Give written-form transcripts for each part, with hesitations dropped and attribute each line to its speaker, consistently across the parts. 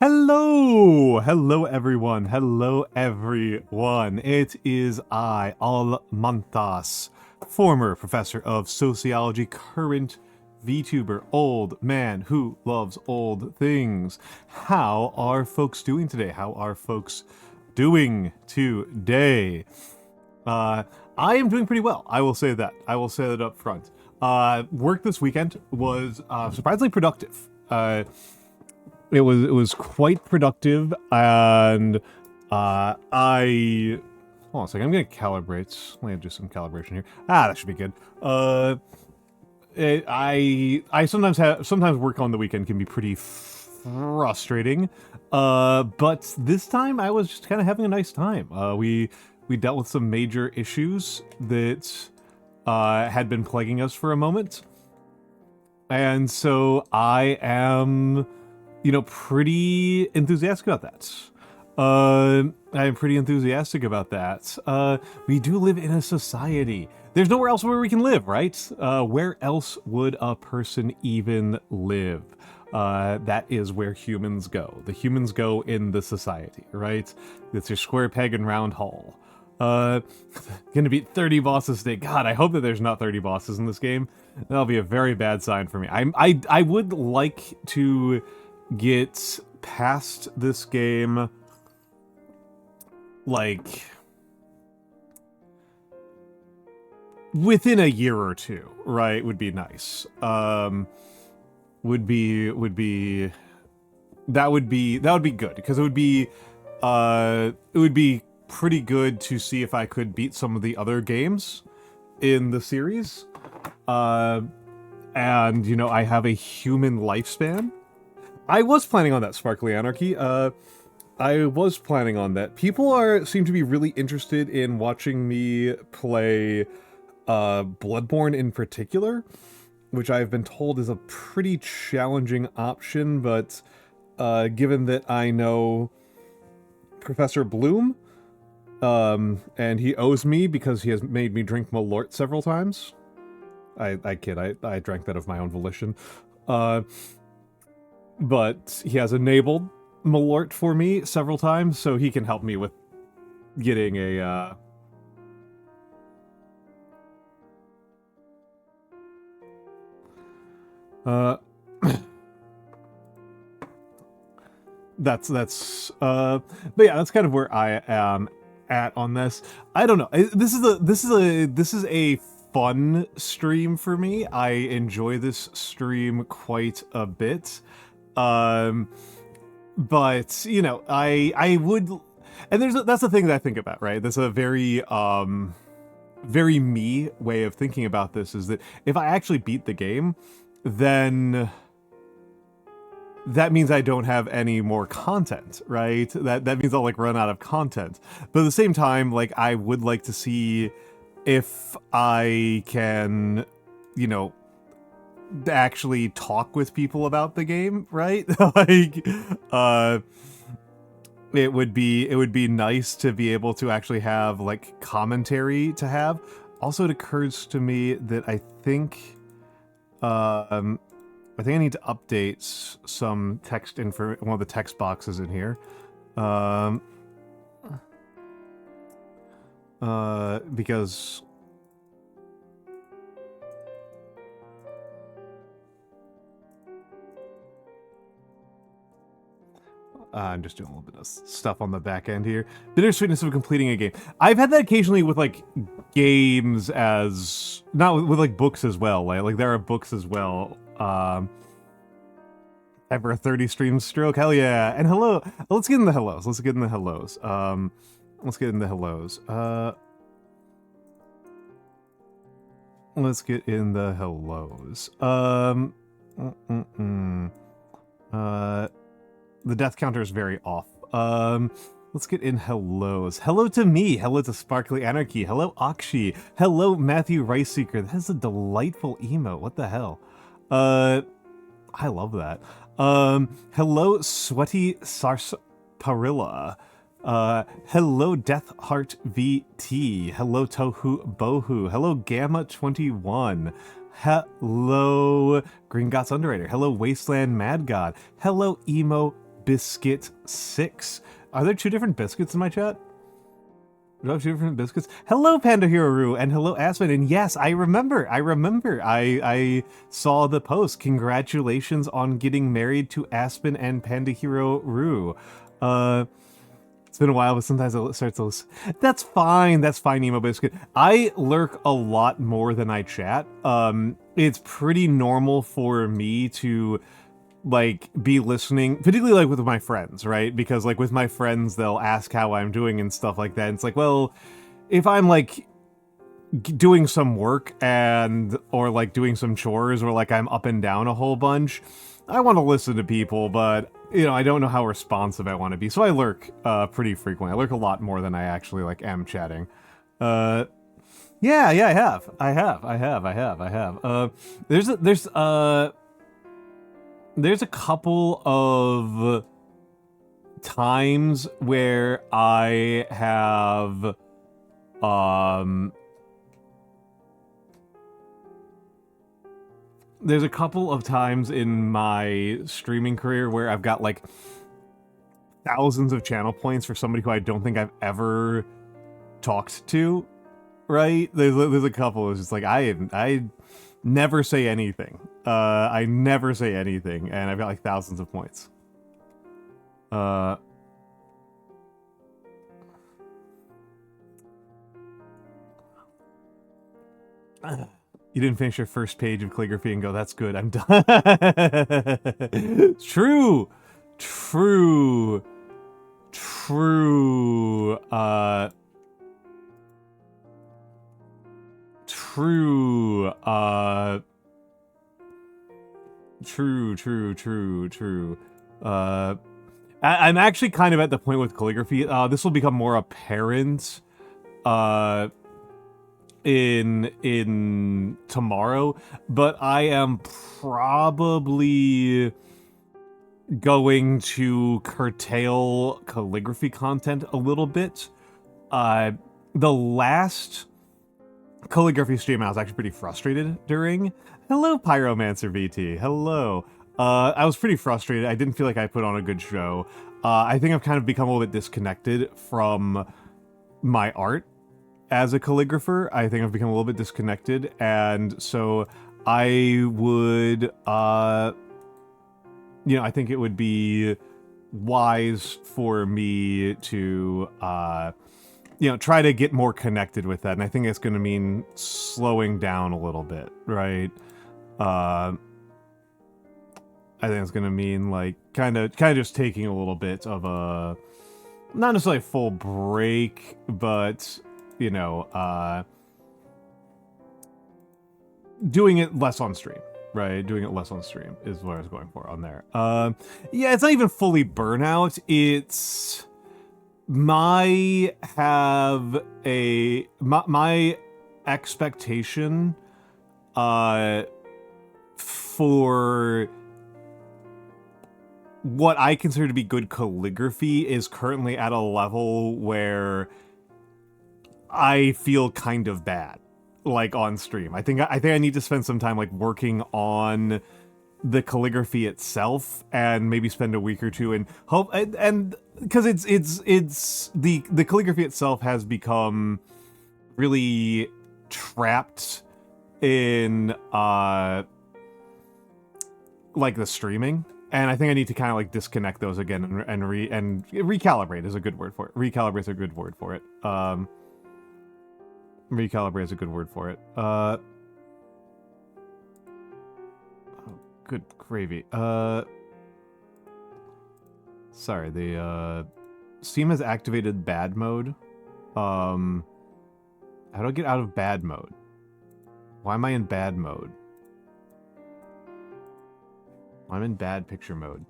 Speaker 1: Hello everyone, It is I, Almantas, former professor of sociology, current VTuber, old man who loves old things. How are folks doing today? I am doing pretty well. I will say that. Up front. Work this weekend was surprisingly productive. It was quite productive, and I hold on a second. I'm gonna calibrate. Let me do some calibration here. That should be good. I sometimes work on the weekend can be pretty frustrating, but this time I was just kind of having a nice time. We dealt with some major issues that had been plaguing us for a moment, and so I am, pretty enthusiastic about that. We do live in a society. There's nowhere else where we can live, right? Where else would a person even live? That is where humans go. The humans go in the society, right? It's your square peg and round hole. Gonna beat 30 bosses today. God, I hope that there's not 30 bosses in this game. That'll be a very bad sign for me. I would like to get past this game, like, within a year or two, right? Would be nice. That would be good, because it would be pretty good to see if I could beat some of the other games in the series. And I have a human lifespan. I was planning on that, Sparkly Anarchy. I was planning on that. People seem to be really interested in watching me play Bloodborne in particular, which I've been told is a pretty challenging option, but given that I know Professor Bloom, and he owes me because he has made me drink Malort several times. I kid, I drank that of my own volition. But he has enabled Malort for me several times, so he can help me with getting a, but yeah, that's kind of where I am at on this. I don't know. This is a fun stream for me. I enjoy this stream quite a bit. But I would, and that's the thing that I think about, right? That's a very me way of thinking about this, is that if I actually beat the game, then that means I don't have any more content, right? That means I'll run out of content. But at the same time, I would like to see if I can, actually talk with people about the game, right? It would be nice to be able to actually have commentary to have. Also, it occurs to me that I think I need to update some text for one of the text boxes in here. Because I'm just doing a little bit of stuff on the back end here. Bittersweetness of completing a game. I've had that occasionally with games, as not with books as well. Like there are books as well. Ever a 30 stream stroke? Hell yeah! And hello. Let's get in the hellos. Let's get in the hellos. Let's get in the hellos. The death counter is very off. Let's get in hellos. Hello to me. Hello to Sparkly Anarchy. Hello, Akshi. Hello, Matthew Riceseeker. That's a delightful emote. What the hell? I love that. Hello, Sweaty Sarsparilla. Hello, Deathheart VT. Hello, Tohu Bohu. Hello, Gamma21. Hello, Green Gots Underwriter. Hello, Wasteland Mad God. Hello, Emo Biscuit 6. Are there 2 different biscuits in my chat? Do I have 2 different biscuits? Hello, Panda Hero Roo, and hello, Aspen. And yes, I remember. I saw the post. Congratulations on getting married to Aspen and Panda Hero Roo. It's been a while, but sometimes it starts to listen. That's fine, Emo Biscuit. I lurk a lot more than I chat. It's pretty normal for me to like be listening, particularly like with my friends, right? Because like with my friends, they'll ask how I'm doing and stuff like that. And it's like, well, if I'm like doing some work or like doing some chores or like I'm up and down a whole bunch, I want to listen to people, but you know, I don't know how responsive I want to be. So I lurk pretty frequently. I lurk a lot more than I actually like am chatting. Yeah, I have. There's a couple of times where I have there's a couple of times in my streaming career where I've got like thousands of channel points for somebody who I don't think I've ever talked to, right? There's a couple. It's just like I never say anything. I never say anything, and I've got like thousands of points. You didn't finish your first page of calligraphy and go, that's good, I'm done. True. I'm actually kind of at the point with calligraphy. This will become more apparent in tomorrow, but I am probably going to curtail calligraphy content a little bit. The last calligraphy stream I was actually pretty frustrated during. Hello, Pyromancer VT. Hello. I was pretty frustrated. I didn't feel like I put on a good show. I think I've kind of become a little bit disconnected from my art as a calligrapher. I think I've become a little bit disconnected, and so I would, you know, I think it would be wise for me to, you know, try to get more connected with that, and I think it's going to mean slowing down a little bit, right? I think it's going to mean, like, kind of just taking a little bit of a, not necessarily a full break, but, you know, doing it less on stream, right? Doing it less on stream is what I was going for on there. Yeah, it's not even fully burnout. It's my expectation for what I consider to be good calligraphy is currently at a level where I feel kind of bad, like, on stream. I think I need to spend some time, like, working on the calligraphy itself, and maybe spend a week or two and hope, and because it's the calligraphy itself has become really trapped in like the streaming, and I think I need to kind of like disconnect those again and recalibrate is a good word for it. Recalibrate is a good word for it. Recalibrate is a good word for it. Oh, good gravy. Sorry, the Steam has activated bad mode. How do I get out of bad mode? Why am I in bad mode? I'm in bad picture mode.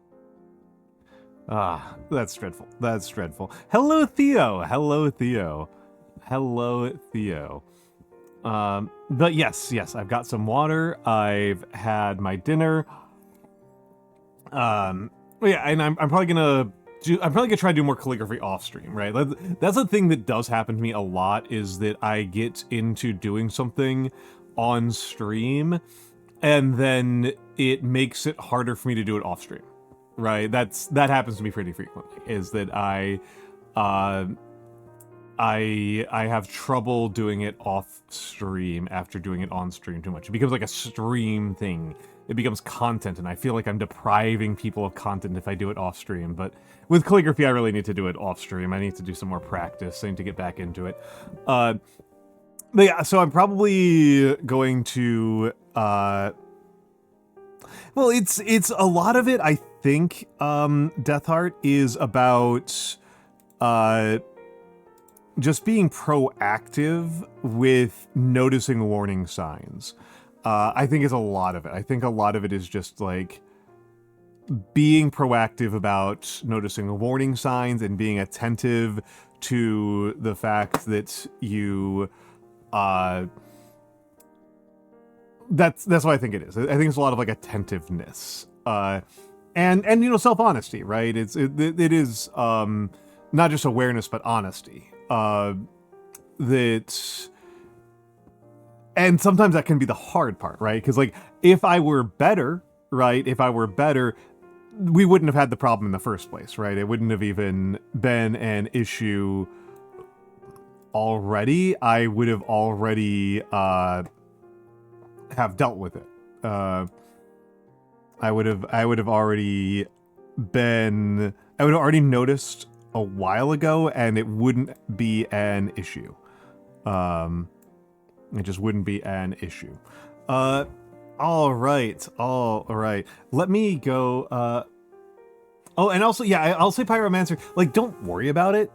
Speaker 1: Ah, that's dreadful. That's dreadful. Hello, Theo. Hello, Theo. Hello, Theo. But yes, I've got some water. I've had my dinner. Yeah, and I'm probably gonna try to do more calligraphy off stream, right? That's the thing that does happen to me a lot, is that I get into doing something on stream, and then it makes it harder for me to do it off stream, right? That happens to me pretty frequently, is that uh, I have trouble doing it off stream after doing it on stream too much. It becomes like a stream thing. It becomes content, and I feel like I'm depriving people of content if I do it off stream. But with calligraphy, I really need to do it off stream. I need to do some more practice. I need to get back into it. But yeah, so I'm probably going to well, it's a lot of it, I think, Deathheart is about just being proactive with noticing warning signs. I think is a lot of it. I think a lot of it is just like being proactive about noticing warning signs and being attentive to the fact that you that's what I think it is. I think it's a lot of like attentiveness. And you know, self-honesty, right? It is not just awareness but honesty. And sometimes that can be the hard part, right? Because, like, if I were better, right? If I were better, we wouldn't have had the problem in the first place, right? It wouldn't have even been an issue already. I would have already have dealt with it. I would have already noticed a while ago, and it wouldn't be an issue. It just wouldn't be an issue. All right. Let me go. Oh, and also, yeah, I'll say Pyromancer. Like, don't worry about it.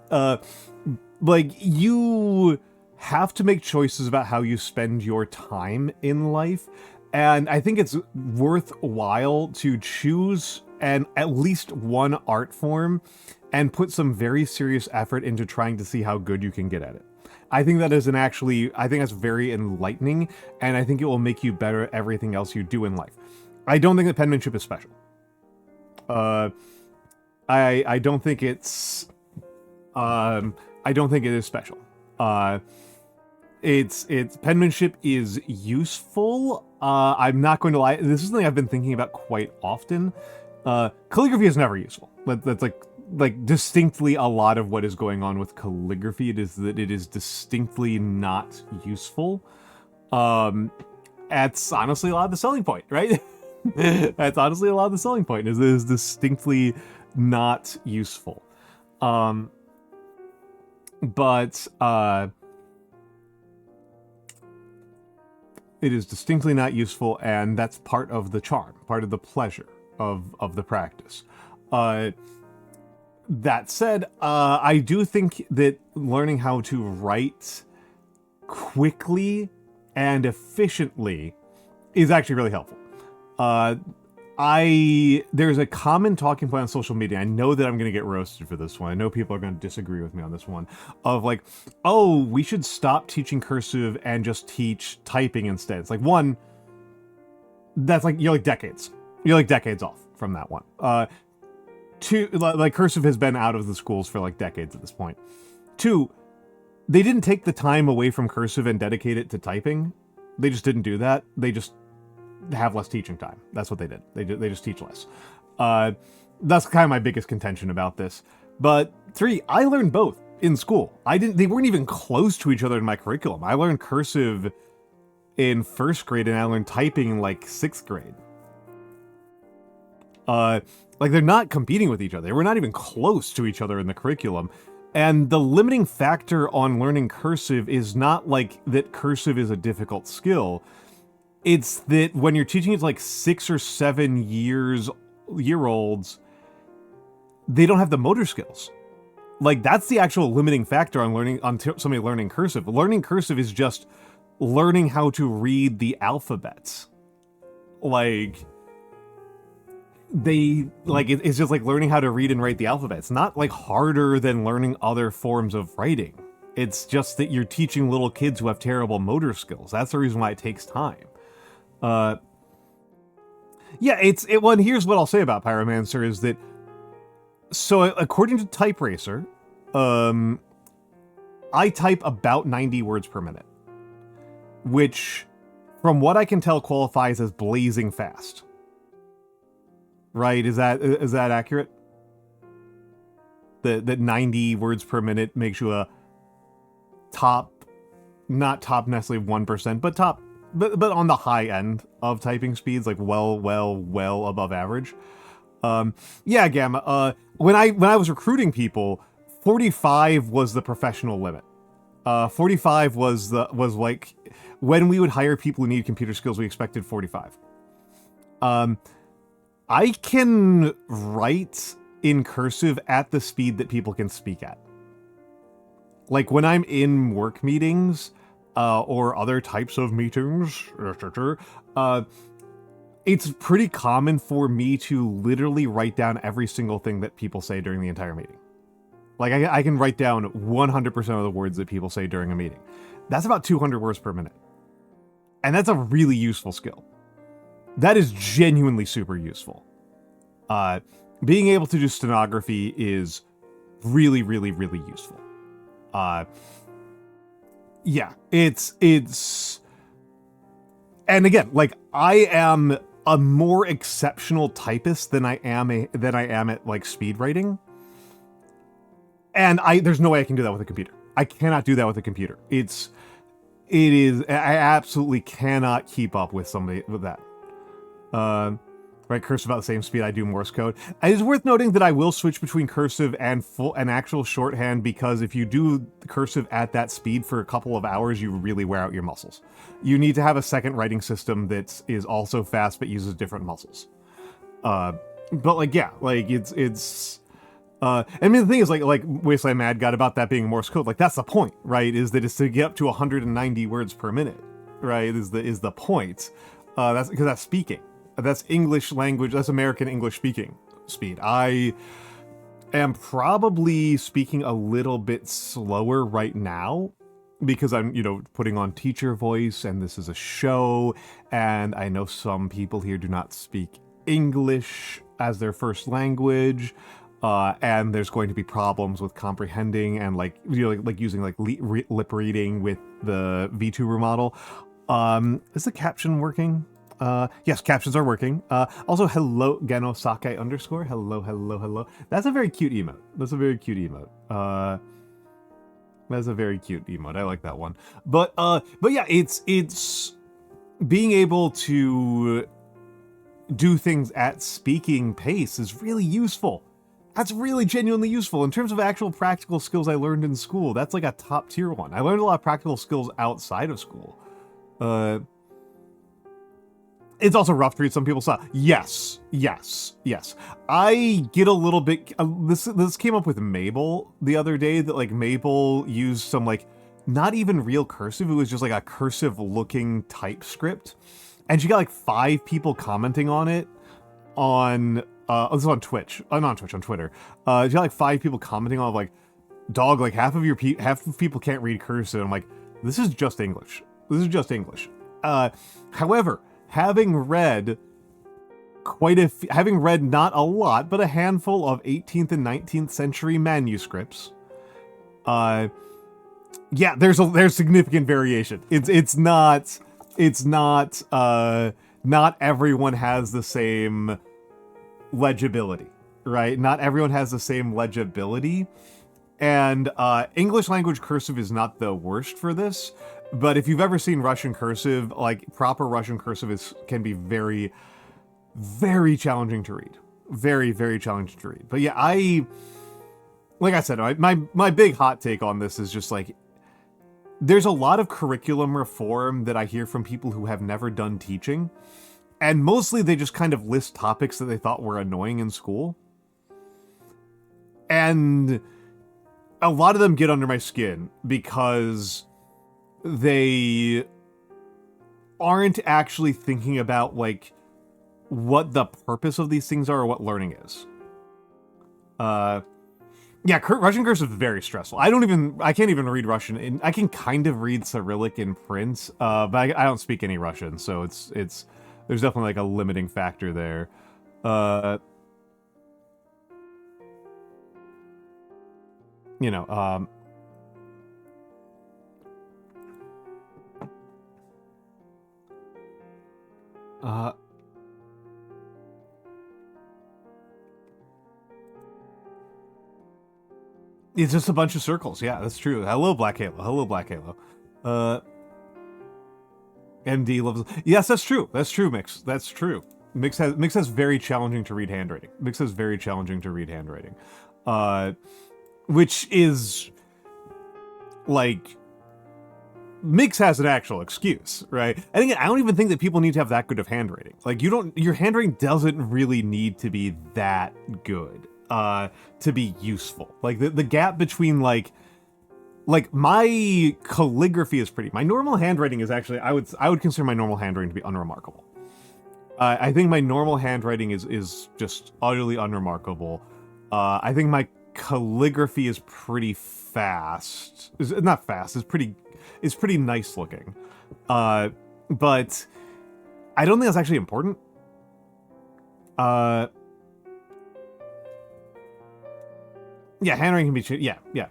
Speaker 1: Like, you have to make choices about how you spend your time in life, and I think it's worthwhile to choose at least one art form and put some very serious effort into trying to see how good you can get at it. I think that is I think that's very enlightening, and I think it will make you better at everything else you do in life. I don't think that penmanship is special. I don't think it's, I don't think it is special. It's penmanship is useful. I'm not going to lie. This is something I've been thinking about quite often. Calligraphy is never useful. That's like distinctly a lot of what is going on with calligraphy. It is that it is distinctly not useful. That's honestly a lot of the selling point, right? That's honestly a lot of the selling point, is that it is distinctly not useful. But it is distinctly not useful, and that's part of the charm, part of the pleasure of the practice. That said, I do think that learning how to write quickly and efficiently is actually really helpful. There's a common talking point on social media. I know that I'm going to get roasted for this one. I know people are going to disagree with me on this one. Of like, oh, we should stop teaching cursive and just teach typing instead. It's like, one, that's like, you're like decades off from that one. Two, like, cursive has been out of the schools for like decades at this point. Two, they didn't take the time away from cursive and dedicate it to typing. They just didn't do that. They just have less teaching time. That's what they did. They just teach less. That's kind of my biggest contention about this. But three, I learned both in school. They weren't even close to each other in my curriculum. I learned cursive in 1st grade and I learned typing in like 6th grade. Like, they're not competing with each other. We're not even close to each other in the curriculum. And the limiting factor on learning cursive is not like that cursive is a difficult skill. It's that when you're teaching it to like 6 or 7 year olds, they don't have the motor skills. Like, that's the actual limiting factor on somebody learning cursive. Learning cursive is just learning how to read the alphabets. Like, it's just like learning how to read and write the alphabet. It's not like harder than learning other forms of writing. It's just that you're teaching little kids who have terrible motor skills. That's the reason why it takes time. Yeah, well, and here's what I'll say about Pyromancer is that, so according to TypeRacer, I type about 90 words per minute, which, from what I can tell, qualifies as blazing fast. right? Is that accurate? That 90 words per minute makes you a top, not top necessarily 1%, but top, but on the high end of typing speeds, like well above average. Yeah, Gamma. When I was recruiting people, 45 was the professional limit. 45 was like when we would hire people who need computer skills, we expected 45. I can write in cursive at the speed that people can speak at. Like when I'm in work meetings or other types of meetings, it's pretty common for me to literally write down every single thing that people say during the entire meeting. Like I can write down 100% of the words that people say during a meeting. That's about 200 words per minute. And that's a really useful skill. That is genuinely super useful. Being able to do stenography is really useful. Yeah, it's, and again, like I am a more exceptional typist than I am at like speed writing. And there's no way I can do that with a computer. I cannot do that with a computer. I absolutely cannot keep up with somebody with that. Right, cursive about the same speed I do Morse code. It is worth noting that I will switch between cursive and actual shorthand, because if you do cursive at that speed for a couple of hours, you really wear out your muscles. You need to have a second writing system that is also fast but uses different muscles. But like, yeah, like it's. I mean, the thing is, like Wasteland Mad got about that being Morse code. Like that's the point, right? Is that it's to get up to 190 words per minute, right? Is the point? That's because that's speaking. That's English language. That's American English speaking speed. I am probably speaking a little bit slower right now because I'm, putting on teacher voice, and this is a show, and I know some people here do not speak English as their first language. And there's going to be problems with comprehending and like using like lip reading with the VTuber model. Is the caption working? Yes, captions are working. Also, hello, Genosake _. Hello. That's a very cute emote. That's a very cute emote. I like that one. But yeah, it's being able to do things at speaking pace is really useful. That's really genuinely useful. In terms of actual practical skills I learned in school, that's like a top tier one. I learned a lot of practical skills outside of school. It's also rough to read some people's stuff. Yes. I get a little bit... this came up with Mabel the other day, that like Mabel used some like, not even real cursive, it was just like a cursive looking typescript. And she got like 5 people commenting on it on... this is on Twitch. Not on Twitch, on Twitter. She got like 5 people commenting on like, dog, like half of people can't read cursive. I'm like, this is just English. However, having read not a lot, but a handful of 18th and 19th century manuscripts, yeah, there's significant variation. It's not everyone has the same legibility, right? Not everyone has the same legibility. And English language cursive is not the worst for this, but if you've ever seen Russian cursive, like proper Russian cursive can be very, very challenging to read. Very challenging to read. But yeah, like I said, my big hot take on this is just like, there's a lot of curriculum reform that I hear from people who have never done teaching, and mostly they just kind of list topics that they thought were annoying in school. And a lot of them get under my skin because they aren't actually thinking about like what the purpose of these things are or what learning is. Yeah, Russian cursive is very stressful. I can't even read Russian. And I can kind of read Cyrillic in print, but I don't speak any Russian, so it's there's definitely like a limiting factor there. It's just a bunch of circles. Yeah, that's true. Hello, Black Halo. Hello, Black Halo. MD loves. Yes, that's true. That's true, Mix. That's true. Mix has very challenging to read handwriting. Mix has very challenging to read handwriting, which is like Mix has an actual excuse, right? And again, I don't even think that people need to have that good of handwriting. Like your handwriting doesn't really need to be that good to be useful. Like the gap between like my calligraphy is pretty. My normal handwriting is actually I would consider my normal handwriting to be unremarkable. I think my normal handwriting is just utterly unremarkable. I think my calligraphy is pretty fast. Not fast. It's pretty nice looking. But I don't think that's actually important. Yeah, handwriting can be changed. Yeah.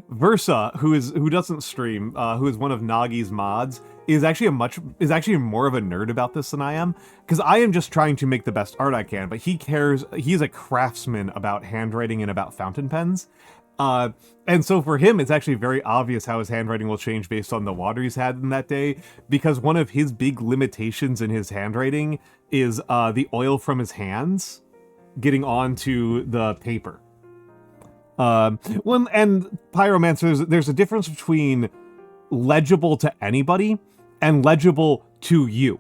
Speaker 1: Versa, who doesn't stream, who is one of Nagi's mods, is actually more of a nerd about this than I am, because I am just trying to make the best art I can, but he's a craftsman about handwriting and about fountain pens. And so for him, it's actually very obvious how his handwriting will change based on the water he's had in that day, because one of his big limitations in his handwriting is the oil from his hands getting onto the paper. And Pyromancer, there's a difference between legible to anybody and legible to you,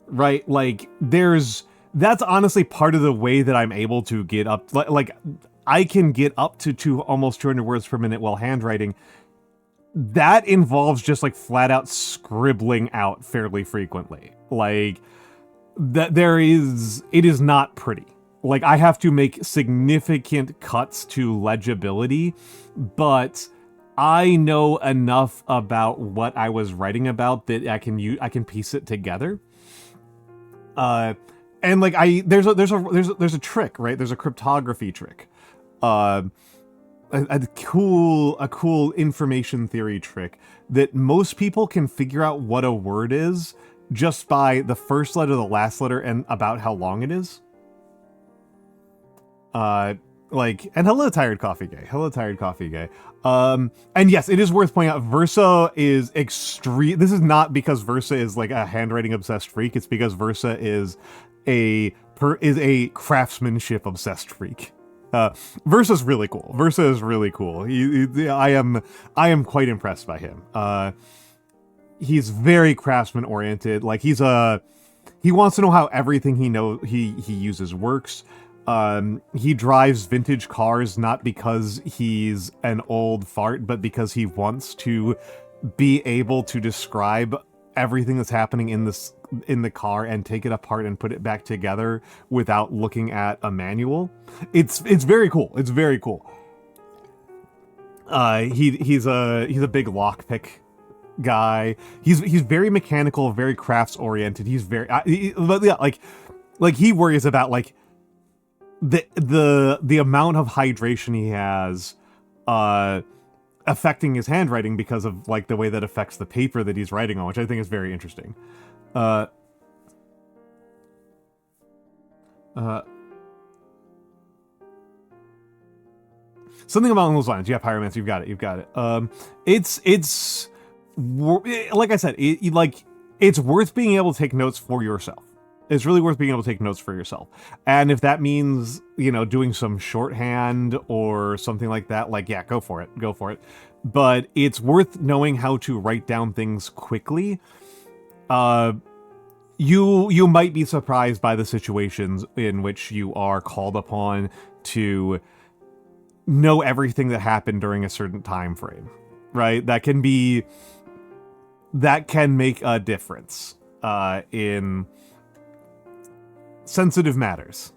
Speaker 1: right? Like that's honestly part of the way that I'm able to get up. Like I can get up to almost 200 words per minute while handwriting. That involves just like flat out scribbling out fairly frequently. Like that it is not pretty. Like, I have to make significant cuts to legibility, but I know enough about what I was writing about that I can piece it together. And like there's a trick, right? There's a cryptography trick. A cool information theory trick that most people can figure out what a word is just by the first letter, the last letter, and about how long it is. And hello, Tired Coffee Guy. Hello, Tired Coffee Guy. And yes, it is worth pointing out, Versa is extreme. This is not because Versa is like a handwriting obsessed freak. It's because Versa is a craftsmanship obsessed freak. Versa's really cool. Versa is really cool. I am quite impressed by him. He's very craftsman oriented. Like he wants to know how everything he uses works. He drives vintage cars not because he's an old fart, but because he wants to be able to describe everything that's happening in the car and take it apart and put it back together without looking at a manual. It's very cool. It's very cool. He's a big lockpick guy. He's very mechanical, very crafts oriented. He's very like he worries about like the amount of hydration he has affecting his handwriting because of like the way that affects the paper that he's writing on, which I think is very interesting. Something along those lines. Yeah, Pyromancer, you've got it. It's like I said, it's worth being able to take notes for yourself. It's really worth being able to take notes for yourself. And if that means, doing some shorthand or something like that, like, yeah, go for it. But it's worth knowing how to write down things quickly. You might be surprised by the situations in which you are called upon to know everything that happened during a certain time frame, right? That can make a difference in sensitive matters.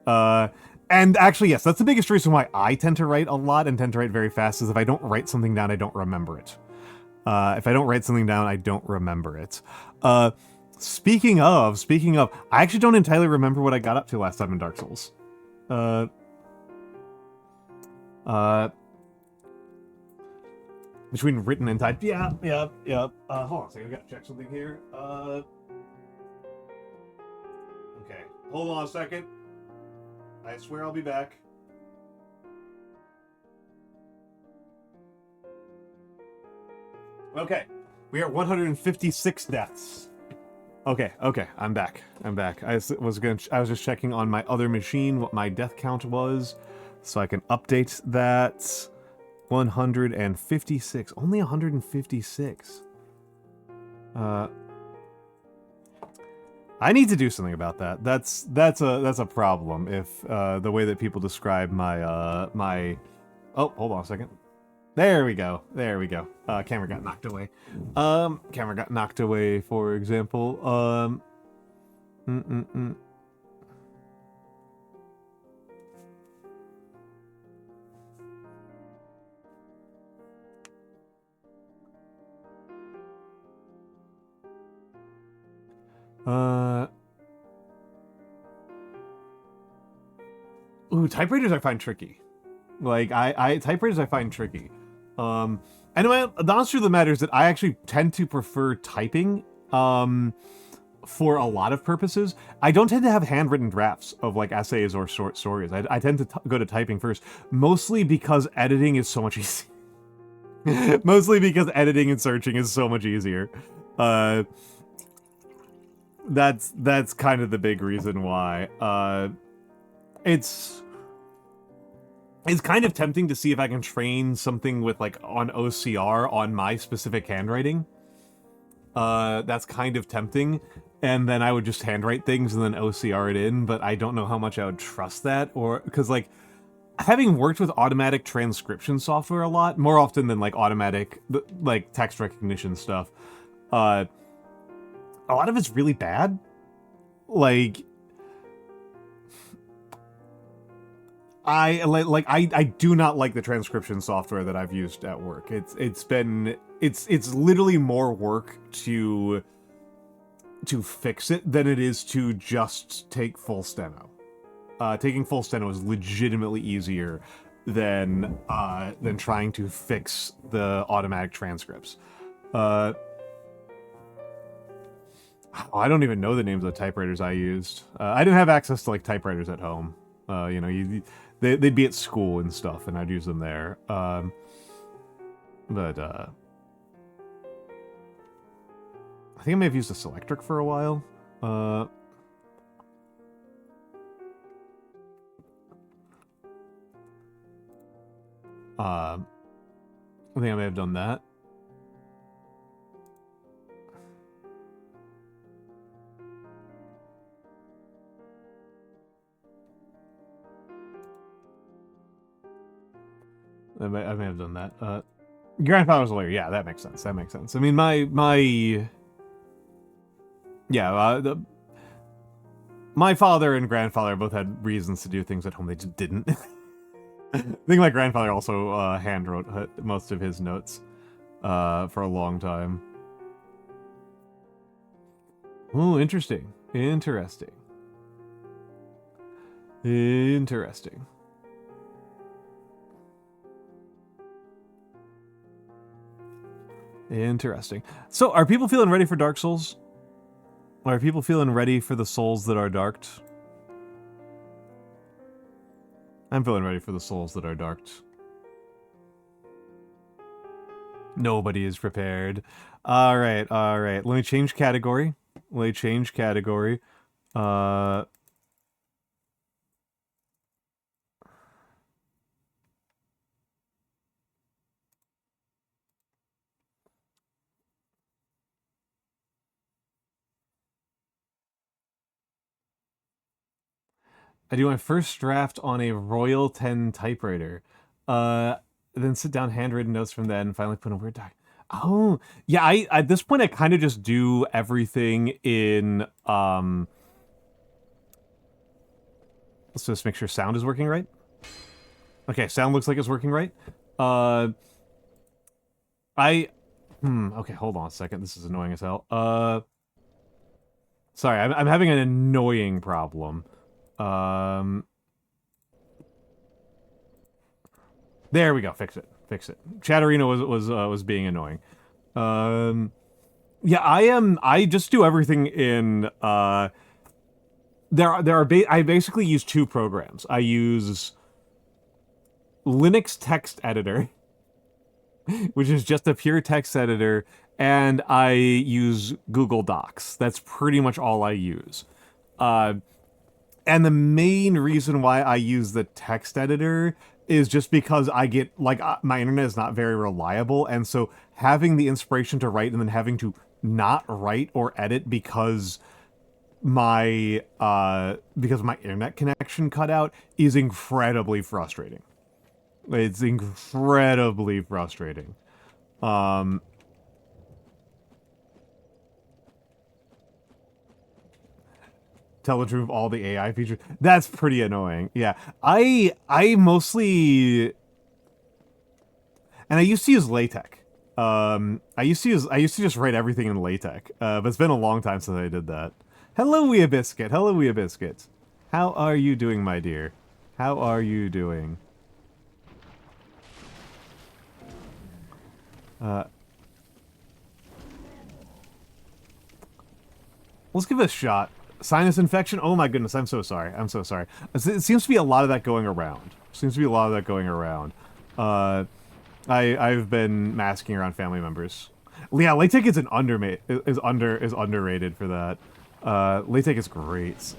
Speaker 1: And actually, yes, that's the biggest reason why I tend to write a lot and tend to write very fast, is if I don't write something down, I don't remember it. If I don't write something down, I don't remember it. Speaking of, I actually don't entirely remember what I got up to last time in Dark Souls. Between written and typed. Yeah. Hold on a second, I gotta check something here. Okay, hold on a second. I swear I'll be back. Okay, we are 156 deaths. Okay, I'm back. I was just checking on my other machine what my death count was, so I can update that. 156. Only 156. I need to do something about that. That's a problem. If the way that people describe my my. Oh, hold on a second. There we go. Camera got knocked away. Camera got knocked away, for example. Ooh, typewriters I find tricky. Like, typewriters I find tricky. Anyway, the honest truth of the matter is that I actually tend to prefer typing, for a lot of purposes. I don't tend to have handwritten drafts of, like, essays or short stories. I tend to go to typing first, mostly because editing is so much easier. Mostly because editing and searching is so much easier. That's kind of the big reason why. It's kind of tempting to see if I can train something with, like, on OCR on my specific handwriting. That's kind of tempting, and then I would just handwrite things and then OCR it in, but I don't know how much I would trust that, or, because, like, having worked with automatic transcription software a lot, more often than, like, automatic, like, text recognition stuff, a lot of it's really bad. Like, I do not like the transcription software that I've used at work. It's literally more work to fix it than it is to just take full steno. Taking full steno is legitimately easier than trying to fix the automatic transcripts. I don't even know the names of the typewriters I used. I didn't have access to, like, typewriters at home. You know, they'd be at school and stuff, and I'd use them there. But I think I may have used a Selectric for a while. I think I may have done that. I may have done that. Grandfather's a lawyer. Yeah, that makes sense. I mean, my father and grandfather both had reasons to do things at home. They just didn't. I think my grandfather also handwrote most of his notes for a long time. Oh, interesting. Interesting. So, are people feeling ready for Dark Souls? Are people feeling ready for the souls that are darked? I'm feeling ready for the souls that are darked. Nobody is prepared. Alright. Let me change category. I do my first draft on a Royal 10 typewriter. Then sit down handwritten notes from that and finally put in Word doc. Oh, yeah, at this point I kind of just do everything in, let's just make sure sound is working right. Okay, sound looks like it's working right. Okay, hold on a second. This is annoying as hell. Sorry, I'm having an annoying problem. There we go. Fix it. Chatterino was being annoying. Yeah, I just do everything in, I basically use two programs. I use Linux text editor, which is just a pure text editor, and I use Google Docs. That's pretty much all I use. Uh, and the main reason why I use the text editor is just because I get, like, my internet is not very reliable, and so having the inspiration to write and then having to not write or edit because my internet connection cut out is incredibly frustrating. It's incredibly frustrating. Tell the truth, all the AI features. That's pretty annoying. Yeah. I mostly, and I used to use LaTeX. I used to just write everything in LaTeX. But it's been a long time since I did that. Hello, Weeabiscuit. Hello, Weeabiscuit. How are you doing, my dear? How are you doing? Let's give it a shot. Sinus infection? Oh my goodness, I'm so sorry. I'm so sorry. It seems to be a lot of that going around. I've been masking around family members. Yeah, LaTeX is underrated for that. LaTeX is great.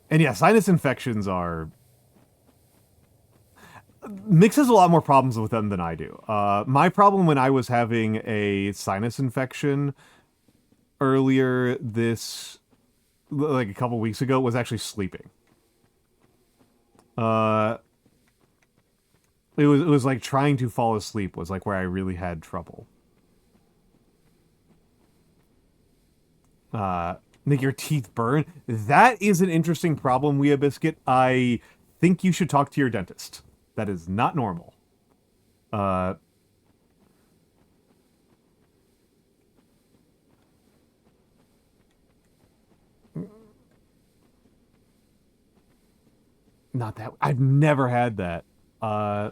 Speaker 1: And yeah, sinus infections are... Mix has a lot more problems with them than I do. My problem when I was having a sinus infection earlier like a couple weeks ago, was actually sleeping. It was like trying to fall asleep was like where I really had trouble. Make your teeth burn? That is an interesting problem, Weeabiscuit. I think you should talk to your dentist. That is not normal. Not that. I've never had that. All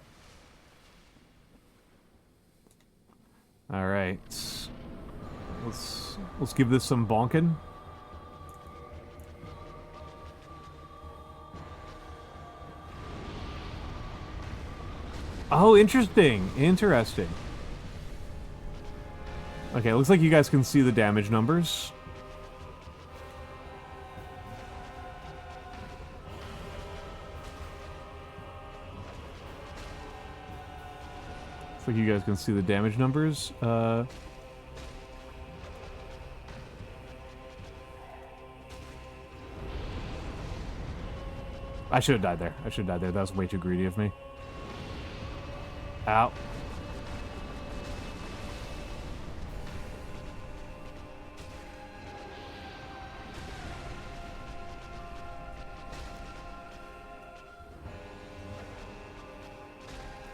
Speaker 1: right. Let's give this some bonking. Oh, interesting. Interesting. Okay, looks like you guys can see the damage numbers. Looks like you guys can see the damage numbers. I should have died there. That was way too greedy of me. Ow.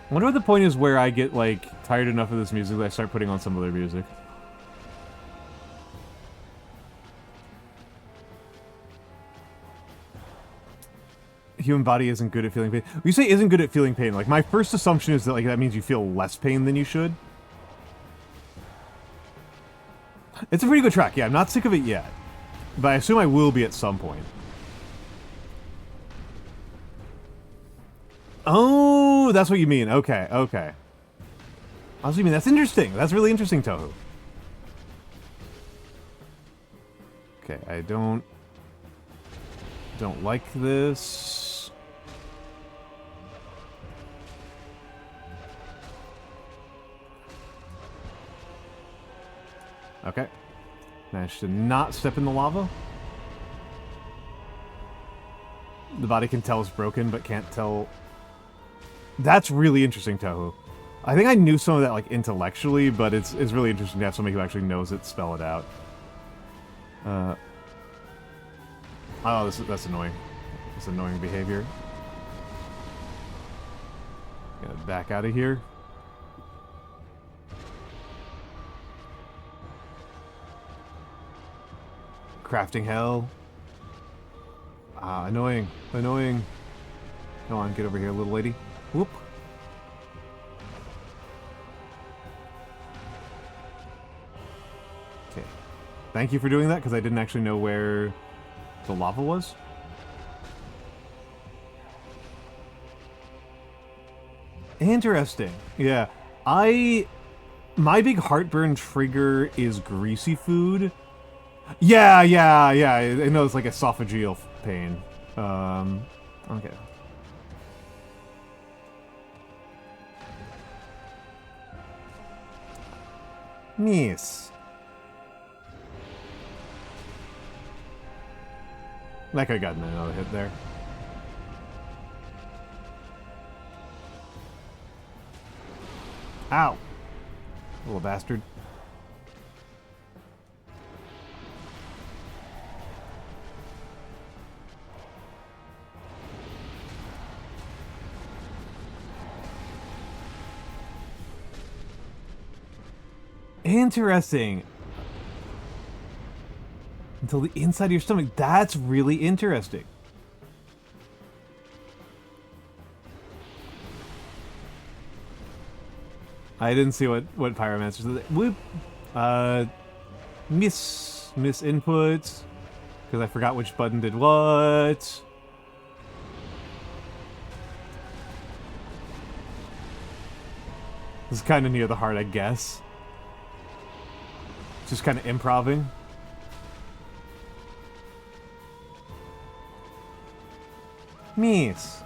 Speaker 1: I wonder what the point is where I get, like, tired enough of this music that I start putting on some other music. Human body isn't good at feeling pain. When you say isn't good at feeling pain, like, my first assumption is that, like, that means you feel less pain than you should. It's a pretty good track, yeah. I'm not sick of it yet. But I assume I will be at some point. Oh, that's what you mean. Okay, okay. That's what you mean. That's interesting. That's really interesting, Tohu. Okay, I don't like this. Okay. Managed to not step in the lava. The body can tell it's broken, but can't tell... That's really interesting, Tohu. I think I knew some of that, like, intellectually, but it's really interesting to have somebody who actually knows it spell it out. Oh, that's annoying. That's annoying behavior. Gotta back out of here. Crafting hell. Ah, annoying. Annoying. Come on, get over here, little lady. Whoop. Okay. Thank you for doing that, because I didn't actually know where the lava was. Interesting. Yeah. My big heartburn trigger is greasy food. Yeah. I know it's like esophageal pain. Okay. Yes. I could have gotten another hit there. Ow. Little bastard. Interesting. Until the inside of your stomach. That's really interesting. I didn't see what Pyromancer said. Whoop. Miss inputs. Because I forgot which button did what. This is kind of near the heart, I guess. Just kind of improving. Miss.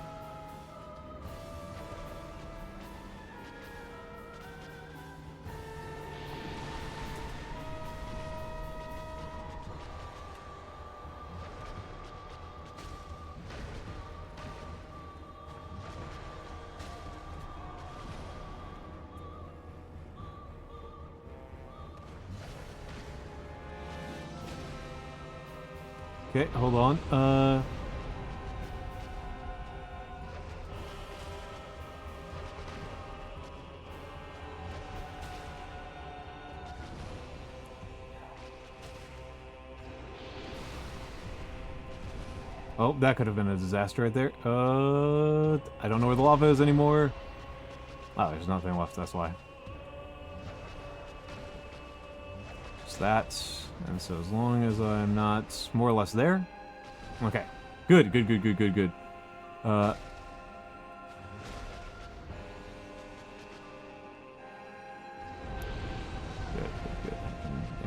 Speaker 1: Okay, hold on. Oh, that could have been a disaster right there. I don't know where the lava is anymore. Oh, there's nothing left, that's why. Just that. And so as long as I'm not more or less there. Okay. Good. Good. I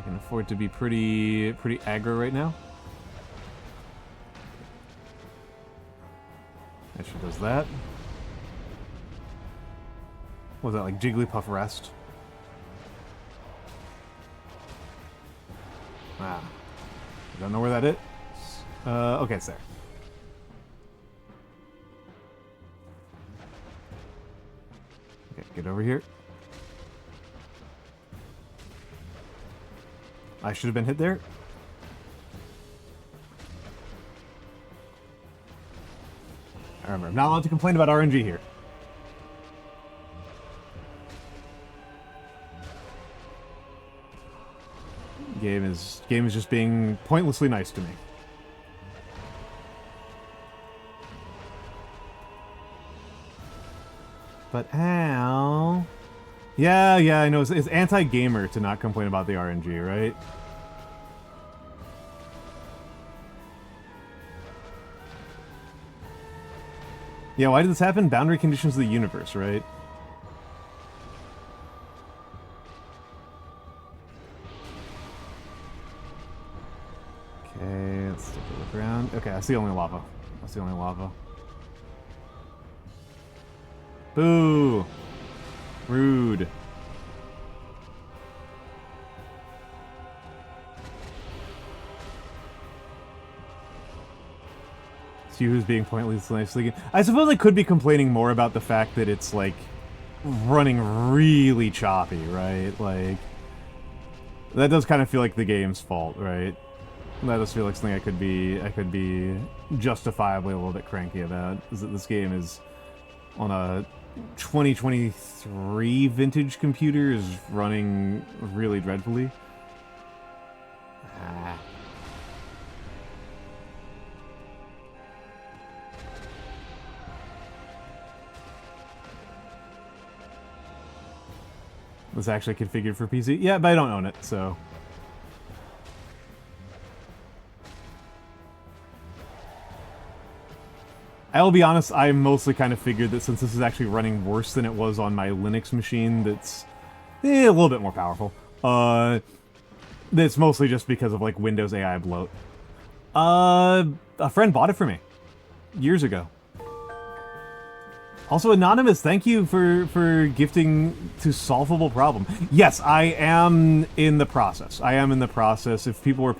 Speaker 1: can afford to be pretty aggro right now. Actually does that. What was that, like Jigglypuff rest? Ah. I don't know where that is. Okay, it's there. Okay, get over here. I should have been hit there. I remember, I'm not allowed to complain about RNG here. Game is just being pointlessly nice to me. But ow. Yeah, I know. It's anti-gamer to not complain about the RNG, right? Yeah, why did this happen? Boundary conditions of the universe, right? Okay, let's take a look around. Okay, that's the only lava. Boo! Rude. It's you who's being pointlessly nice. I suppose I could be complaining more about the fact that it's, like, running really choppy, right? Like, that does kind of feel like the game's fault, right? That does feel like something I could be justifiably a little bit cranky about, is that this game is on a 2023 vintage computer is running really dreadfully. Ah. This actually configured for PC? Yeah, but I don't own it, so... I'll be honest, I mostly kind of figured that since this is actually running worse than it was on my Linux machine that's a little bit more powerful, that's mostly just because of, like, Windows AI bloat. A friend bought it for me years ago. Also, Anonymous, thank you for gifting to Solvable Problem. Yes, I am in the process. I am in the process. If people were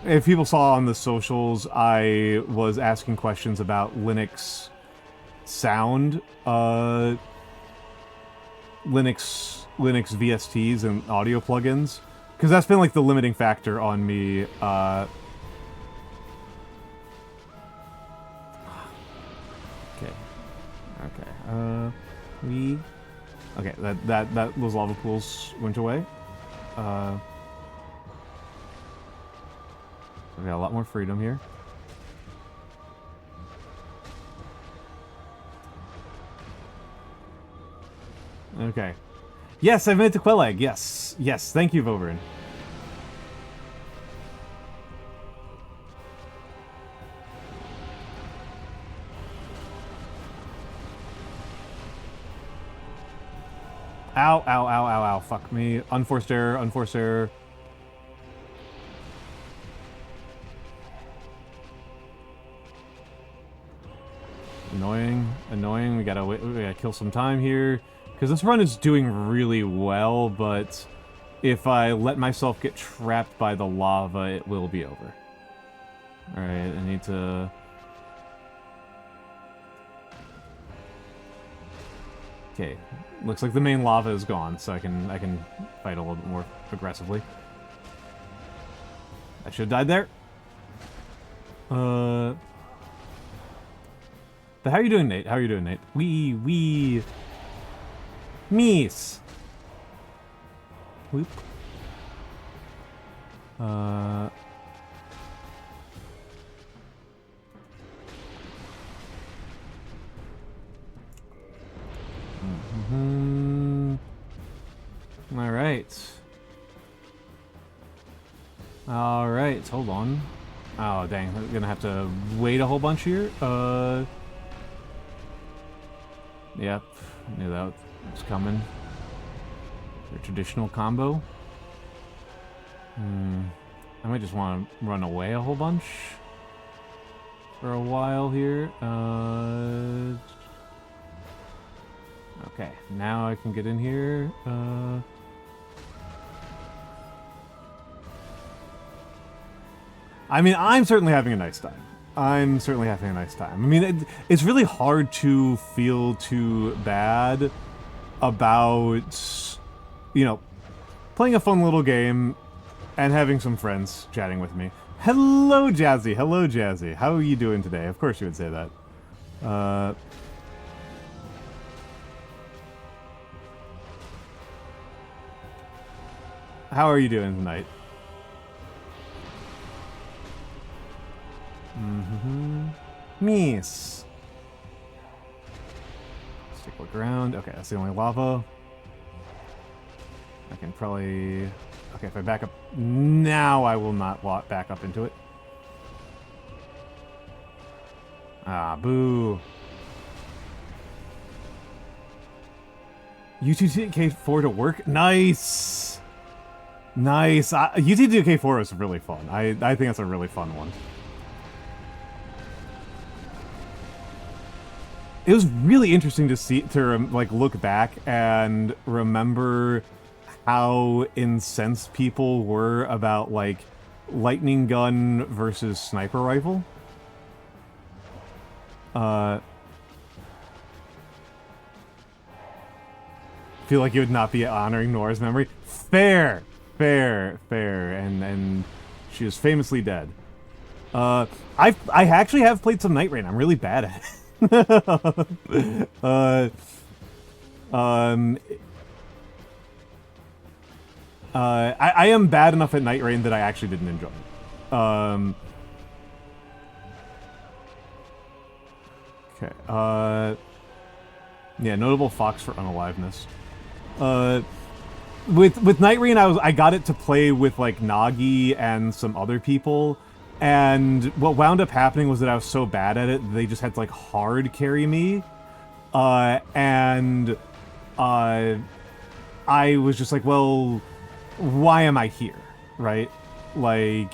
Speaker 1: if people saw on the socials, I was asking questions about Linux sound, Linux VSTs and audio plugins, because that's been like the limiting factor on me. Okay, those lava pools went away. We got a lot more freedom here. Okay. Yes, I've made it to Quelleg. Yes. Yes, thank you, Voverin. Ow, ow, ow, ow, ow. Fuck me. Unforced error, unforced error. Annoying, annoying. We gotta kill some time here. Because this run is doing really well, but if I let myself get trapped by the lava, it will be over. Alright, I need to... Okay, looks like the main lava is gone, so I can fight a little bit more aggressively. I should have died there. But how are you doing, Nate? How are you doing, Nate? Wee. Mees. Whoop. All right. Hold on. Oh, dang. I'm gonna have to wait a whole bunch here. Yep. Knew that was coming. Your traditional combo. I might just want to run away a whole bunch for a while here. Okay, now I can get in here. I mean, I'm certainly having a nice time. I mean, it's really hard to feel too bad about, you know, playing a fun little game and having some friends chatting with me. Hello, Jazzy. Hello, Jazzy. How are you doing today? Of course you would say that. How are you doing tonight? Miss. Let's take a look around. Okay, that's the only lava. I can probably... Okay, if I back up now, I will not back up into it. Ah, boo. UTT K4 to work? Nice! Nice! UTT K4 is really fun. I think that's a really fun one. It was really interesting to like look back and remember how incensed people were about like lightning gun versus sniper rifle. Feel like you would not be honoring Nora's memory. Fair, and she is famously dead. I actually have played some Night Rain. I'm really bad at it. I am bad enough at Night Rain that I actually didn't enjoy it. Okay. Yeah, notable Fox for unaliveness. With Night Rain, I got it to play with like Nagi and some other people, And what wound up happening was that I was so bad at it, they just had to, like, hard carry me. And I was just like, well, why am I here, right? Like,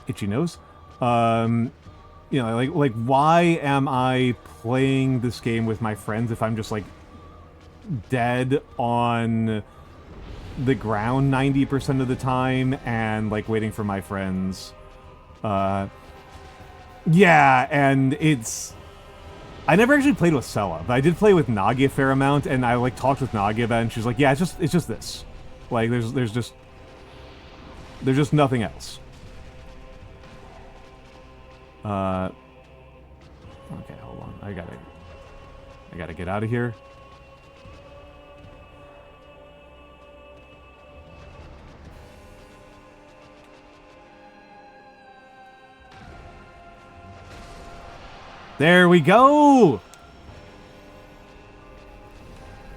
Speaker 1: itchy nose. You know, like, why am I playing this game with my friends if I'm just, like, dead on the ground 90% of the time and, like, waiting for my friends? Yeah, and it's... I never actually played with Sella, but I did play with Nagi a fair amount, and I, like, talked with Nagi about it, and she's like, yeah, it's just this. Like, there's just nothing else. Okay, hold on. I gotta get out of here. There we go!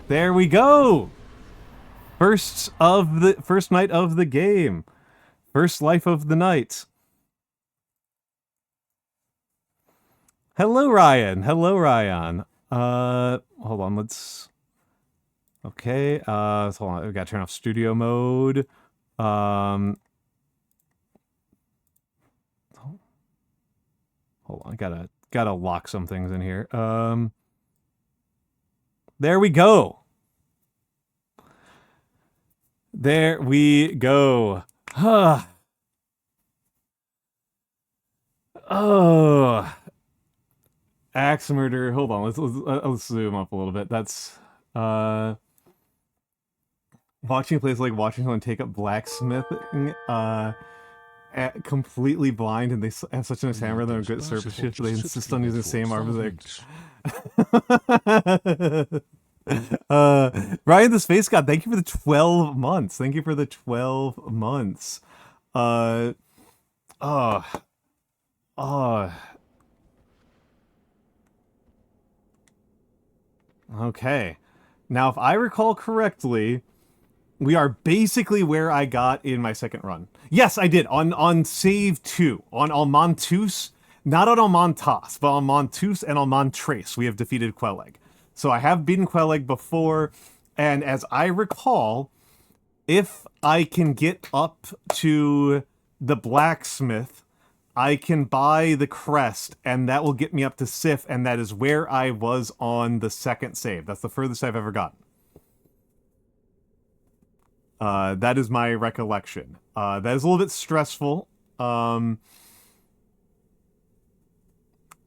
Speaker 1: There we go! First night of the game. First life of the night. Hello, Ryan. Hello, Ryan. Hold on, let's... Okay, hold on, we gotta turn off studio mode. Hold on, gotta lock some things in here. There we go. There we go. Oh. Axe murder. Hold on. Let's zoom up a little bit. That's watching plays like watching someone take up blacksmithing. Completely blind, and they have such a nice hammer. They're good surface shift. They insist on using the same arm as their. Ryan the Space God, thank you for the 12 months. Thank you for the 12 months. Okay. Now, if I recall correctly, we are basically where I got in my second run. Yes, I did. On save 2. On Almantas. Not on Almantas, but on Almantas and Almantas, we have defeated Quelleg. So I have beaten Quelleg before, and as I recall, if I can get up to the blacksmith, I can buy the crest, and that will get me up to Sif, and that is where I was on the second save. That's the furthest I've ever gotten. That is my recollection. That is a little bit stressful.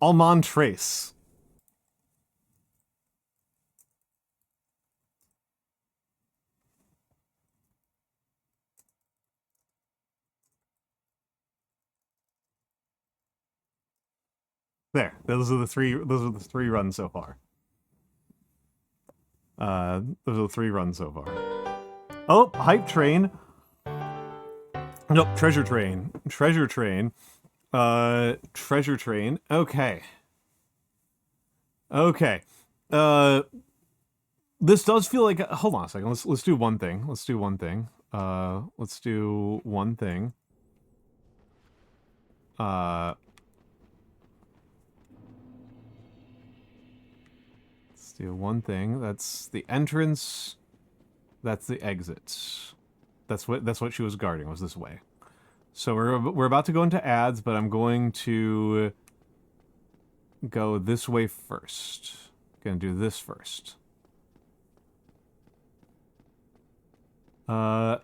Speaker 1: Almantas. There. Those are the three runs so far. Those are the 3 runs so far. Oh, hype train. Nope, treasure train. Treasure train. Treasure train. Okay. Okay. This does feel like... Hold on a second. Let's do one thing. Let's do one thing. Let's do one thing. Let's do one thing. That's the entrance. That's the exit. That's what she was guarding, was this way. So we're about to go into ads, but I'm going to go this way first. Gonna do this first. I'm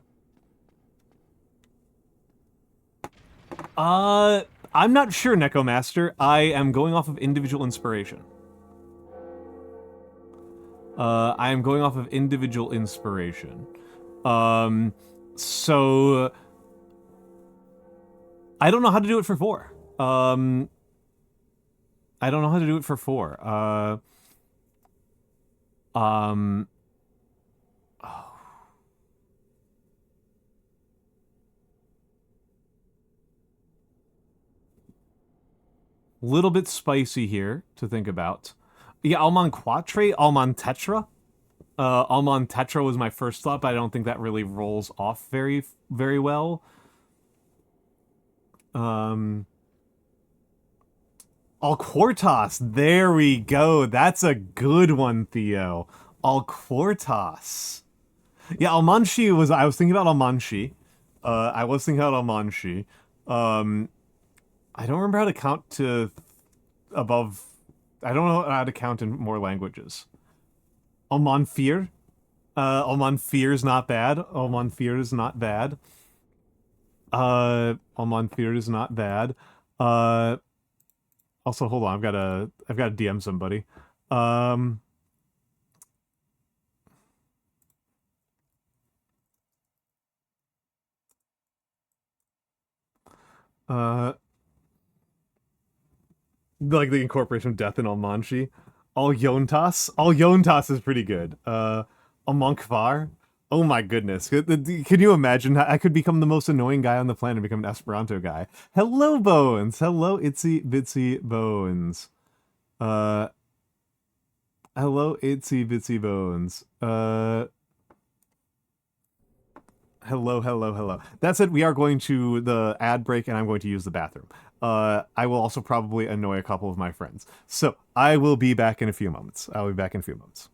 Speaker 1: not sure, Nekomaster. I am going off of individual inspiration. I am going off of individual inspiration. So I don't know how to do it for 4. I don't know how to do it for 4. Little bit spicy here to think about. Yeah, Almanquatre, Almantetra. Almantetra was my first thought, but I don't think that really rolls off very, very well. Alquartas. There we go. That's a good one, Theo. Alquartas. Yeah, Almanshi was. I was thinking about Almanshi. I was thinking about Almanshi. Um, I don't remember how to count to above. I don't know how to count in more languages. Almanfir. Almanfir is not bad. Almanfir is not bad. Almanfir is not bad. Uh, Also, hold on. I've got to DM somebody. Um, uh, like the incorporation of death in Almanshi. Al Yontas is pretty good. Almonkvar. Oh my goodness. Can you imagine? I could become the most annoying guy on the planet and become an Esperanto guy. Hello, Bones. Hello, Itsy Bitsy Bones. Uh, hello, Itsy Bitsy Bones. Hello. That said, we are going to the ad break and I'm going to use the bathroom. I will also probably annoy a couple of my friends. So I will be back in a few moments. I'll be back in a few moments.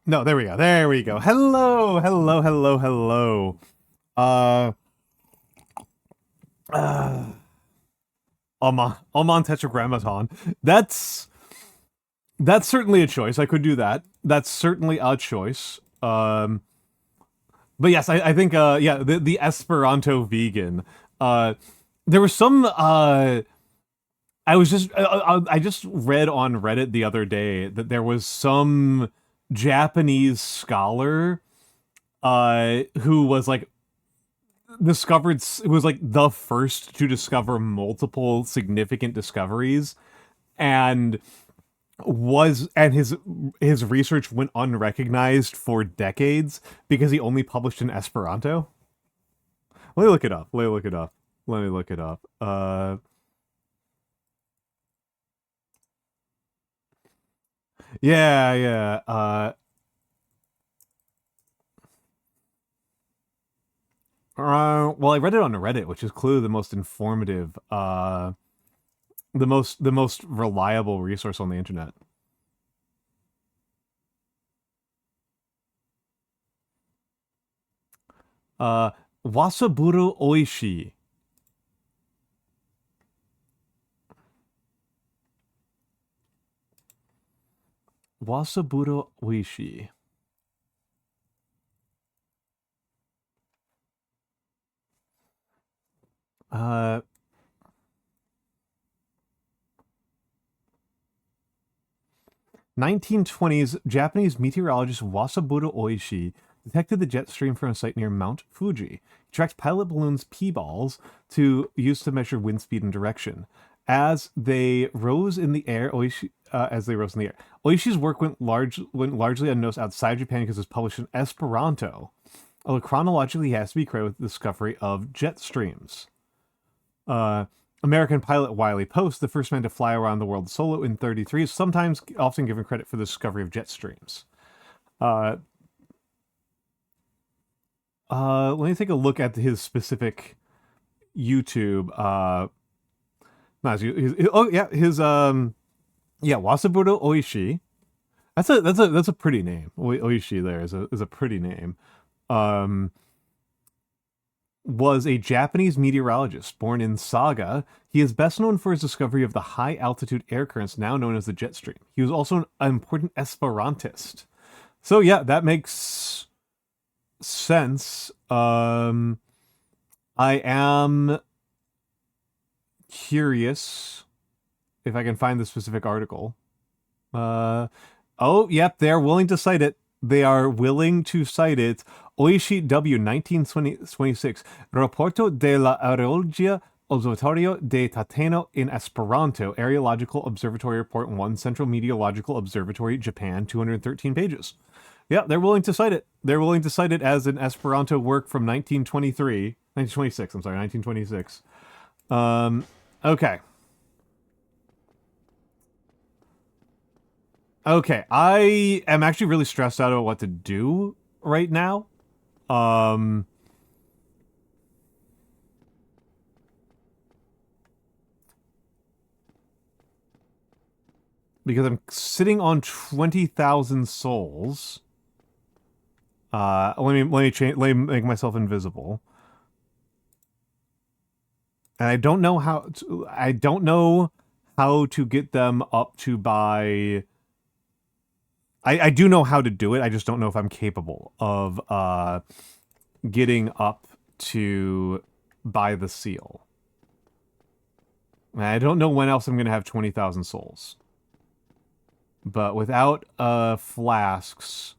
Speaker 1: No, there we go. There we go. Hello, hello, hello, hello. Alman Tetragrammaton. That's certainly a choice. I could do that. That's certainly a choice. But yes, I think yeah, the Esperanto vegan. There was some I just read on Reddit the other day that there was some Japanese scholar who was like discovered it was like the first to discover multiple significant discoveries, and his research went unrecognized for decades because he only published in Esperanto. Let me look it up. Let me look it up. Let me look it up. Yeah, yeah. Well, I read it on Reddit, which is clearly the most informative, the most reliable resource on the internet. Wasaburo Oishi. Wasaburo Oishi. Uh, 1920s Japanese meteorologist Wasaburo Oishi detected the jet stream from a site near Mount Fuji. He tracked pilot balloons' P-balls to use to measure wind speed and direction. As they rose in the air, Oishi's work went largely unnoticed outside Japan because it was published in Esperanto. Although chronologically, he has to be credited with the discovery of jet streams. American pilot Wiley Post, the first man to fly around the world solo in 33, is often given credit for the discovery of jet streams. Let me take a look at his specific YouTube. Wasaburo Oishi. That's a pretty name. Oishi there is a pretty name. Was a Japanese meteorologist born in Saga. He is best known for his discovery of the high-altitude air currents now known as the jet stream. He was also an important Esperantist. So yeah, that makes sense. I am curious if I can find the specific article. Oh, yep, they're willing to cite it. They are willing to cite it. Oishi W. 1926. Reporto de la Aerologia Observatorio de Tateno in Esperanto. Aerological Observatory Report 1. Central Meteorological Observatory, Japan. 213 pages. Yeah, they're willing to cite it. They're willing to cite it as an Esperanto work from 1926. I'm sorry, 1926. Okay. Okay, I am actually really stressed out about what to do right now. Because I'm sitting on 20,000 souls. Let me make myself invisible. And I don't know how to get them up to buy. I do know how to do it. I just don't know if I'm capable of getting up to buy the seal. And I don't know when else I'm going to have 20,000 souls. But without flasks,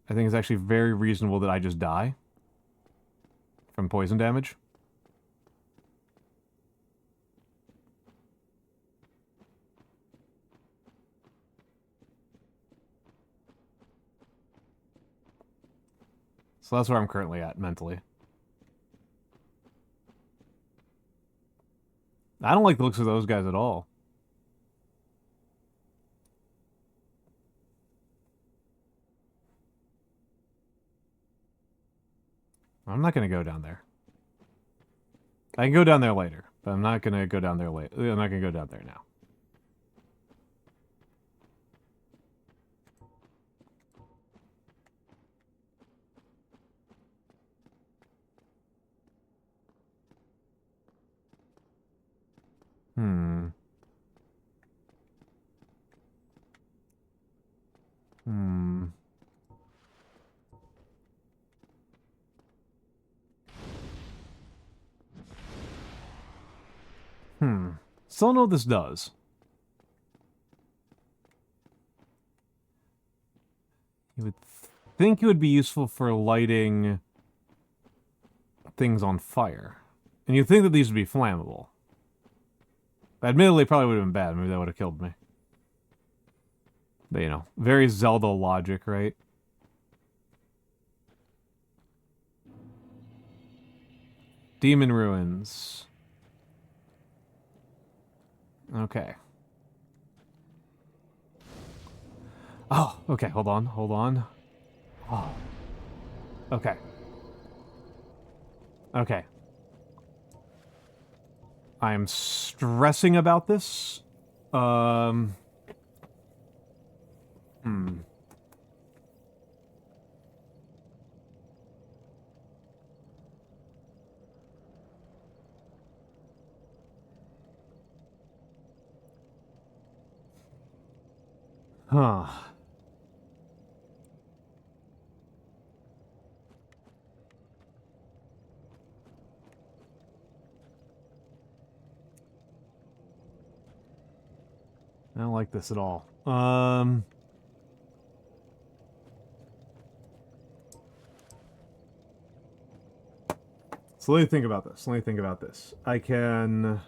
Speaker 1: I think it's actually very reasonable that I just die from poison damage. So that's where I'm currently at mentally. I don't like the looks of those guys at all. I'm not going to go down there. I can go down there later, but I'm not going to go down there later. I'm not going to go down there now. Hmm. Still don't know what this does. You would think it would be useful for lighting things on fire. And you'd think that these would be flammable. Admittedly, probably would have been bad. Maybe that would have killed me. But, you know, very Zelda logic, right? Demon Ruins. Okay. Oh, okay, hold on, hold on. Oh. Okay. Okay. I'm stressing about this. Hmm. Huh. I don't like this at all. So let me think about this. Let me think about this. I can...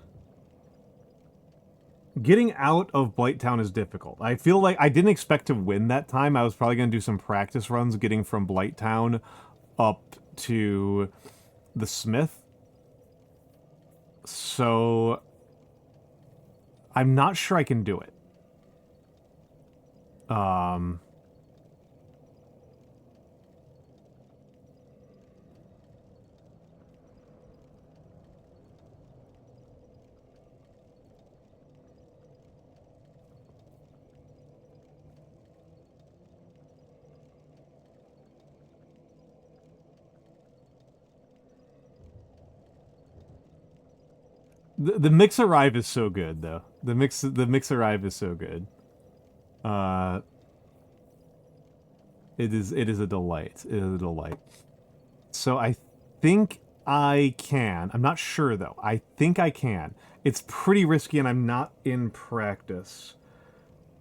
Speaker 1: Getting out of Blighttown is difficult. I feel like I didn't expect to win that time. I was probably going to do some practice runs getting from Blighttown up to the Smith. So I'm not sure I can do it. The mix arrive is so good though. The mix arrive is so good. It is a delight. It is a delight. So I think I can. I'm not sure though. I think I can. It's pretty risky and I'm not in practice.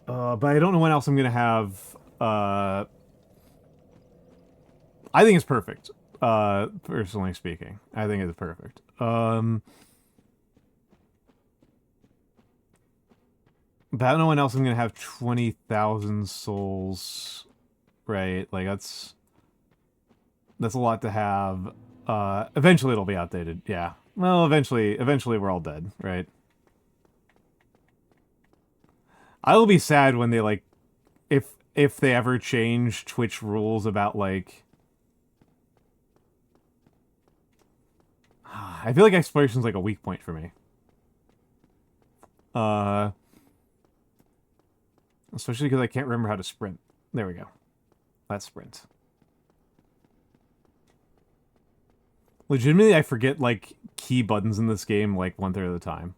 Speaker 1: But I don't know when else I'm gonna have I think it's perfect. Personally speaking. I think it's perfect. But I don't know when else I'm gonna have 20,000 souls, right? Like that's a lot to have. Eventually it'll be outdated. Yeah. Well, eventually we're all dead, right? I will be sad when they like, if they ever change Twitch rules about like. I feel like exploration's like a weak point for me. Especially because I can't remember how to sprint. There we go. That's sprint. Legitimately, I forget, like, key buttons in this game, like, 1/3 of the time.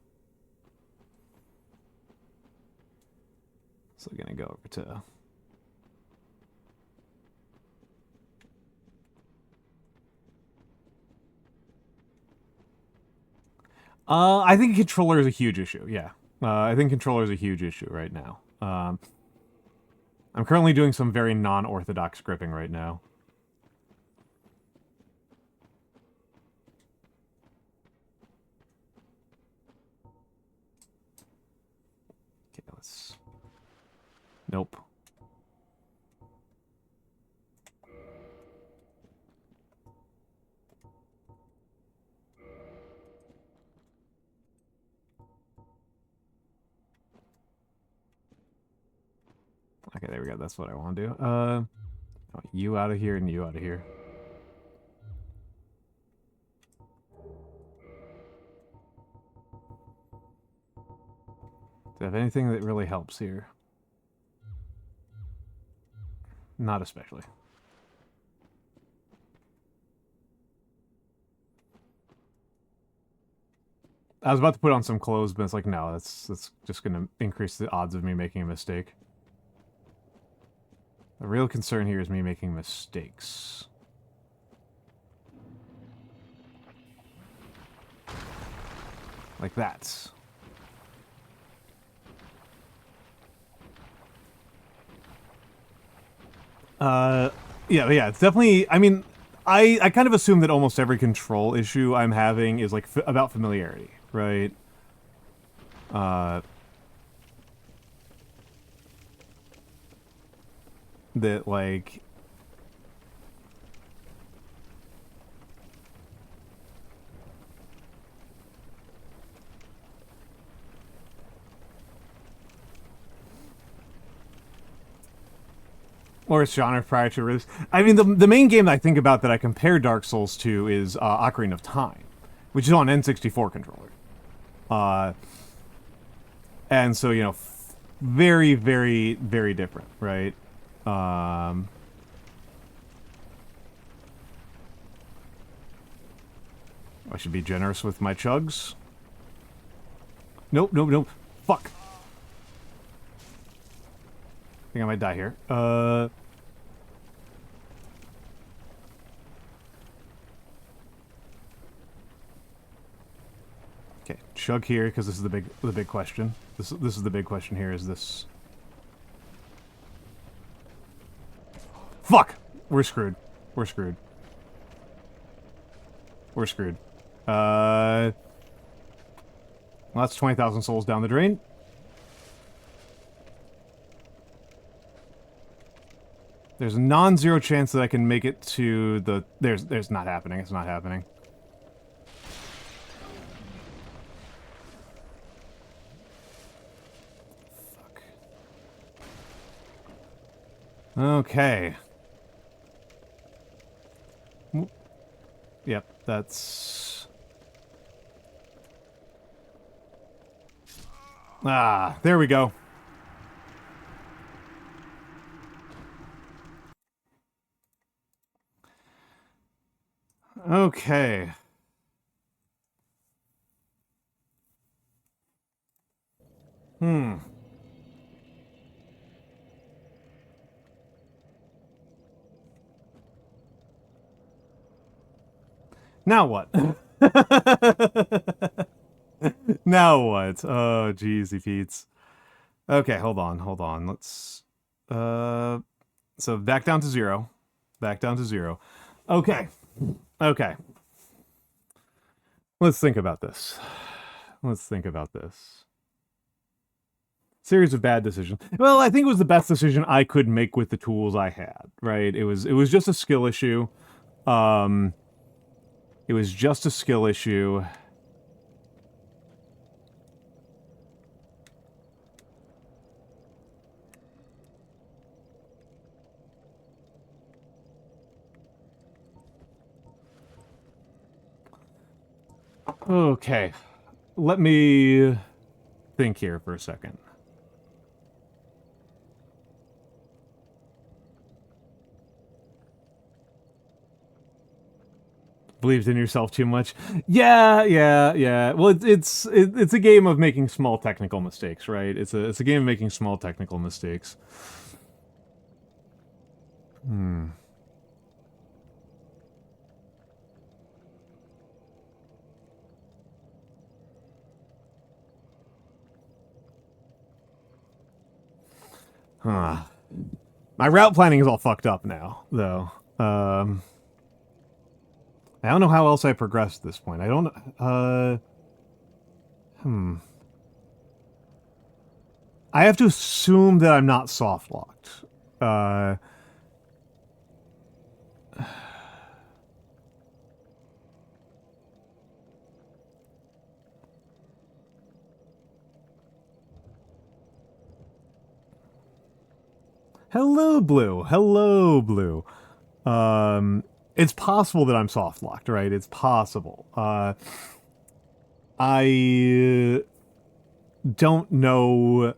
Speaker 1: So we're gonna go over to... I think controller is a huge issue, yeah. I think controller is a huge issue right now. I'm currently doing some very non-orthodox gripping right now. Okay, let's... Nope. Okay, there we go. That's what I want to do. You out of here and you out of here. Do I have anything that really helps here? Not especially. I was about to put on some clothes, but it's like, no, that's just going to increase the odds of me making a mistake. The real concern here is me making mistakes. Like that. Yeah, it's definitely, I mean, I kind of assume that almost every control issue I'm having is, like, about familiarity, right? That, like... Or its genre prior to release. I mean, the main game that I think about that I compare Dark Souls to is Ocarina of Time, which is on N64 controller. And so, you know, very, very, very different, right? I should be generous with my chugs. Nope, nope, nope. Fuck. I think I might die here. Okay, chug here because this is the big question. This is the big question here. Is this? Fuck! We're screwed. We're screwed. We're screwed. Well, that's 20,000 souls down the drain. There's a non-zero chance that I can make it to the... There's not happening. It's not happening. Fuck. Okay. Yep, that's... Ah, there we go. Okay. Now what? Now what? Oh, jeezy Pete's. Okay, hold on. Let's... So back down to 0. Back down to 0. Okay. Okay. Let's think about this. Let's think about this. Series of bad decisions. Well, I think it was the best decision I could make with the tools I had, right? It was just a skill issue. It was just a skill issue. Okay. Let me think here for a second. Believed in yourself too much. Yeah. Well, it's a game of making small technical mistakes, right? It's a game of making small technical mistakes. Huh. My route planning is all fucked up now, though. I don't know how else I progressed at this point. I don't... I have to assume that I'm not soft-locked. Hello, Blue. Hello, Blue. It's possible that I'm soft-locked, right? It's possible. I don't know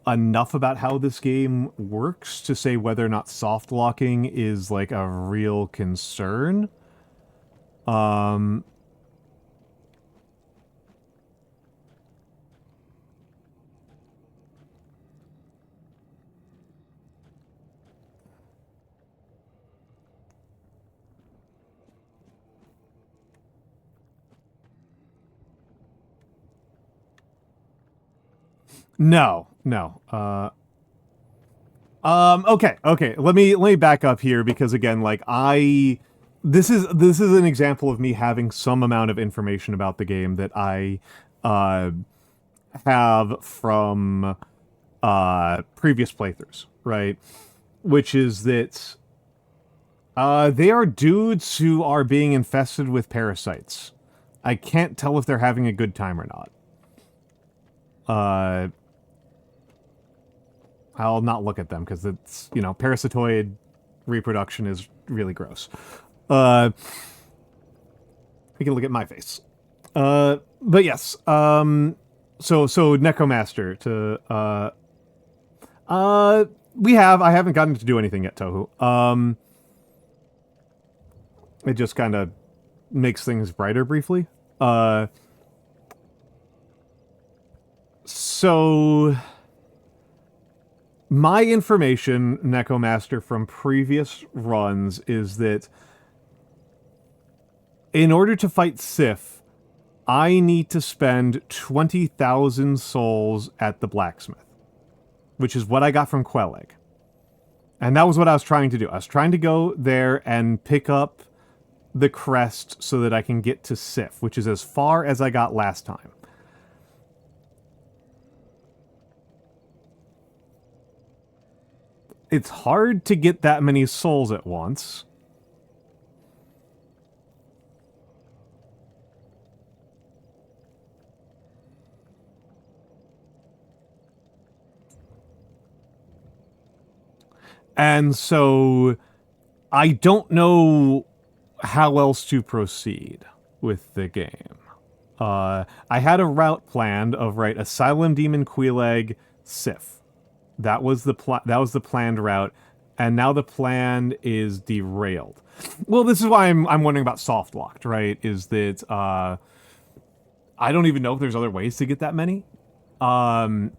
Speaker 1: enough about how this game works to say whether or not soft-locking is, like, a real concern. No, no. Okay, okay. Let me back up here because again, like this is an example of me having some amount of information about the game that I uh have from previous playthroughs, right? Which is that they are dudes who are being infested with parasites. I can't tell if they're having a good time or not. I'll not look at them because it's, you know, parasitoid reproduction is really gross. You can look at my face. But yes. So Necromaster to I haven't gotten to do anything yet, Tohu. It just kind of makes things brighter briefly. So my information, Necromaster, from previous runs is that in order to fight Sif, I need to spend 20,000 souls at the blacksmith, which is what I got from Quelleg. And that was what I was trying to do. I was trying to go there and pick up the crest so that I can get to Sif, which is as far as I got last time. It's hard to get that many souls at once. And so I don't know how else to proceed with the game. I had a route planned of, right, Asylum Demon, Queleg, Sif. That was the planned route, and now the plan is derailed. Well, this is why I'm wondering about soft locked, right? Is that I don't even know if there's other ways to get that many. I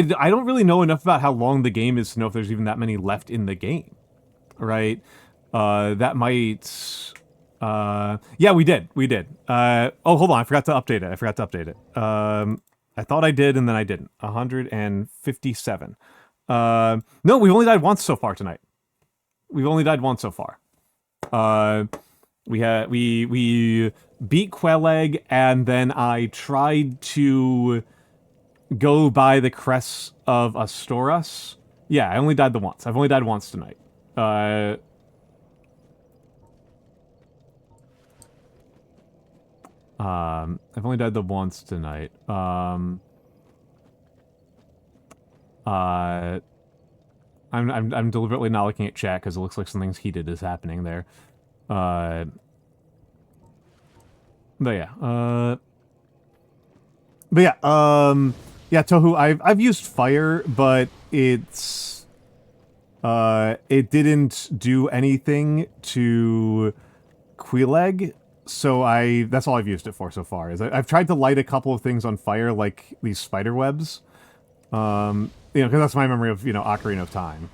Speaker 1: don't really know enough about how long the game is to know if there's even that many left in the game, right? That might... yeah, we did. Oh, hold on, I forgot to update it. I thought I did, and then I didn't. 157. No, we've only died once so far tonight. We beat Quelleg, and then I tried to go by the crests of Astoras. Yeah, I only died the once. I've only died once tonight. I've only died the once tonight. I'm deliberately not looking at chat because it looks like something's heated is happening there. But yeah. Yeah, Tohu, I've used fire, but it's it didn't do anything to Queleg, so that's all I've used it for so far. Is I've tried to light a couple of things on fire, like these spider webs. You know, because that's my memory of, you know, Ocarina of Time.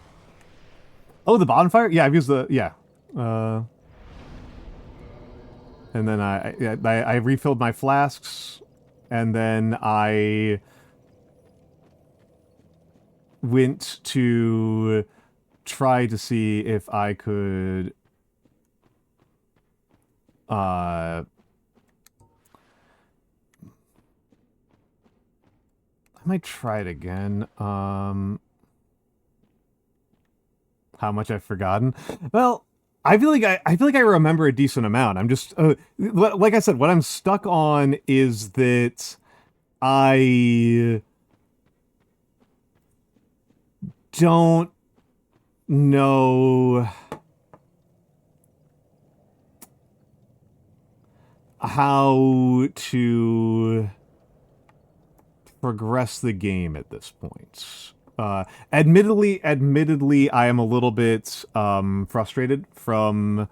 Speaker 1: Oh, the bonfire? Yeah, I've used the and then I refilled my flasks, and then I went to try to see if I could I might try it again. How much I've forgotten? Well, I feel like I remember a decent amount. I'm just like I said, what I'm stuck on is that I don't know how to progress the game at this point. Admittedly, I am a little bit frustrated from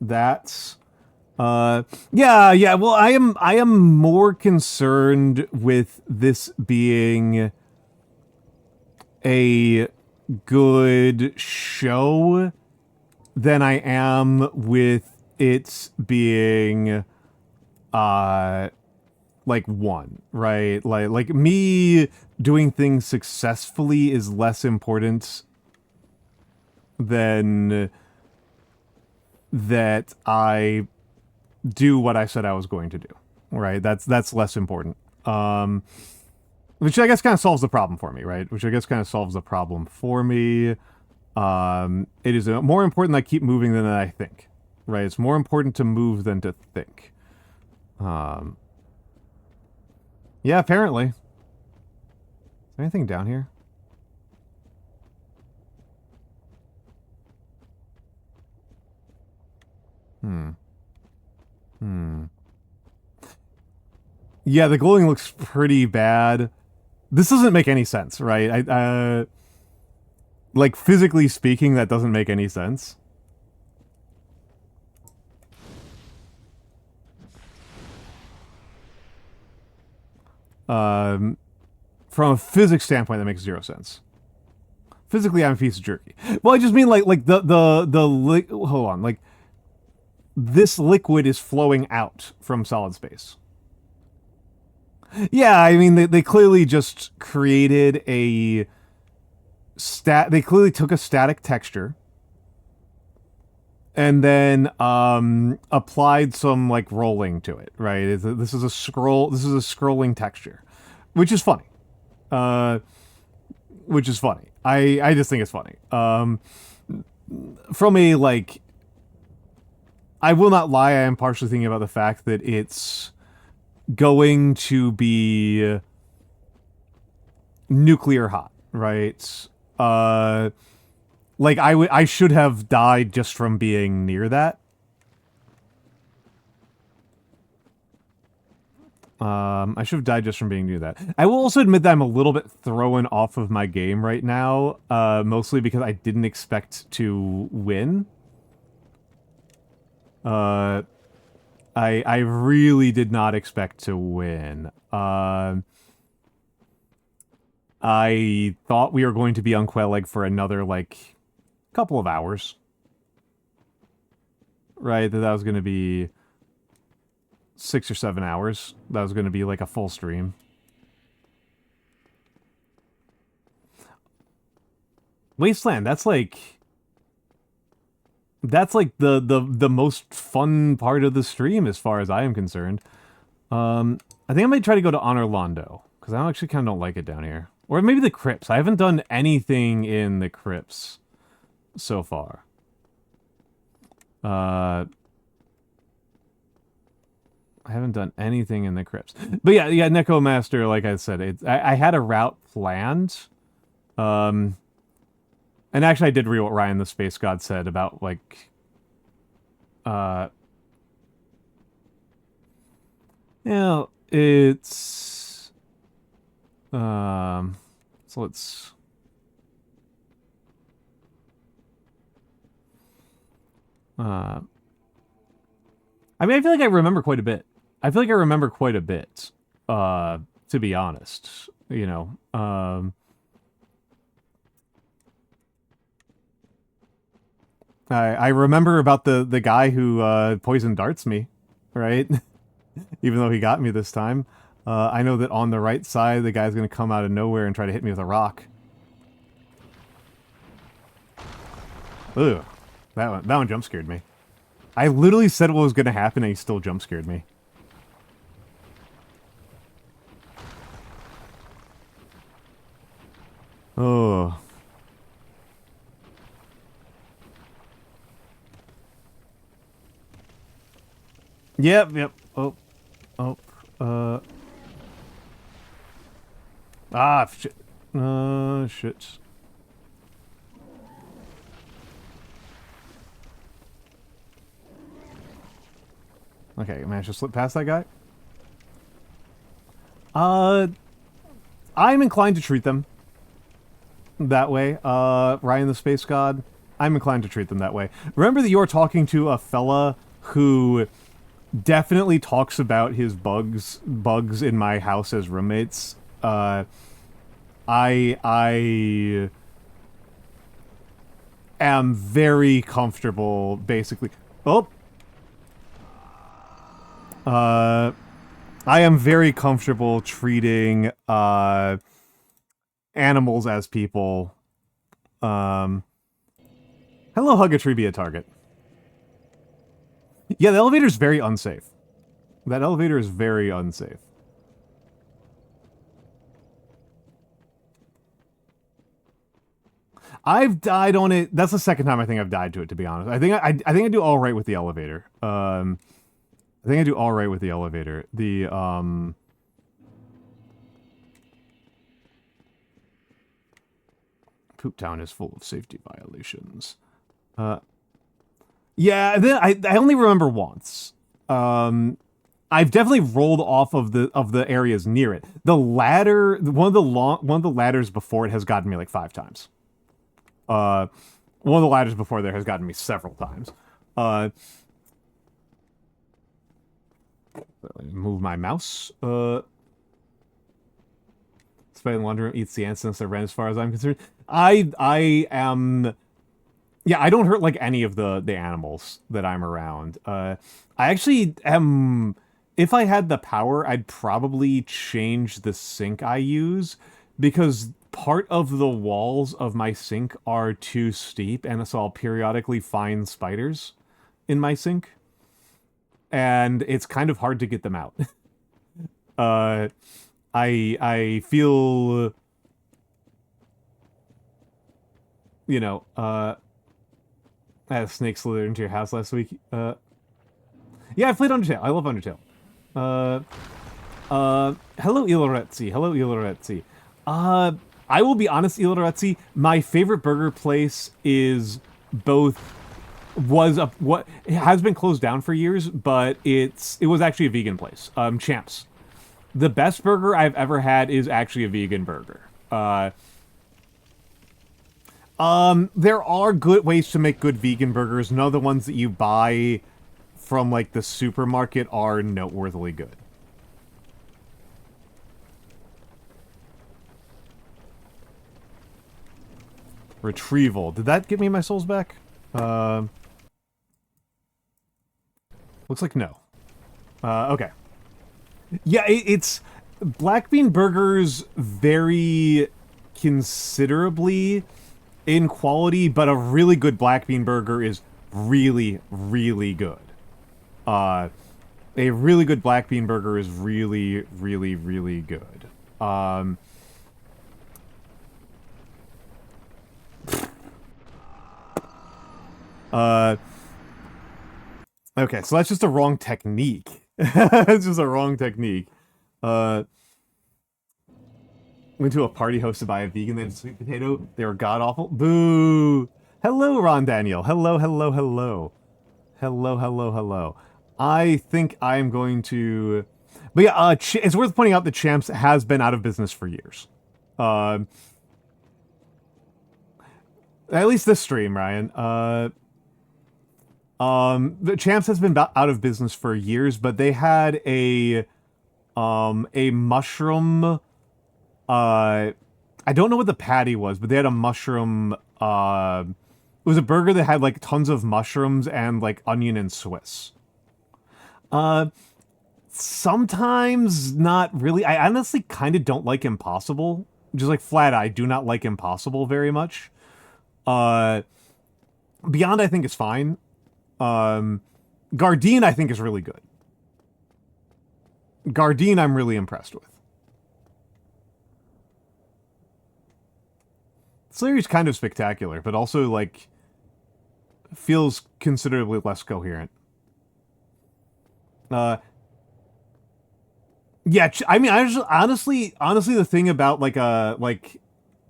Speaker 1: that. Yeah. Well, I am more concerned with this being a good show than I am with it being like 1, right? Like me doing things successfully is less important than that I do what I said I was going to do, right? That's less important. Which I guess kind of solves the problem for me, right? Which I guess kind of solves the problem for me. It is more important that I keep moving than I think, right? It's more important to move than to think. Yeah, apparently. Is there anything down here? Yeah, the glowing looks pretty bad. This doesn't make any sense, right? Like, physically speaking, that doesn't make any sense. From a physics standpoint, that makes 0 sense. Physically, I'm a piece of jerky. Well, I just mean, like hold on, like, this liquid is flowing out from solid space. Yeah, I mean, they clearly just created a they clearly took a static texture and then applied some like rolling to it, right? This is a scrolling texture, which is funny. Which is funny. I just think it's funny. From a like, I will not lie, I am partially thinking about the fact that it's going to be nuclear hot, right? Like I should have died just from being near that. I should have died just from being near that. I will also admit that I'm a little bit thrown off of my game right now, mostly because I didn't expect to win. I really did not expect to win. I thought we were going to be on Quail Egg for another, like, couple of hours. Right? That was going to be 6 or 7 hours. That was going to be, like, a full stream. Wasteland, that's like the most fun part of the stream as far as I am concerned. I think I might try to go to Honor Londo, because I actually kind of don't like it down here. Or maybe the crypts. I haven't done anything in the crypts so far. I haven't done anything in the crypts. But yeah, Neko Master, like I said, I had a route planned. And actually I did read what Ryan the Space God said about, like, you know, it's, so let's, I mean, I feel like I remember quite a bit. I feel like I remember quite a bit, to be honest, you know, I remember about the guy who poisoned darts me, right? Even though he got me this time. I know that on the right side, the guy's going to come out of nowhere and try to hit me with a rock. Ugh. That one jump scared me. I literally said what was going to happen and he still jump scared me. Oh. Yep. Oh. Ah, shit. Shit. Okay, I managed to slip past that guy. I'm inclined to treat them that way. Ryan the Space God, I'm inclined to treat them that way. Remember that you're talking to a fella who definitely talks about his bugs in my house as roommates. I am very comfortable, basically. Oh. I am very comfortable treating animals as people. Hello, Hug a Tree be a target. Yeah, the elevator's very unsafe. That elevator is very unsafe. I've died on it. That's the second time I think I've died to it, to be honest. I think I do all right with the elevator. I think I do all right with the elevator. The Poop Town is full of safety violations. Yeah, then I only remember once. I've definitely rolled off of the areas near it. The ladder, one of the ladders before it has gotten me like 5 times. One of the ladders before there has gotten me several times. Move my mouse. Spend laundry room eats the ants since they're ran as far as I'm concerned. I am. Yeah, I don't hurt like any of the animals that I'm around. I actually am. If I had the power, I'd probably change the sink I use, because part of the walls of my sink are too steep, and so I'll periodically find spiders in my sink, and it's kind of hard to get them out. I feel, you know, I had a snake slither into your house last week. Yeah, I played Undertale. I love Undertale. Hello, Iloretsi. Hello, Iloretsi. I will be honest, Iloretsi, my favorite burger place is what it has been closed down for years, but it was actually a vegan place. Champs. The best burger I've ever had is actually a vegan burger. There are good ways to make good vegan burgers. None of the ones that you buy from, like, the supermarket are noteworthily good. Retrieval. Did that get me my souls back? Looks like no. Okay. Yeah, it's... Black bean burgers vary considerably in quality, but a really good black bean burger is really, really good. A really good black bean burger is really, really, really good. Okay, so that's just a wrong technique. It's just a wrong technique. Went to a party hosted by a vegan named Sweet Potato. They were god-awful. Boo! Hello, Ron Daniel. Hello, hello, hello. Hello, hello, hello. I think I'm going to... But yeah, it's worth pointing out that Champs has been out of business for years. At least this stream, Ryan. The Champs has been out of business for years, but they had a mushroom... I don't know what the patty was, but they had a mushroom... it was a burger that had, like, tons of mushrooms and, like, onion and Swiss. Sometimes not really. I honestly kind of don't like Impossible. Just, like, flat I do not like Impossible very much. Beyond, I think, is fine. Gardein, I think, is really good. Gardein, I'm really impressed with. Slayer's kind of spectacular, but also, like, feels considerably less coherent. Yeah, I mean, honestly, the thing about, like, a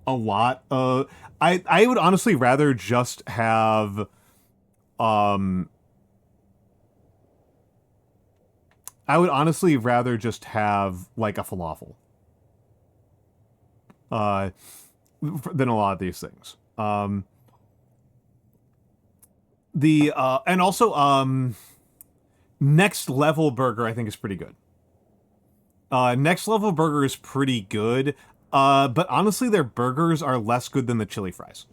Speaker 1: lot of... I would honestly rather just have, I would honestly rather just have, like, a falafel. Than a lot of these things. And also, Next Level Burger, I think, is pretty good. Next Level Burger is pretty good, but honestly, their burgers are less good than the chili fries.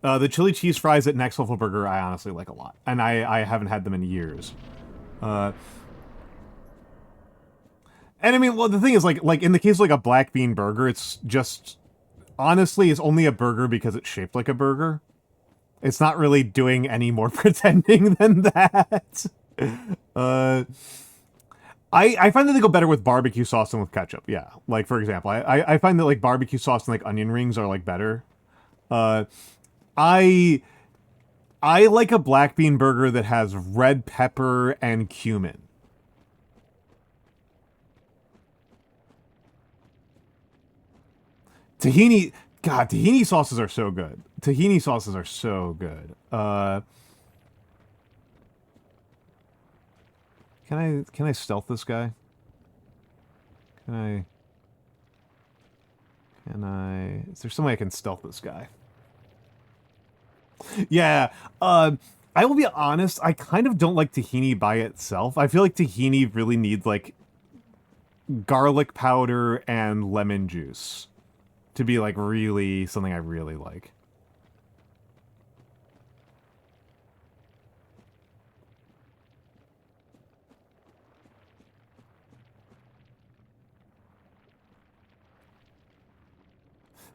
Speaker 1: The chili cheese fries at Next Level Burger, I honestly like a lot, and I haven't had them in years. And I mean, well, the thing is, like in the case of like a black bean burger, it's just honestly, it's only a burger because it's shaped like a burger. It's not really doing any more pretending than that. Uh, I find that they go better with barbecue sauce than with ketchup. Yeah, like for example, I find that like barbecue sauce and like onion rings are like better. Uh, I I like a black bean burger that has red pepper and cumin. Tahini, God, tahini sauces are so good. Tahini sauces are so good. Can I stealth this guy? Can I? Can I? Is there some way I can stealth this guy? Yeah. I will be honest. I kind of don't like tahini by itself. I feel like tahini really needs like garlic powder and lemon juice to be like really something I really like.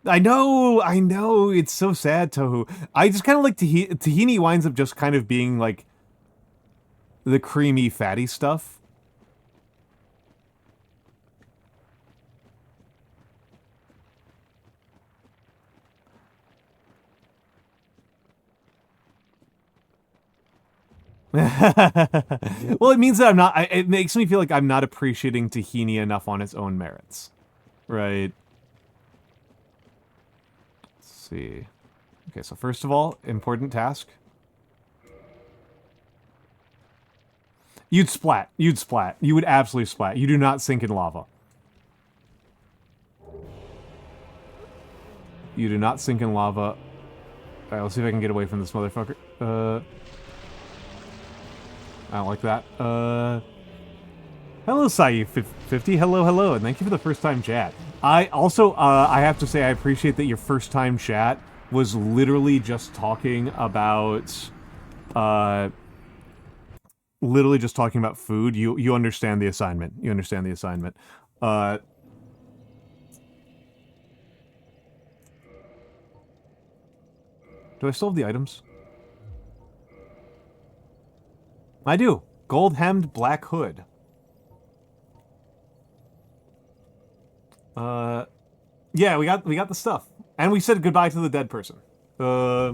Speaker 1: I know, it's so sad, Tohu. I just kind of like tahini winds up just kind of being like the creamy, fatty stuff. Well, it means that I'm not. It makes me feel like I'm not appreciating tahini enough on its own merits, right? Let's see. Okay, so first of all, important task. You'd splat. You'd splat. You would absolutely splat. You do not sink in lava. You do not sink in lava. All right, let's see if I can get away from this motherfucker. I don't like that. Hello, Sayu50. Hello, hello, and thank you for the first time chat. I also, I have to say, I appreciate that your first time chat was literally just talking about, food. You understand the assignment. You understand the assignment. Do I still have the items? I do. Gold-hemmed black hood. Yeah, we got the stuff. And we said goodbye to the dead person. Yeah,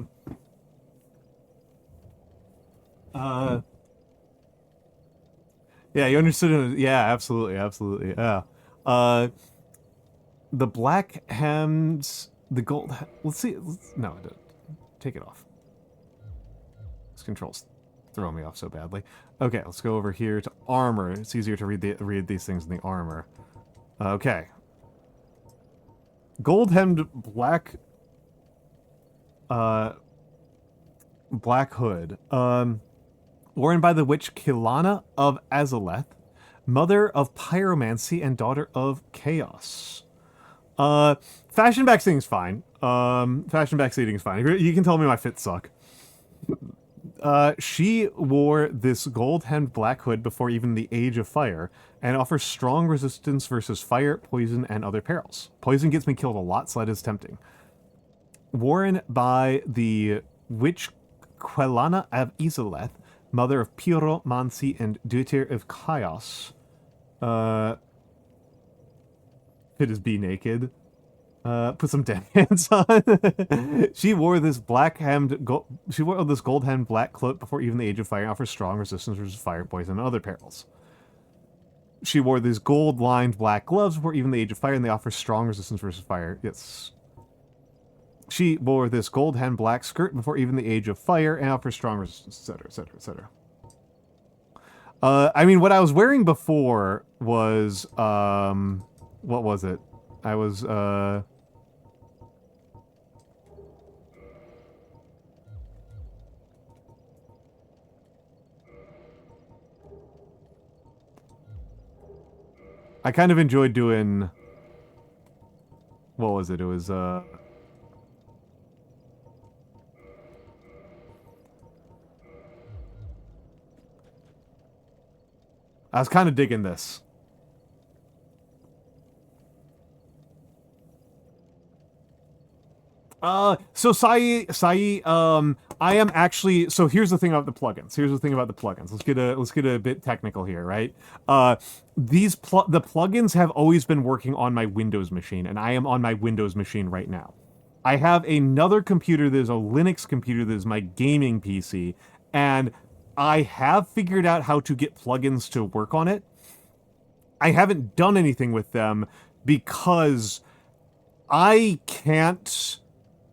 Speaker 1: you understood it. Yeah, absolutely, absolutely. Yeah. The black hems, the gold. Let's see. No, take it off. This controls throw me off so badly. Okay, let's go over here to armor. It's easier to read these things in the armor. Okay. Gold-hemmed black black hood. Worn by the witch Kilana of Azaleth, mother of pyromancy and daughter of chaos. Fashion backseating's fine. Fashion backseating is fine. You can tell me my fits suck. She wore this gold-hemmed black hood before even the Age of Fire, and offers strong resistance versus fire, poison, and other perils. Poison gets me killed a lot, so that is tempting. Worn by the witch Quelana of Isoleth, mother of pyromancy and daughter of chaos. Fit is be naked. Put some dead hands on. She wore this gold-hemmed black cloak before even the Age of Fire, and offers strong resistance versus fire, poison, and other perils. She wore these gold-lined black gloves before even the Age of Fire, and they offer strong resistance versus fire. Yes. She wore this gold-hemmed black skirt before even the Age of Fire, and offers strong resistance, etc., etc., etc. I mean, what I was wearing before was, what was it? I was, I kind of enjoyed doing... What was it? It was, I was kind of digging this. So Sai, I am actually, so here's the thing about the plugins. Let's get a bit technical here, right? The plugins have always been working on my Windows machine, and I am on my Windows machine right now. I have another computer that is a Linux computer that is my gaming PC, and I have figured out how to get plugins to work on it. I haven't done anything with them because I can't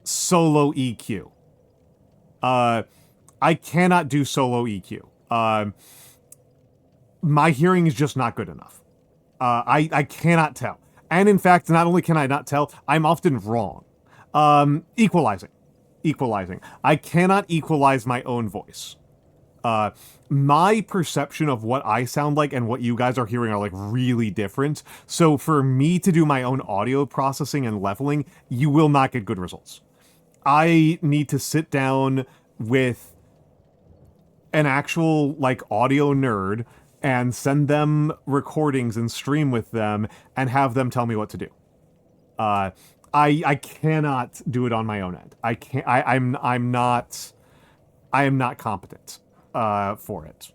Speaker 1: solo EQ. I cannot do solo EQ. My hearing is just not good enough. I cannot tell. And in fact, not only can I not tell, I'm often wrong. Equalizing. I cannot equalize my own voice. My perception of what I sound like and what you guys are hearing are like really different. So for me to do my own audio processing and leveling, you will not get good results. I need to sit down with an actual like audio nerd and send them recordings and stream with them and have them tell me what to do. I cannot do it on my own end. I am not competent for it.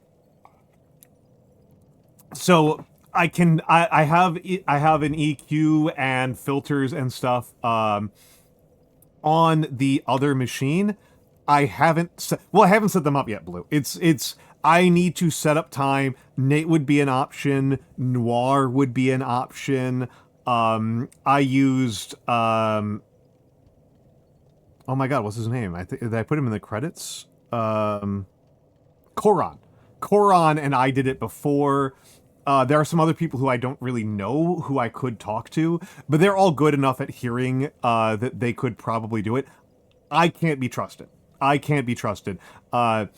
Speaker 1: So I have an EQ and filters and stuff on the other machine. I haven't set them up yet, Blue. I need to set up time. Nate would be an option. Noir would be an option. I used oh my god, what's his name? Did I put him in the credits? Koron, and I did it before. There are some other people who I don't really know who I could talk to, but they're all good enough at hearing that they could probably do it. I can't be trusted. I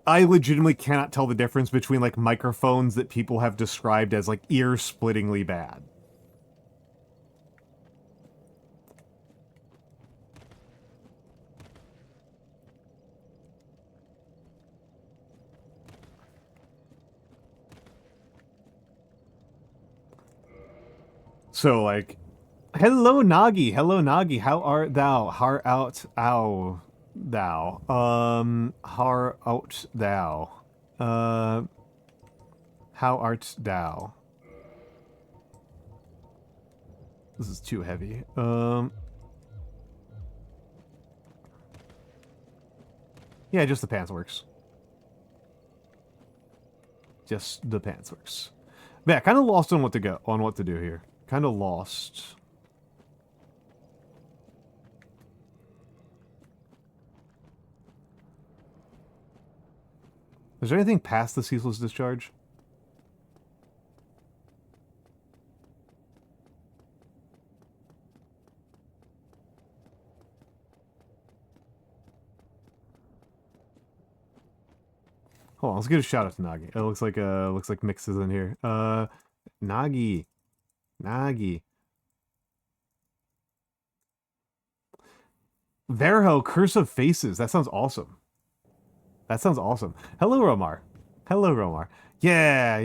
Speaker 1: legitimately cannot tell the difference between like microphones that people have described as like ear-splittingly bad. So, like, hello, Nagi, how art thou? How art thou? How art thou? How art thou? This is too heavy. Yeah, just the pants works. Just the pants works. But yeah, kind of lost on what to do here. Kind of lost. Is there anything past the ceaseless discharge? Hold on, let's get a shout out to Nagi. It looks like Mix is in here. Nagi. Verho, Curse of Faces. That sounds awesome. Hello, Romar. Yeah.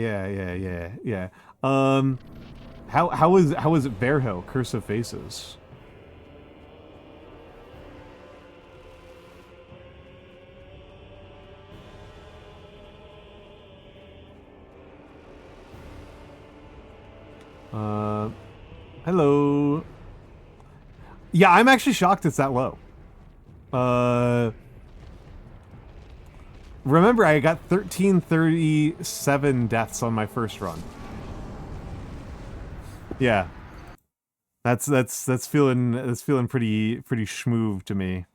Speaker 1: How is Verho, Curse of Faces? Hello. Yeah, I'm actually shocked it's that low. Remember, I got 1337 deaths on my first run. Yeah. That's feeling pretty schmoove to me.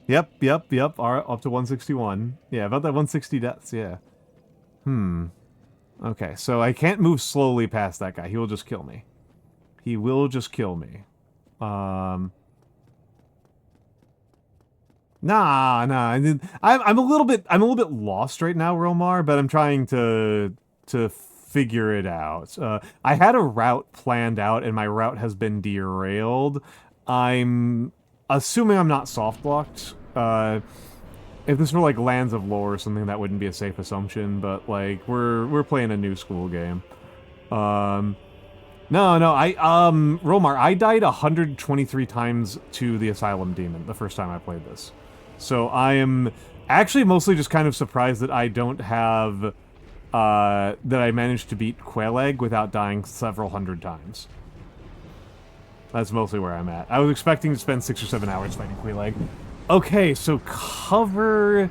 Speaker 1: Yep. Up to 161. Yeah, about that 160 deaths, yeah. Okay, so I can't move slowly past that guy. He will just kill me. Nah. I'm a little bit lost right now, Romar, but I'm trying to figure it out. I had a route planned out, and my route has been derailed. I'm assuming I'm not soft blocked. If this were like Lands of Lore or something, that wouldn't be a safe assumption, but like we're playing a new school game. No, Romar, I died 123 times to the Asylum Demon the first time I played this. So I am actually mostly just kind of surprised that I don't have, that I managed to beat Quail Egg without dying several hundred times. That's mostly where I'm at. I was expecting to spend 6 or 7 hours fighting Quail Egg. Okay, so cover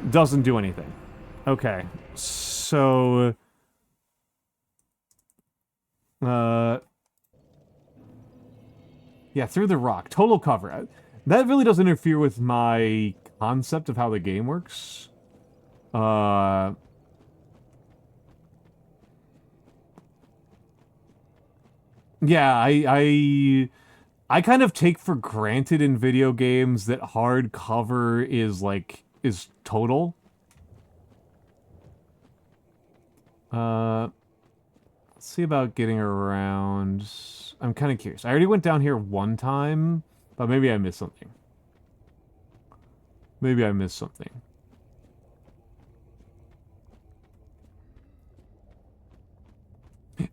Speaker 1: doesn't do anything. Okay, so... yeah, through the rock. Total cover. That really does interfere with my concept of how the game works. Yeah, I kind of take for granted in video games that hard cover is, like, is total. Let's see about getting around. I'm kind of curious. I already went down here one time, but maybe I missed something. Maybe I missed something.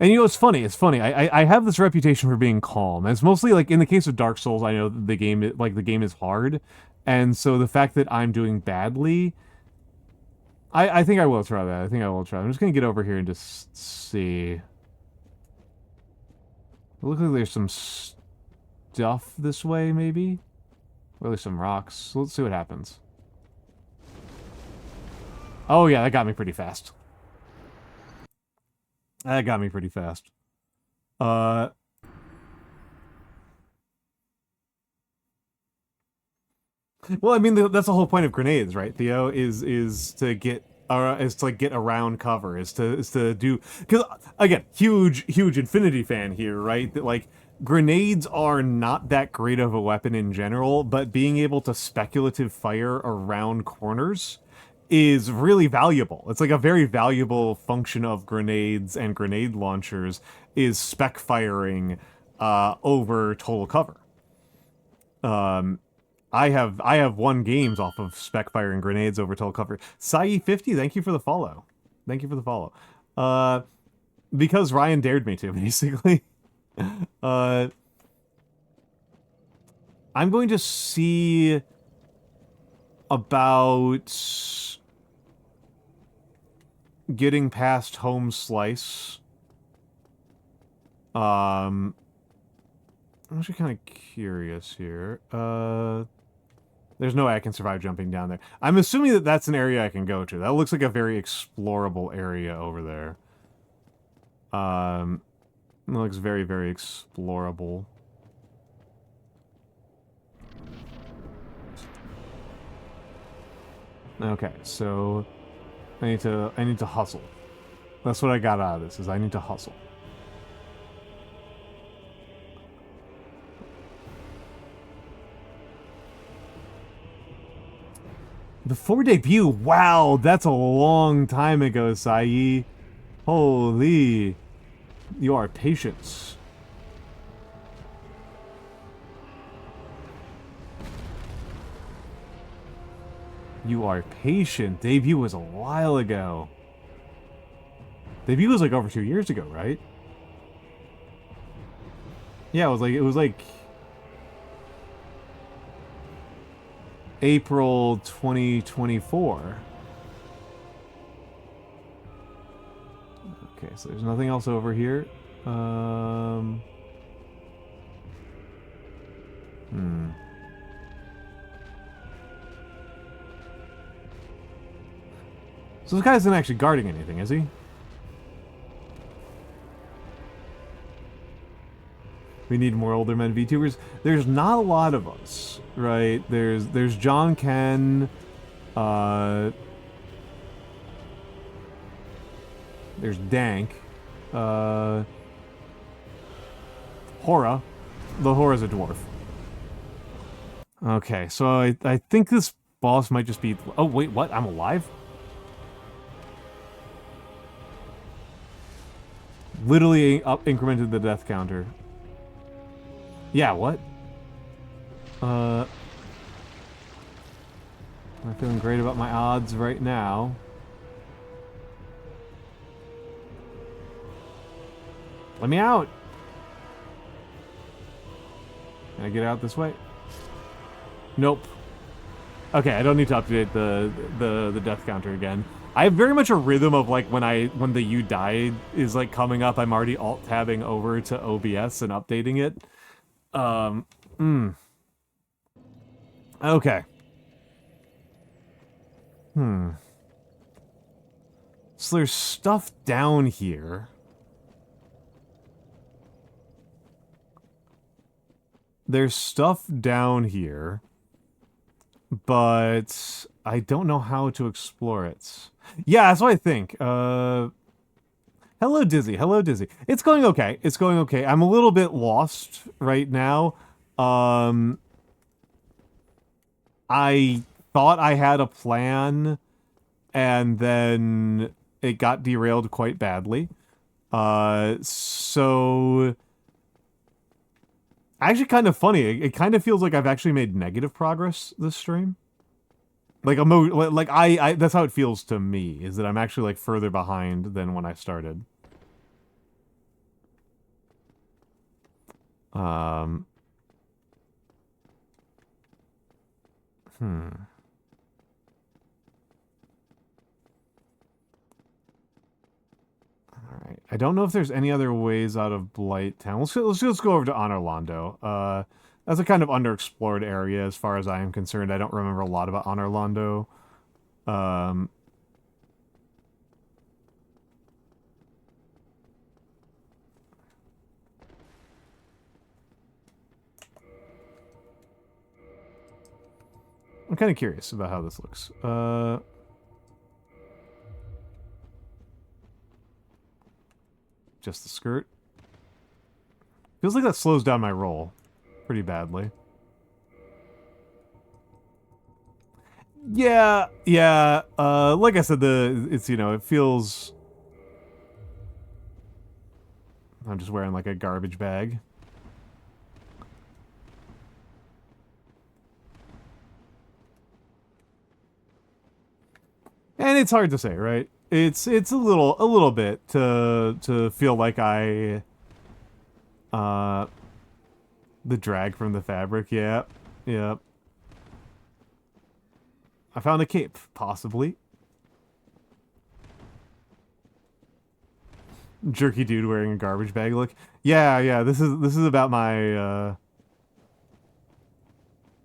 Speaker 1: And you know, it's funny. I have this reputation for being calm. And it's mostly like in the case of Dark Souls, I know the game is hard, and so the fact that I'm doing badly, I think I will try that. I think I will try. I'm just gonna get over here and just see. It looks like there's some stuff this way, maybe, or there's some rocks. So let's see what happens. Oh yeah, that got me pretty fast. That got me pretty fast. Well, I mean, that's the whole point of grenades, right, Theo? Is to get like get around cover, is to do, because again, huge Infinity fan here, right? That like grenades are not that great of a weapon in general, but being able to speculative fire around corners is really valuable. It's like a very valuable function of grenades and grenade launchers is spec firing over total cover. I have won games off of spec firing grenades over total cover. Sai50, thank you for the follow. Thank you for the follow. Because Ryan dared me to, basically. I'm going to see about getting past home slice. I'm actually kind of curious here. There's no way I can survive jumping down there. I'm assuming that that's an area I can go to. That looks like a very explorable area over there. It looks very explorable. Okay, so I need to hustle. That's what I got out of this, is I need to hustle. Before debut? Wow, that's a long time ago, Sai. Holy. You are patient. You are patient. Debut was a while ago. Debut was like over 2 years ago, right? Yeah, it was like April 2024. Okay, so there's nothing else over here. So this guy isn't actually guarding anything, is he? We need more older men VTubers. There's not a lot of us, right? There's John Ken, there's Dank, Hora. The Hora's a dwarf. Okay, so I think this boss might just be... Oh, wait, what? I'm alive? Literally incremented the death counter. Yeah, what? I'm feeling great about my odds right now. Let me out. Can I get out this way? Nope. Okay, I don't need to update the death counter again. I have very much a rhythm of like when the "you died" is like coming up, I'm already alt tabbing over to OBS and updating it. Okay. So there's stuff down here. There's stuff down here, but I don't know how to explore it. Yeah, that's what I think. Hello, Dizzy. Hello, Dizzy. It's going okay. It's going okay. I'm a little bit lost right now. I thought I had a plan, and then it got derailed quite badly. So... Actually, kind of funny. It kind of feels like I've actually made negative progress this stream. Like I that's how it feels to me, is that I'm actually like further behind than when I started. Alright. I don't know if there's any other ways out of Blight Town. Let's just go over to Honorlando. That's a kind of underexplored area as far as I am concerned. I don't remember a lot about Honorlando. I'm kind of curious about how this looks. Just the skirt. Feels like that slows down my roll pretty badly. Yeah, yeah. Like I said, it's, you know, it feels... I'm just wearing like a garbage bag. And it's hard to say, right? It's a little bit to feel like the drag from the fabric, yeah. I found a cape, possibly. Jerky dude wearing a garbage bag look. Yeah, this is about my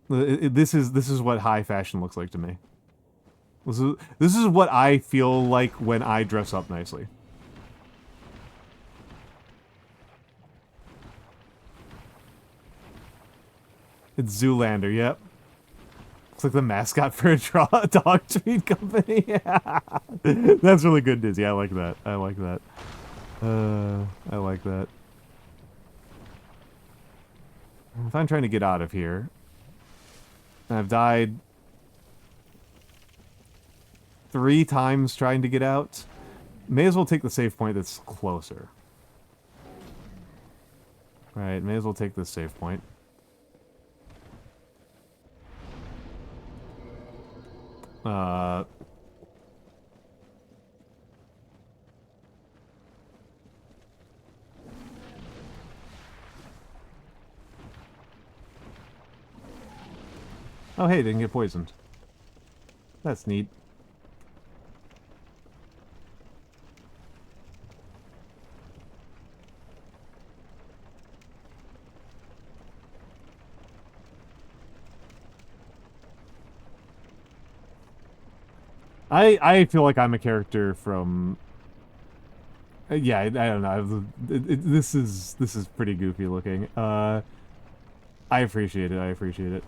Speaker 1: this is what high fashion looks like to me. This is what I feel like when I dress up nicely. It's Zoolander, yep. Looks like the mascot for a dog treat company. Yeah. That's really good, Dizzy. I like that. I like that. I like that. If I'm trying to get out of here, and I've died 3 times trying to get out, may as well take the save point that's closer. Right, may as well take this save point. Oh hey, didn't get poisoned. That's neat. I feel like I'm a character from... yeah, I don't know. This is pretty goofy looking. I appreciate it. I appreciate it.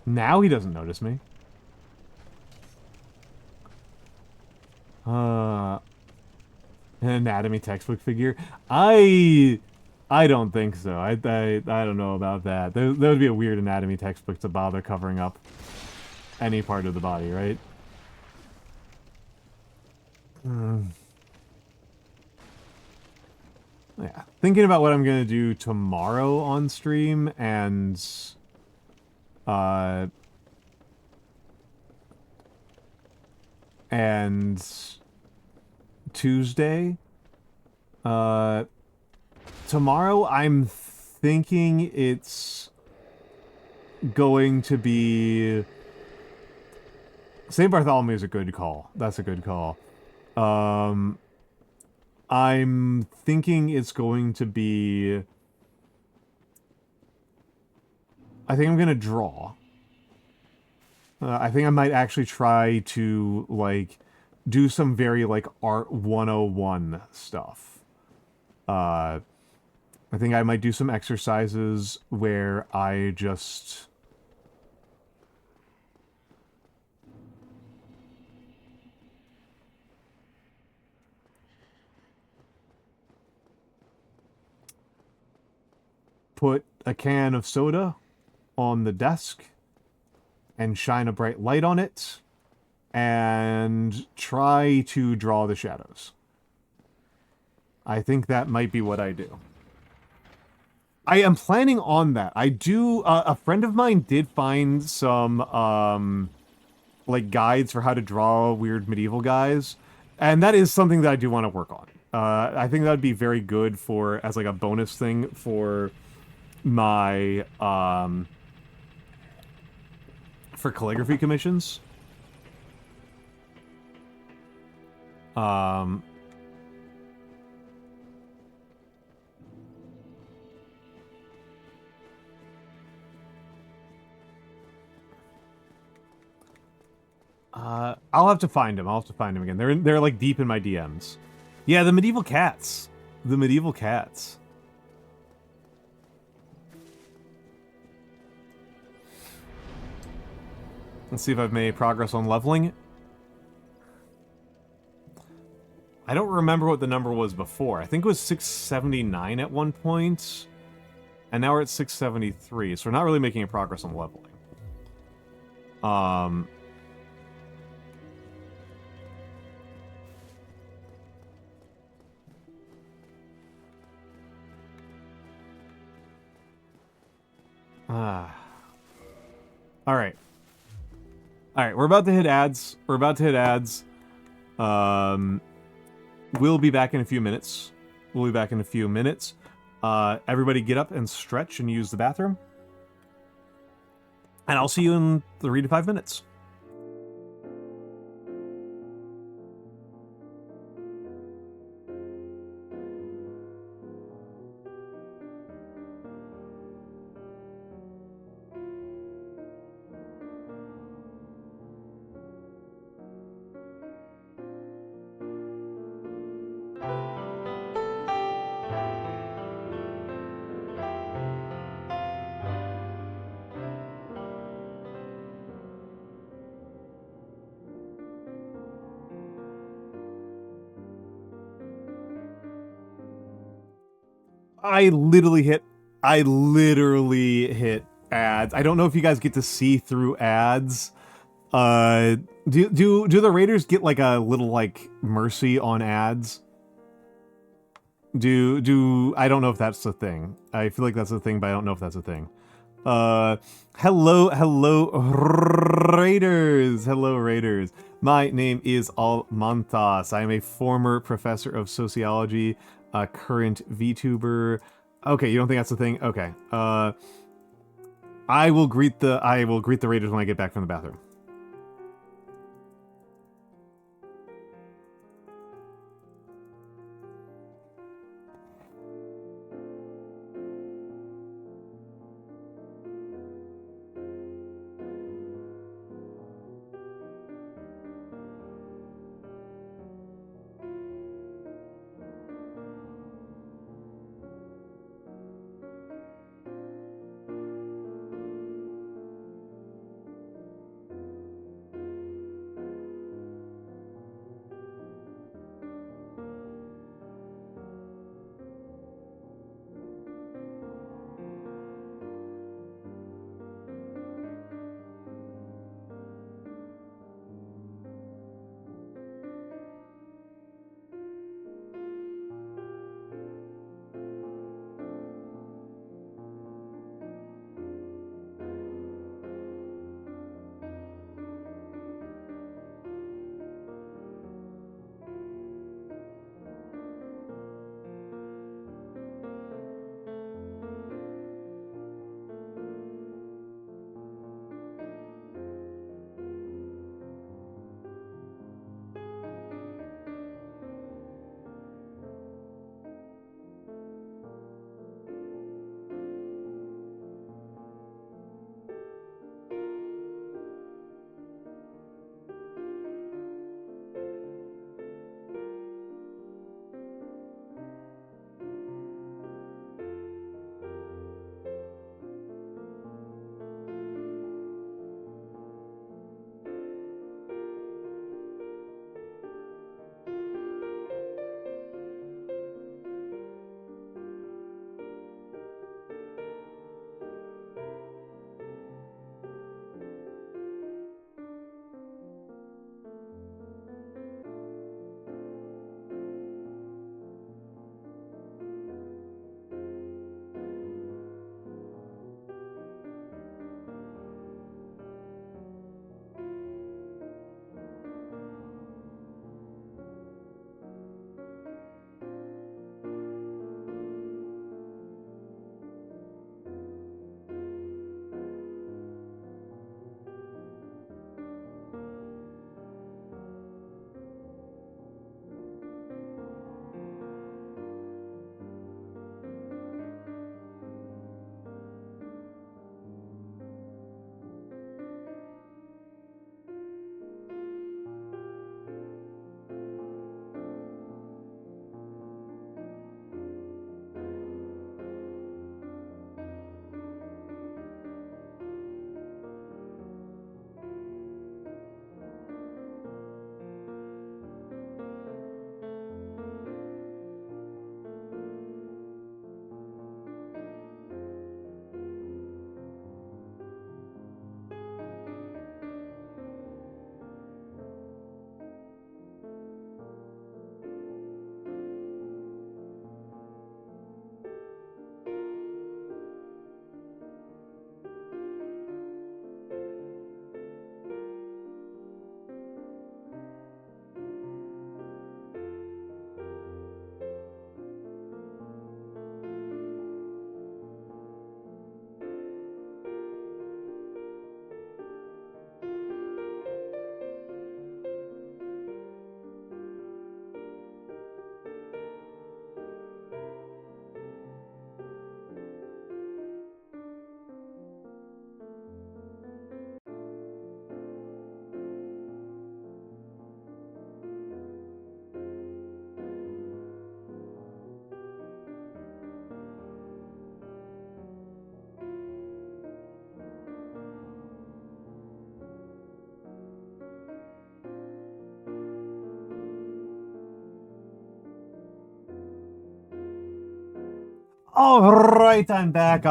Speaker 1: Now he doesn't notice me. An anatomy textbook figure. I don't think so. I don't know about that. That would be a weird anatomy textbook to bother covering up. any part of the body, right? Yeah. Thinking about what I'm gonna do tomorrow on stream uh and Tuesday. Tomorrow I'm thinking it's going to be St. Bartholomew is a good call. That's a good call. I'm thinking it's going to be... I think I'm going to draw. I think I might actually try to, like, do some very, like, Art 101 stuff. I think I might do some exercises where I just... put a can of soda on the desk and shine a bright light on it and try to draw the shadows. I think that might be what I do. I am planning on that. I do, a friend of mine did find some, like, guides for how to draw weird medieval guys, and that is something that I do want to work on. I think that would be very good for, as, like, a bonus thing for my, for calligraphy commissions. I'll have to find him. I'll have to find him again. They're like deep in my DMs. Yeah, the medieval cats. The medieval cats. Let's see if I've made progress on leveling. I don't remember what the number was before. I think it was 679 at one point. And now we're at 673, so we're not really making a progress on leveling. Alright. Alright, we're about to hit ads. We'll be back in a few minutes. Everybody get up and stretch and use the bathroom. And I'll see you in 3 to 5 minutes. I literally hit ads. I don't know if you guys get to see through ads. Do the raiders get like a little like mercy on ads? I don't know if that's the thing. I feel like that's the thing, but I don't know if that's a thing. Hello raiders. Hello raiders. My name is Almantas. I am a former professor of sociology, a current VTuber. Okay, you don't think that's the thing? Okay. I will greet the raiders when I get back from the bathroom. All right, I'm back.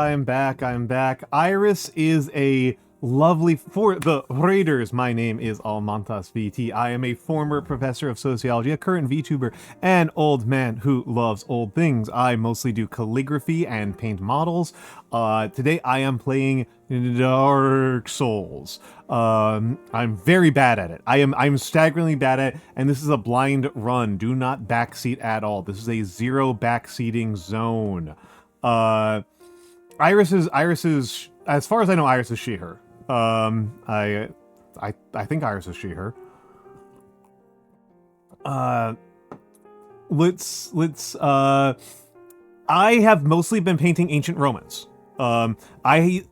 Speaker 1: Iris is a lovely... For the Raiders, my name is Almantas VT. I am a former professor of sociology, a current VTuber, an old man who loves old things. I mostly do calligraphy and paint models. Today I am playing Dark Souls. I'm very bad at it. I'm staggeringly bad at it, and this is a blind run. Do not backseat at all. This is a zero backseating zone. Iris is, as far as I know, Iris is she, her. I think Iris is she, her. I have mostly been painting ancient Romans. Somebody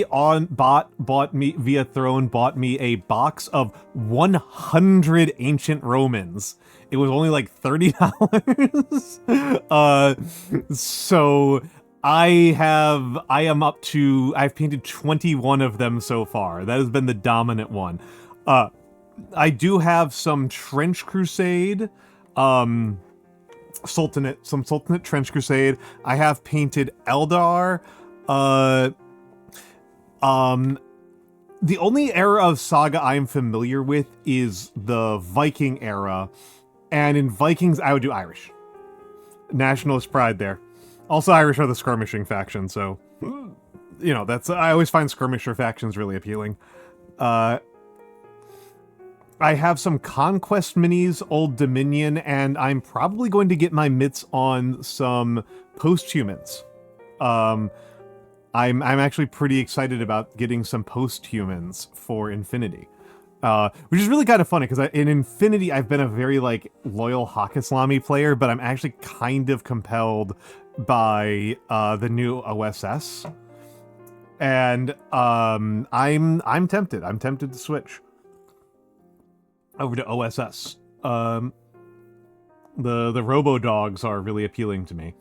Speaker 1: bought me via Throne, bought me a box of 100 ancient Romans. It was only like $30. So I've painted 21 of them so far. That has been the dominant one. I do have some Trench Crusade, Sultanate Trench Crusade. I have painted Eldar. The only era of Saga I'm familiar with is the Viking era, and in Vikings I would do Irish. Nationalist pride there. Also, Irish are the skirmishing faction, so you know, I always find skirmisher factions really appealing. I have some Conquest minis, Old Dominion, and I'm probably going to get my mitts on some Posthumans. I'm actually pretty excited about getting some Posthumans for Infinity. Which is really kind of funny, because in Infinity I've been a very, like, loyal Hakislami player, but I'm actually kind of compelled by the new OSS. And I'm tempted. I'm tempted to switch over to OSS. The Robo-Dogs are really appealing to me.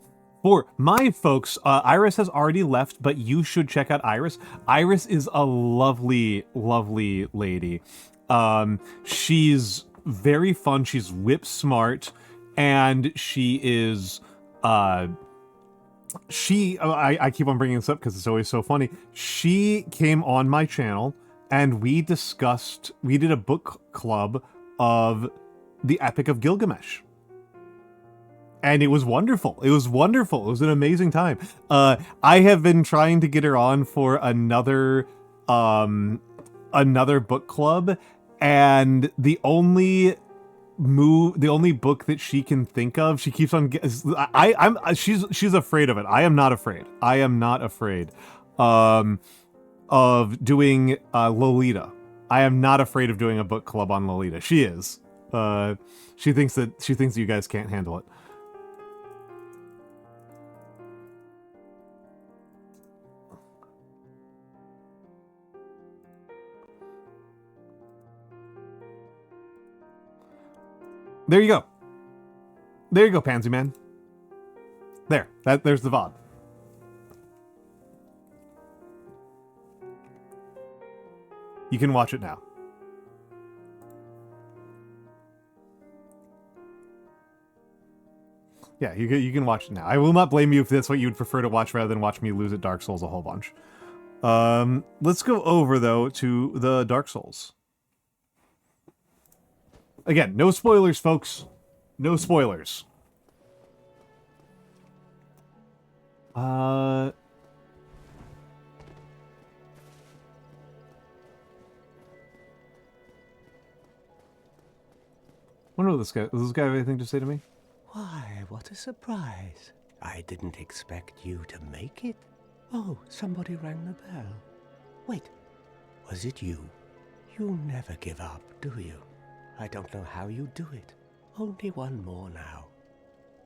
Speaker 1: For my folks, Iris has already left, but you should check out Iris. Iris is a lovely, lovely lady. She's very fun, she's whip smart, and she is, I keep on bringing this up because it's always so funny. She came on my channel, and we did a book club of the Epic of Gilgamesh. And it was wonderful. It was wonderful. It was an amazing time. I have been trying to get her on for another book club, and the only book that she can think of, she keeps on she's afraid of it. I am not afraid. I am not afraid of doing Lolita. I am not afraid of doing a book club on Lolita. She is. She thinks that you guys can't handle it. There you go. There you go, Pansy Man. There's the VOD. You can watch it now. Yeah, you can watch it now. I will not blame you if that's what you would prefer to watch rather than watch me lose at Dark Souls a whole bunch. Let's go over, though, to the Dark Souls. Again, no spoilers, folks. No spoilers. Wonder what this guy... Does this guy have anything to say to me?
Speaker 2: Why, what a surprise. I didn't expect you to make it. Oh, somebody rang the bell. Wait, was it you? You never give up, do you? I don't know how you do it. Only one more now.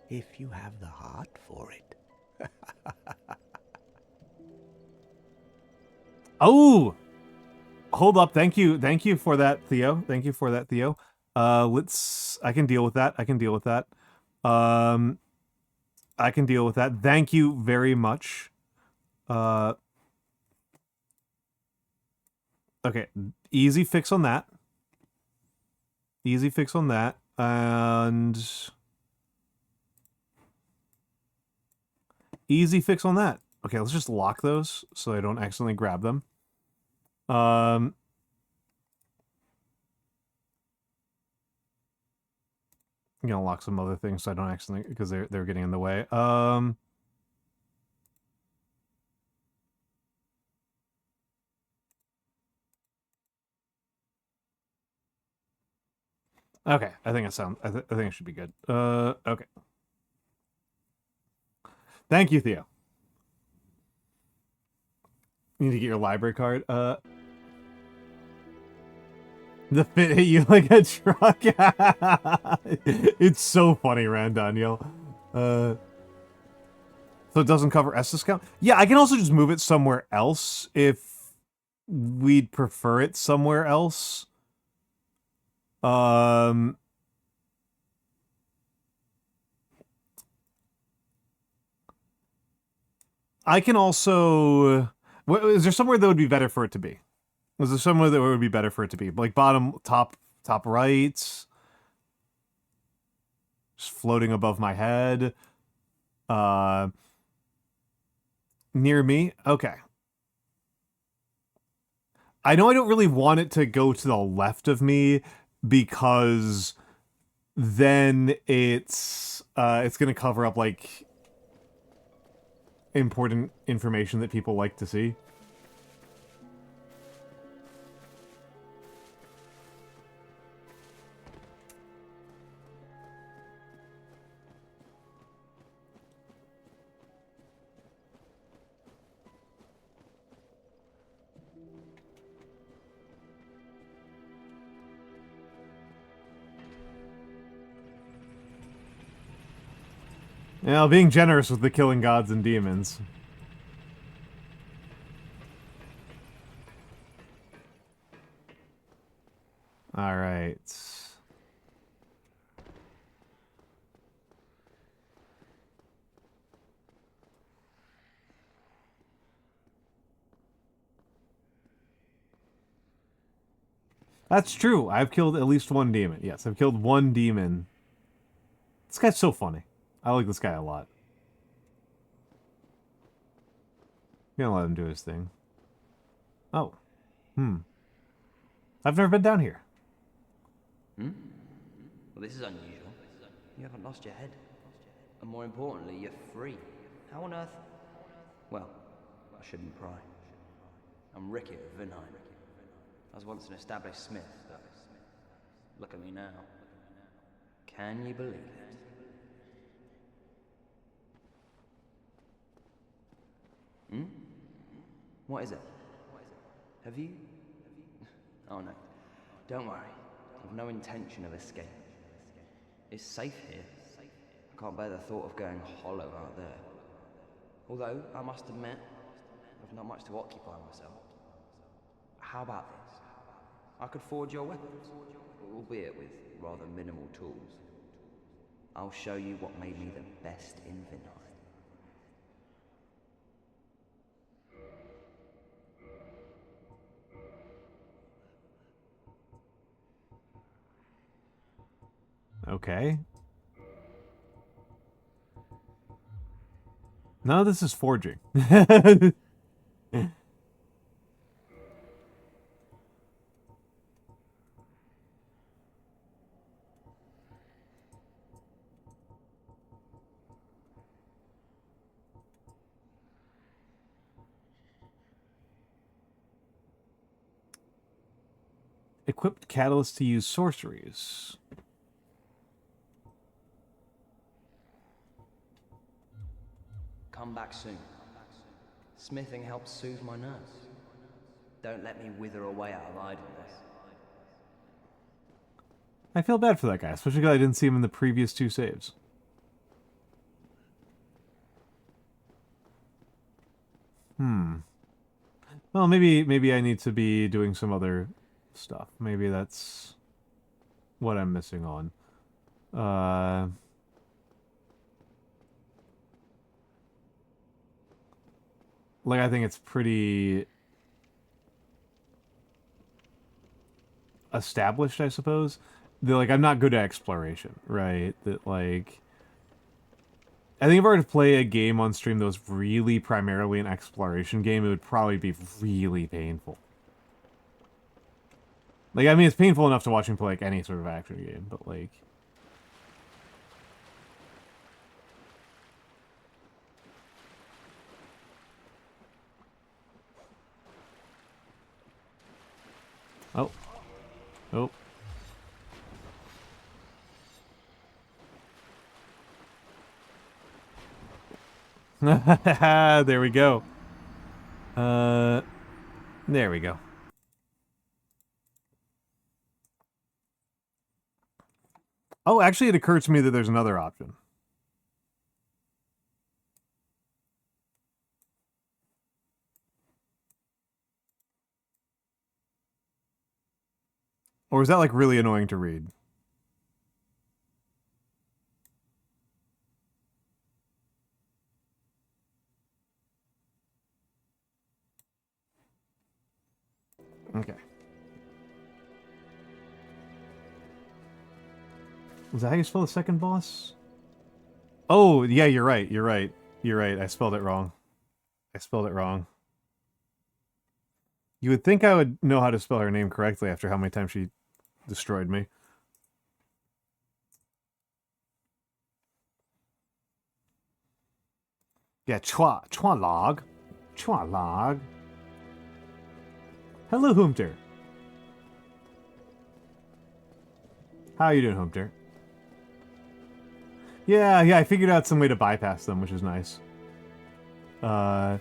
Speaker 2: If you have the heart for it.
Speaker 1: Oh! Hold up, thank you for that, Theo. Thank you for that, Theo. I can deal with that. I can deal with that. Thank you very much. Okay, easy fix on that. Easy fix on that. And Easy fix on that. Okay, let's just lock those so I don't accidentally grab them. I'm gonna lock some other things so I don't accidentally, because they're getting in the way. Okay, I think I think it should be good. Okay. Thank you, Theo. You need to get your library card. The fit hit you like a truck. It's so funny, Randaniel. So it doesn't cover Estes count? Yeah, I can also just move it somewhere else if we'd prefer it somewhere else. I can also... Is there somewhere that would be better for it to be? Is there somewhere that would be better for it to be? Like bottom, top right? Just floating above my head? Near me? Okay. I know I don't really want it to go to the left of me because then it's gonna cover up like important information that people like to see. You know, being generous with the killing gods and demons. Alright. That's true. I've killed at least one demon. Yes, I've killed one demon. This guy's so funny. I like this guy a lot. I'm gonna let him do his thing. Oh. I've never been down here.
Speaker 3: Well, this is unusual. You haven't lost your head. And more importantly, you're free. How on earth? Well, I shouldn't pry. I'm Ricky of Vinheim. I was once an established smith, but look at me now. Can you believe it? What is it? Have you? Oh no. Don't worry. I've no intention of escape. It's safe here. I can't bear the thought of going hollow out there. Although, I must admit, I've not much to occupy myself. How about this? I could forge your weapons, albeit with rather minimal tools. I'll show you what made me the best in Vinheim.
Speaker 1: Okay. No, this is forging. Equipped catalyst to use sorceries.
Speaker 3: Come back soon. Smithing helps soothe my nerves. Don't let me wither away out of idleness.
Speaker 1: I feel bad for that guy, especially because I didn't see him in the previous two saves. Well, maybe I need to be doing some other stuff. Maybe that's what I'm missing on. Like, I think it's pretty established, I suppose. That, like, I'm not good at exploration, right? That, like, I think if I were to play a game on stream that was really primarily an exploration game, it would probably be really painful. Like, I mean, it's painful enough to watch me play, like, any sort of action game, but, like... Oh. Oh. There we go. There we go. Oh, actually, it occurred to me that there's another option. Or is that, like, really annoying to read? Okay. Was that how you spell the second boss? Oh, yeah, you're right. You're right. You're right. I spelled it wrong. I spelled it wrong. You would think I would know how to spell her name correctly after how many times she destroyed me. Yeah, Chwa log. Hello, Humter. How are you doing, Humter? Yeah, I figured out some way to bypass them, which is nice. Chwe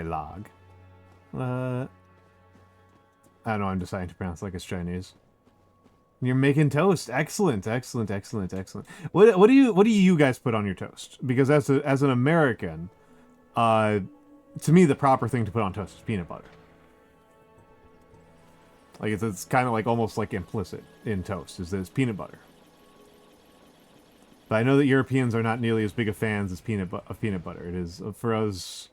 Speaker 1: log. I don't know, I'm deciding to pronounce it like it's Chinese. You're making toast. Excellent. What do you guys put on your toast? Because as an American, to me the proper thing to put on toast is peanut butter. Like it's kind of like almost like implicit in toast is that it's peanut butter. But I know that Europeans are not nearly as big of fans as peanut butter. It is for us.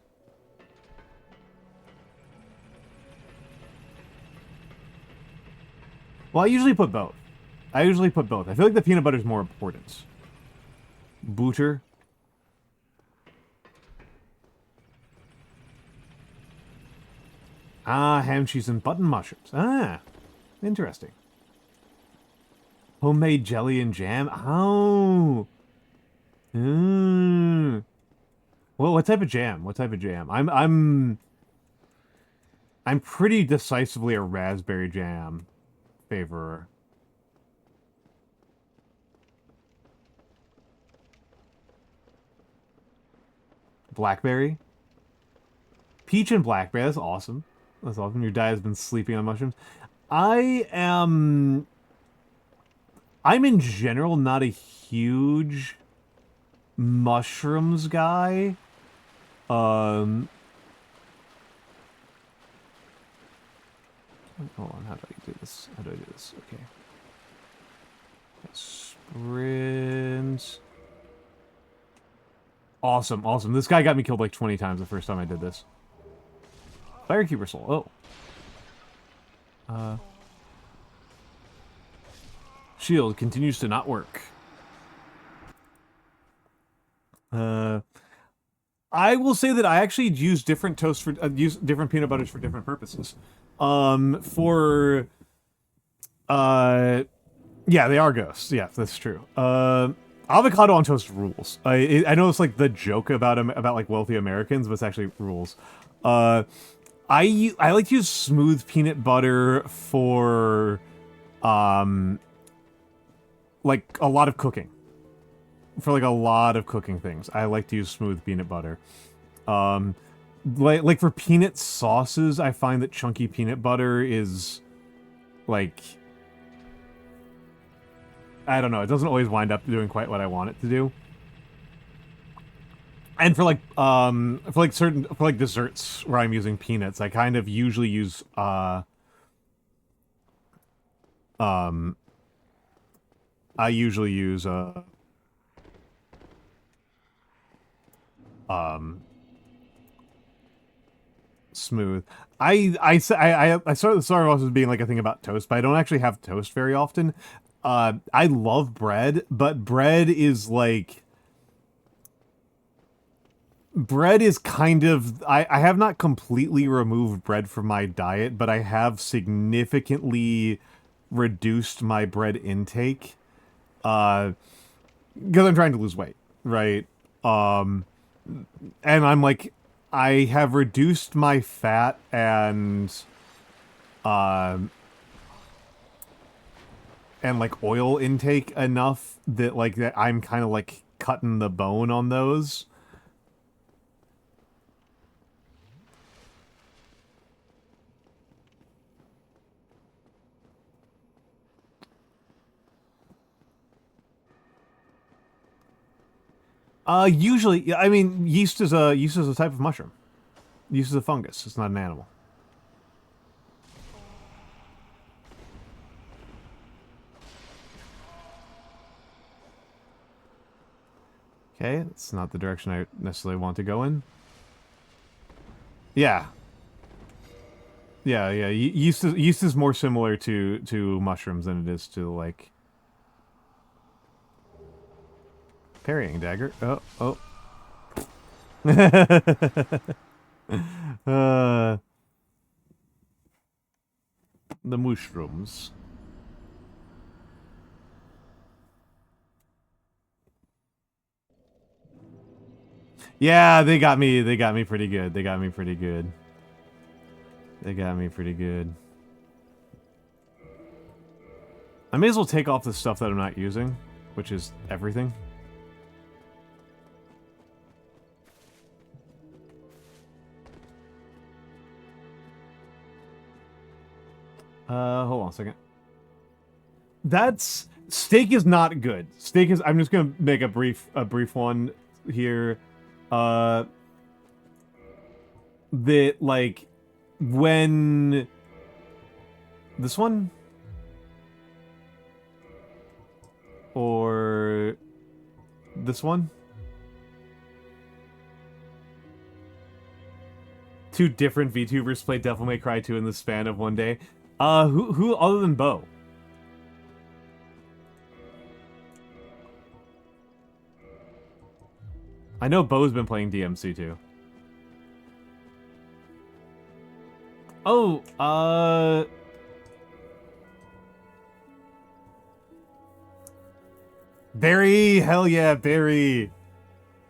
Speaker 1: Well, I usually put both. I feel like the peanut butter is more important. Butter. Ah, ham cheese and button mushrooms. Ah, interesting. Homemade jelly and jam. Oh. Well, what type of jam? I'm pretty decisively a raspberry jam favorer. Blackberry? Peach and blackberry, that's awesome. That's awesome. Your dad has been sleeping on mushrooms. I'm in general not a huge mushrooms guy. Hold on, how do I do this? Okay. Sprint. Awesome. This guy got me killed like 20 times the first time I did this. Firekeeper soul. Oh. Shield continues to not work. I will say that I actually use different toast for use different peanut butters for different purposes. Yeah, they are ghosts. Yeah, that's true. Avocado on toast rules. I know it's like the joke about like wealthy Americans, but it's actually rules. I like to use smooth peanut butter for like a lot of cooking. For like a lot of cooking things, I like to use smooth peanut butter. Like for peanut sauces, I find that chunky peanut butter is like, I don't know, it doesn't always wind up doing quite what I want it to do. And for like desserts where I'm using peanuts, I kind of usually use smooth. I started off as being like a thing about toast, but I don't actually have toast very often. I love bread, but bread is like... Bread is kind of... I have not completely removed bread from my diet, but I have significantly reduced my bread intake. Because I'm trying to lose weight, right? And I'm like... I have reduced my fat and like oil intake enough that like that I'm kind of like cutting the bone on those. Usually, I mean, yeast is a type of mushroom. Yeast is a fungus. It's not an animal. Okay, it's not the direction I necessarily want to go in. Yeah. Yeah. Yeast is more similar to mushrooms than it is to like parrying dagger. Oh. The mushrooms. Yeah, they got me pretty good. They got me pretty good. I may as well take off the stuff that I'm not using, which is everything. Hold on a second. Steak is not good. Steak is... I'm just gonna make a brief one here. That, like, when... This one? Or... This one? Two different VTubers played Devil May Cry 2 in the span of one day. Who other than Bo? I know Bo's been playing DMC too. Oh, Barry, hell yeah, Barry.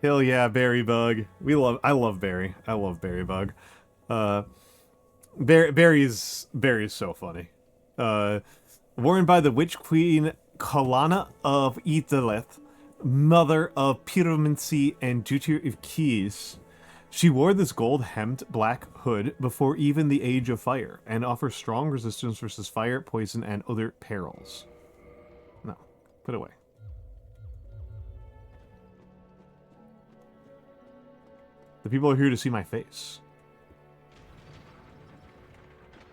Speaker 1: Hell yeah, Barry Bug. I love Barry. I love Barry Bug. Barry's so funny. Worn by the witch queen Kalana of Ithaleth, mother of Pyromancy and Jutir of Keys. She wore this gold-hemmed black hood before even the Age of Fire, and offers strong resistance versus fire, poison, and other perils. No, put away. The people are here to see my face.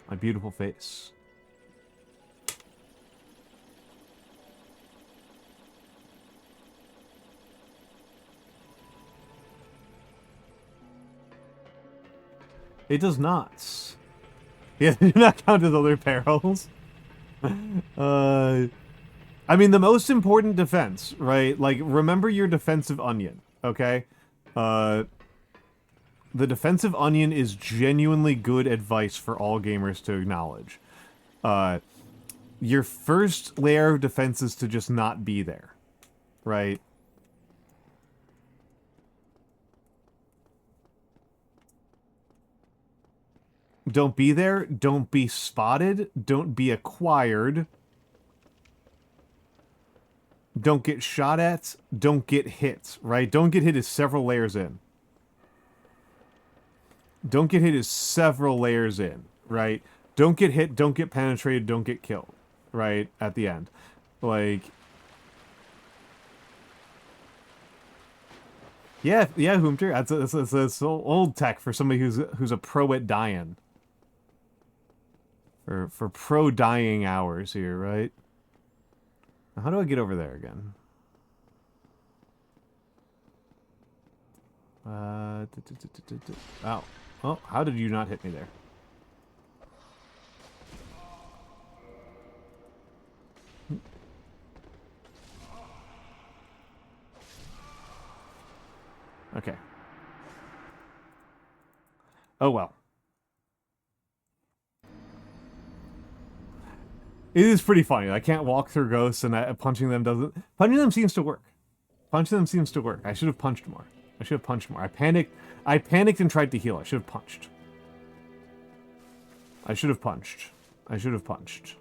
Speaker 1: My beautiful face. It does not. Yeah, they do not count as other perils. I mean, the most important defense, right? Like, remember your defensive onion, okay? The defensive onion is genuinely good advice for all gamers to acknowledge. Your first layer of defense is to just not be there, right? Don't be there, don't be spotted, don't be acquired, don't get shot at, don't get hit, right? Don't get hit is several layers in. Don't get hit is several layers in, right? Don't get hit, don't get penetrated, don't get killed, right? At the end. Like... Yeah, Hoomter, that's old tech for somebody who's a pro at dying. For pro dying hours here, right? Now, how do I get over there again? Ow. Oh, how did you not hit me there? Oh well. It is pretty funny. I can't walk through ghosts, and punching them doesn't... Punching them seems to work. Punching them seems to work. I should have punched more. I should have punched more. I panicked and tried to heal. I should have punched. I should have punched. I should have punched.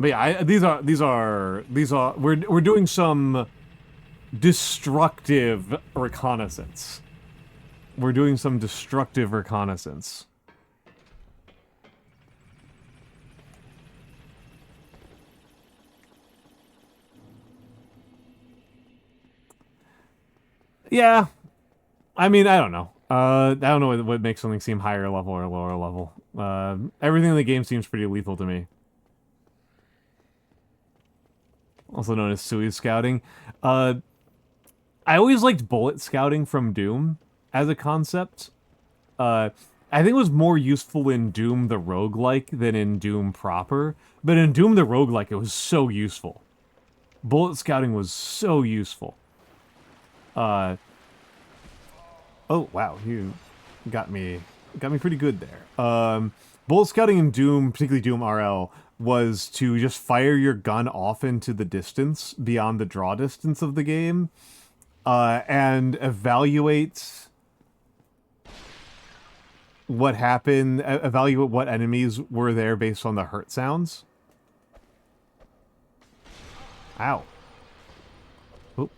Speaker 1: But yeah, we're doing some destructive reconnaissance. We're doing some destructive reconnaissance. Yeah. I mean, I don't know. I don't know what makes something seem higher level or lower level. Everything in the game seems pretty lethal to me. Also known as Sui Scouting. I always liked bullet scouting from Doom as a concept. I think it was more useful in Doom the roguelike than in Doom proper. But in Doom the roguelike, it was so useful. Bullet scouting was so useful. Oh wow, you got me pretty good there. Bullet scouting in Doom, particularly Doom RL, was to just fire your gun off into the distance beyond the draw distance of the game, and evaluate what happened, evaluate what enemies were there based on the hurt sounds. Ow. Oop.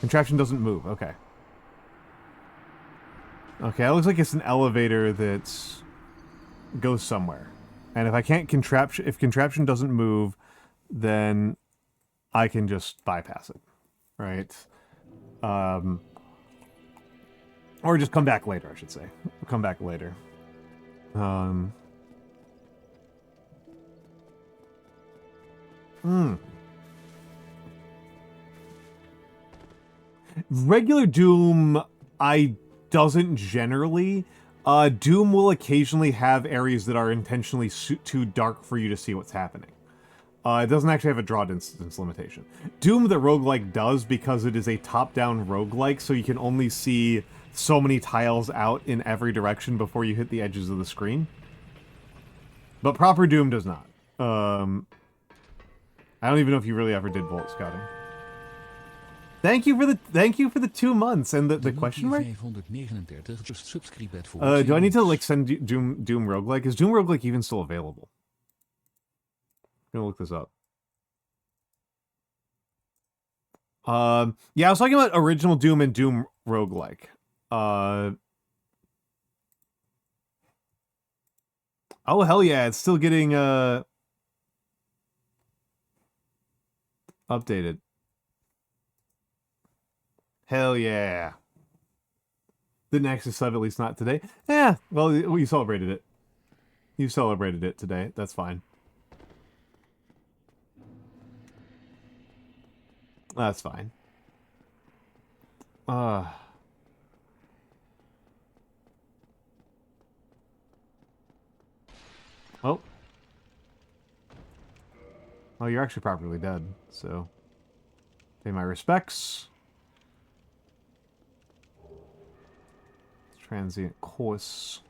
Speaker 1: Contraption doesn't move, okay. Okay, it looks like it's an elevator that's goes somewhere. And if I can't if contraption doesn't move, then I can just bypass it. Right? Or just come back later, I should say. Come back later. Regular Doom, doesn't generally. Doom will occasionally have areas that are intentionally too dark for you to see what's happening. It doesn't actually have a draw distance limitation. Doom the roguelike does, because it is a top-down roguelike, so you can only see so many tiles out in every direction before you hit the edges of the screen. But proper Doom does not. I don't even know if you really ever did bullet scouting. Thank you for the 2 months and the question mark. Do I need to like send Doom roguelike? Is Doom roguelike even still available? I'm gonna look this up. Yeah, I was talking about original Doom and Doom roguelike. Oh hell yeah, it's still getting updated. Hell yeah. The Nexus sub, at least not today. Yeah, well, you celebrated it. You celebrated it today. That's fine. That's fine. Oh. Oh, you're actually properly dead, so pay my respects. Transient course.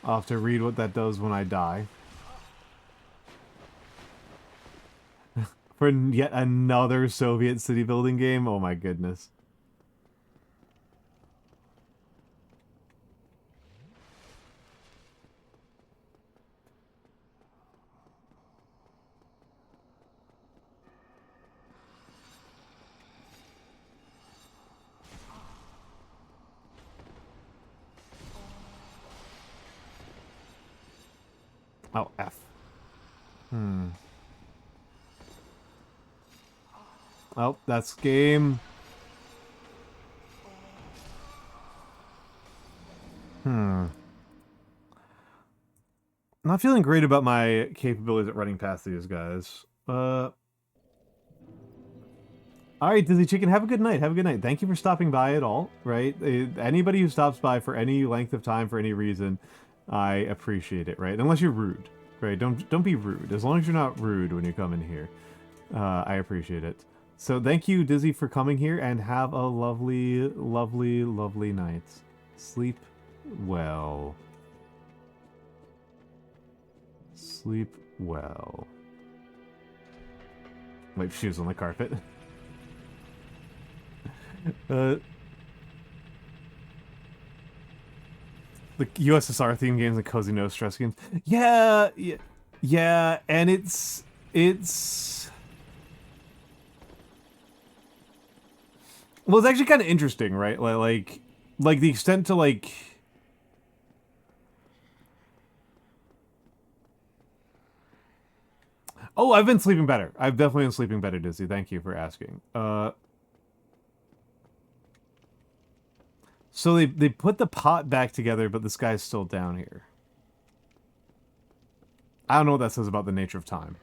Speaker 1: I'll have to read what that does when I die. For yet another Soviet city building game? Oh my goodness. Oh, F. Oh, that's game. Not feeling great about my capabilities at running past these guys. Alright, Dizzy Chicken, have a good night. Have a good night. Thank you for stopping by at all, right? Anybody who stops by for any length of time, for any reason, I appreciate it, right? Unless you're rude, right? Don't be rude. As long as you're not rude when you come in here, I appreciate it. So thank you, Dizzy, for coming here, and have a lovely, lovely, lovely night. Sleep well. Sleep well. Wipe shoes on the carpet. The USSR theme games and cozy no stress games. Yeah, and it's well, it's actually kind of interesting, right? Like the extent to like. Oh, I've been sleeping better. I've definitely been sleeping better, Dizzy. Thank you for asking. So they put the pot back together, but this guy's still down here. I don't know what that says about the nature of time.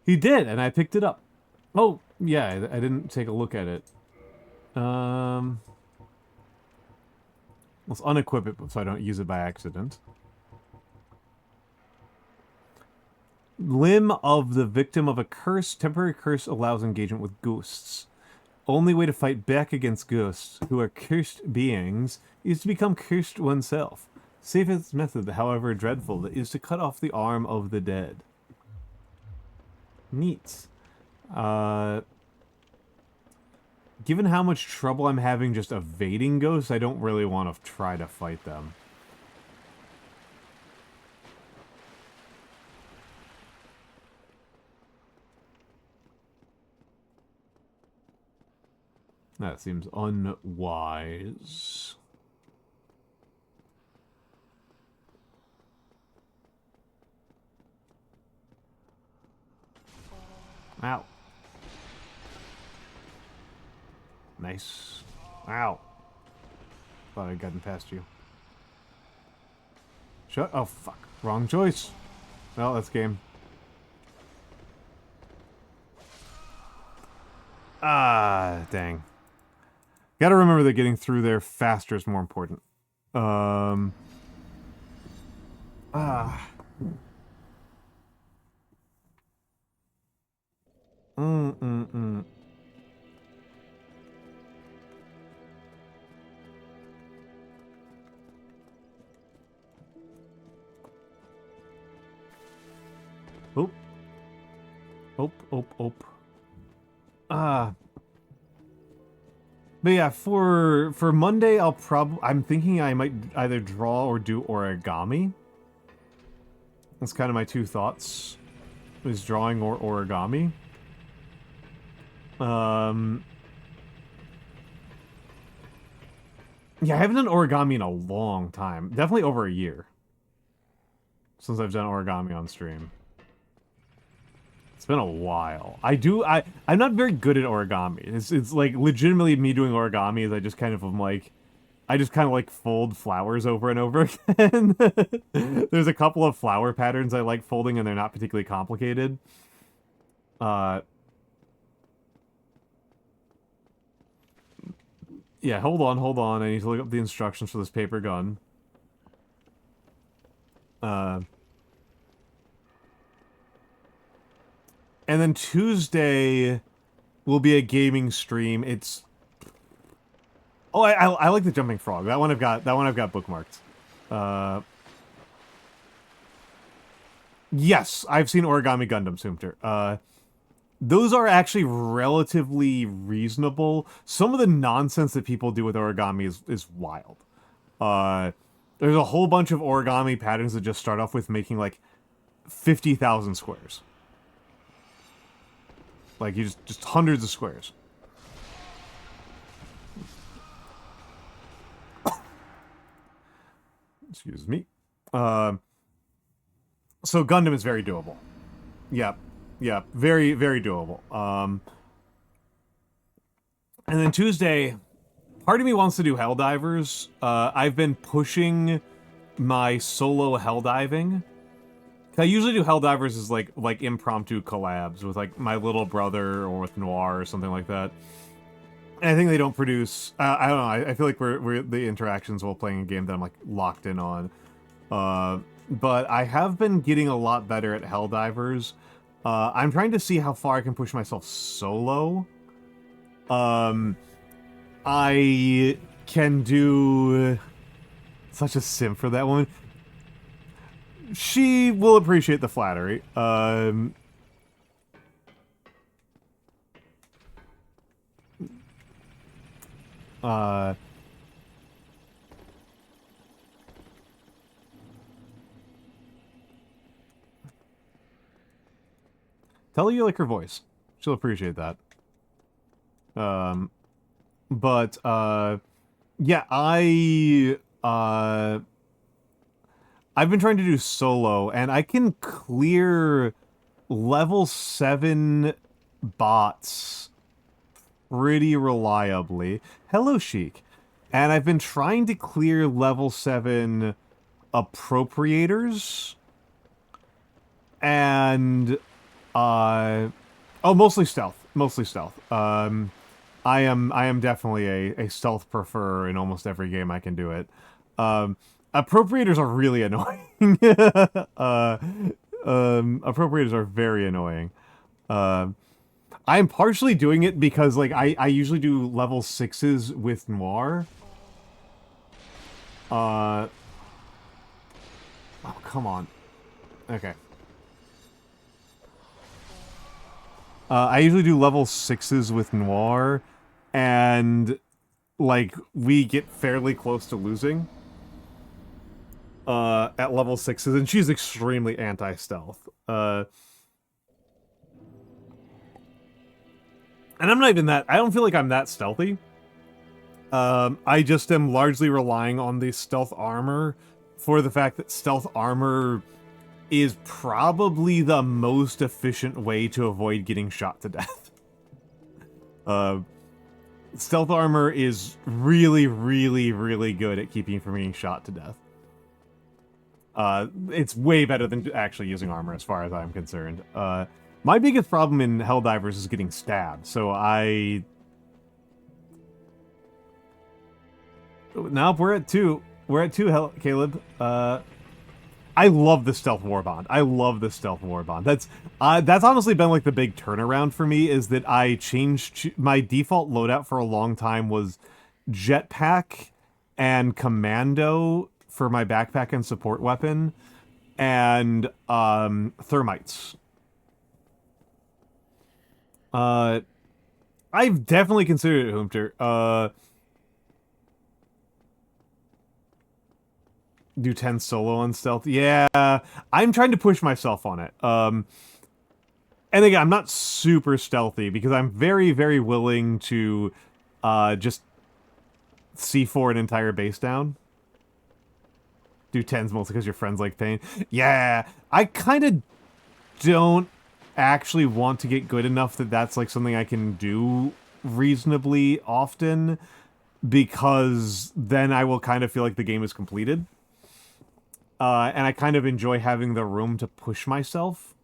Speaker 1: He did, and I picked it up. Oh, yeah, I didn't take a look at it. Let's unequip it so I don't use it by accident. Limb of the victim of a curse. Temporary curse allows engagement with ghosts. Only way to fight back against ghosts, who are cursed beings, is to become cursed oneself. Safest method, however dreadful, is to cut off the arm of the dead. Neat. Given how much trouble I'm having just evading ghosts, I don't really want to try to fight them. That seems unwise. Ow. Nice. Ow. Thought I'd gotten past you. Shut. Oh, fuck. Wrong choice. Well, that's game. Ah, dang. Gotta remember that getting through there faster is more important. Oop. Oop. But yeah, for Monday, I'm thinking I might either draw or do origami. That's kind of my two thoughts. Is drawing or origami. Yeah, I haven't done origami in a long time. Definitely over a year. Since I've done origami on stream. It's been a while. I'm not very good at origami. It's like legitimately me doing origami is I just kind of am like, I just kind of like fold flowers over and over again. There's a couple of flower patterns I like folding and they're not particularly complicated. Yeah, hold on. I need to look up the instructions for this paper gun. And then Tuesday will be a gaming stream. It's... Oh, I like the jumping frog. That one I've got bookmarked. Yes, I've seen Origami Gundam, Soomter. Those are actually relatively reasonable. Some of the nonsense that people do with origami is wild. There's a whole bunch of origami patterns that just start off with making like 50,000 squares. Like, you just hundreds of squares. Excuse me. So Gundam is very doable. Yeah, very, very doable. And then Tuesday, part of me wants to do Helldivers. I've been pushing my solo Helldiving. I usually do Helldivers as like impromptu collabs with like my little brother or with Noir or something like that. And I think they don't produce. I don't know. I feel like we're the interactions while playing a game that I'm like locked in on. But I have been getting a lot better at Helldivers. I'm trying to see how far I can push myself solo. I can do such a simp for that woman. She will appreciate the flattery. Tell her you like her voice. She'll appreciate that. But yeah, I've been trying to do solo, and I can clear level 7 bots pretty reliably. Hello, Sheik. And I've been trying to clear level 7 appropriators. And, oh, mostly stealth. Mostly stealth. I am definitely a stealth preferer in almost every game I can do it. Appropriators are really annoying. Appropriators are very annoying. I'm partially doing it because, like, I usually do level 6s with Noir. Oh, come on. Okay. I usually do level 6s with Noir, and, like, we get fairly close to losing. At level 6s, and she's extremely anti-stealth. And I'm not even that... I don't feel like I'm that stealthy. I just am largely relying on the stealth armor for the fact that stealth armor is probably the most efficient way to avoid getting shot to death. Stealth armor is really, really, really good at keeping you from getting shot to death. It's way better than actually using armor, as far as I'm concerned. My biggest problem in Helldivers is getting stabbed, so Nope, we're at 2. We're at 2, Caleb. I love the stealth warbond. I love the stealth warbond. That's honestly been like the big turnaround for me, is that I changed... My default loadout for a long time was jetpack and commando for my backpack and support weapon, and thermites. I've definitely considered it, Hoomter. Do 10 solo on stealth. Yeah, I'm trying to push myself on it. And again, I'm not super stealthy, because I'm very, very willing to just C4 an entire base down. Do 10s mostly because your friends like pain. Yeah, I kind of don't actually want to get good enough that that's like something I can do reasonably often, because then I will kind of feel like the game is completed. And I kind of enjoy having the room to push myself.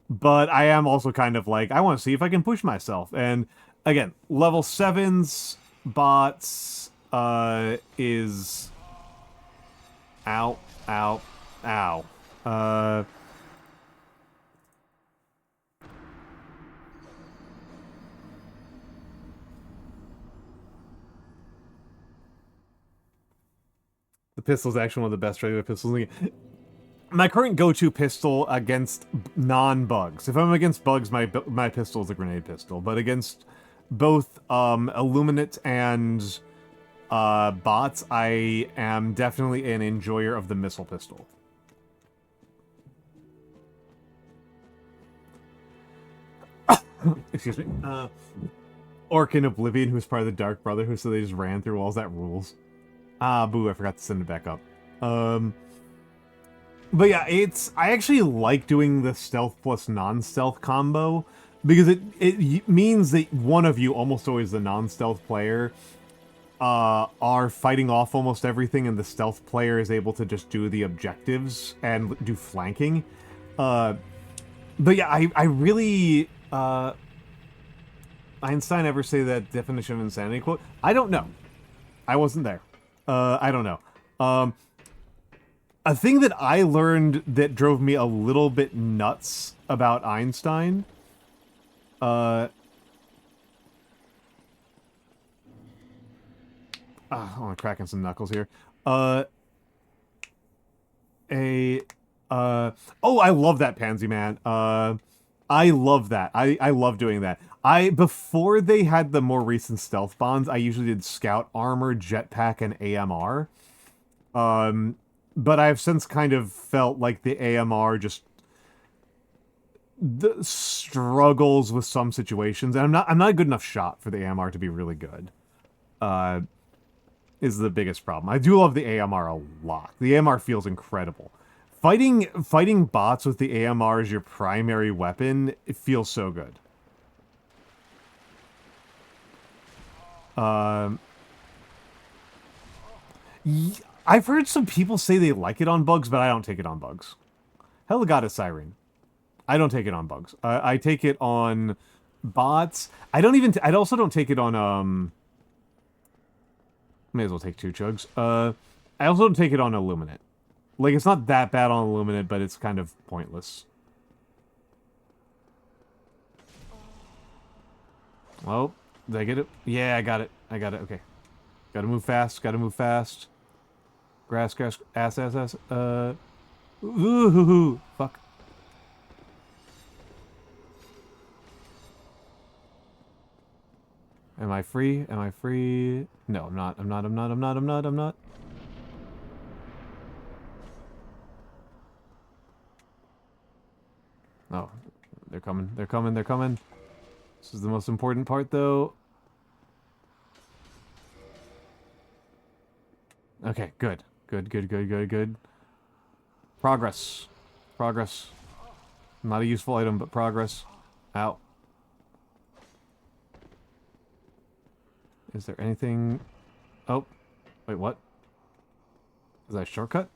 Speaker 1: But I am also kind of like, I want to see if I can push myself. And again, level 7's bots is... Ow, ow, ow. The pistol is actually one of the best regular pistols in the game. My current go-to pistol against non-bugs. If I'm against bugs, my pistol is a grenade pistol. But against both Illuminate and bots, I am definitely an enjoyer of the missile pistol. Excuse me. Orc in Oblivion, who's part of the Dark Brotherhood, so they just ran through walls. That rules. Ah, boo, I forgot to send it back up. But yeah, I actually like doing the stealth plus non-stealth combo, Because it means that one of you, almost always the non-stealth player, are fighting off almost everything, and the stealth player is able to just do the objectives and do flanking. But yeah, I really... Einstein ever say that definition of insanity quote? I don't know. I wasn't there. I don't know. A thing that I learned that drove me a little bit nuts about Einstein... I'm cracking some knuckles here. Oh, I love that, Pansy Man. I love that. I love doing that. Before they had the more recent stealth bonds, I usually did scout armor, jetpack, and AMR. But I've since kind of felt like the AMR just struggles with some situations, and I'm not a good enough shot for the AMR to be really good. Is the biggest problem. I do love the AMR a lot. The AMR feels incredible. Fighting bots with the AMR as your primary weapon, it feels so good. I've heard some people say they like it on bugs, but I don't take it on bugs. Hell, God, is Siren. I don't take it on bugs. I take it on bots. I also don't take it on, may as well take 2 chugs. I also don't take it on Illuminate. Like, it's not that bad on Illuminate, but it's kind of pointless. Oh, did I get it? Yeah, I got it. Okay. Gotta move fast. Grass, ass. Ooh, fuck. Am I free? No, I'm not. I'm not. Oh, they're coming. This is the most important part, though. Okay, good. Progress. Not a useful item, but progress. Ow. Is there anything... Oh. Wait, what? Is that a shortcut?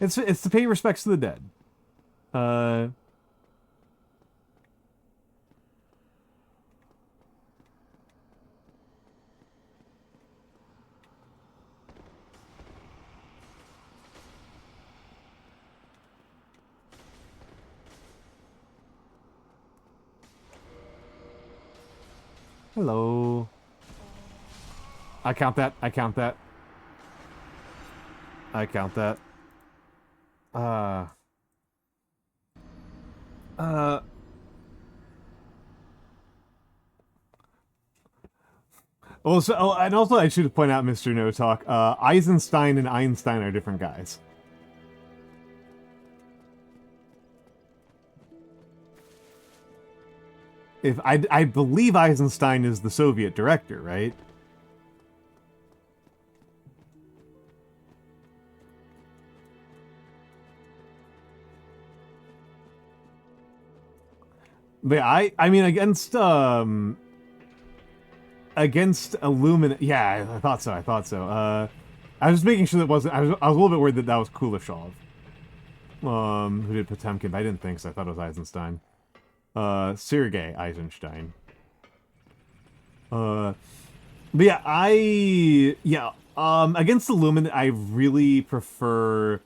Speaker 1: It's to pay respects to the dead. Hello. I count that. And also I should point out, Mr. No Talk, Eisenstein and Einstein are different guys. I believe Eisenstein is the Soviet director, right? But I mean, against Illuminate, yeah, I thought so. I was just making sure that wasn't. I was a little bit worried that was Kuleshov, who did Potemkin, but I didn't think so. I thought it was Eisenstein. Sergei Eisenstein. But yeah, against Illuminate, I really prefer...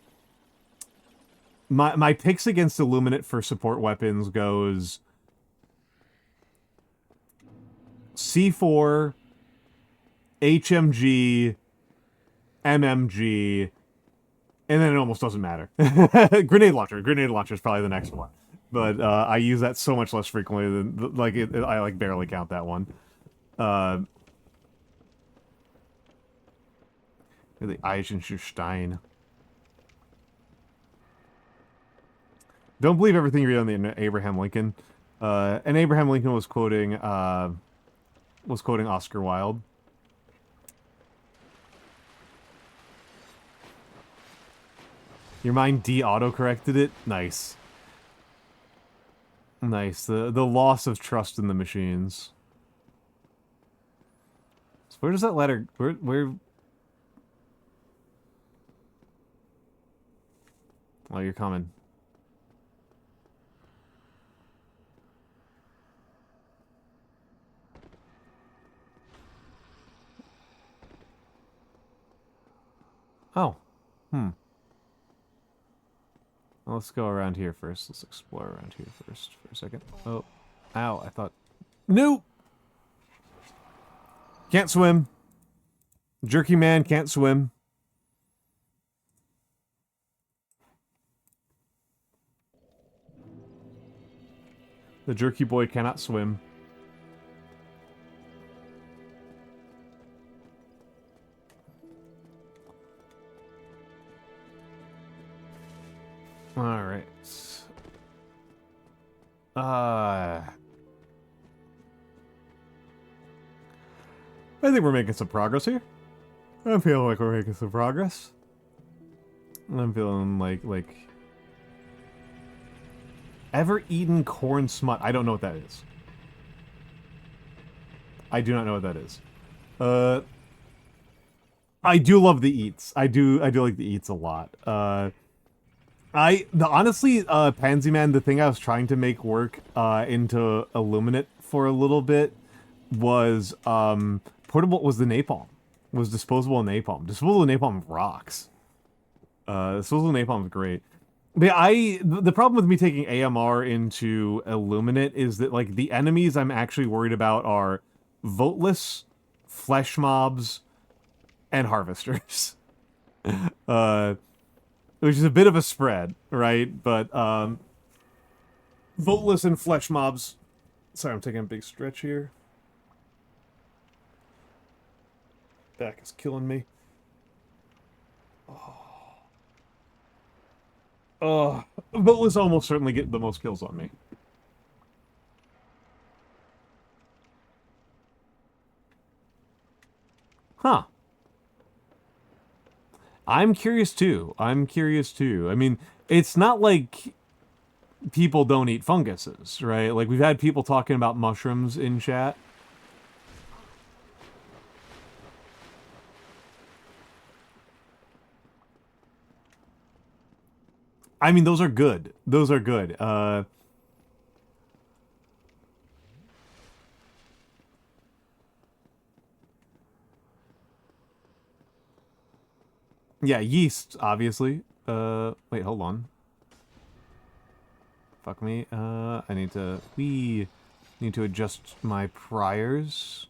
Speaker 1: My picks against Illuminate for support weapons goes... C4, HMG, MMG, and then it almost doesn't matter. Grenade launcher. Grenade launcher is probably the next one. But I use that so much less frequently than I like barely count that one. The Eisenstein. Don't believe everything you read on the internet, Abraham Lincoln. And Abraham Lincoln was quoting Oscar Wilde. Your mind de-auto-corrected it? Nice. Nice. The loss of trust in the machines. So where does that ladder... Where... Oh, you're coming. Oh. Hmm. Well, let's go around here first. Let's explore around here first for a second. Oh. Ow, I thought... No! Can't swim. Jerky man can't swim. The jerky boy cannot swim. Alright. I think we're making some progress here. I'm feeling like we're making some progress. I'm feeling like... Ever eaten corn smut? I don't know what that is. I do not know what that is. I do love the eats. I do like the eats a lot. Honestly, Pansy Man, the thing I was trying to make work into Illuminate for a little bit was portable was the napalm. Was disposable napalm. Disposable napalm rocks. Disposable napalm is great. But the problem with me taking AMR into Illuminate is that like the enemies I'm actually worried about are voteless, flesh mobs, and harvesters. Which is a bit of a spread, right? But voteless and flesh mobs. Sorry, I'm taking a big stretch here. Back is killing me. Voteless almost certainly get the most kills on me. Huh. I'm curious too. I mean, it's not like people don't eat funguses, right? Like, we've had people talking about mushrooms in chat. I mean, those are good. Those are good. Yeah, yeast, obviously. Wait, hold on. Fuck me. We need to adjust my priors.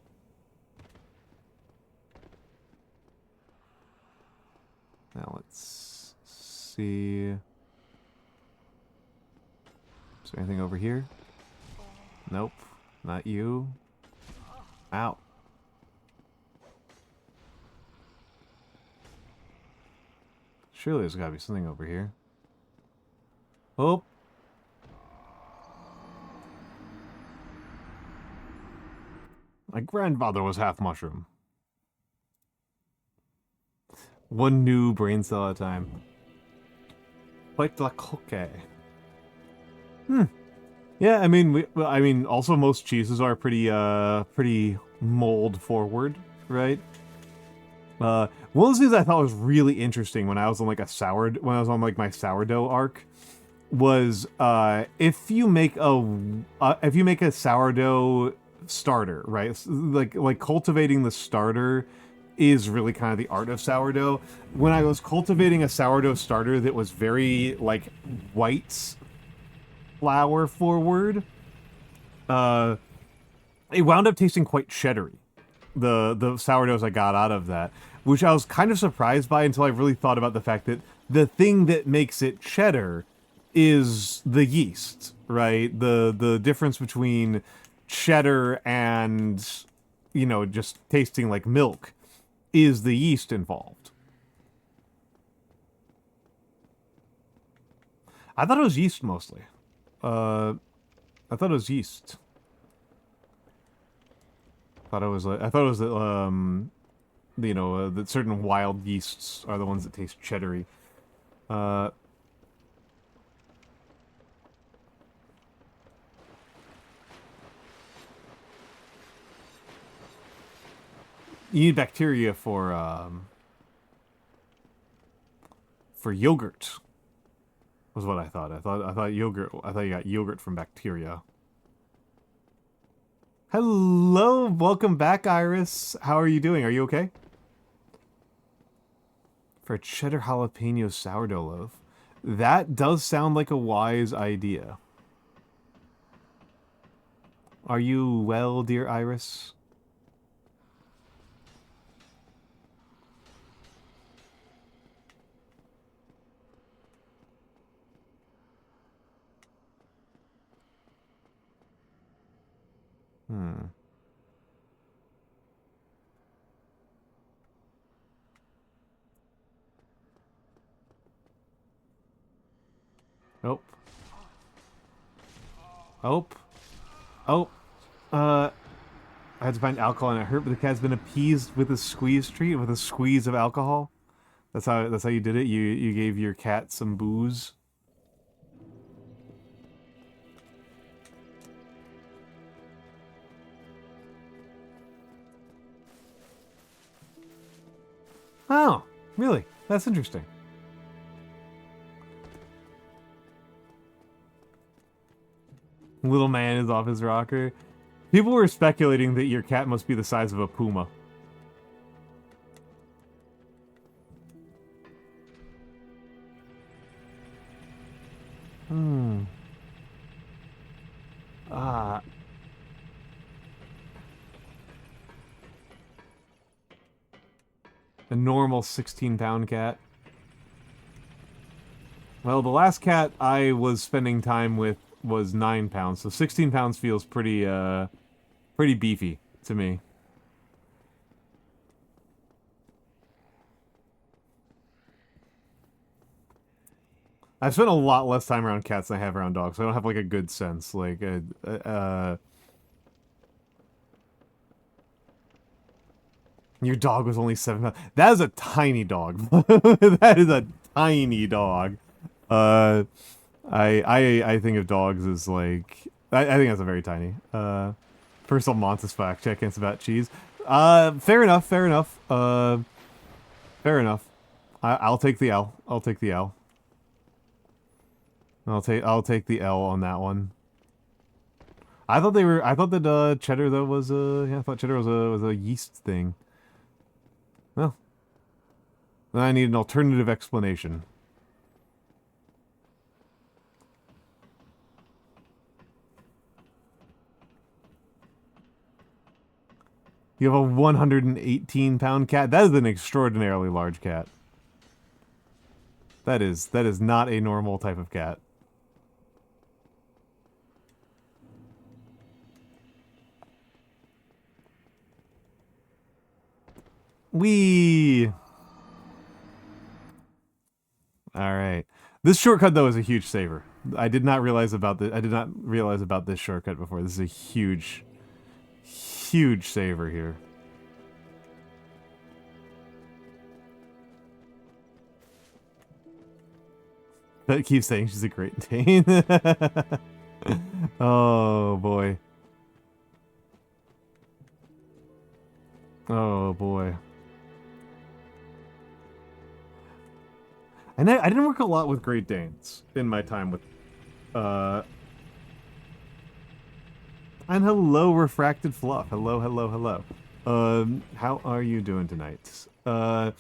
Speaker 1: Now let's see. Is there anything over here? Nope. Not you. Ow. Surely there's gotta be something over here. Oh! My grandfather was half mushroom. One new brain cell at a time. Quite la coque. Yeah, I mean, also most cheeses are pretty mold forward, right? One of those things I thought was really interesting when I was on like my sourdough arc was if you make a sourdough starter, right? Like cultivating the starter is really kind of the art of sourdough. When I was cultivating a sourdough starter that was very like white flour forward, it wound up tasting quite cheddary. The sourdoughs I got out of that, which I was kind of surprised by until I really thought about the fact that the thing that makes it cheddar is the yeast, right? The difference between cheddar and, you know, just tasting like milk is the yeast involved. I thought it was yeast mostly. I thought it was yeast. I thought it was that you know, that certain wild yeasts are the ones that taste cheddary. Uh... You need bacteria for yogurt. Was what I thought. I thought yogurt. I thought you got yogurt from bacteria. Hello, welcome back, Iris. How are you doing? Are you okay? For a cheddar jalapeno sourdough loaf. That does sound like a wise idea. Are you well, dear Iris? Oh. Oh. Oh. I had to find alcohol and it hurt, but the cat's been appeased with a squeeze treat, with a squeeze of alcohol. That's how you did it. You gave your cat some booze. Oh, really? That's interesting. Little man is off his rocker. People were speculating that your cat must be the size of a puma. A normal 16-pound cat. Well, the last cat I was spending time with was 9 pounds, so 16 pounds feels pretty, pretty beefy to me. I've spent a lot less time around cats than I have around dogs, so I don't have, like, a good sense. Like, your dog was only 7 pounds. That is a tiny dog. That is a tiny dog. I think of dogs as, like... I think that's a very tiny. First Almantas fact check, it's about cheese. Fair enough, fair enough. Fair enough. I'll take the L. I'll take the L. I'll take the L on that one. I thought that cheddar though was I thought cheddar was a yeast thing. Well, then I need an alternative explanation. You have a 118-pound cat? That is an extraordinarily large cat. That is not a normal type of cat. Whee! Alright. This shortcut, though, is a huge saver. I did not realize about this shortcut before. This is a huge, huge saver here. That keeps saying she's a Great Dane. Oh, boy. Oh, boy. And I didn't work a lot with Great Danes in my time with... And hello, Refracted Fluff. Hello, hello, hello. How are you doing tonight? I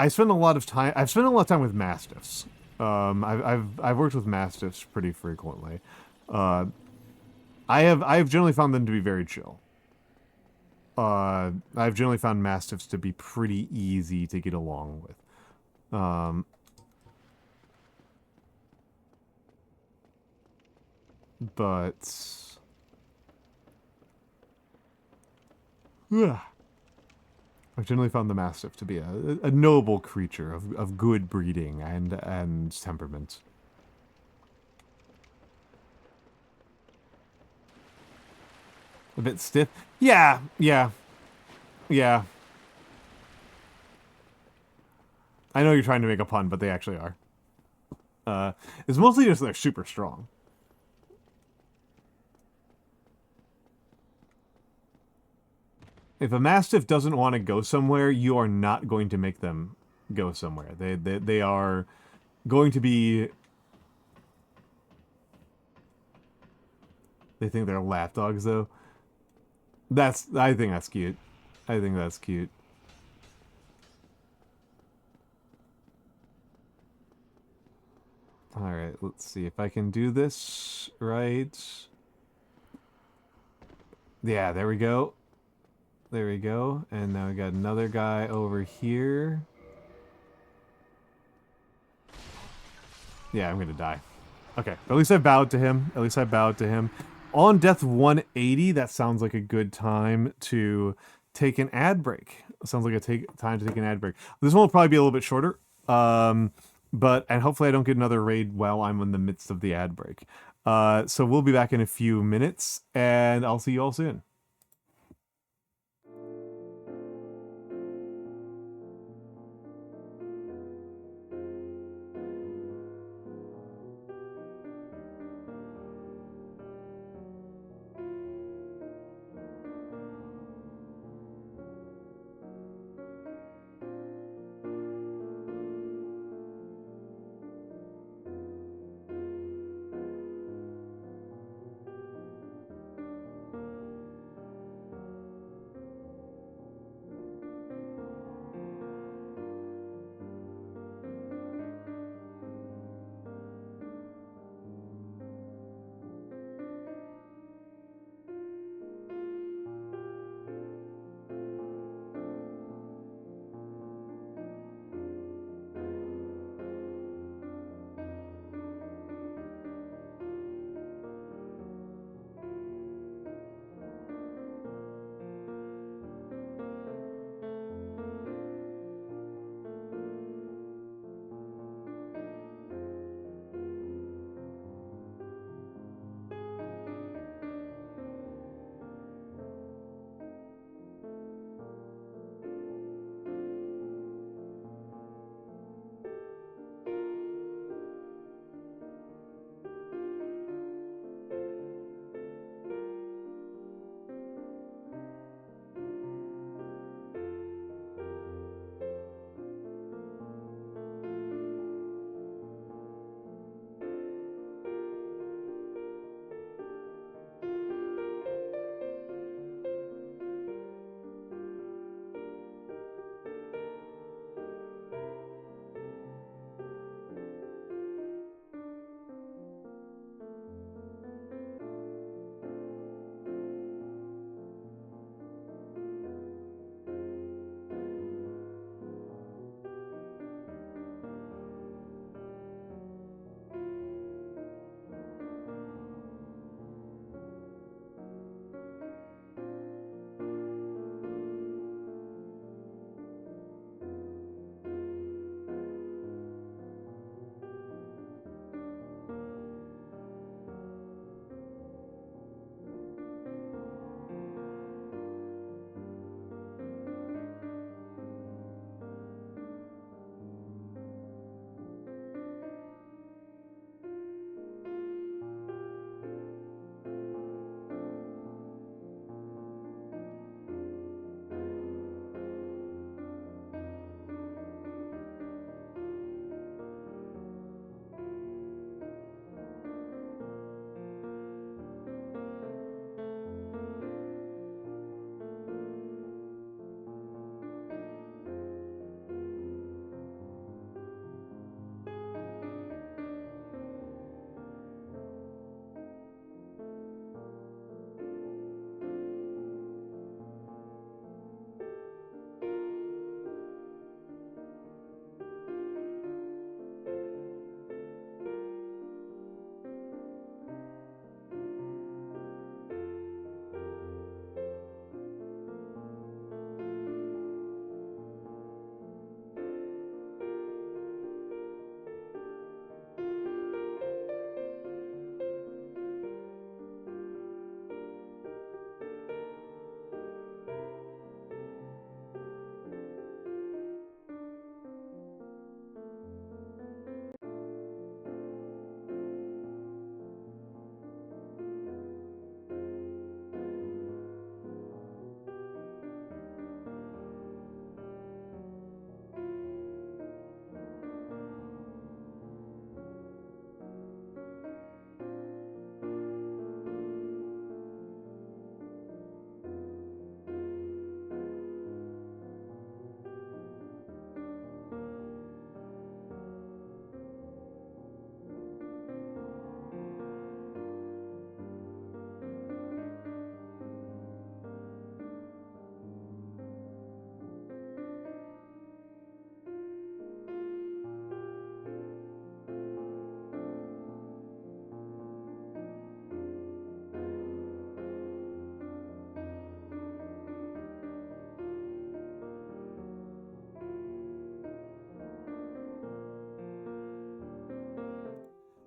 Speaker 1: spend a lot of time... I've spent a lot of time with Mastiffs. I've worked with Mastiffs pretty frequently. I've generally found them to be very chill. I've generally found Mastiffs to be pretty easy to get along with. But... I've generally found the Mastiff to be a noble creature of good breeding and temperament. A bit stiff? Yeah. I know you're trying to make a pun, but they actually are. It's mostly just they're super strong. If a Mastiff doesn't want to go somewhere, you are not going to make them go somewhere. They are going to be... They think they're lapdogs, though. I think that's cute. I think that's cute. Alright, let's see if I can do this right. Yeah, there we go. There we go. And now we got another guy over here. Yeah, I'm gonna die. Okay, at least I bowed to him. At least I bowed to him. On death 180, that sounds like a good time to take an ad break. Sounds like a time to take an ad break. This one will probably be a little bit shorter. And hopefully I don't get another raid while I'm in the midst of the ad break. So we'll be back in a few minutes, and I'll see you all soon.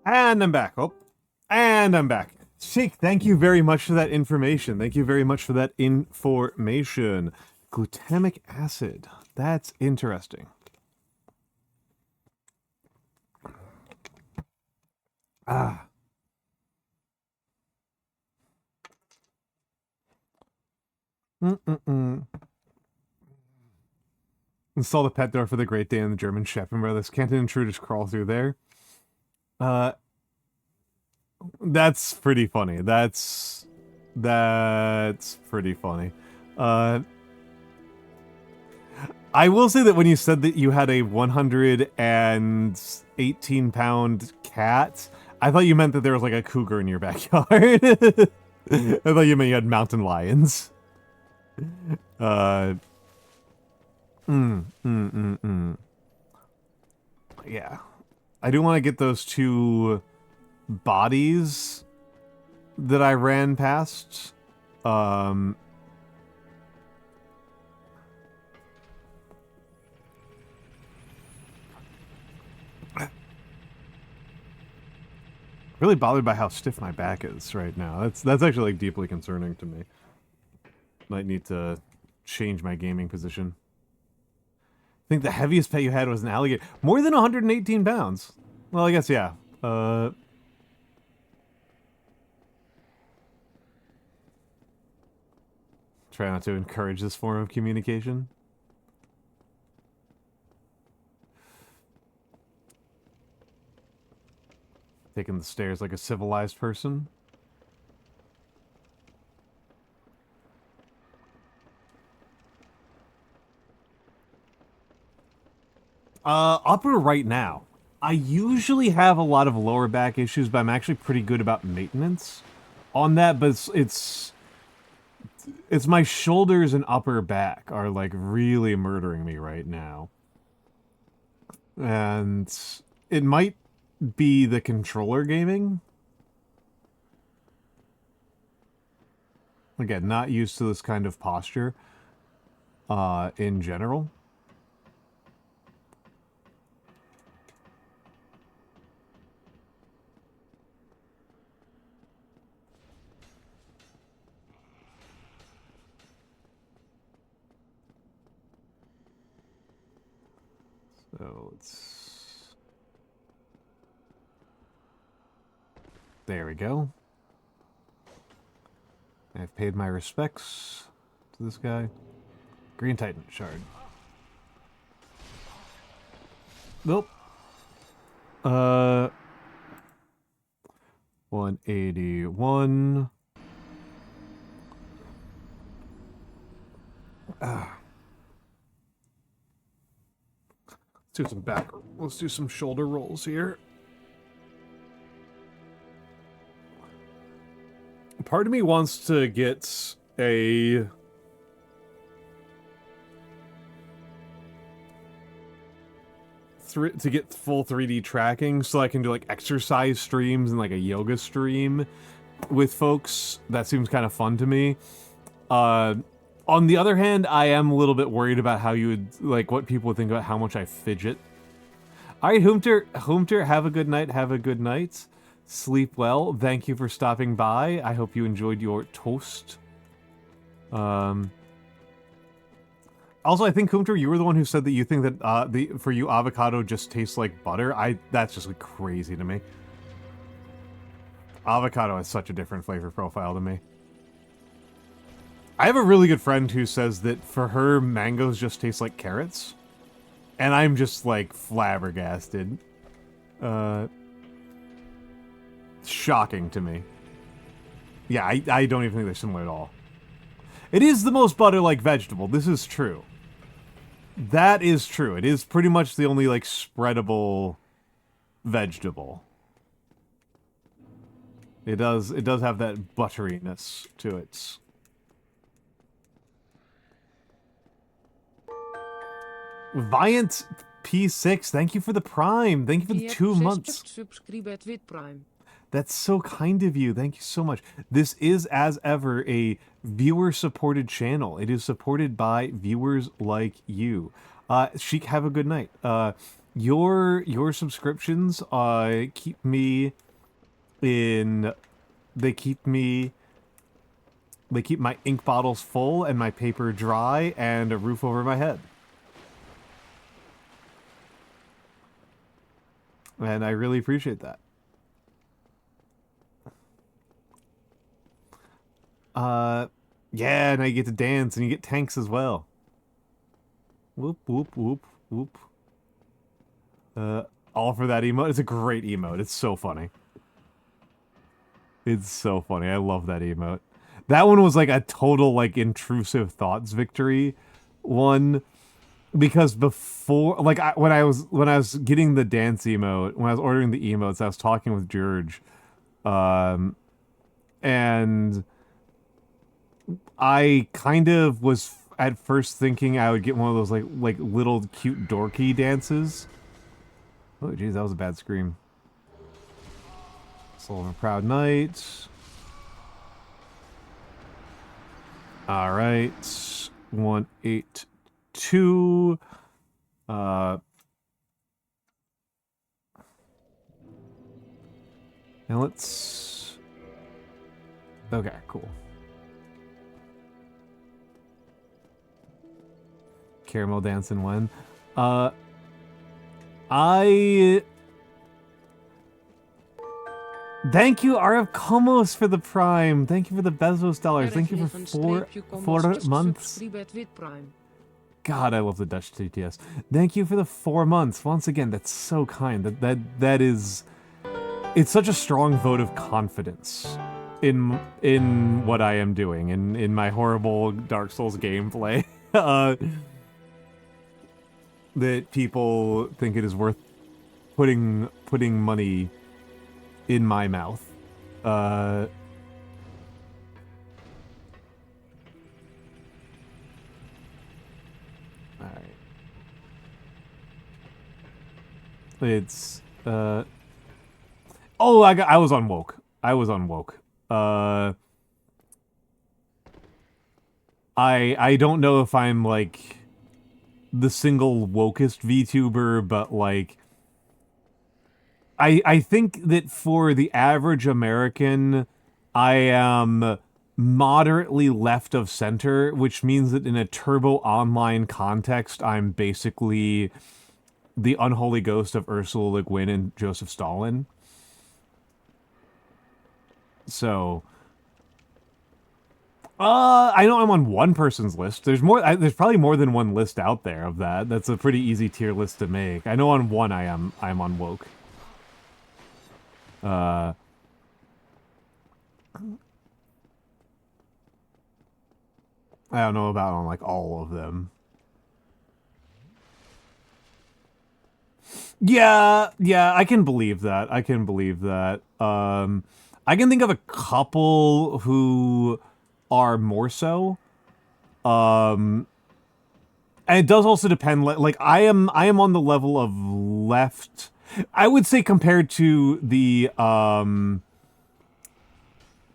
Speaker 1: And I'm back. Oh, and I'm back. Sheik, thank you very much for that information. Thank you very much for that information. Glutamic acid. That's interesting. Ah. Install the pet door for the Great Day and the German Shepherd Brothers. Can't an intruder just crawl through there? That's pretty funny. That's pretty funny. I will say that when you said that you had a 118-pound cat, I thought you meant that there was like a cougar in your backyard. I thought you meant you had mountain lions. Yeah. I do want to get those two bodies that I ran past. Really bothered by how stiff my back is right now. That's actually like deeply concerning to me. Might need to change my gaming position. I think the heaviest pet you had was an alligator. More than 118 pounds. Well, I guess, yeah. Try not to encourage this form of communication. Taking the stairs like a civilized person. Upper right now. I usually have a lot of lower back issues, but I'm actually pretty good about maintenance on that, but it's my shoulders and upper back are like really murdering me right now. And it might be the controller gaming. Again, not used to this kind of posture in general. So it's... There we go. I've paid my respects to this guy. Green Titan shard. Nope. 181. Let's do some back. Let's do some shoulder rolls here. Part of me wants to get a to get full 3D tracking so I can do like exercise streams and like a yoga stream with folks. That seems kind of fun to me. On the other hand, I am a little bit worried about how you would, like, what people would think about how much I fidget. Alright, Hoomter, have a good night, have a good night. Sleep well. Thank you for stopping by. I hope you enjoyed your toast. Also, I think, Hoomter, you were the one who said that you think that, for you, avocado just tastes like butter. That's just like crazy to me. Avocado has such a different flavor profile to me. I have a really good friend who says that for her, mangoes just taste like carrots. And I'm just, like, flabbergasted. Shocking to me. Yeah, I don't even think they're similar at all. It is the most butter-like vegetable. This is true. That is true. It is pretty much the only, like, spreadable vegetable. It does have that butteriness to it. Viant P6, thank you for the Prime. Thank you for the 2 months. That's so kind of you. Thank you so much. This is, as ever, a viewer-supported channel. It is supported by viewers like you. Sheik, have a good night. your subscriptions keep me in they keep my ink bottles full and my paper dry and a roof over my head. And I really appreciate that. Yeah, now you get to dance and you get tanks as well. Whoop, whoop, whoop, whoop. All for that emote. It's a great emote. It's so funny. It's so funny. I love that emote. That one was like a total, like, intrusive thoughts victory one. Because before, like, when I was getting the dance emote, when I was ordering the emotes, I was talking with George. And I kind of was at first thinking I would get one of those like little cute dorky dances. Oh geez, that was a bad scream. Soul of a Proud Knight. Alright. 182. And let's... Okay, cool. Caramel dancing when? Thank you, RF Comos, for the Prime. Thank you for the Bezos dollars. Thank you for four months. God, I love the Dutch TTS. Thank you for the 4 months. Once again, that's so kind. That is... It's such a strong vote of confidence in what I am doing, in my horrible Dark Souls gameplay. That people think it is worth putting money in my mouth. Alright. It's oh, I was on woke. I was on woke. I don't know if I'm like the single wokest VTuber, but like I think that for the average American, I am moderately left of center, which means that in a turbo online context, I'm basically the unholy ghost of Ursula Le Guin and Joseph Stalin. So I know I'm on one person's list. There's more. There's probably more than one list out there of that. That's a pretty easy tier list to make. I know on one I'm on woke. I don't know about on like all of them. Yeah, I can believe that. I can believe that. I can think of a couple who are more so. And it does also depend. Like I am on the level of left. I would say compared to the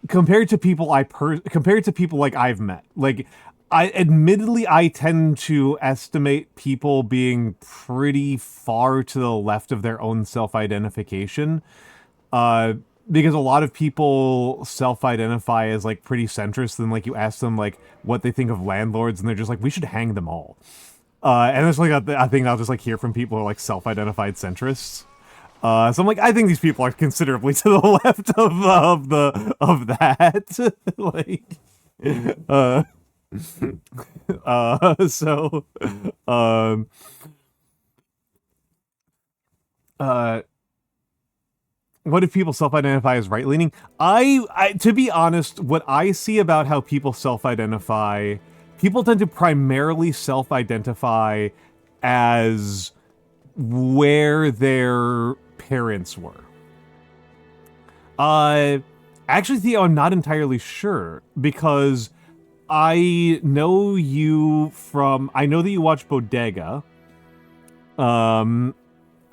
Speaker 1: compared to people like I've met. Like I tend to estimate people being pretty far to the left of their own self-identification. Because a lot of people self-identify as like pretty centrist, and like you ask them like what they think of landlords, and they're just like, we should hang them all. And it's like I think I'll just like hear from people who are like self-identified centrists. So I'm like, I think these people are considerably to the left of that. Like, so, what if people self-identify as right-leaning? I to be honest, what I see about how people self-identify, people tend to primarily self-identify as where their parents were. Actually, Theo, I'm not entirely sure, because I know that you watch Bodega. I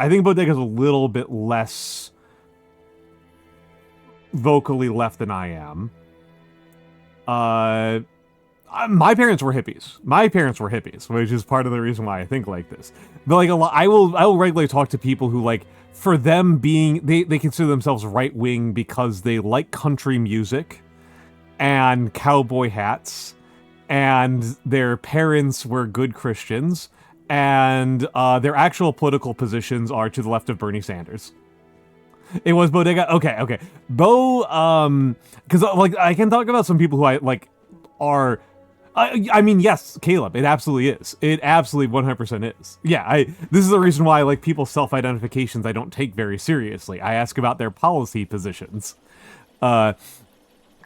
Speaker 1: think Bodega's a little bit less vocally left than I am. My parents were hippies. My parents were hippies, which is part of the reason why I think like this. But like I will regularly talk to people who like, for them being, they consider themselves right wing because they like country music and cowboy hats, and their parents were good Christians, and their actual political positions are to the left of Bernie Sanders. It was Bodega. Okay. Because like I can talk about some people who I like are. I mean, yes, Caleb, it absolutely is. It absolutely 100% is. Yeah, this is the reason why, like, people's self-identifications I don't take very seriously. I ask about their policy positions. And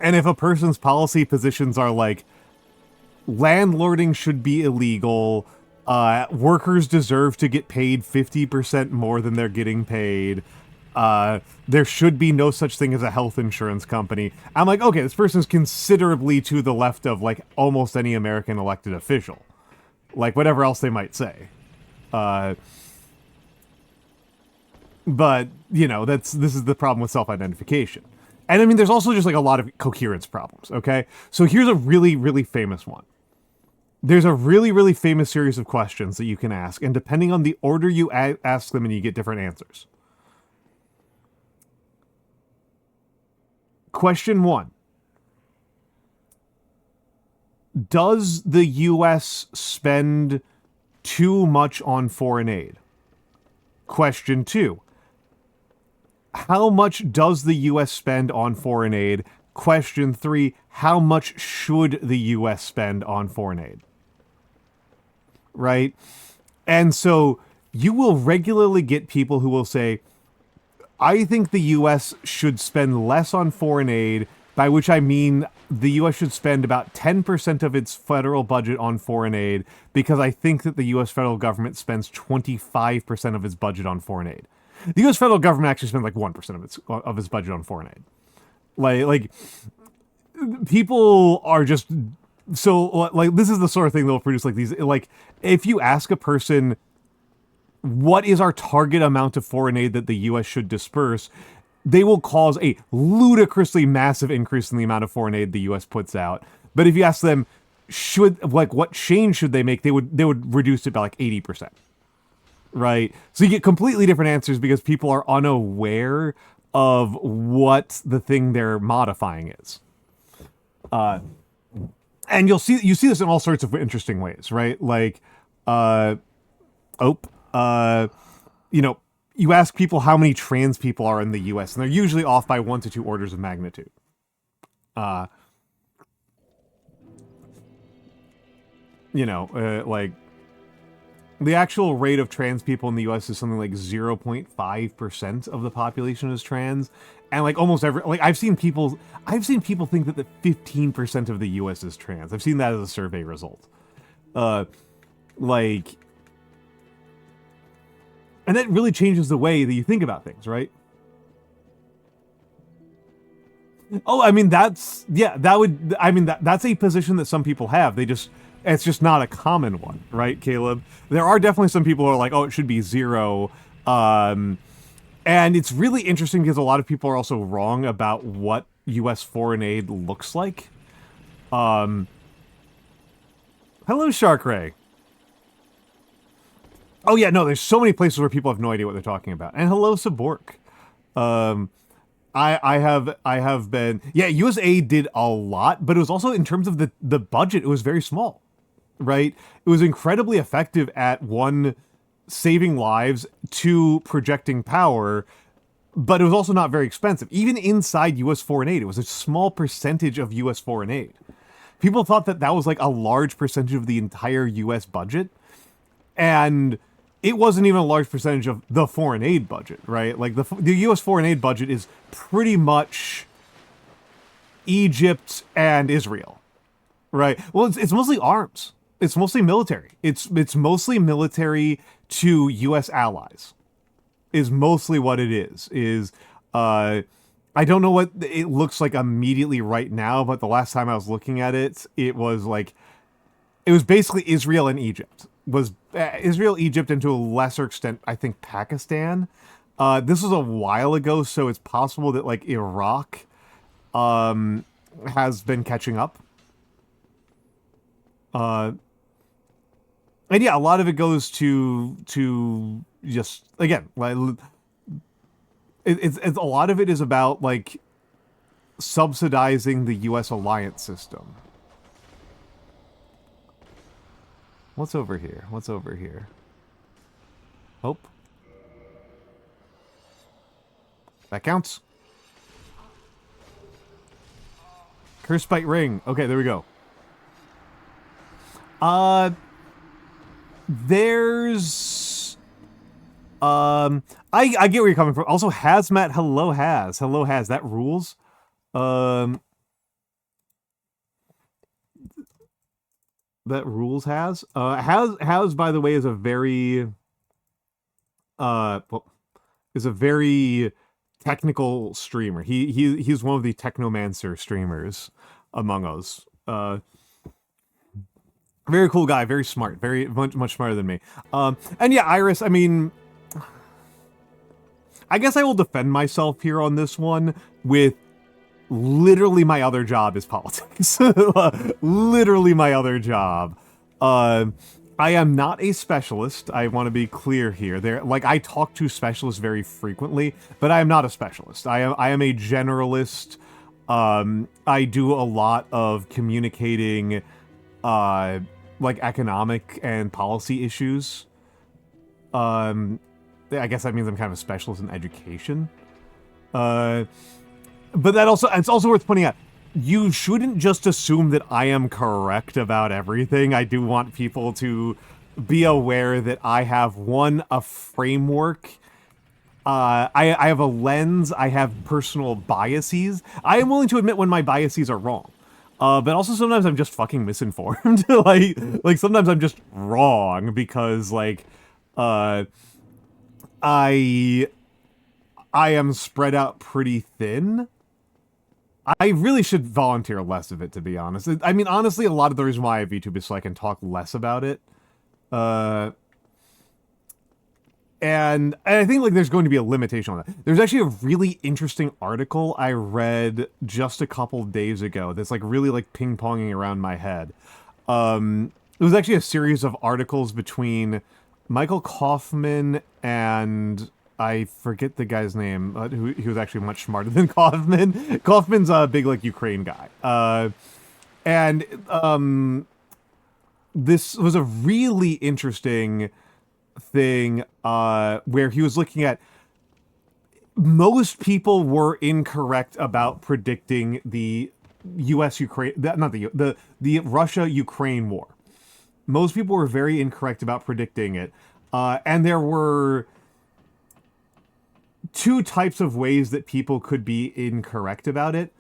Speaker 1: if a person's policy positions are, like, landlording should be illegal, workers deserve to get paid 50% more than they're getting paid, there should be no such thing as a health insurance company. I'm like, okay, this person's considerably to the left of, like, almost any American elected official. Like, whatever else they might say. But, you know, this is the problem with self-identification. And, I mean, there's also just, like, a lot of coherence problems, okay? So here's a really, really famous one. There's a really, really famous series of questions that you can ask, and depending on the order you ask them, and you get different answers. Question 1. Does the U.S. spend too much on foreign aid? Question 2. How much does the U.S. spend on foreign aid? Question 3. How much should the U.S. spend on foreign aid? Right? And so you will regularly get people who will say, I think the U.S. should spend less on foreign aid, by which I mean the U.S. should spend about 10% of its federal budget on foreign aid, because I think that the U.S. federal government spends 25% of its budget on foreign aid. The U.S. federal government actually spends like 1% of its budget on foreign aid. Like people are just so like this is the sort of thing that will produce like these. Like if you ask a person, what is our target amount of foreign aid that the U.S. should disperse, they will cause a ludicrously massive increase in the amount of foreign aid the U.S. puts out. But if you ask them, what change should they make, they would reduce it by like 80%. Right? So you get completely different answers because people are unaware of what the thing they're modifying is. And you see this in all sorts of interesting ways, right? Like, you know, you ask people how many trans people are in the U.S., and they're usually off by 1 to 2 orders of magnitude. You know, like, the actual rate of trans people in the U.S. is something like 0.5% of the population is trans, and like almost every, like I've seen people think that 15% of the U.S. is trans. I've seen that as a survey result. Like. And that really changes the way that you think about things, right? Oh, I mean, that's a position that some people have. It's just not a common one, right, Caleb? There are definitely some people who are like, oh, it should be 0. And it's really interesting because a lot of people are also wrong about what U.S. foreign aid looks like. Hello, Shark Ray. Oh yeah, no, there's so many places where people have no idea what they're talking about. And hello, Sabork. I have been, yeah, USA did a lot, but it was also in terms of the budget, it was very small, right? It was incredibly effective at 1, saving lives, 2, projecting power, but it was also not very expensive. Even inside US foreign aid, it was a small percentage of US foreign aid. People thought that was like a large percentage of the entire US budget, and it wasn't even a large percentage of the foreign aid budget, right? Like the U.S. foreign aid budget is pretty much Egypt and Israel, right? Well, it's mostly arms. It's mostly military. It's mostly military to U.S. allies. Is mostly what it is. I don't know what it looks like immediately right now, but the last time I was looking at it, it was basically Israel and Egypt. Was Israel, Egypt, and to a lesser extent, I think Pakistan. This was a while ago, so it's possible that like Iraq has been catching up. And yeah, a lot of it goes to just, again, like, it's a lot of it is about, like, subsidizing the U.S. alliance system. What's over here? What's over here? Hope. That counts. Curse Bite Ring. Okay, there we go. There's... I get where you're coming from. Also, Hazmat, hello, Haz. Hello, Haz. That rules. That rules, Haz. Haz, by the way, is a very... is a very technical streamer. He's one of the Technomancer streamers among us. Very cool guy, very smart, very much smarter than me. And yeah, Iris, I mean, I guess I will defend myself here on this one with literally my other job is politics. Literally my other job. I am not a specialist. I want to be clear here. Like, I talk to specialists very frequently, but I am not a specialist. I am a generalist. I do a lot of communicating, like, economic and policy issues. I guess that means I'm kind of a specialist in education. But it's also worth pointing out, you shouldn't just assume that I am correct about everything. I do want people to be aware that I have, a framework. I have a lens. I have personal biases. I am willing to admit when my biases are wrong. But also sometimes I'm just fucking misinformed. like sometimes I'm just wrong because, like, I am spread out pretty thin. I really should volunteer less of it, to be honest. I mean, honestly, a lot of the reason why I have VTube is so I can talk less about it. And I think, like, there's going to be a limitation on that. There's actually a really interesting article I read just a couple days ago that's, like, really, like, ping-ponging around my head. It was actually a series of articles between Michael Kaufman and... I forget the guy's name, he was actually much smarter than Kaufman. Kaufman's a big, like, Ukraine guy. This was a really interesting thing where he was looking at most people were incorrect about predicting the the Russia-Ukraine war. Most people were very incorrect about predicting it. And there were two types of ways that people could be incorrect about it.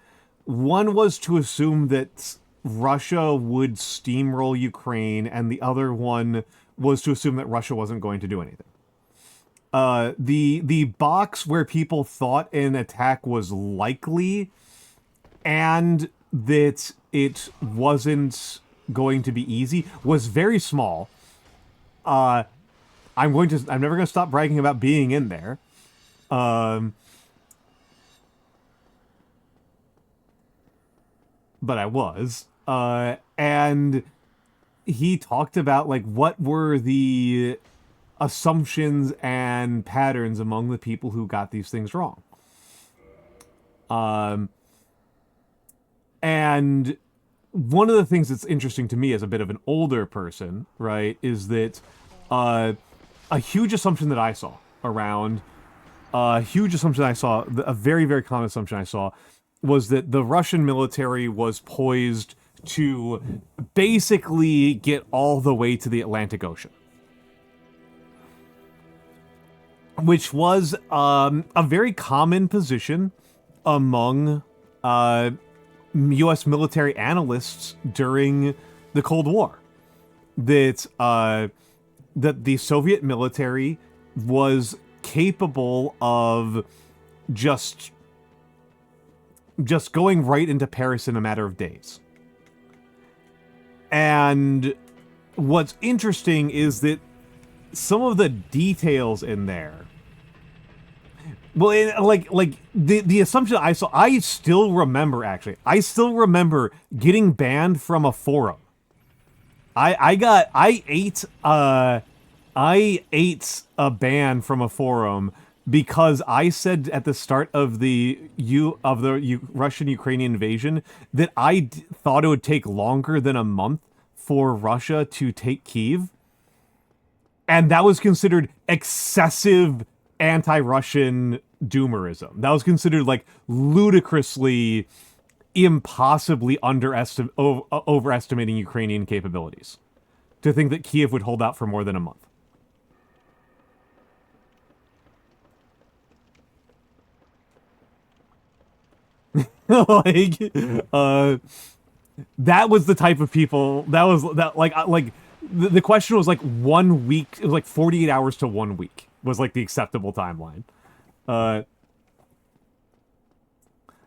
Speaker 1: One was to assume that Russia would steamroll Ukraine, and the other one was to assume that Russia wasn't going to do anything. The box where people thought an attack was likely and that it wasn't going to be easy was very small. I'm never going to stop bragging about being in there. But I was. And he talked about, like, what were the assumptions and patterns among the people who got these things wrong. And one of the things that's interesting to me as a bit of an older person, right, is that a huge assumption that I saw around... a very, very common assumption I saw was that the Russian military was poised to basically get all the way to the Atlantic Ocean. Which was a very common position among U.S. military analysts during the Cold War. That the Soviet military was capable of just going right into Paris in a matter of days. And what's interesting is that some of the details in there, well, the assumption I saw, I still remember getting banned from a forum I ate a ban from a forum because I said at the start of the Russian-Ukrainian invasion that I thought it would take longer than a month for Russia to take Kyiv, and that was considered excessive anti-Russian doomerism. That was considered like ludicrously, impossibly overestimating Ukrainian capabilities to think that Kyiv would hold out for more than a month. Like, that was the type of people the question was like 1 week. It was like 48 hours to 1 week was like the acceptable timeline.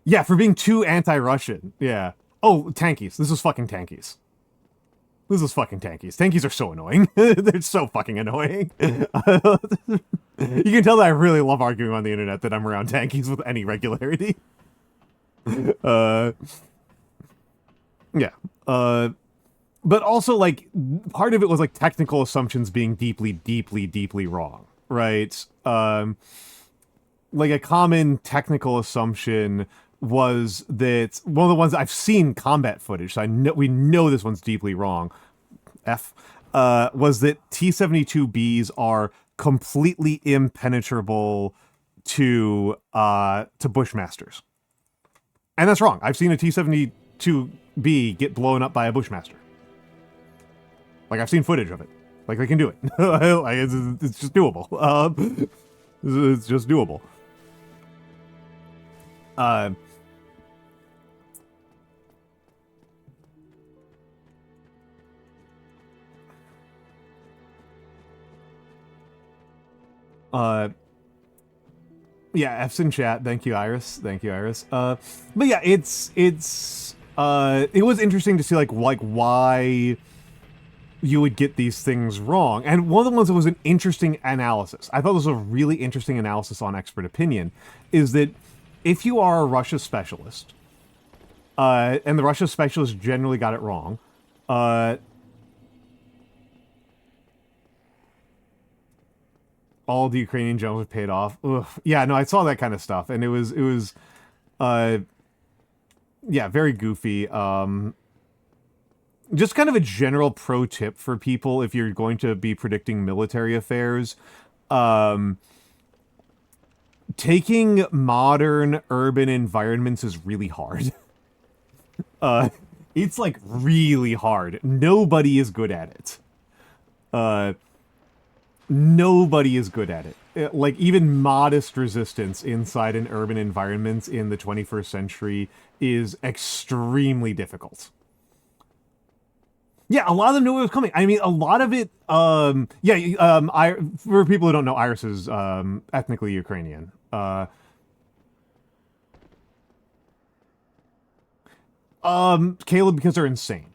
Speaker 1: Yeah, for being too anti-Russian. Yeah. Oh, tankies. This was fucking tankies. This is fucking tankies. Tankies are so annoying. They're so fucking annoying. You can tell that I really love arguing on the internet that I'm around tankies with any regularity. Yeah. But also, like, part of it was, like, technical assumptions being deeply, deeply, deeply wrong, right? Like, a common technical assumption was that one of the ones I've seen combat footage, so we know this one's deeply wrong. Was that T-72Bs are completely impenetrable to Bushmasters, and that's wrong. I've seen a T-72B get blown up by a Bushmaster. Like, I've seen footage of it. Like, they can do it. Like, it's just doable. It's just doable. Yeah, F's in chat. Thank you, Iris. Thank you, Iris. But yeah, it was interesting to see like why you would get these things wrong. And one of the ones that was an interesting analysis, I thought this was a really interesting analysis on Expert Opinion, is that if you are a Russia specialist, and the Russia specialist generally got it wrong, all the Ukrainian generals paid off. Ugh. Yeah, no, I saw that kind of stuff, and it was, yeah, very goofy. Just kind of a general pro tip for people if you're going to be predicting military affairs. Taking modern urban environments is really hard. It's like really hard. Nobody is good at it. Nobody is good at it. Like, even modest resistance inside an urban environment in the 21st century is extremely difficult. Yeah, a lot of them knew it was coming. I mean, a lot of it, for people who don't know, Iris is ethnically Ukrainian. Caleb, because they're insane.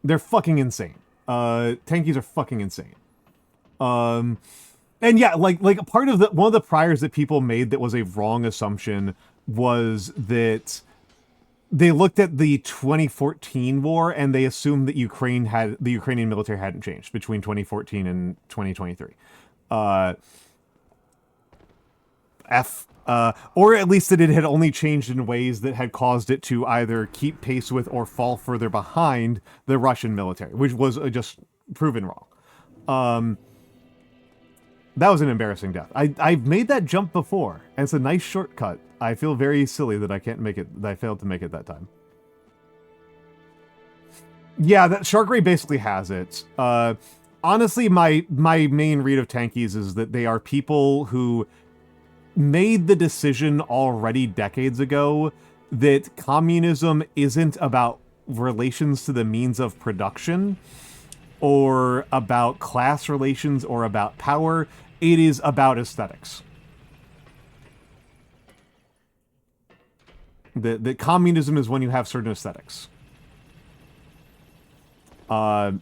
Speaker 1: They're fucking insane. Tankies are fucking insane. And yeah, like part of one of the priors that people made that was a wrong assumption was that they looked at the 2014 war and they assumed that the Ukrainian military hadn't changed between 2014 and 2023. Or at least that it had only changed in ways that had caused it to either keep pace with or fall further behind the Russian military, which was just proven wrong. That was an embarrassing death. I've made that jump before, and it's a nice shortcut. I feel very silly that I can't make it, that I failed to make it that time. Yeah, that Shark Ray basically has it. Honestly, my main read of tankies is that they are people who made the decision already decades ago that communism isn't about relations to the means of production, or about class relations, or about power. It is about aesthetics. That communism is when you have certain aesthetics. And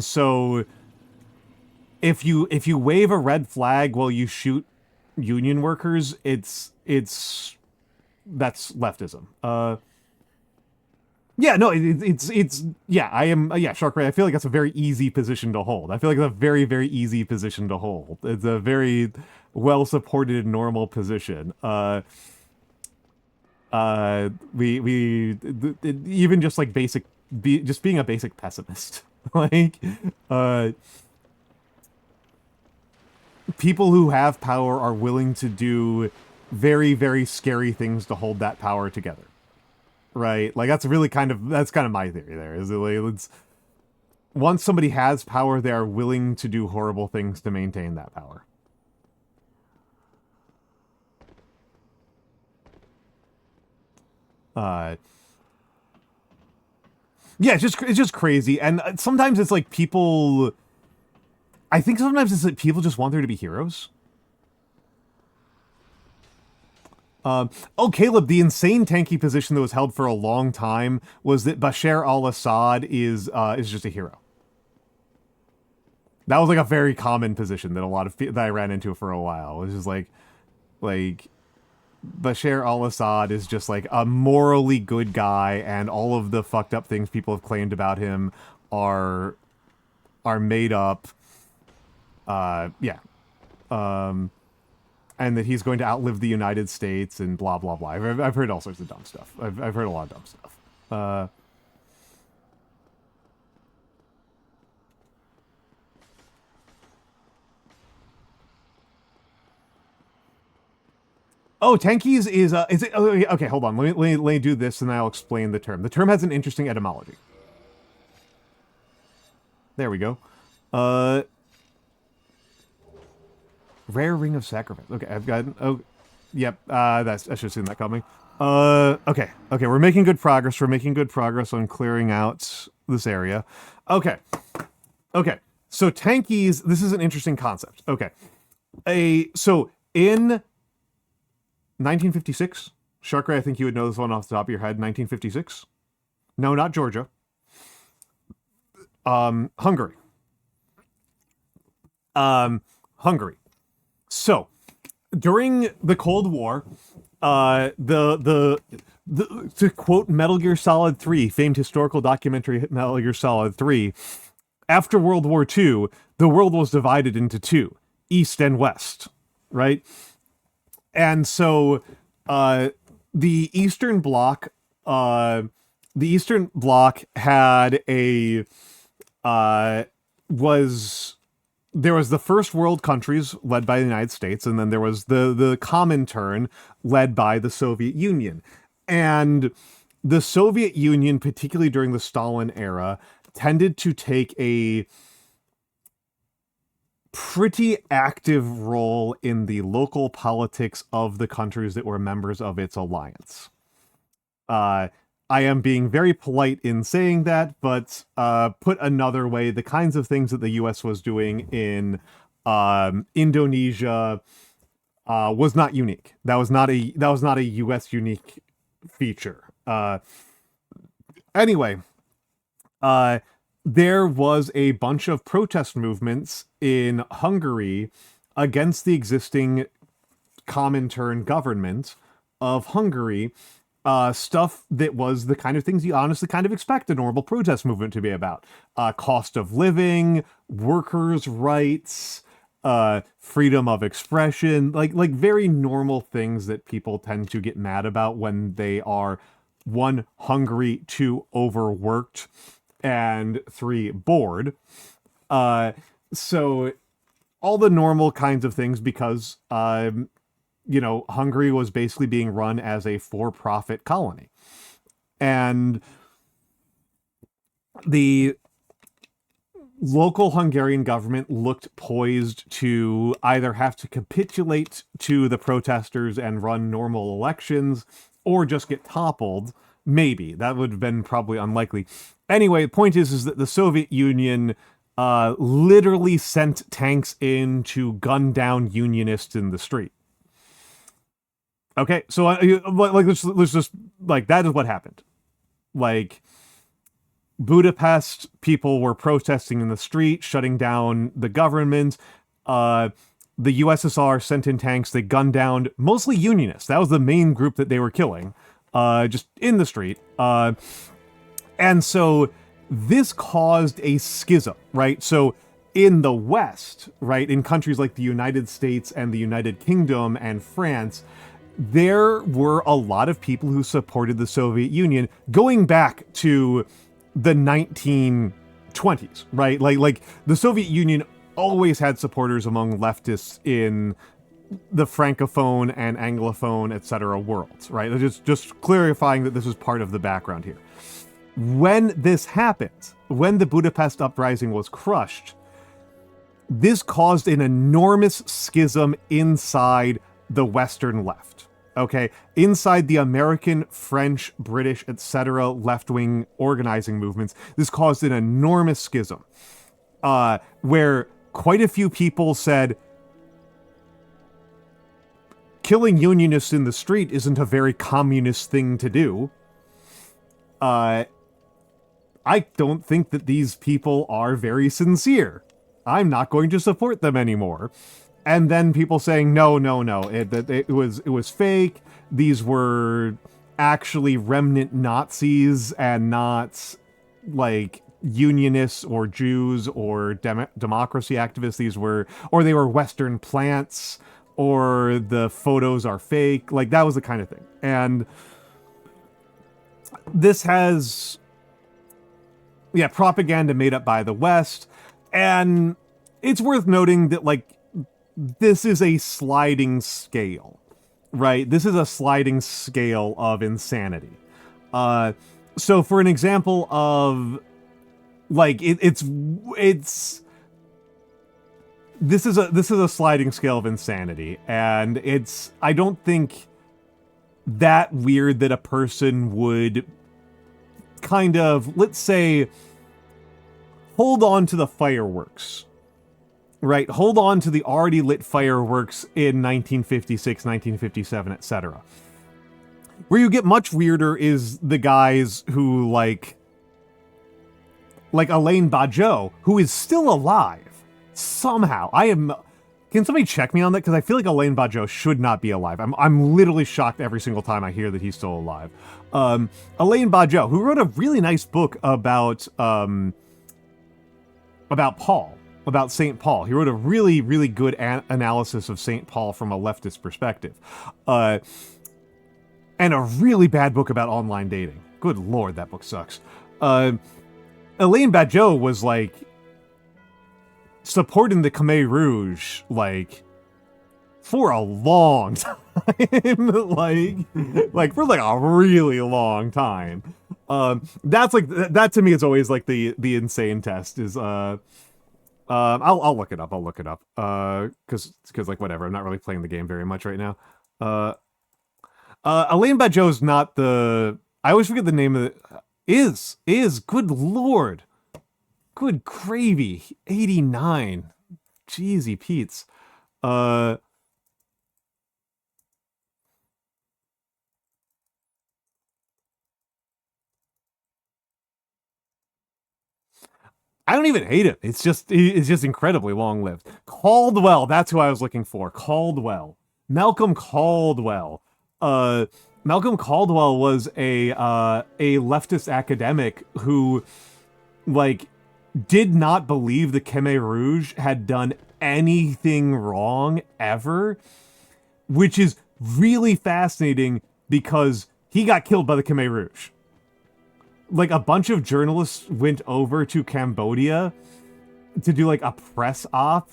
Speaker 1: so if you wave a red flag while you shoot union workers, that's leftism. Yeah, no, it's yeah, I am yeah, Shark Ray. I feel like that's a very easy position to hold. I feel like it's a very, very easy position to hold. It's a very well supported normal position. Even just like just being a basic pessimist. Like, people who have power are willing to do very, very scary things to hold that power together. Right? Like, that's kind of my theory there, is that, like, once somebody has power, they are willing to do horrible things to maintain that power. Yeah, it's just crazy. And sometimes it's like people... I think sometimes it's like people just want there to be heroes. Oh, Caleb, the insane tanky position that was held for a long time was that Bashar al-Assad is just a hero. That was like a very common position that that I ran into for a while. It was just like Bashar al-Assad is just like a morally good guy, and all of the fucked up things people have claimed about him are made up. Yeah. And that he's going to outlive the United States and blah, blah, blah. I've heard all sorts of dumb stuff. I've heard a lot of dumb stuff. Oh, tankies is it? Oh, okay, hold on. Let me do this, and I'll explain the term. The term has an interesting etymology. There we go. Rare Ring of Sacrifice. Okay, I've got... Oh, yep. I should have seen that coming. Okay. We're making good progress. We're making good progress on clearing out this area. Okay. So tankies... This is an interesting concept. Okay. So in 1956, Sharkray, I think you would know this one off the top of your head. 1956. No, not Georgia. Hungary. Hungary. So, during the Cold War, to quote Metal Gear Solid 3, famed historical documentary Metal Gear Solid 3, after World War II, the world was divided into two, East and West, right? And so, the Eastern Bloc had there was the first world countries led by the United States, and then there was the Comintern led by the Soviet Union. And the Soviet Union, particularly during the Stalin era, tended to take a pretty active role in the local politics of the countries that were members of its alliance. I am being very polite in saying that, but put another way, the kinds of things that the U.S. was doing in Indonesia was not unique. That was not a U.S. unique feature. Anyway, there was a bunch of protest movements in Hungary against the existing Comintern government of Hungary. Stuff that was the kind of things you honestly kind of expect a normal protest movement to be about. Cost of living, workers' rights, freedom of expression, like very normal things that people tend to get mad about when they are, 1, hungry, 2, overworked, and 3, bored. So all the normal kinds of things, because Hungary was basically being run as a for-profit colony. And the local Hungarian government looked poised to either have to capitulate to the protesters and run normal elections, or just get toppled. Maybe. That would have been probably unlikely. Anyway, the point is that the Soviet Union literally sent tanks in to gun down unionists in the street. Okay, so let's just that is what happened. Budapest, people were protesting in the street, shutting down the government. The USSR sent in tanks. They gunned down mostly unionists. That was the main group that they were killing, just in the street. And so this caused a schism, right? So in the West, right, in countries like the United States and the United Kingdom and France, there were a lot of people who supported the Soviet Union going back to the 1920s, right? Like the Soviet Union always had supporters among leftists in the Francophone and Anglophone, etc. worlds, right? Just clarifying that this is part of the background here. When this happened, when the Budapest uprising was crushed, this caused an enormous schism inside the Western left. Okay, inside the American, French, British, etc. left-wing organizing movements, this caused an enormous schism, where quite a few people said, killing unionists in the street isn't a very communist thing to do. I don't think that these people are very sincere. I'm not going to support them anymore. And then people saying, no, it was fake. These were actually remnant Nazis and not like unionists or Jews or democracy activists. They were Western plants, or the photos are fake. Like, that was the kind of thing. And this has, propaganda made up by the West. And it's worth noting that, like, this is a sliding scale, right? This is a sliding scale of insanity. So for an example of, like, this is a sliding scale of insanity, and I don't think that weird that a person would kind of, let's say, hold on to the fireworks. Right, hold on to the already lit fireworks in 1956, 1957, etc. Where you get much weirder is the guys who, like Alain Bajot, who is still alive, somehow. Can somebody check me on that? Because I feel like Alain Bajot should not be alive. I'm literally shocked every single time I hear that he's still alive. Alain Bajot, who wrote a really nice book about Paul. About St. Paul. He wrote a really, really good analysis of St. Paul from a leftist perspective. And a really bad book about online dating. Good lord, that book sucks. Alain Bajot was, like, supporting the Khmer Rouge, like, for a long time. like, for, like, a really long time. That's, like, that to me is always, like, the insane test is, I'll look it up. Because like whatever. I'm not really playing the game very much right now. Alain Bajot's not the. I always forget the name of it. Is good lord, good gravy. 89. Jeezy Pete's. I don't even hate him. It's just incredibly long-lived. Caldwell, that's who I was looking for. Caldwell. Malcolm Caldwell. Malcolm Caldwell was a leftist academic who, like, did not believe the Khmer Rouge had done anything wrong ever, which is really fascinating because he got killed by the Khmer Rouge. Like, a bunch of journalists went over to Cambodia to do, like, a press op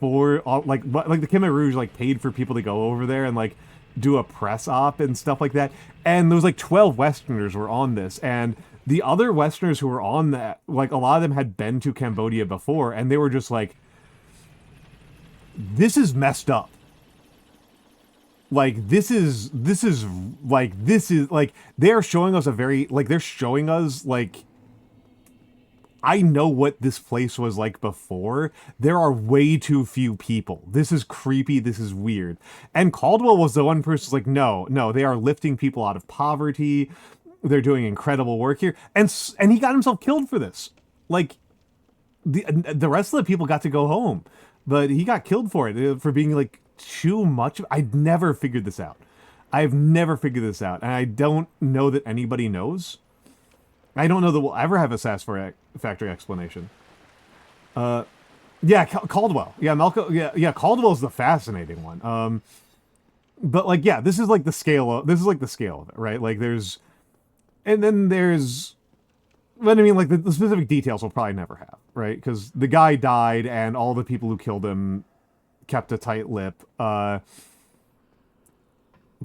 Speaker 1: for, like the Khmer Rouge, like, paid for people to go over there and, like, do a press op and stuff like that. And there was, like, 12 Westerners were on this. And the other Westerners who were on that, like, a lot of them had been to Cambodia before, and they were just like, this is messed up. Like, this is, like, they're showing us like, I know what this place was like before. There are way too few people. This is creepy. This is weird. And Caldwell was the one person who's like, no, they are lifting people out of poverty. They're doing incredible work here. And he got himself killed for this. Like, the rest of the people got to go home, but he got killed for it, for being, like, too much. I've never figured this out. And I don't know that anybody knows. I don't know that we'll ever have a satisfactory explanation. Yeah, Caldwell. Yeah, Yeah, Caldwell's the fascinating one. But like, yeah, this is like the scale of it, right? Like, there's, and then there's, but I mean, like the specific details we'll probably never have, right? Because the guy died, and all the people who killed him kept a tight lip. Pol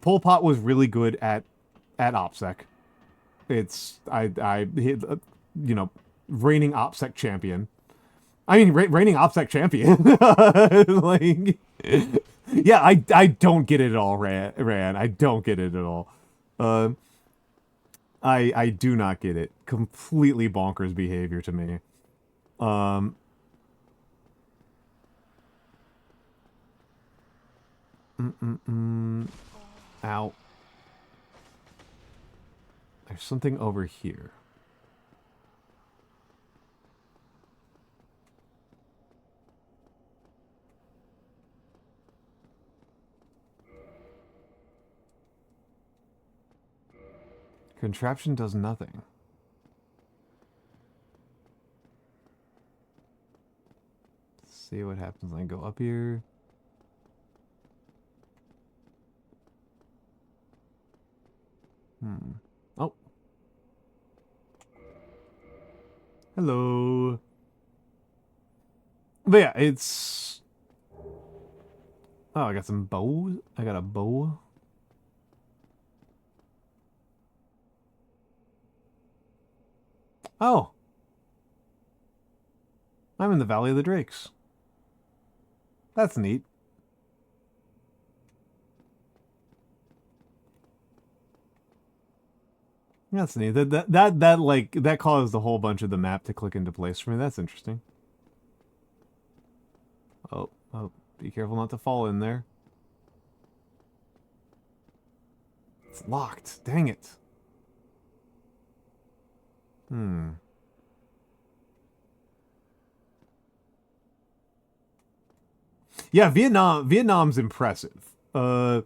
Speaker 1: Pot was really good at OPSEC. It's you know, reigning OPSEC champion. I mean, reigning OPSEC champion. Like, yeah, I don't get it at all, Ran. I don't get it at all. I do not get it. Completely bonkers behavior to me. Ow. There's something over here. Contraption does nothing. Let's see what happens when I go up here. Oh. Hello. But yeah, it's... Oh, I got some bows. I got a bow. Oh. I'm in the Valley of the Drakes. That's neat. That's neat. That caused a whole bunch of the map to click into place for me. That's interesting. Oh, be careful not to fall in there. It's locked. Dang it. Yeah, Vietnam's impressive. Yeah,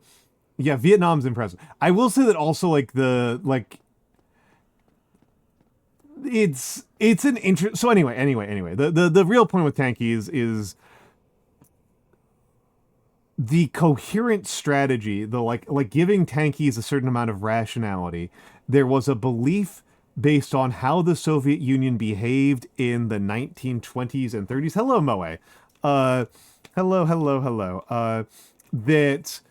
Speaker 1: Vietnam's impressive. I will say that also, like, it's an interest. So anyway, the real point with tankies is the coherent strategy, the like giving tankies a certain amount of rationality. There was a belief based on how the Soviet Union behaved in the 1920s and 30s. Hello, Moe. Hello. That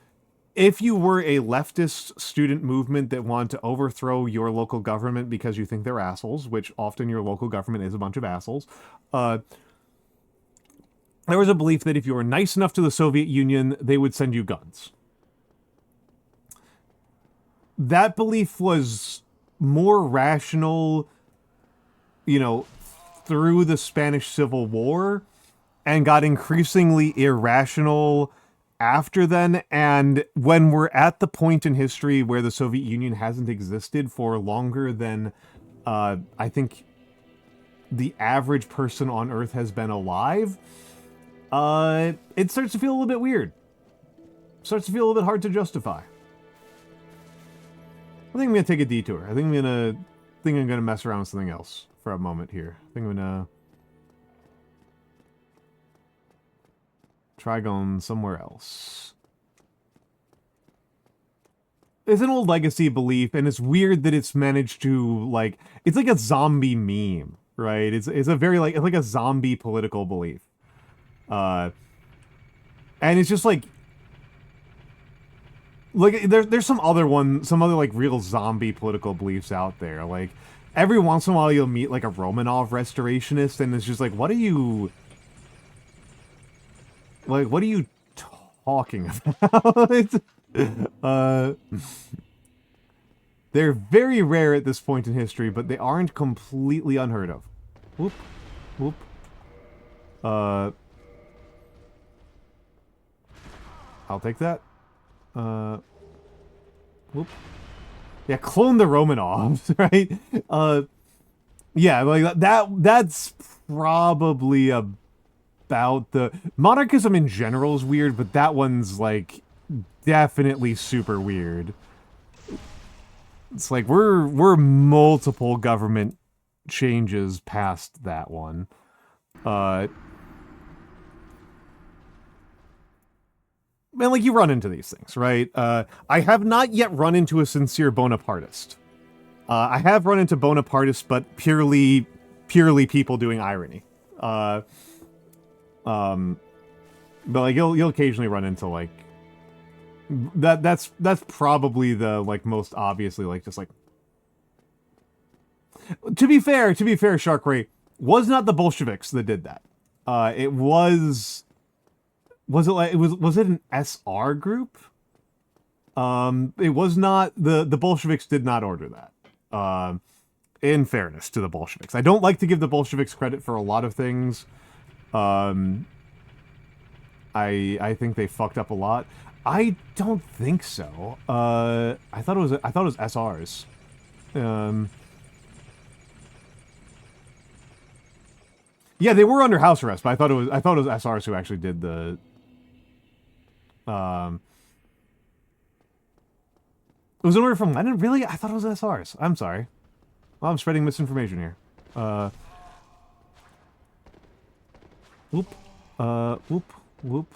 Speaker 1: if you were a leftist student movement that wanted to overthrow your local government because you think they're assholes, which often your local government is a bunch of assholes, there was a belief that if you were nice enough to the Soviet Union, they would send you guns. That belief was more rational, you know, through the Spanish Civil War, and got increasingly irrational after then. And when we're at the point in history where the Soviet Union hasn't existed for longer than I think the average person on Earth has been alive, it starts to feel a little bit weird. Starts to feel a little bit hard to justify. I think I'm gonna take a detour. I think I'm gonna mess around with something else for a moment here. I think I'm gonna try going somewhere else. It's an old legacy belief, and it's weird that it's managed to, like, it's like a zombie meme, right? It's a very, like, it's like a zombie political belief. And it's just like there's some other like real zombie political beliefs out there. Like, every once in a while you'll meet like a Romanov restorationist, and it's just like, what are you talking about? They're very rare at this point in history, but they aren't completely unheard of. Whoop. Whoop. I'll take that. Whoop. Yeah, clone the Romanovs, right? Yeah, like that's probably about the... Monarchism in general is weird, but that one's, like, definitely super weird. It's like, we're multiple government changes past that one. Man, like, you run into these things, right? I have not yet run into a sincere Bonapartist. I have run into Bonapartists, but purely people doing irony. But like, you'll occasionally run into, like, that's probably the, like, most obviously, like, just like, to be fair, Shark Ray, was not the Bolsheviks that did that. It was it an SR group? It was not, the Bolsheviks did not order that. In fairness to the Bolsheviks. I don't like to give the Bolsheviks credit for a lot of things. I think they fucked up a lot. I don't think so. I thought it was SRs. Yeah, they were under house arrest, but I thought it was SRs who actually did the it was an order from Lenin? Really? I thought it was SRs. I'm sorry. Well, I'm spreading misinformation here. Whoop. Whoop.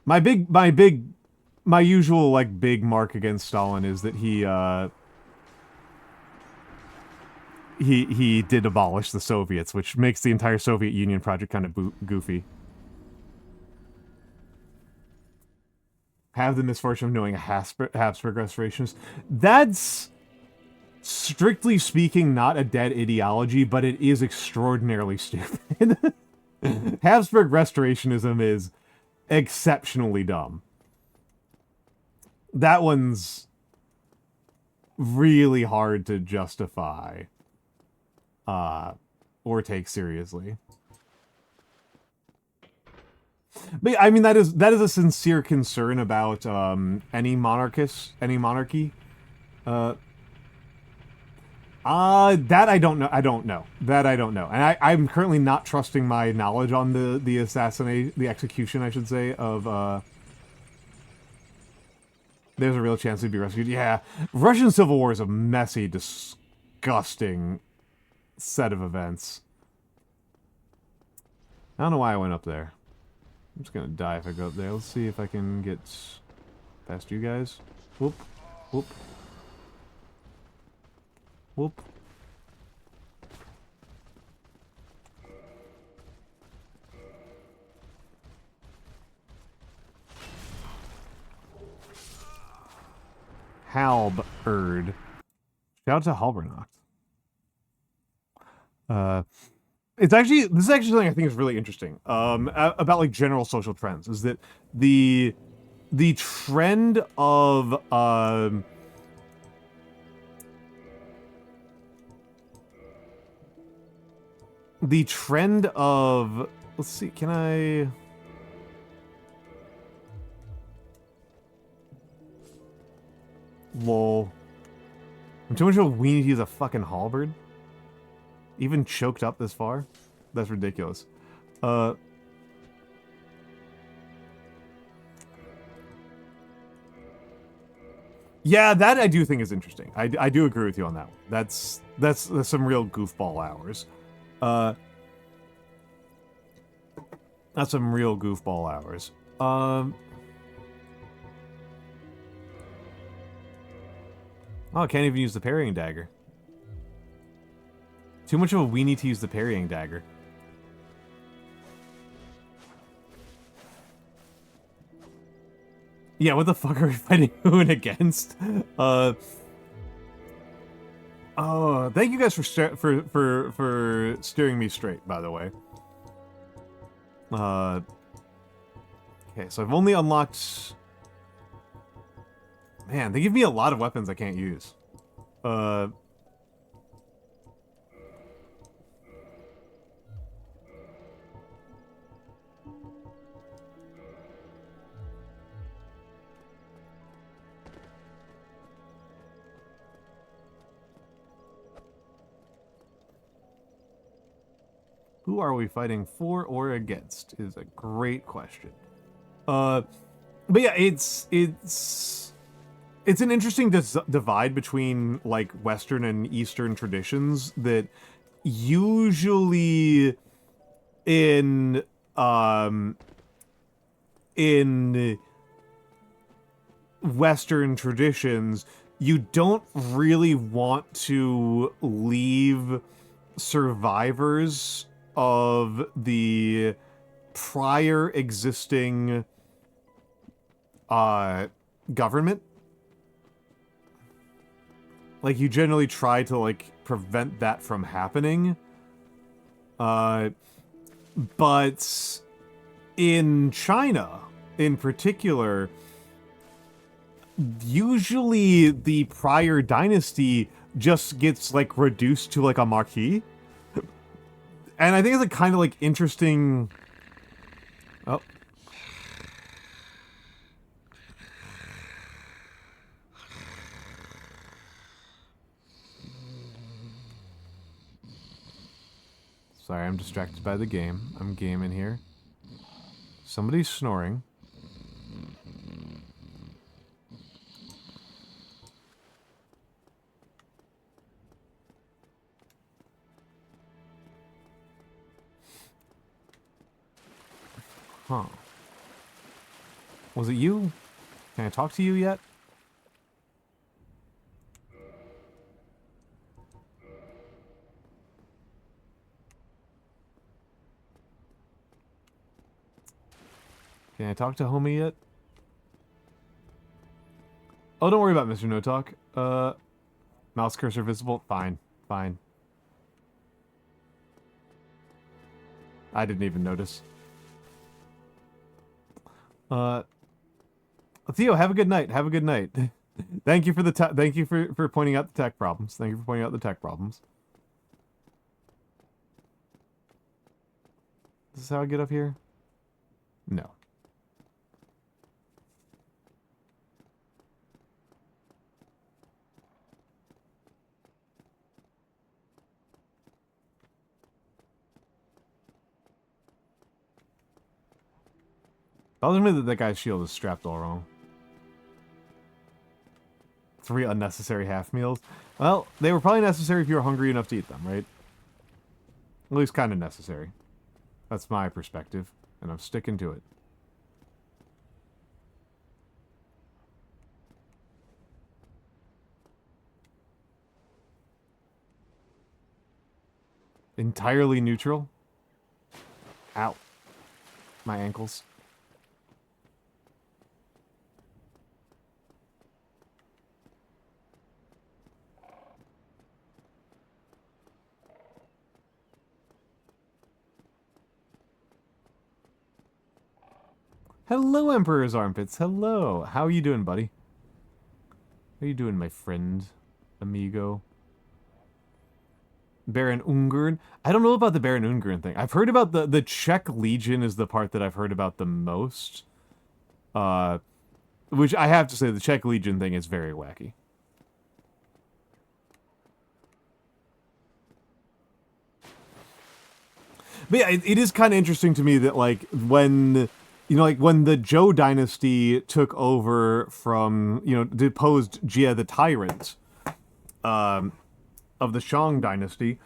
Speaker 1: My usual, like, big mark against Stalin is that he did abolish the Soviets, which makes the entire Soviet Union project kind of goofy. Have the misfortune of knowing a Habsburg restorationist. That's, strictly speaking, not a dead ideology, but it is extraordinarily stupid. Habsburg restorationism is exceptionally dumb. That one's really hard to justify or take seriously. But I mean, that is a sincere concern about any monarchy. That I don't know. That I don't know. And I'm currently not trusting my knowledge on the execution, I should say, of there's a real chance he'd be rescued. Yeah. Russian Civil War is a messy, disgusting set of events. I don't know why I went up there. I'm just gonna die if I go up there. Let's see if I can get past you guys. Whoop. Whoop. Whoop. Halberd. Shout out to Halbernacht. This is actually something I think is really interesting. About, like, general social trends, is that the trend of let's see, can I... Lol. I'm too much of a weenie to use a fucking halberd? Even choked up this far? That's ridiculous. Yeah, that I do think is interesting. I do agree with you on that one. That's some real goofball hours. That's some real goofball hours. Oh, I can't even use the parrying dagger. Too much of a weenie to use the parrying dagger. Yeah, what the fuck are we fighting Hoon against? Oh, thank you guys for steering me straight, by the way. Okay, so I've only unlocked... Man, they give me a lot of weapons I can't use. Who are we fighting for or against is a great question. But yeah, it's it's an interesting divide between like Western and Eastern traditions that usually in Western traditions, you don't really want to leave survivors of the prior existing government. Like, you generally try to, like, prevent that from happening. But in China, in particular, usually the prior dynasty just gets, like, reduced to, like, a marquis. And I think it's a kind of, like, interesting... Oh. Sorry, I'm distracted by the game. I'm gaming here. Somebody's snoring. Huh. Was it you? Can I talk to you yet? Can I talk to homie yet? Oh, don't worry about Mr. No Talk. Mouse cursor visible? Fine. Fine. I didn't even notice. Theo, have a good night. Have a good night. Thank you for the thank you for pointing out the tech problems. Thank you for pointing out the tech problems. Is this how I get up here? No. Bothers me that that guy's shield is strapped all wrong. 3 unnecessary half meals. Well, they were probably necessary if you were hungry enough to eat them, right? At least kind of necessary. That's my perspective, and I'm sticking to it. Entirely neutral? Ow. My ankles. Hello, Emperor's Armpits. Hello. How are you doing, buddy? How are you doing, my friend? Amigo? Baron Ungern? I don't know about the Baron Ungern thing. I've heard about the Czech Legion is the part that I've heard about the most. Which I have to say, the Czech Legion thing is very wacky. But yeah, it is kind of interesting to me that, like, when... You know, like, when the Zhou dynasty took over from, you know, deposed Jia the Tyrant of the Shang dynasty,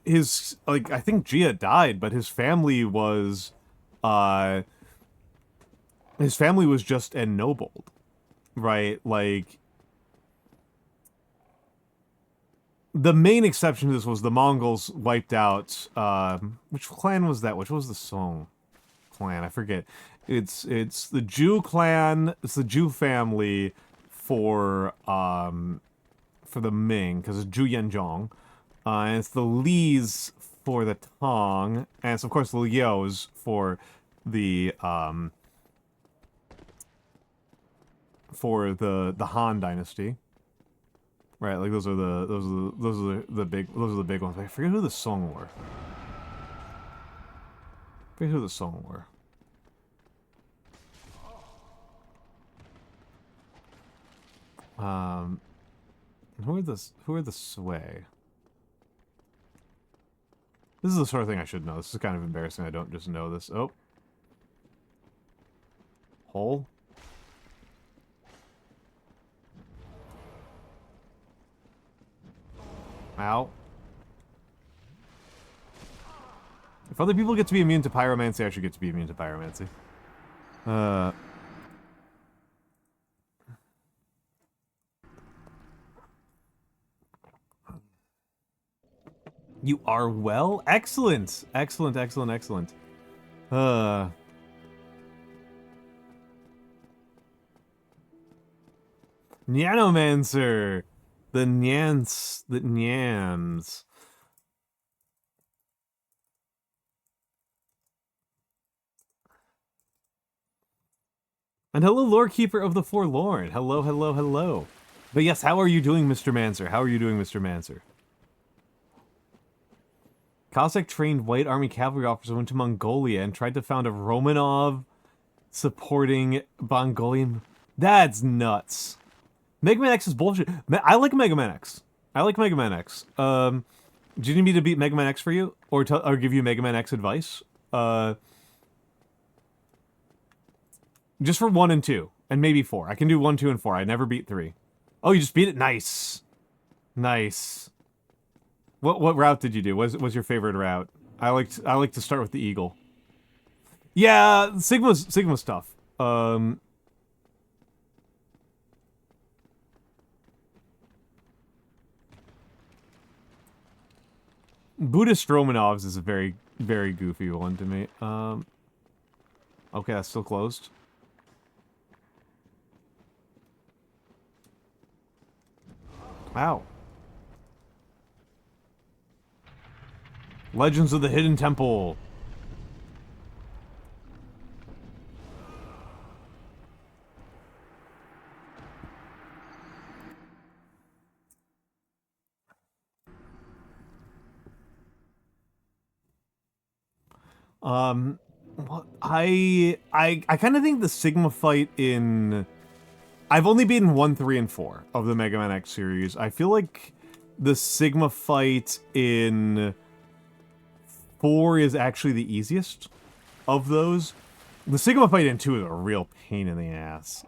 Speaker 1: his like, I think Jia died, but his family was just ennobled, right? Like, the main exception to this was the Mongols wiped out, which clan was that? Which was the Song clan? I forget. It's the Zhu clan, it's the Zhu family for the Ming, because it's Zhu Yanzhong. And it's the Li's for the Tang, and it's of course the Liu's for the Han dynasty. Right, like those are the big ones. I forget who the Song were. Who are the Sui? This is the sort of thing I should know. This is kind of embarrassing. I don't just know this. Oh. Hole? Ow. If other people get to be immune to pyromancy, I should get to be immune to pyromancy. You are well? Excellent! Excellent, excellent, excellent. Nyanomancer! The Nyans. The Nyams. And hello, Lore Keeper of the Forlorn. Hello, hello, hello. But yes, how are you doing, Mr. Mancer? How are you doing, Mr. Mancer? Cossack-trained White Army cavalry officer went to Mongolia and tried to found a Romanov supporting Mongolian... That's nuts. Mega Man X is bullshit. I like Mega Man X. I like Mega Man X. Do you need me to beat Mega Man X for you? Or give you Mega Man X advice? Just for 1 and 2. And maybe 4. I can do 1, 2, and 4. I never beat 3. Oh, you just beat it? Nice. Nice. What route did you do? What was your favorite route? I like to start with the Eagle. Yeah, Sigma's tough. Buddhist Romanovs is a very, very goofy one to me. Okay, that's still closed. Ow. Legends of the Hidden Temple. I kind of think the Sigma fight in... I've only beaten 1, 3, and 4 of the Mega Man X series. I feel like the Sigma fight in 4 is actually the easiest of those. The Sigma fight in 2 is a real pain in the ass.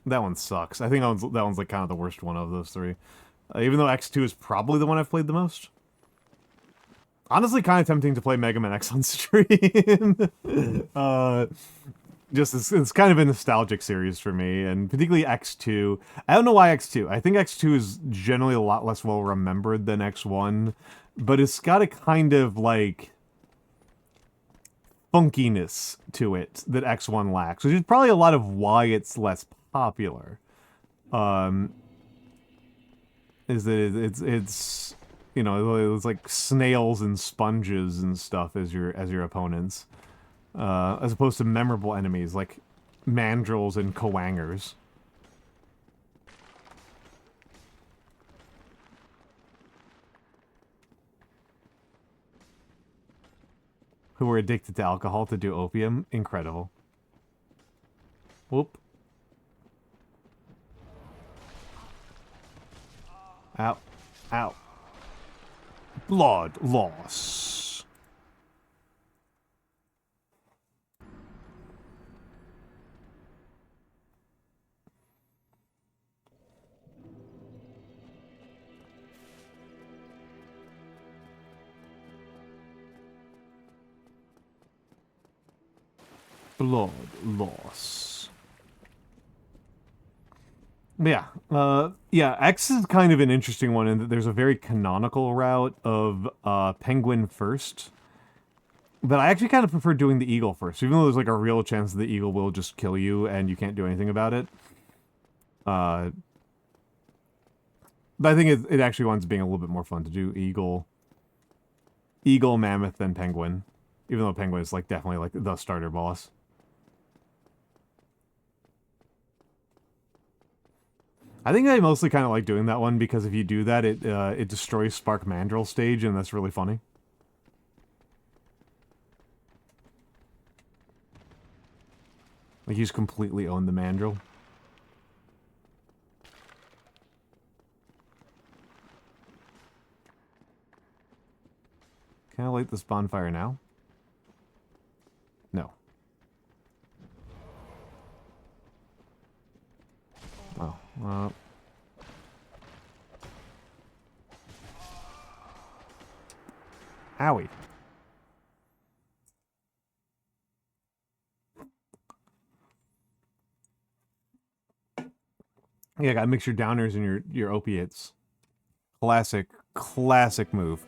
Speaker 1: That one sucks. I think that one's like kind of the worst one of those 3. Even though X2 is probably the one I've played the most. Honestly, kind of tempting to play Mega Man X on stream. It's kind of a nostalgic series for me, and particularly X2. I don't know why X2. I think X2 is generally a lot less well remembered than X1, but it's got a kind of, like, funkiness to it that X1 lacks, which is probably a lot of why it's less popular. Is that it's you know, it's like snails and sponges and stuff as your opponents, as opposed to memorable enemies like mandrills and coangers. Who were addicted to alcohol to do opium. Incredible. Whoop. Ow. Ow. Blood loss. Blood loss. Yeah, X is kind of an interesting one in that there's a very canonical route of Penguin first. But I actually kind of prefer doing the Eagle first, even though there's like a real chance that the Eagle will just kill you and you can't do anything about it. But I think it actually winds up being a little bit more fun to do Eagle, Mammoth, than Penguin. Even though Penguin is like definitely like the starter boss. I think I mostly kind of like doing that one because if you do that, it destroys Spark Mandrill stage, and that's really funny. Like, you just completely own the Mandrill. Can I light this bonfire now? No. Oh, Owie. Yeah, gotta mix your downers and your opiates. Classic move.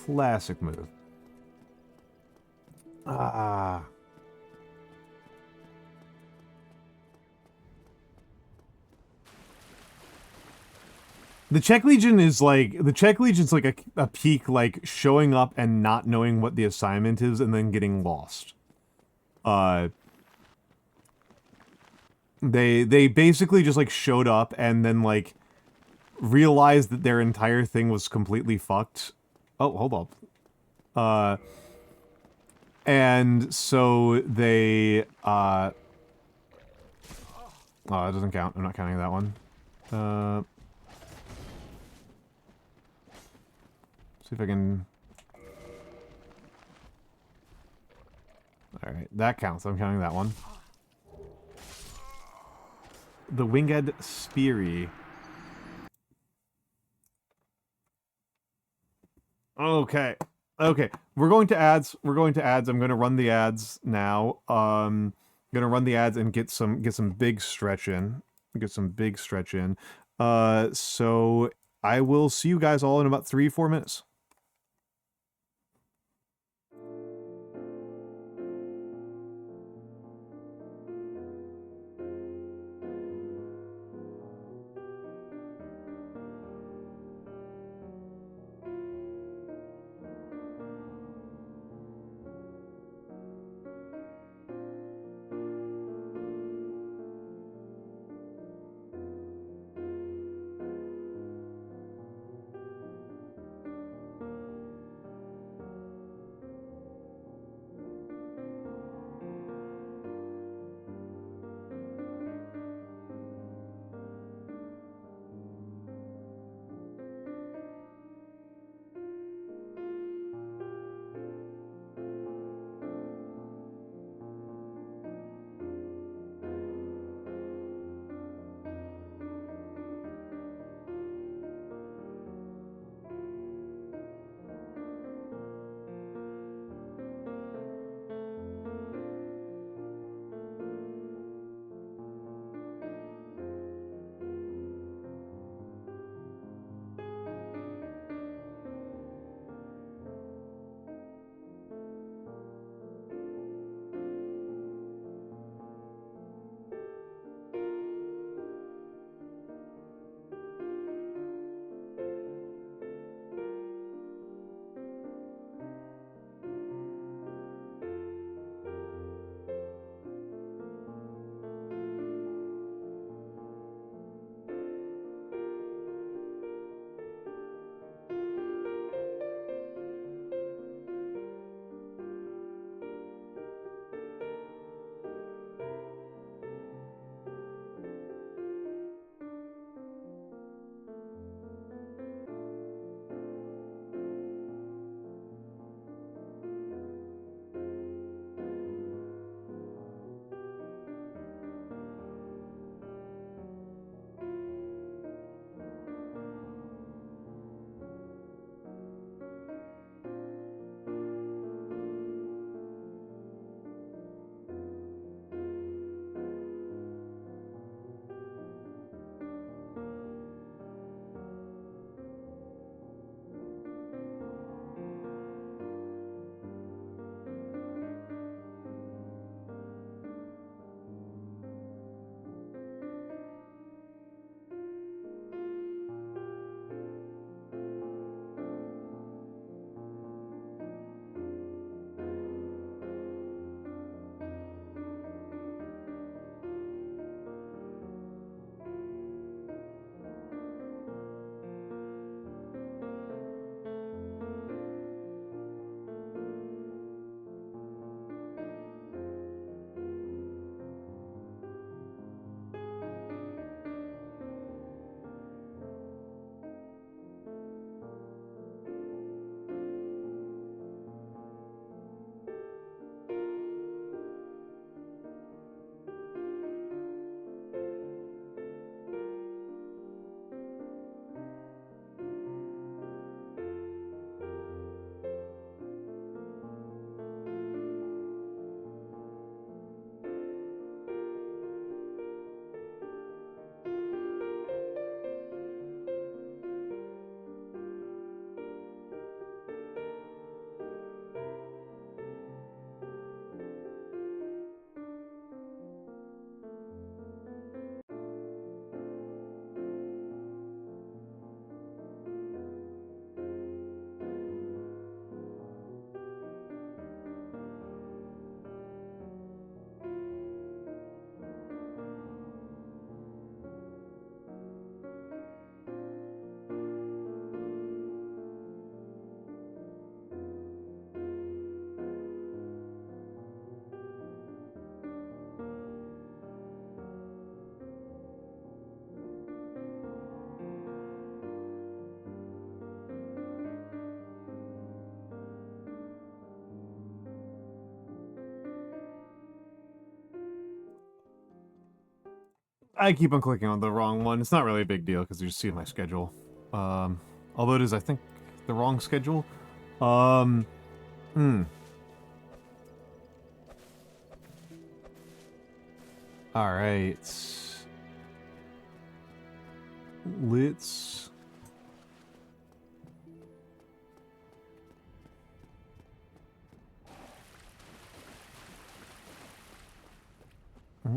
Speaker 1: Classic move. Ah. The Czech Legion's like a peak, like showing up and not knowing what the assignment is and then getting lost. They basically just like showed up and then like realized that their entire thing was completely fucked. Oh, hold up. And so they oh, that doesn't count. I'm not counting that one. See if I can... Alright, that counts. I'm counting that one. The Winged Speary. Okay. Okay. We're going to ads. I'm going to run the ads now. Gonna run the ads and get some big stretch in. So I will see you guys all in about 3-4 minutes. I keep on clicking on the wrong one. It's not really a big deal because you just see my schedule. Although it is, I think, the wrong schedule. All right. Let's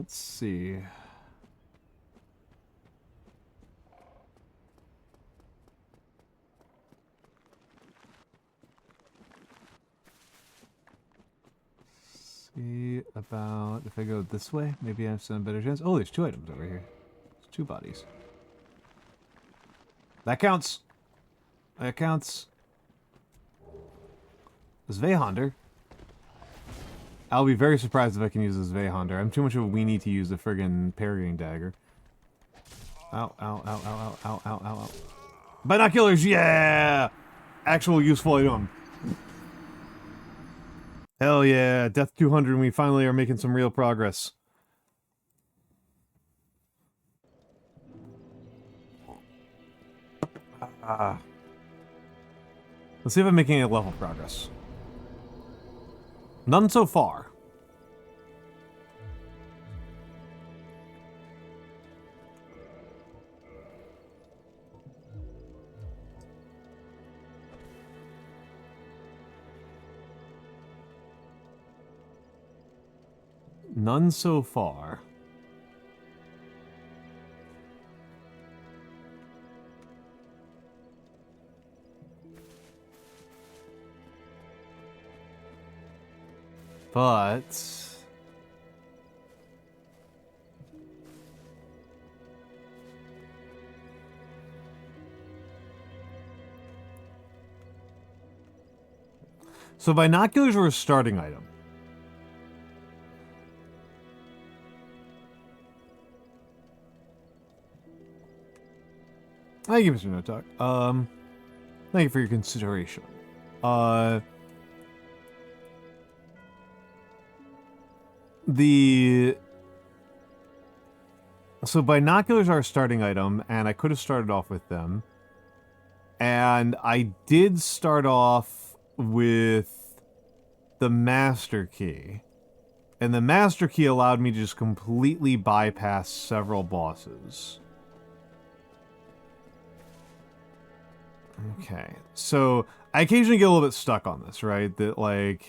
Speaker 1: see. See about if I go this way, maybe I have some better chance. Oh, there's 2 items over here. There's 2 bodies. That counts. That counts. This Veyhander. I'll be very surprised if I can use this Veyhander. I'm too much of a weenie to use the friggin' parrying dagger. Ow, ow, ow, ow, ow, ow, ow, ow, ow. Binoculars, yeah! Actual useful item. Hell yeah, Death 200, and we finally are making some real progress. Let's see if I'm making any level progress. None so far. None so far. But so binoculars were a starting item. Thank you, Mr. No Talk. Thank you for your consideration. So binoculars are a starting item, and I could have started off with them. And I did start off with the master key. And the master key allowed me to just completely bypass several bosses. Okay, so I occasionally get a little bit stuck on this, right? That, like,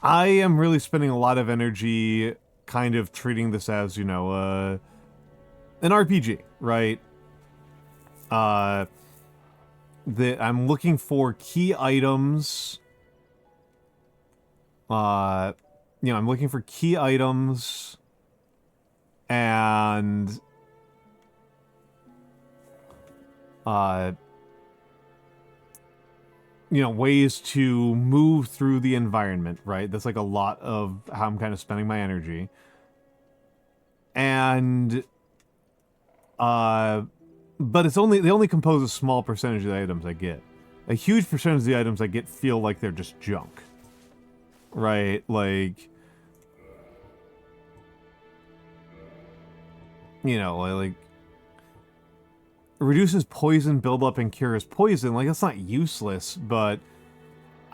Speaker 1: I am really spending a lot of energy kind of treating this as, you know, an RPG, right? That I'm looking for key items. You know, I'm looking for key items and you know, ways to move through the environment, right? That's like a lot of how I'm kind of spending my energy. And but they only compose a small percentage of the items I get. A huge percentage of the items I get feel like they're just junk. Right? Like, you know, like reduces poison buildup and cures poison. Like, that's not useless, but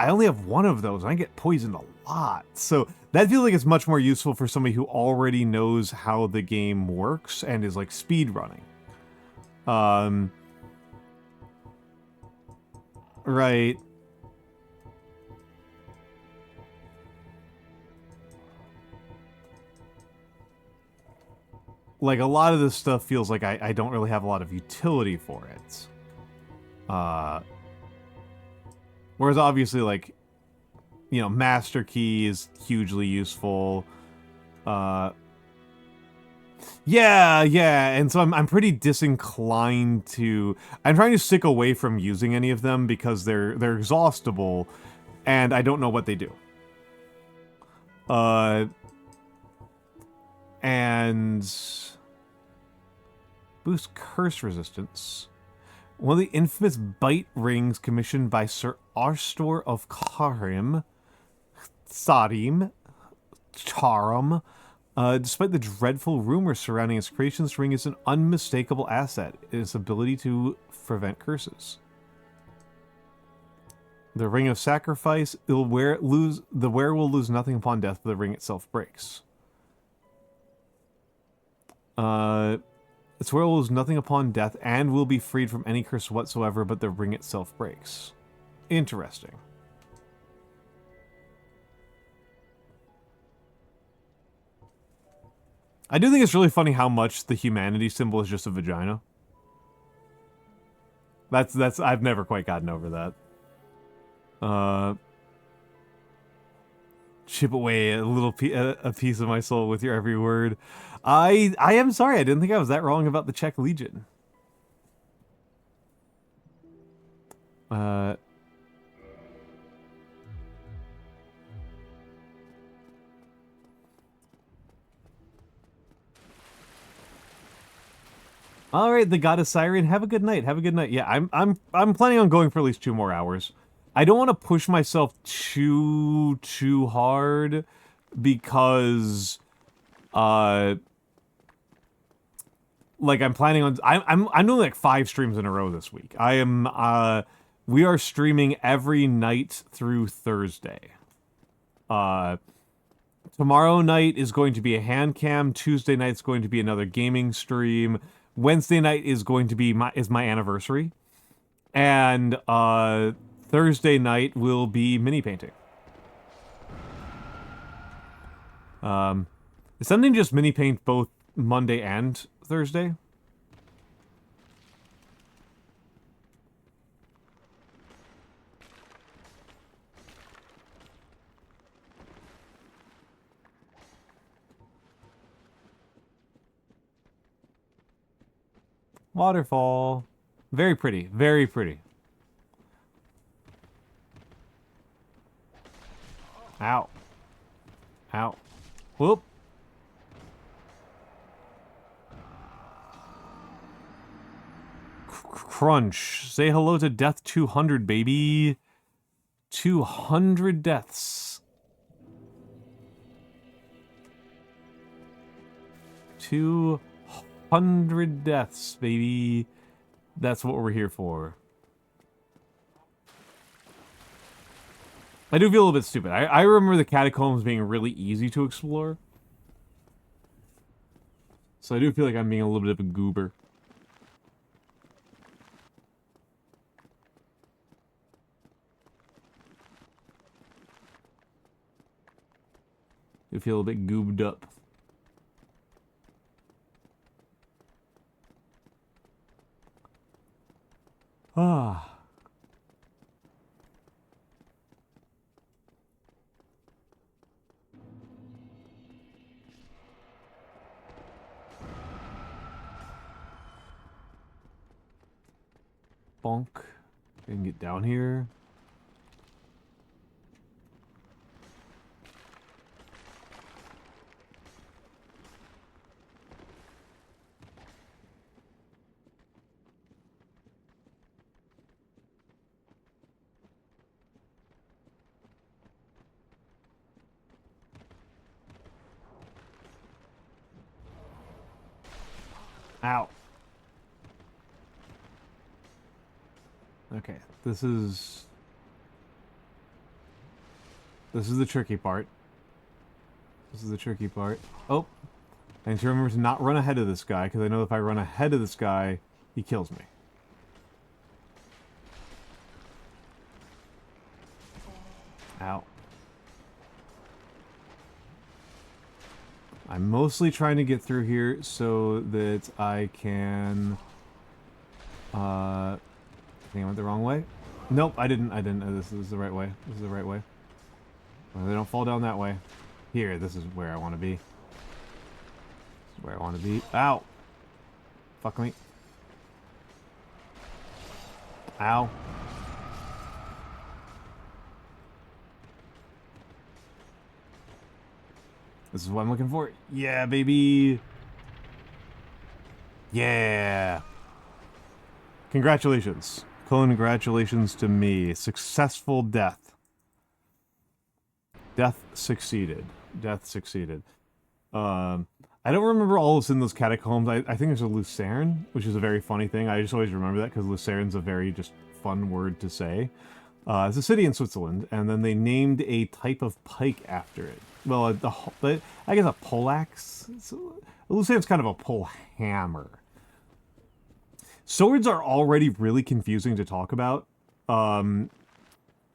Speaker 1: I only have 1 of those and I get poisoned a lot. So that feels like it's much more useful for somebody who already knows how the game works and is like speed running. Right. Like, a lot of this stuff feels like I don't really have a lot of utility for it. Whereas obviously, like, you know, Master Key is hugely useful. Yeah, and so I'm pretty disinclined to... I'm trying to stick away from using any of them because they're exhaustible, and I don't know what they do. And boost curse resistance. One of the infamous bite rings commissioned by Sir Arstor of Karim, Sarim, Charum, Despite the dreadful rumors surrounding its creation, this ring is an unmistakable asset in its ability to prevent curses. The ring of sacrifice, the wearer will lose nothing upon death, but the ring itself breaks. Its wearer will lose nothing upon death and will be freed from any curse whatsoever, but the ring itself breaks. Interesting. I do think it's really funny how much the humanity symbol is just a vagina. That's I've never quite gotten over that. Chip away a piece of my soul with your every word. I am sorry, I didn't think I was that wrong about the Czech Legion. All right, the goddess Siren. Have a good night. Have a good night. Yeah, I'm planning on going for at least 2 more hours. I don't want to push myself too hard because, like I'm planning on. I'm doing like 5 streams in a row this week. We are streaming every night through Thursday. Tomorrow night is going to be a hand cam. Tuesday night is going to be another gaming stream. Wednesday night is going to be my anniversary, and Thursday night will be mini painting. Is something just mini paint both Monday and Thursday? Waterfall. Very pretty. Very pretty. Ow. Ow. Whoop. Crunch. Say hello to Death 200, baby. 200 deaths. 200 deaths, baby. That's what we're here for. I do feel a little bit stupid. I remember the catacombs being really easy to explore. So I do feel like I'm being a little bit of a goober. I feel a bit goobed up. Ah. Bonk. I can get down here. Ow. Okay, this is the tricky part. This is the tricky part. Oh, I need to remember to not run ahead of this guy, because I know if I run ahead of this guy, he kills me. Ow. I'm mostly trying to get through here so that I can... I think I went the wrong way. Nope, I didn't. This is the right way. This is the right way. Well, they don't fall down that way. Here, this is where I want to be. This is where I want to be. Ow! Fuck me. Ow. This is what I'm looking for. Yeah, baby! Yeah! Congratulations. Congratulations to me. Successful death. Death succeeded. Death succeeded. I don't remember all that's in those catacombs. I think there's a lucerne, which is a very funny thing. I just always remember that because lucerne's a very just fun word to say. It's a city in Switzerland, and then they named a type of pike after it. Well, I guess a poleaxe. A lucerne's kind of a pole hammer. Swords are already really confusing to talk about.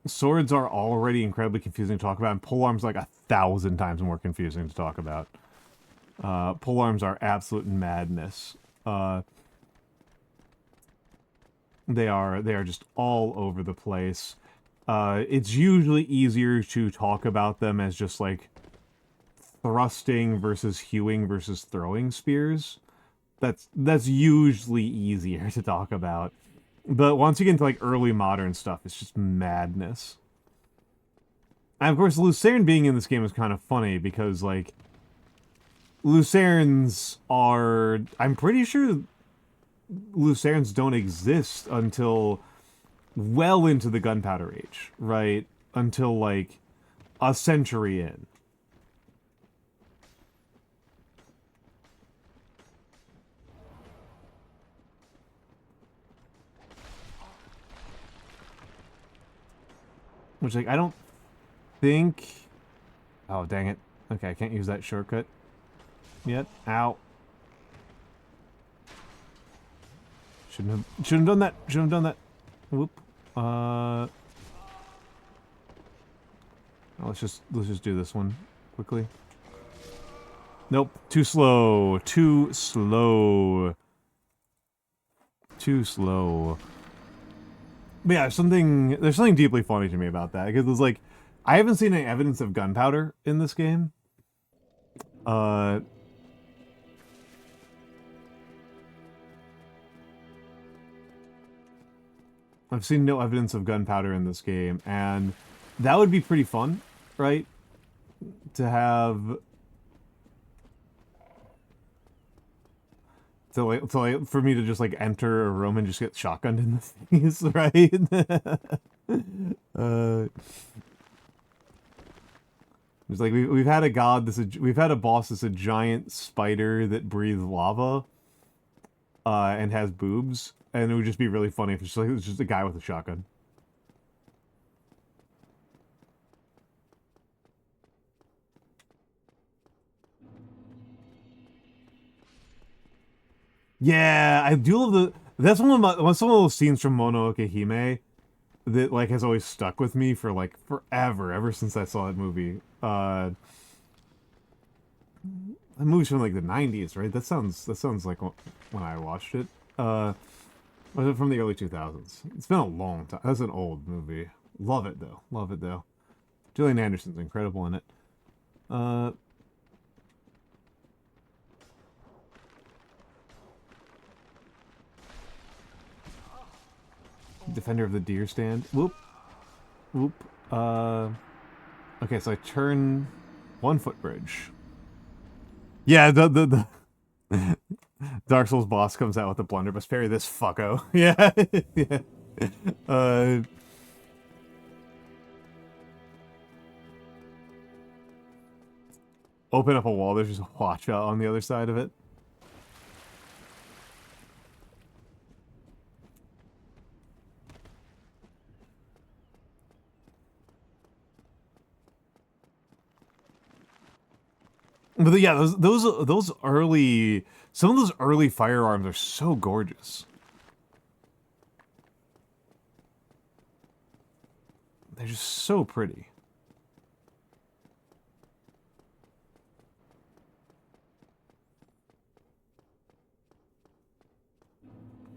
Speaker 1: Swords are already incredibly confusing to talk about, and polearms like 1,000 times more confusing to talk about. Polearms are absolute madness. They are just all over the place. It's usually easier to talk about them as just like thrusting versus hewing versus throwing spears. That's usually easier to talk about. But once you get into like early modern stuff, it's just madness. And of course, Lucerne being in this game is kind of funny because like Lucernes are, I'm pretty sure Lucernes don't exist until well into the Gunpowder Age, right? Until like a century in. Which, like, I don't think... Oh, dang it. Okay, I can't use that shortcut yet. Ow. Shouldn't have done that. Shouldn't have done that. Whoop. Let's just do this one quickly. Nope. Too slow. Too slow. Too slow. But yeah, there's something deeply funny to me about that, because it's like, I haven't seen any evidence of gunpowder in this game. I've seen no evidence of gunpowder in this game, and that would be pretty fun, right? To have... for me to just, like, enter a room and just get shotgunned in the face, right? It's like, we've had a god, we've had a boss that's a giant spider that breathes lava, and has boobs, and it would just be really funny if it's just, like, it was just a guy with a shotgun. Yeah, I do love the... That's some of those scenes from Mononoke Hime that, like, has always stuck with me for, like, forever, ever since I saw that movie. That movie's from, like, the 90s, right? That sounds like when I watched it. Was it from the early 2000s? It's been a long time. That's an old movie. Love it, though. Love it, though. Gillian Anderson's incredible in it. Defender of the deer stand. Whoop. Whoop. Okay, so I turn 1 footbridge. Yeah, the Dark Souls boss comes out with the blunderbuss parry. This fucko. Yeah. Yeah. Open up a wall. There's just a watch out on the other side of it. But yeah, those early, some of those early firearms are so gorgeous. They're just so pretty.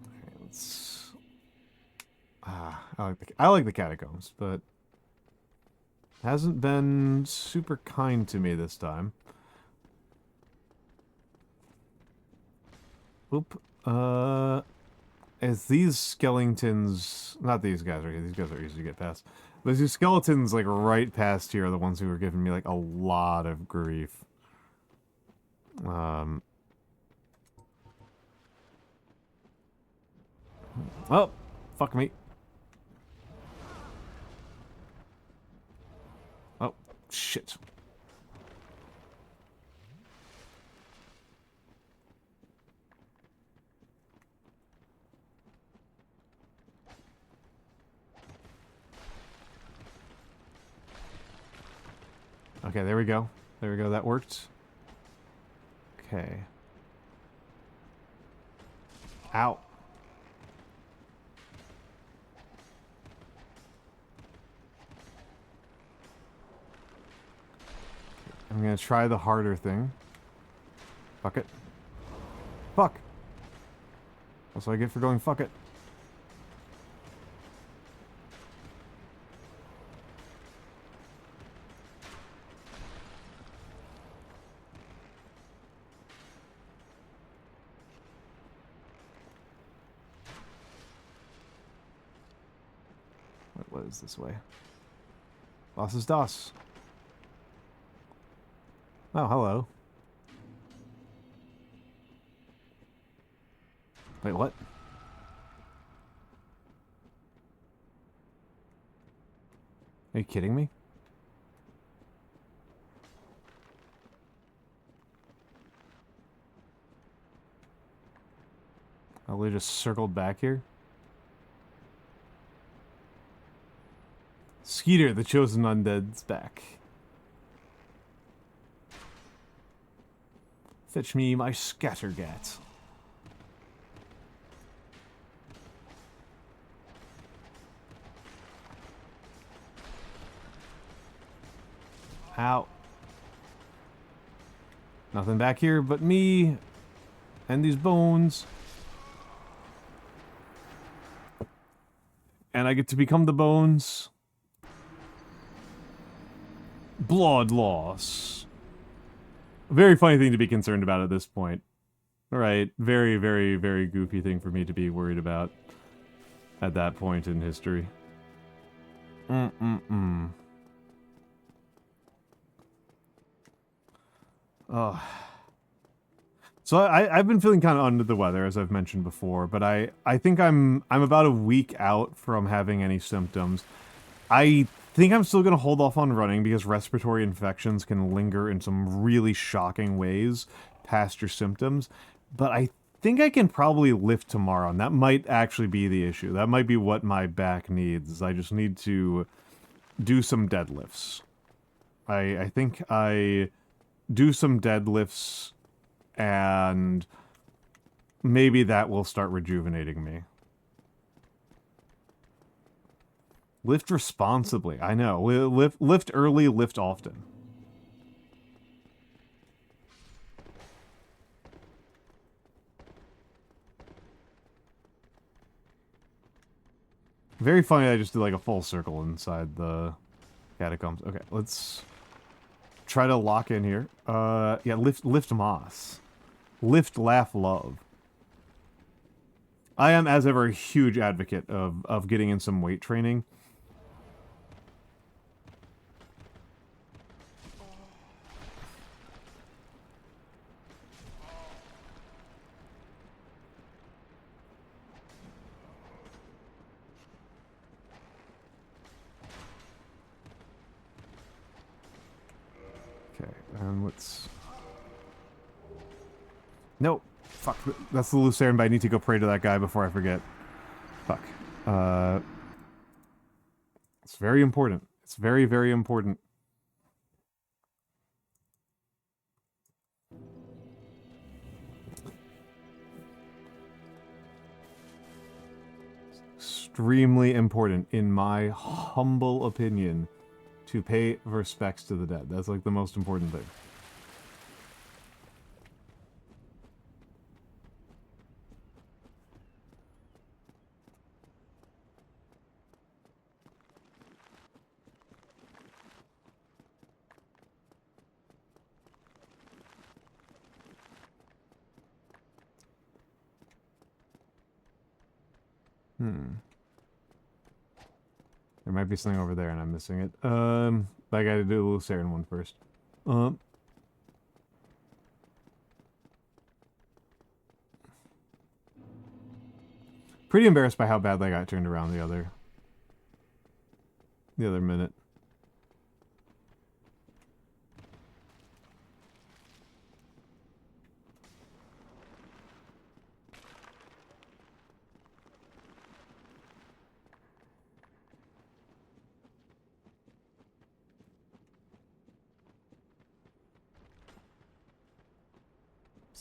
Speaker 1: Okay, let's. I like the catacombs, but hasn't been super kind to me this time. Oop. As these skeletons, not these guys right here, these guys are easy to get past. But these skeletons, like, right past here are the ones who were giving me, like, a lot of grief. Oh, fuck me. Oh, shit. Okay, there we go. There we go. That worked. Okay. Ow. I'm gonna try the harder thing. Fuck it. Fuck! That's what I get for going fuck it. What is this way? Was ist das? Oh, hello. Wait, what? Are you kidding me? Oh, we just circled back here? Skeeter, the chosen undead's back. Fetch me my scattergat. Ow. Nothing back here but me and these bones. And I get to become the bones. Blood loss. A very funny thing to be concerned about at this point. Right, very, very, very goofy thing for me to be worried about at that point in history. Oh. So I've been feeling kind of under the weather, as I've mentioned before, but I think I'm about a week out from having any symptoms. I think I'm still going to hold off on running because respiratory infections can linger in some really shocking ways past your symptoms, but I think I can probably lift tomorrow, and that might actually be the issue. That might be what my back needs, is I just need to do some deadlifts. I think I do some deadlifts, and maybe that will start rejuvenating me. Lift responsibly. I know. Lift early, lift often. Very funny I just did like a full circle inside the catacombs. Okay, let's try to lock in here. Yeah, lift moss. Lift, laugh, love. I am, as ever, a huge advocate of getting in some weight training. Okay, and let's... Nope. Fuck. That's the Lucerne, but I need to go pray to that guy before I forget. Fuck. It's very important. It's very, very important. Extremely important, in my humble opinion, to pay respects to the dead. That's like the most important thing. There might be something over there and I'm missing it. But I gotta do the Lucerne one first. Pretty embarrassed by how badly I got turned around the other minute.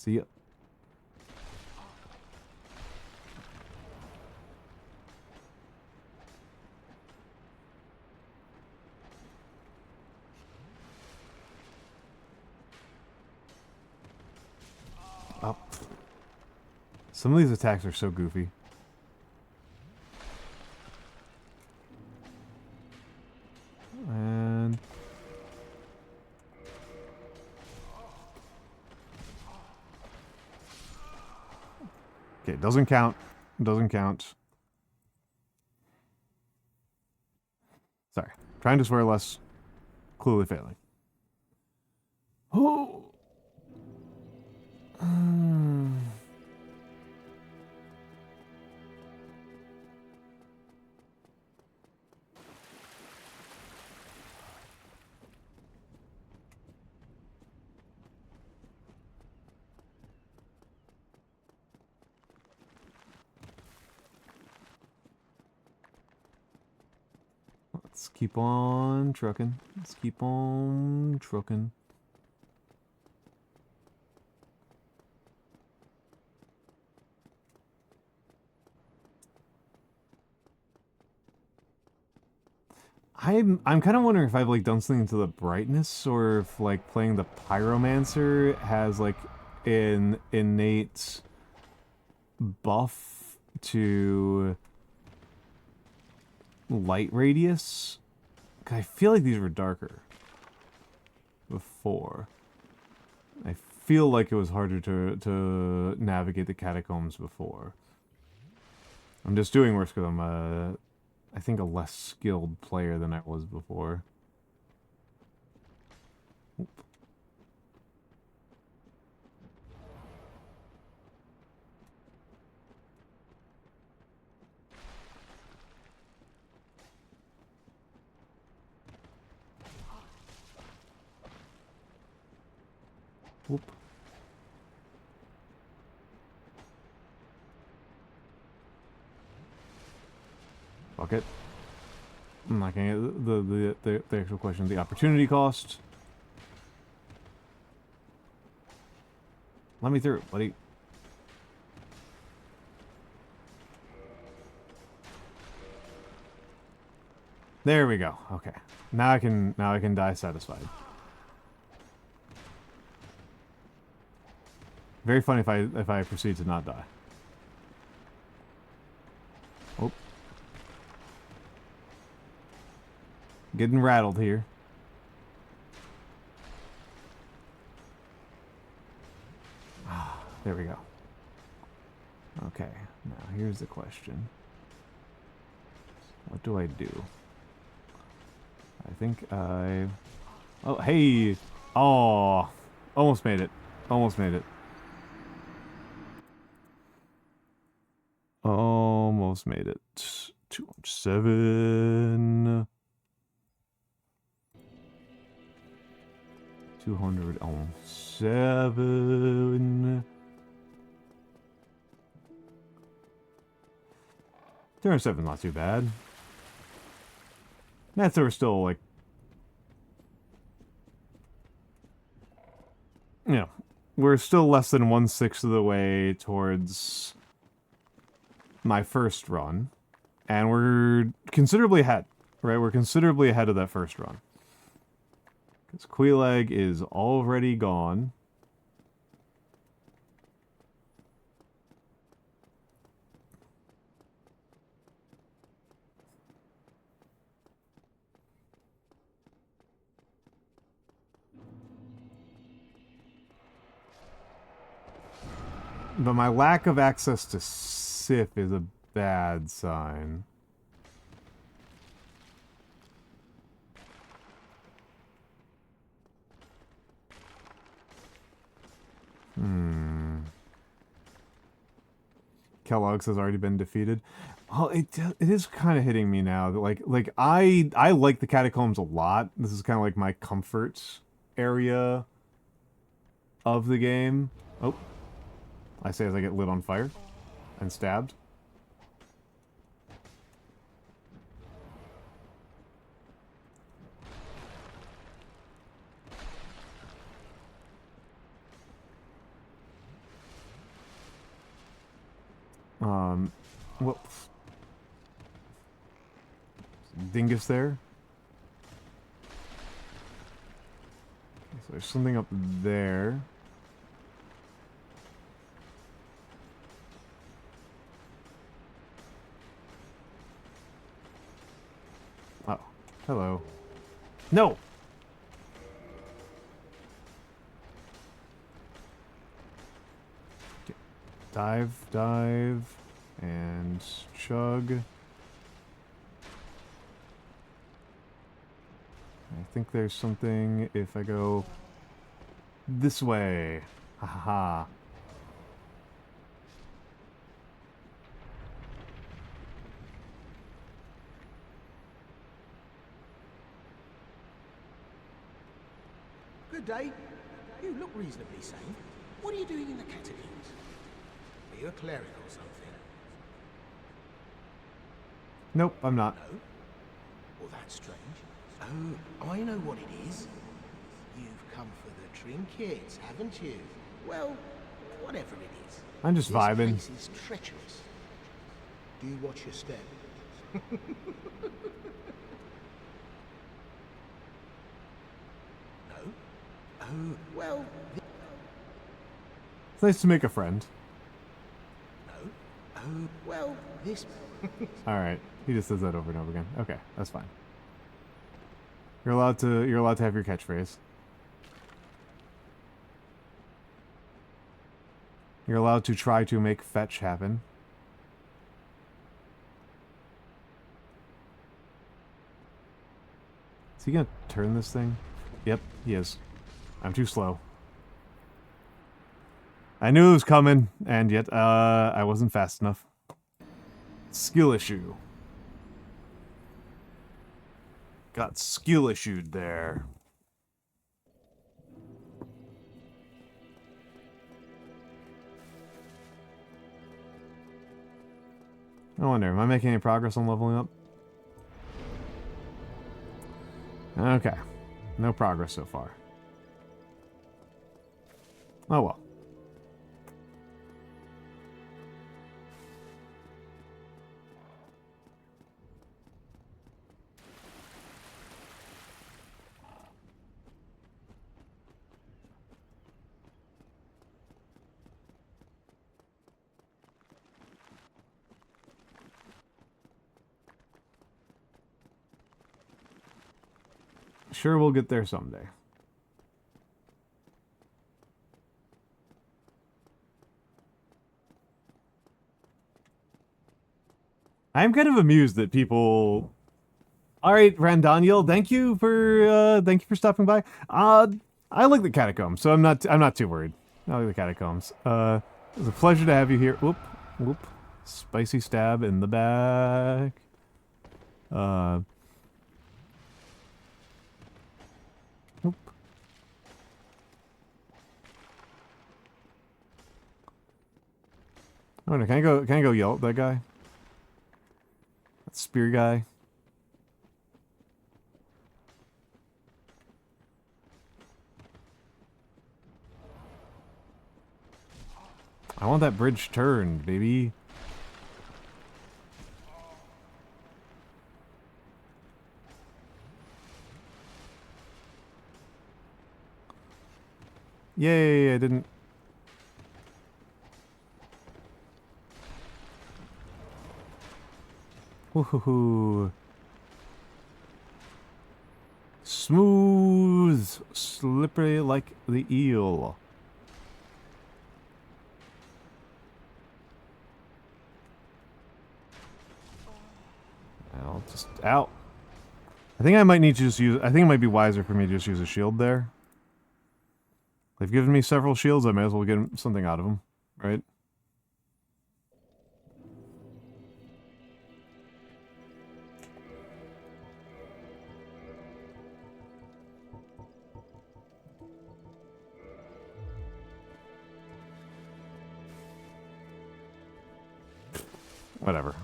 Speaker 1: See ya. Oh. Some of these attacks are so goofy. And okay, doesn't count. Doesn't count. Sorry. Trying to swear less. Clearly failing. Oh. Let's keep on trucking. Let's keep on trucking. I'm kind of wondering if I've like done something to the brightness, or if like playing the pyromancer has like an innate buff to light radius. 'Cause I feel like these were darker before. I feel like it was harder to navigate the catacombs before. I'm just doing worse because I'm I think a less skilled player than I was before. Oop. Whoop. Fuck it. I'm not gonna get the actual question. The opportunity cost. Let me through, buddy. There we go. Okay. Now I can die satisfied. Very funny if I proceed to not die. Oh. Getting rattled here. Ah, there we go. Okay, now here's the question. What do I do? I think I... Oh, hey! Oh, almost made it. Almost made it. Almost made it. 207. 207. 207, not too bad. That's we're still like, you know, we're still less than 1/6 of the way towards my first run, and we're considerably ahead, right? We're considerably ahead of that first run. Because Queeleg is already gone. But my lack of access to Sif is a bad sign. Kellogg's has already been defeated. Well, it is kind of hitting me now. Like I like the catacombs a lot. This is kind of like my comfort area of the game. Oh, I say as I get lit on fire and stabbed. Whoops. Dingus there. So there's something up there. Oh, hello. No! Okay. Dive, and chug. I think there's something if I go this way. Ha ha ha.
Speaker 4: Good day. You look reasonably sane. What are you doing in the catacombs? Are you a cleric or something?
Speaker 1: Nope, I'm not.
Speaker 4: No? Well, that's strange. Oh, I know what it is. You've come for the trinkets, haven't you? Well, whatever it is.
Speaker 1: I'm just vibing.
Speaker 4: This place is treacherous. Do you watch your step? No? Oh, well...
Speaker 1: It's nice to make a friend.
Speaker 4: No? Oh, well, this...
Speaker 1: Alright. He just says that over and over again. Okay, that's fine. You're allowed to have your catchphrase. You're allowed to try to make fetch happen. Is he gonna turn this thing? Yep, he is. I'm too slow. I knew it was coming, and yet, I wasn't fast enough. Skill issue. Got skill issued there. I wonder, am I making any progress on leveling up? Okay. No progress so far. Oh well. Sure, we'll get there someday. I'm kind of amused that people... Alright, Randaniel, thank you for stopping by. I like the catacombs, so I'm not too worried. I like the catacombs. It was a pleasure to have you here. Whoop, whoop. Spicy stab in the back. Whoop. Oh no, can I go yell at that guy? That spear guy? I want that bridge turned, baby. Yay, I didn't... Woohoo. Smooth, slippery like the eel. I'll just out. I think I might need to just use... I think it might be wiser for me to just use a shield there. They've given me several shields, I may as well get something out of them, right? Whatever.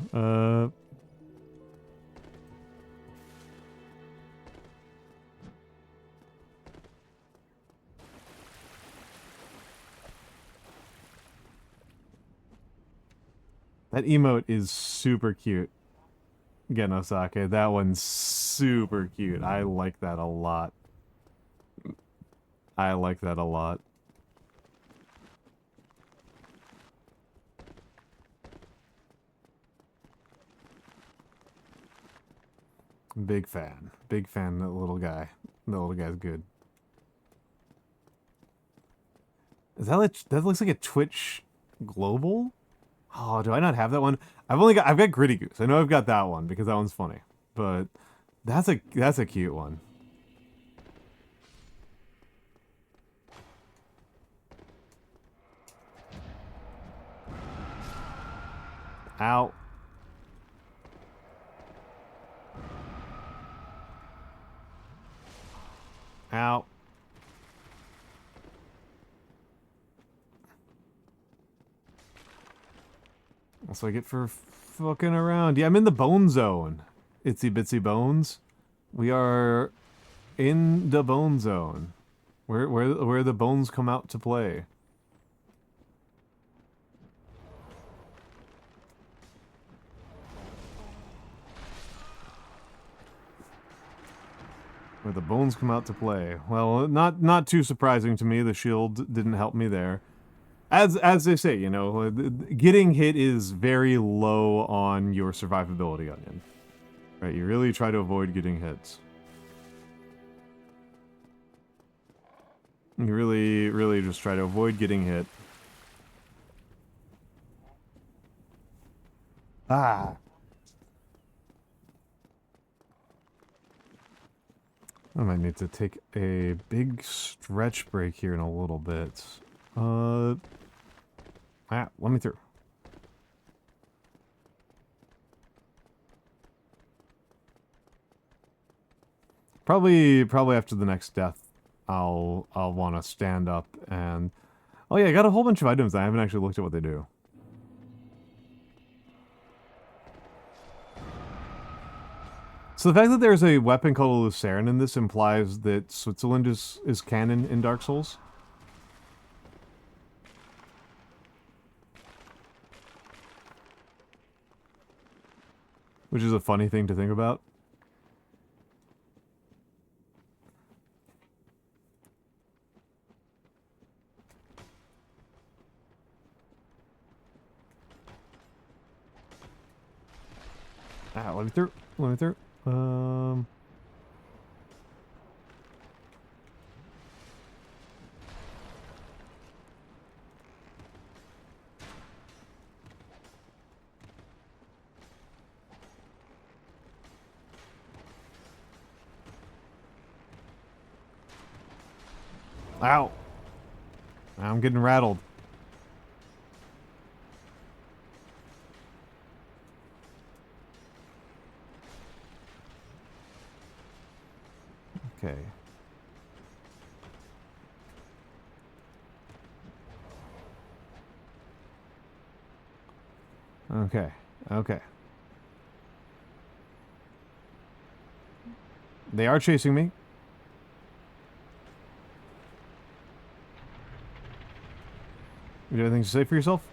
Speaker 1: That emote is super cute. Genosake, that one's super cute. I like that a lot. I like that a lot. Big fan. Big fan of that little guy. The little guy's good. Is that like, that looks like a Twitch Global? Oh, do I not have that one? I've got Gritty Goose. I know I've got that one because that one's funny. But that's a cute one. Ow. Ow. That's what I get for fucking around. Yeah, I'm in the bone zone. Itsy bitsy bones. We are in the bone zone. Where the bones come out to play. Where the bones come out to play. Well, not too surprising to me. The shield didn't help me there. As they say, you know, getting hit is very low on your survivability onion. Right, you really try to avoid getting hits. You really just try to avoid getting hit. Ah. I might need to take a big stretch break here in a little bit. Let me through. Probably after the next death, I'll want to stand up and... Oh yeah, I got a whole bunch of items. I haven't actually looked at what they do. So the fact that there's a weapon called a Lucerne in this implies that Switzerland is canon in Dark Souls. Which is a funny thing to think about. Let me through. Let me through. Ow. I'm getting rattled. Okay. Okay. Okay. They are chasing me. You have anything to say for yourself?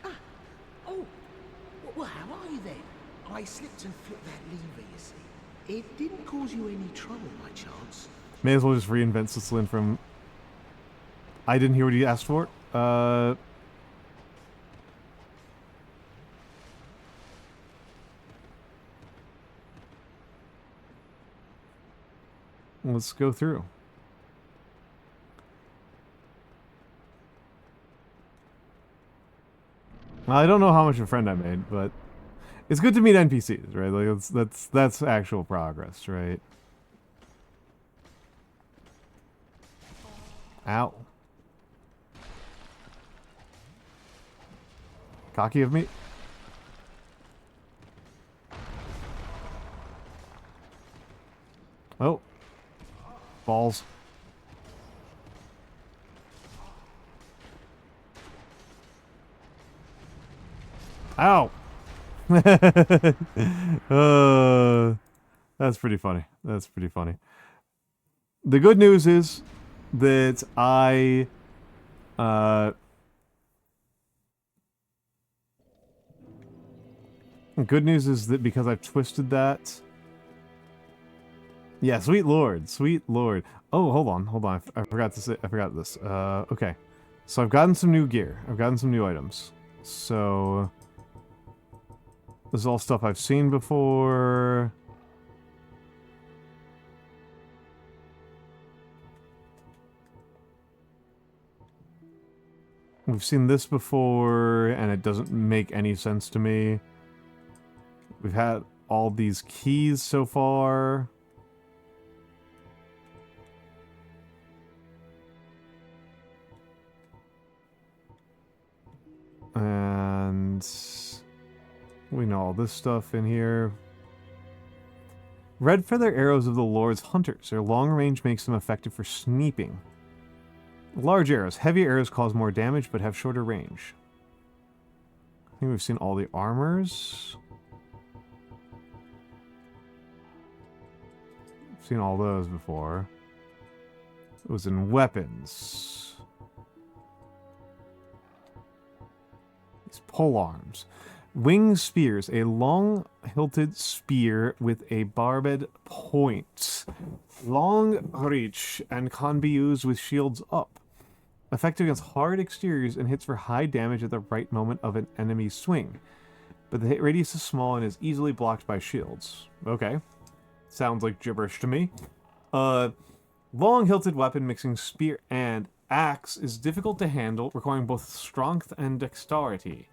Speaker 4: Oh, well, how are you then? I slipped and flipped that lever, you see. It didn't cause you any trouble, by chance.
Speaker 1: May as well just reinvent Switzerland from... I didn't hear what you asked for. Let's go through. Well, I don't know how much of a friend I made, but it's good to meet NPCs, right? Like that's actual progress, right? Ow. Cocky of me. Oh. Balls. Ow! That's pretty funny. That's pretty funny. The good news is that I Good news is that because I've twisted that... Yeah, sweet lord, sweet lord. Oh, hold on. I forgot to say, I forgot this. Okay. So I've gotten some new gear. I've gotten some new items. So... This is all stuff I've seen before. We've seen this before, and it doesn't make any sense to me. We've had all these keys so far. And we know all this stuff in here. Red feather arrows of the Lord's hunters. Their long range makes them effective for sneaking. Large arrows. Heavy arrows cause more damage but have shorter range. I think we've seen all the armors. I've seen all those before. It was in weapons. These pole arms. Winged spears. A long-hilted spear with a barbed point. Long reach and can be used with shields up. Effective against hard exteriors and hits for high damage at the right moment of an enemy's swing. But the hit radius is small and is easily blocked by shields. Okay. Sounds like gibberish to me. Long-hilted weapon mixing spear and axe is difficult to handle, requiring both strength and dexterity.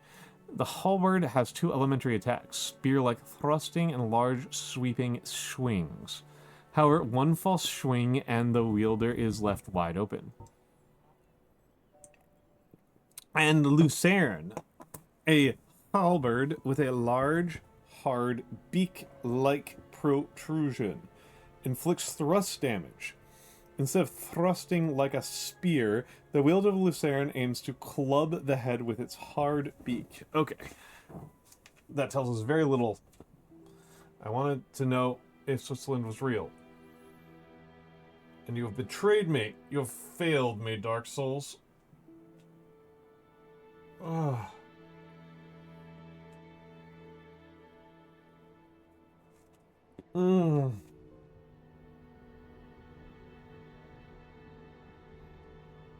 Speaker 1: The halberd has 2 elementary attacks, spear-like thrusting and large sweeping swings. However, one false swing and the wielder is left wide open. And Lucerne, a halberd with a large, hard, beak-like protrusion, inflicts thrust damage. Instead of thrusting like a spear, the wielder of Lucerne aims to club the head with its hard beak. Okay. That tells us very little. I wanted to know if Switzerland was real. And you have betrayed me. You have failed me, Dark Souls. Ugh.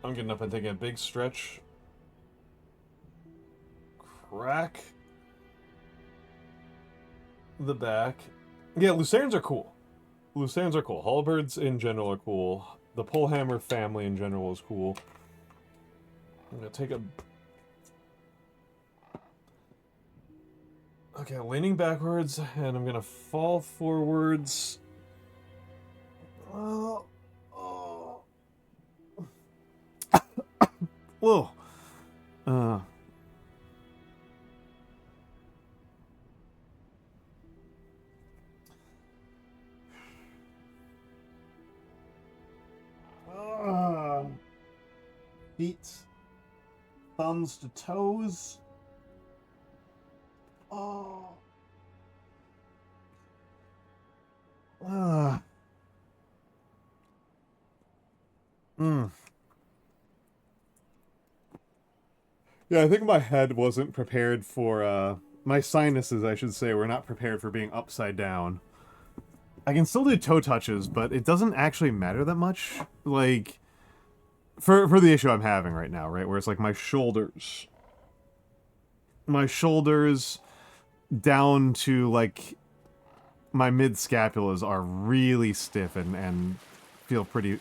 Speaker 1: I'm getting up and taking a big stretch. Crack the back. Yeah, Lucernes are cool. Lucernes are cool. Halberds in general are cool. The polehammer family in general is cool. I'm gonna take a... Okay, leaning backwards, and I'm gonna fall forwards. Oh. Whoa. Feet. Thumbs to toes. Oh. Yeah, I think my head wasn't prepared for, my sinuses, I should say, were not prepared for being upside down. I can still do toe touches, but it doesn't actually matter that much. Like, for the issue I'm having right now, right? Where it's like my shoulders down to, like, my mid-scapulas are really stiff and feel pretty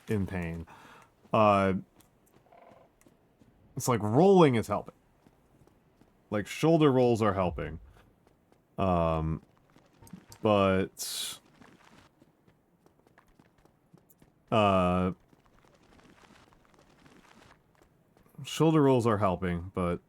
Speaker 1: in pain. It's like rolling is helping. Like, shoulder rolls are helping. But... shoulder rolls are helping, but...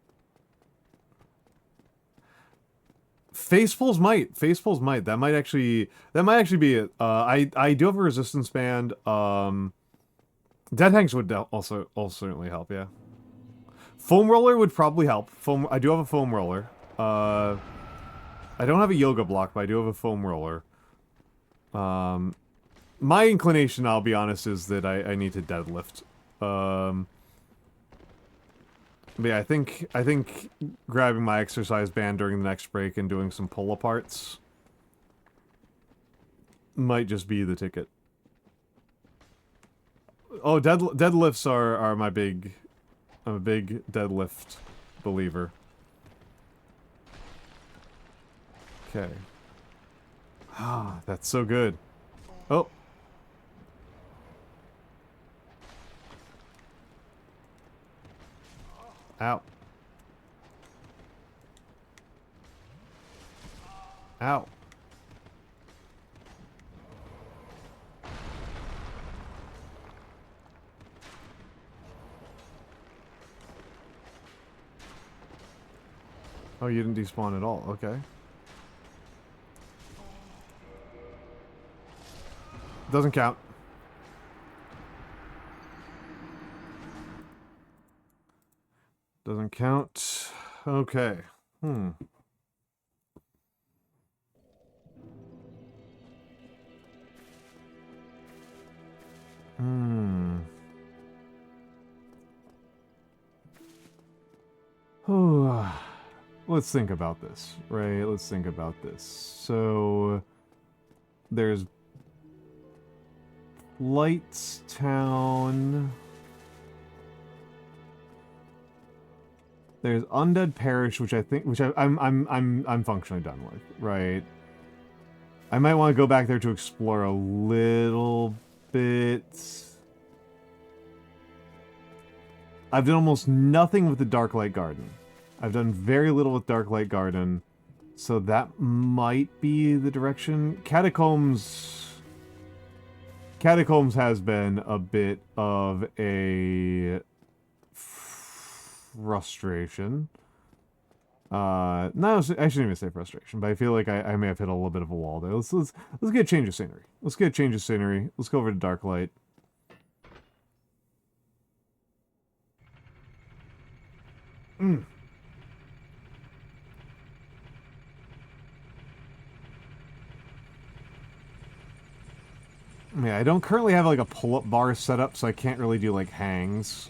Speaker 1: Face pulls might. Face pulls might. That might actually be it. I do have a resistance band. Dead hangs would also certainly help, yeah. Foam roller would probably help. I do have a foam roller. I don't have a yoga block, but I do have a foam roller. My inclination, I'll be honest, is that I need to deadlift. But yeah, I think grabbing my exercise band during the next break and doing some pull-aparts might just be the ticket. Oh, deadlifts are my big... I'm a big deadlift believer. Okay. Ah, that's so good. Oh. Ow. Ow. Oh, you didn't despawn at all. Okay. Doesn't count. Doesn't count. Okay. Hmm. Hmm. Let's think about this, right? Let's think about this. So, there's Lights Town. There's Undead Parish, which I'm functionally done with, right? I might want to go back there to explore a little bit. I've done almost nothing with the Darklight Garden. I've done very little with Darklight Garden, so that might be the direction. Catacombs has been a bit of a frustration. No, I shouldn't even say frustration, but I feel like I may have hit a little bit of a wall there. Let's get a change of scenery. Let's get a change of scenery. Let's go over to Darklight. Yeah, I don't currently have like a pull-up bar set up, so I can't really do like hangs.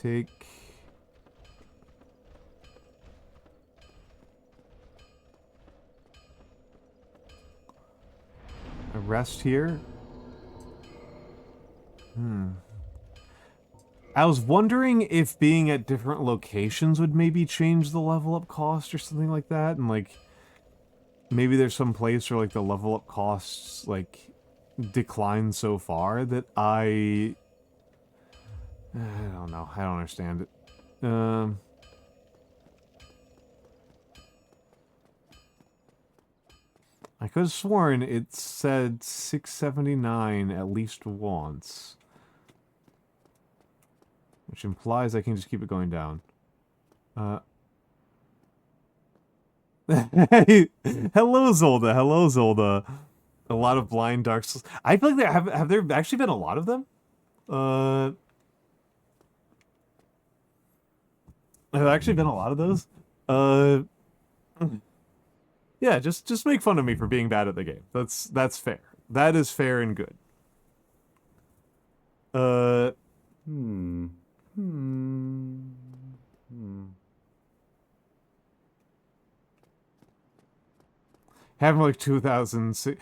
Speaker 1: Take a rest here. I was wondering if being at different locations would maybe change the level up cost or something like that, and like maybe there's some place where like the level up costs like decline so far that I don't know. I don't understand it. I could have sworn it said 679 at least once. Which implies I can just keep it going down. Hey, hello Zolda, hello Zolda. A lot of blind Dark Souls. I feel like there have there actually been a lot of them? Have actually been a lot of those? Yeah, just make fun of me for being bad at the game. That's fair. That is fair and good. Having like 2006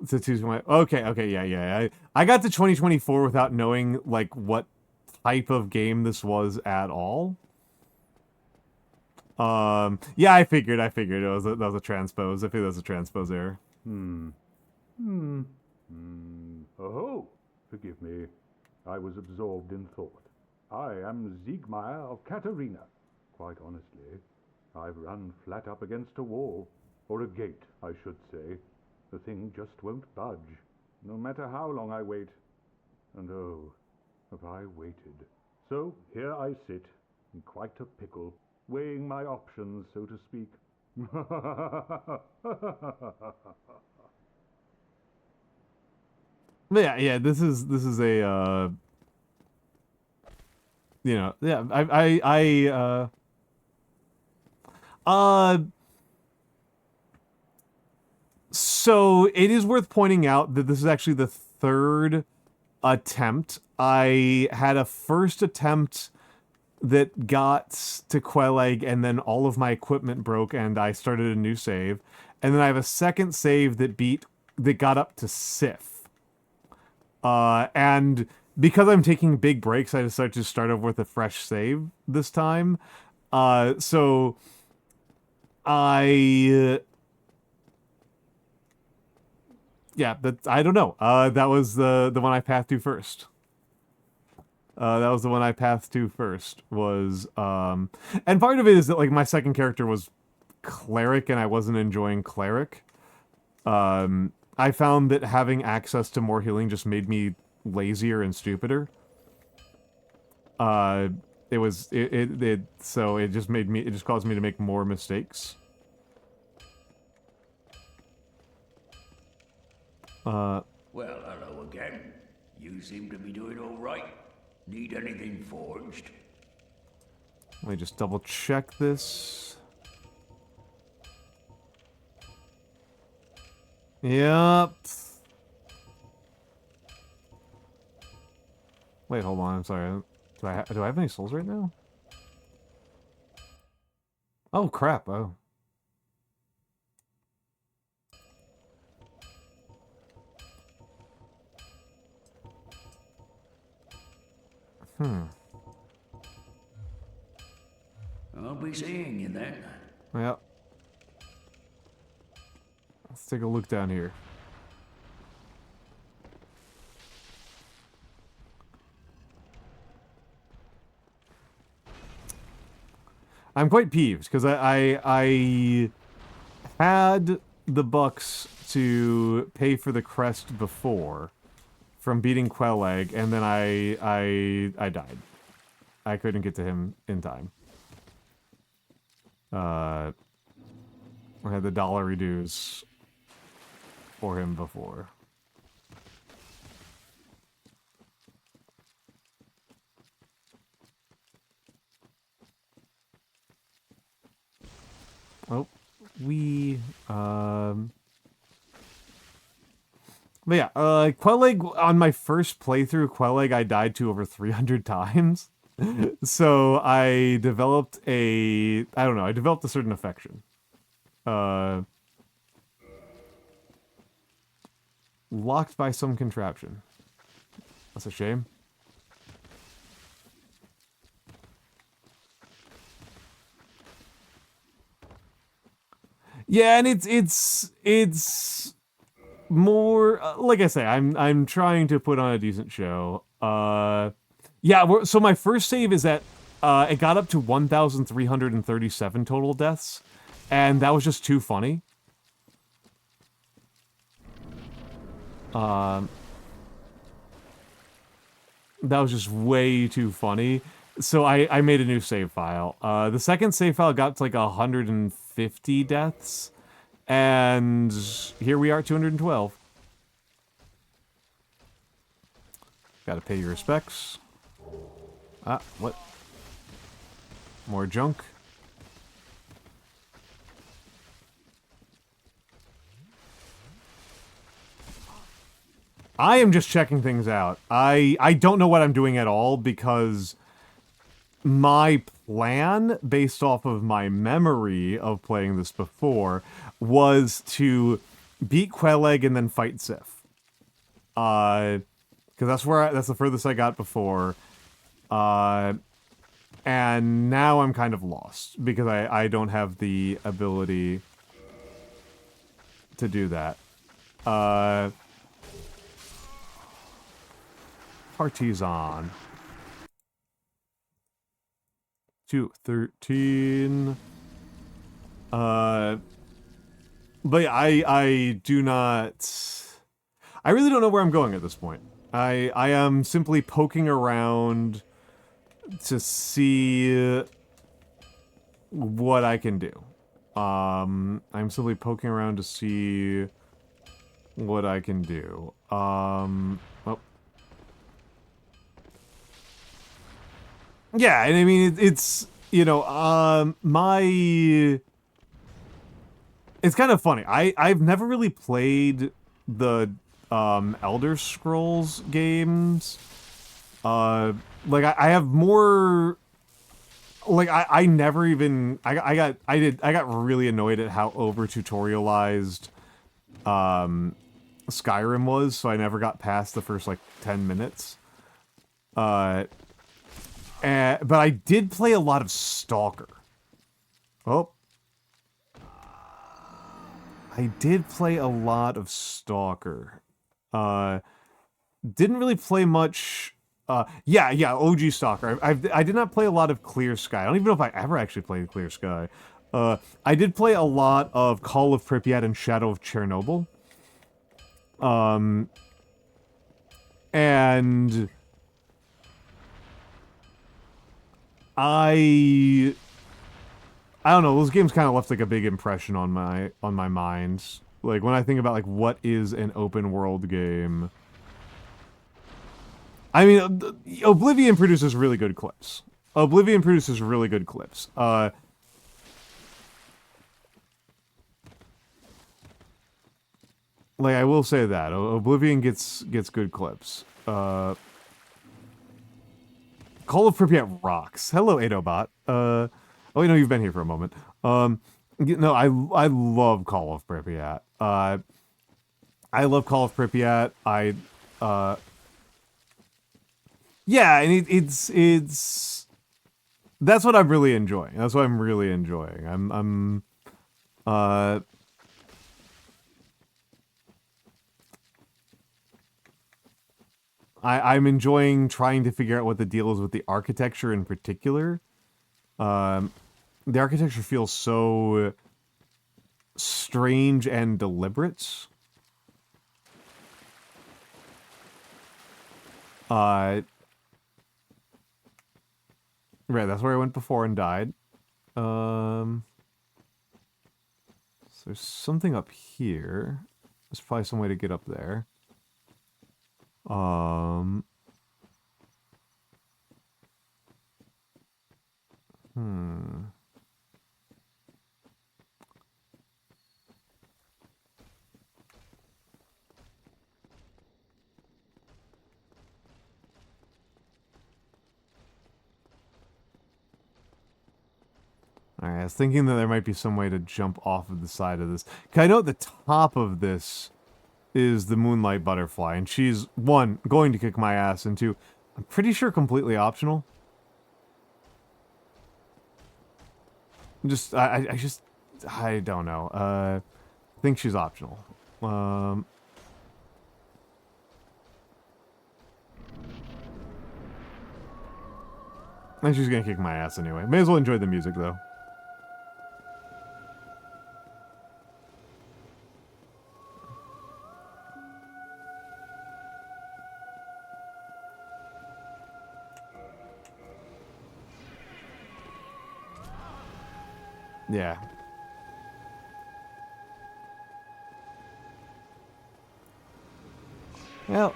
Speaker 1: to 2020. Okay, yeah. I got to 2024 without knowing like what type of game this was at all. Yeah, I figured that was a transpose. I figured that was a transpose error.
Speaker 5: Oh, forgive me. I was absorbed in thought. I am Siegmeyer of Katerina. Quite honestly, I've run flat up against a wall. Or a gate, I should say. The thing just won't budge, no matter how long I wait. And oh, have I waited. So here I sit, in quite a pickle, weighing my options, so to speak.
Speaker 1: But yeah, this is a you know, yeah, so it is worth pointing out that this is actually the third attempt. I had a first attempt that got to Quelleg, and then all of my equipment broke, and I started a new save. And then I have a second save that got up to Sif. And because I'm taking big breaks, I decided to start over with a fresh save this time. So I yeah, I don't know. That was the one I pathed to first. Was, and part of it is that, like, my second character was Cleric, and I wasn't enjoying Cleric. I found that having access to more healing just made me lazier and stupider. So it just caused me to make more mistakes.
Speaker 6: Well, hello again. You seem to be doing all right. Need anything forged?
Speaker 1: Let me just double check this. Yep. Wait, hold on. I'm sorry. Do I have any souls right now? Oh crap! Oh.
Speaker 6: I'll be seeing you then.
Speaker 1: Yep. Let's take a look down here. I'm quite peeved because I had the bucks to pay for the crest before from beating Quelleg, and then I died. I couldn't get to him in time. I had the dollar reduce for him before. Oh, but yeah, Quelleg, on my first playthrough, Quelleg I died to over 300 times. So I developed I developed a certain affection. Locked by some contraption. That's a shame. Yeah, and it's more like I say, I'm trying to put on a decent show. Yeah, so my first save is at it got up to 1,337 total deaths, and that was just too funny. That was just way too funny. So I made a new save file. The second save file got to like 150 deaths, and here we are at 212. Gotta pay your respects. Ah, what? More junk. I am just checking things out. I don't know what I'm doing at all, because my plan, based off of my memory of playing this before, was to beat Quelleg and then fight Sif. Because that's the furthest I got before. And now I'm kind of lost, because I don't have the ability to do that. Partisan. 213. But yeah, I do not... I really don't know where I'm going at this point. I am simply poking around to see what I can do. I'm simply poking around to see what I can do. Oh. Yeah, and I mean, it's, you know, it's kind of funny. I've never really played the, Elder Scrolls games. Like, I have more... Like, I never even... I got really annoyed at how over-tutorialized, Skyrim was, so I never got past the first, like, 10 minutes. But I did play a lot of Stalker. Oh. I did play a lot of Stalker. Didn't really play much... yeah, OG Stalker. I did not play a lot of Clear Sky. I don't even know if I ever actually played Clear Sky. I did play a lot of Call of Pripyat and Shadow of Chernobyl. And... I don't know, those games kind of left like a big impression on my mind. Like when I think about like what is an open world game. I mean, Oblivion produces really good clips. Like I will say that Oblivion gets good clips. Call of Pripyat rocks. Hello, Adobot. Oh, you know, you've been here for a moment. No, I love Call of Pripyat. I love Call of Pripyat. Yeah, and it's that's what I'm really enjoying. That's what I'm really enjoying. I'm enjoying trying to figure out what the deal is with the architecture in particular. The architecture feels so strange and deliberate. Right, that's where I went before and died. So there's something up here. There's probably some way to get up there. Alright, I was thinking that there might be some way to jump off of the side of this. 'Cause I know at the top of this is the Moonlight Butterfly, and she's, one, going to kick my ass, and two, I'm pretty sure completely optional. I don't know. I think she's optional. And she's gonna kick my ass anyway. May as well enjoy the music, though. Yeah. Well,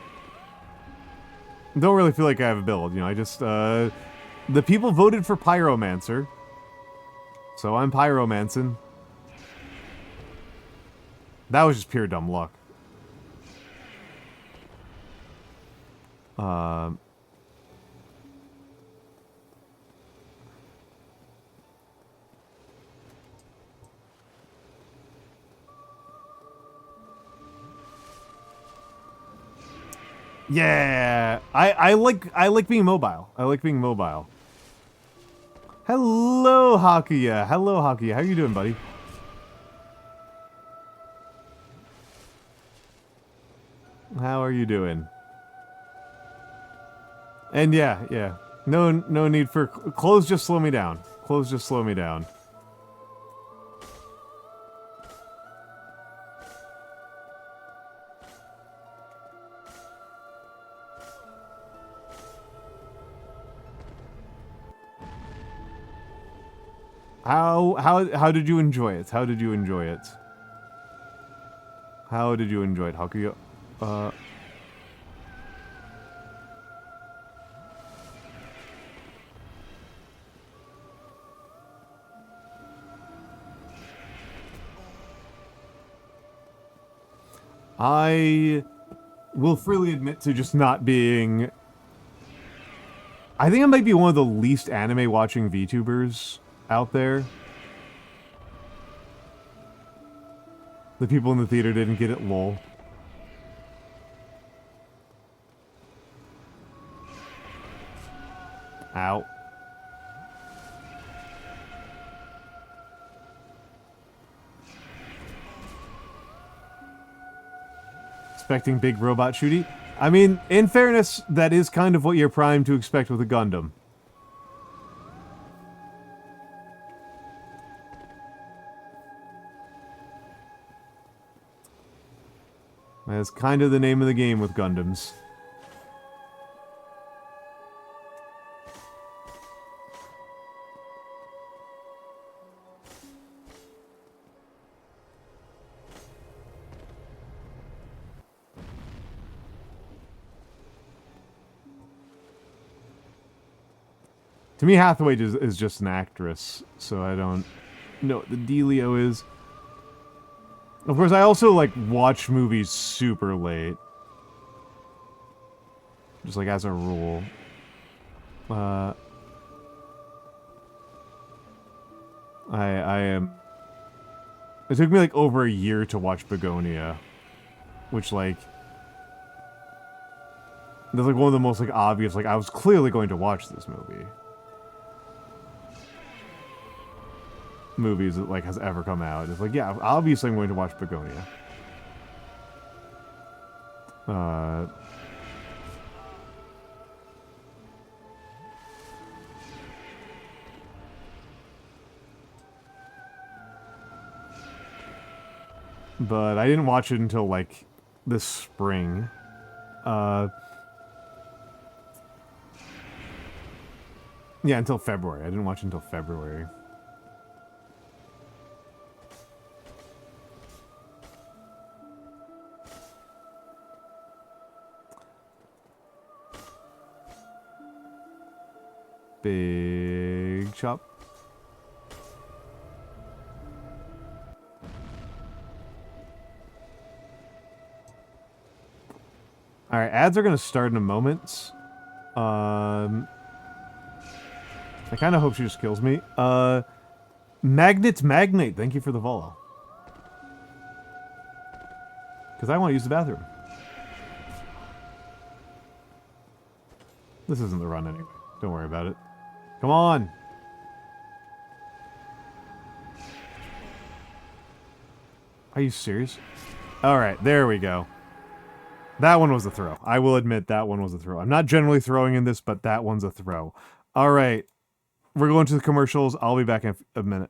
Speaker 1: don't really feel like I have a build, you know, I just, the people voted for Pyromancer, so I'm Pyromancing. That was just pure dumb luck. Yeah, I like being mobile. I like being mobile. Hello, Hakuya. Hello, Hakuya. How you doing, buddy? How are you doing? And yeah. No need for clothes. Just slow me down. Clothes just slow me down. How did you enjoy it? How did you enjoy it? How did you enjoy it? How could you I will freely admit to just not being... I think I might be one of the least anime-watching VTubers out there. The people in the theater didn't get it, lol. Ow. Expecting big robot shooty? I mean, in fairness, that is kind of what you're primed to expect with a Gundam. That's kind of the name of the game with Gundams. To me, Hathaway is just an actress, so I don't know what the dealio is. Of course, I also, like, watch movies super late. Just, like, as a rule. I am... It took me, like, over a year to watch Begonia. Which, like... That's, like, one of the most, like, obvious, like, I was clearly going to watch this movie. Movies that, like, has ever come out. It's like, yeah, obviously I'm going to watch Begonia. But I didn't watch it until, like, this spring. Yeah, until February. I didn't watch it until February. Big chop. Alright, ads are going to start in a moment. I kind of hope she just kills me. Magnate, thank you for the follow. Because I want to use the bathroom. This isn't the run anyway. Don't worry about it. Come on! Are you serious? Alright, there we go. That one was a throw. I will admit that one was a throw. I'm not generally throwing in this, but that one's a throw. Alright. We're going to the commercials. I'll be back in a minute.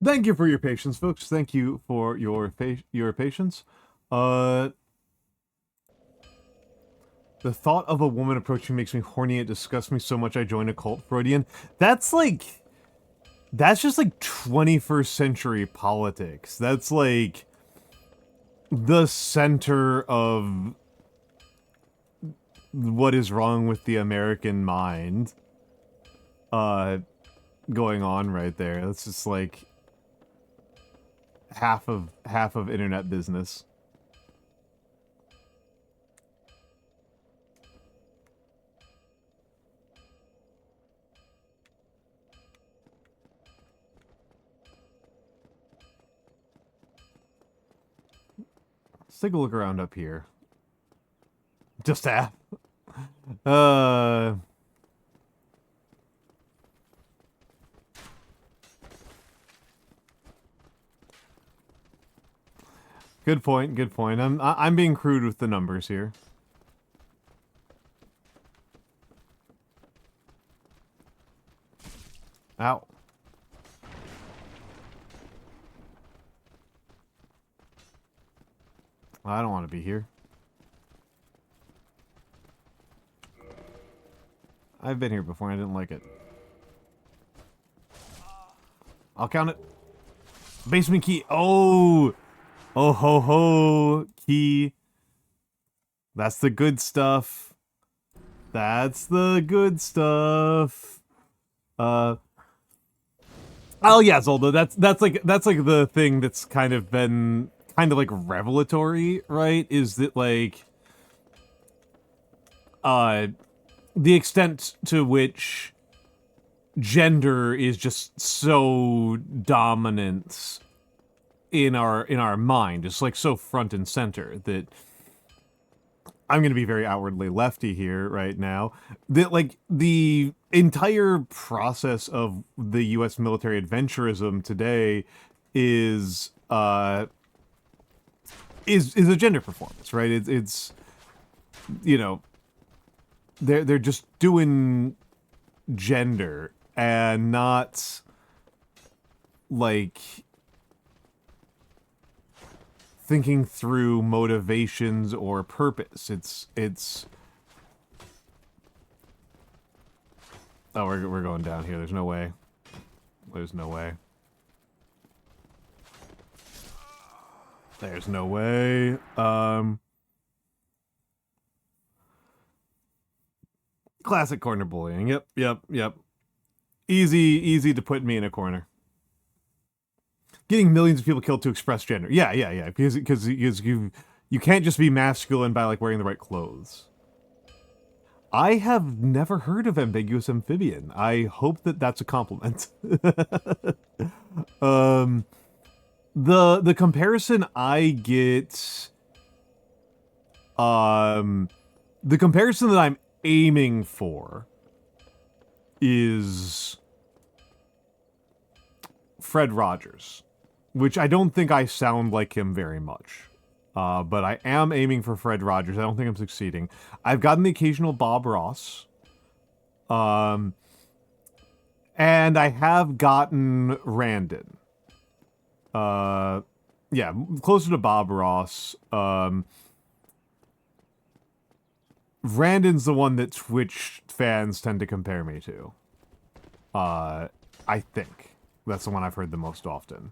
Speaker 1: Thank you for your patience, folks. Thank you for your patience. The thought of a woman approaching makes me horny. It disgusts me so much I join a cult. Freudian. That's just like 21st century politics. That's like the center of what is wrong with the American mind. Going on right there. That's just like half of internet business. Let's take a look around up here. Just half. Good point, good point. I'm being crude with the numbers here. Ow. I don't want to be here. I've been here before and I didn't like it. I'll count it. Basement key. Oh! Oh ho ho! Key. That's the good stuff. That's the good stuff. Oh yeah, Zolda. That's like the thing that's kind of been like revelatory, right? Is that like the extent to which gender is just so dominant in our mind. It's like so front and center that I'm going to be very outwardly lefty here right now. That like the entire process of the U.S. military adventurism today is a gender performance, right? It's you know, they're just doing gender and not like thinking through motivations or purpose. It's oh, we're going down here. There's no way. There's no way. There's no way. Classic corner bullying. Yep. Easy to put me in a corner. Getting millions of people killed to express gender. Yeah. Because you can't just be masculine by like wearing the right clothes. I have never heard of ambiguous amphibian. I hope that that's a compliment. The comparison I get, the comparison that I'm aiming for is Fred Rogers, which I don't think I sound like him very much. But I am aiming for Fred Rogers. I don't think I'm succeeding. I've gotten the occasional Bob Ross. And I have gotten Randon. Yeah, closer to Bob Ross. Randon's the one that Twitch fans tend to compare me to. I think. That's the one I've heard the most often.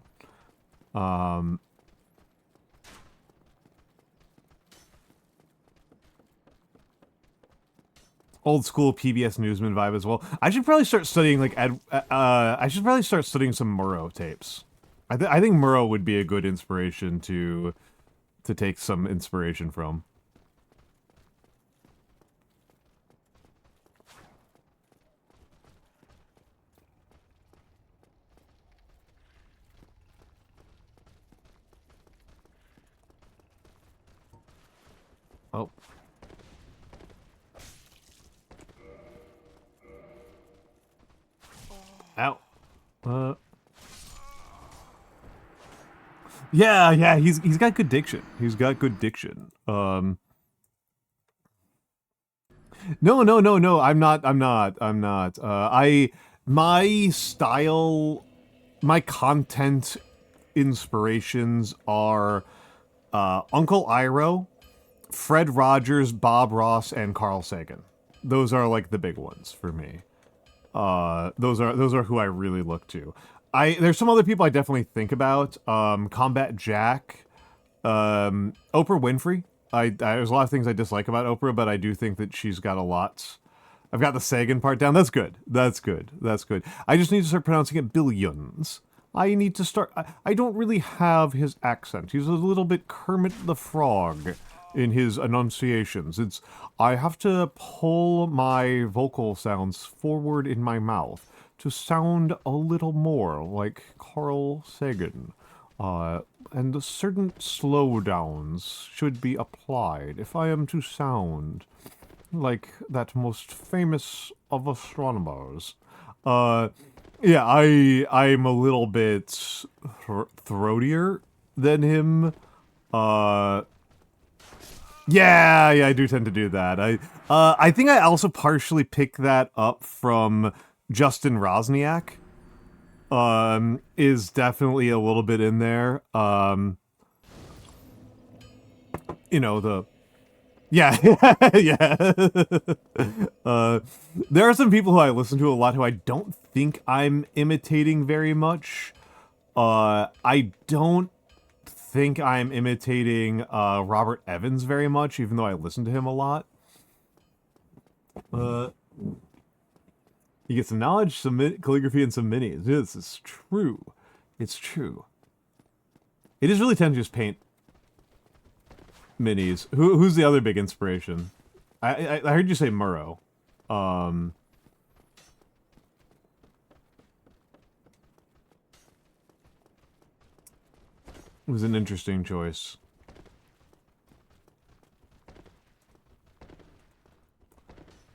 Speaker 1: Old school PBS newsman vibe as well. I should probably start studying like I should probably start studying some Murrow tapes. I think Murrow would be a good inspiration to take some inspiration from. Oh. Ow. Yeah, he's got good diction. He's got good diction. No, I'm not. My style my content inspirations are Uncle Iroh, Fred Rogers, Bob Ross, and Carl Sagan. Those are like the big ones for me. Those are who I really look to. There's some other people I definitely think about. Combat Jack, Oprah Winfrey. There's a lot of things I dislike about Oprah, but I do think that she's got a lot. I've got the Sagan part down. That's good. That's good. That's good. I just need to start pronouncing it billions. I need to start... I don't really have his accent. He's a little bit Kermit the Frog in his enunciations. I have to pull my vocal sounds forward in my mouth to sound a little more like Carl Sagan. And certain slowdowns should be applied if I am to sound like that most famous of astronomers. Yeah, I'm a little bit throatier than him. Yeah, I do tend to do that. I think I also partially picked that up from Justin Rosniak. Is definitely a little bit in there. You know, yeah, yeah. There are some people who I listen to a lot who I don't think I'm imitating very much. I don't think I'm imitating Robert Evans very much, even though I listen to him a lot. You get some knowledge, some calligraphy, and some minis. This is true. It's true. It is really tend to just paint minis. Who's the other big inspiration? I heard you say Murrow. It was an interesting choice.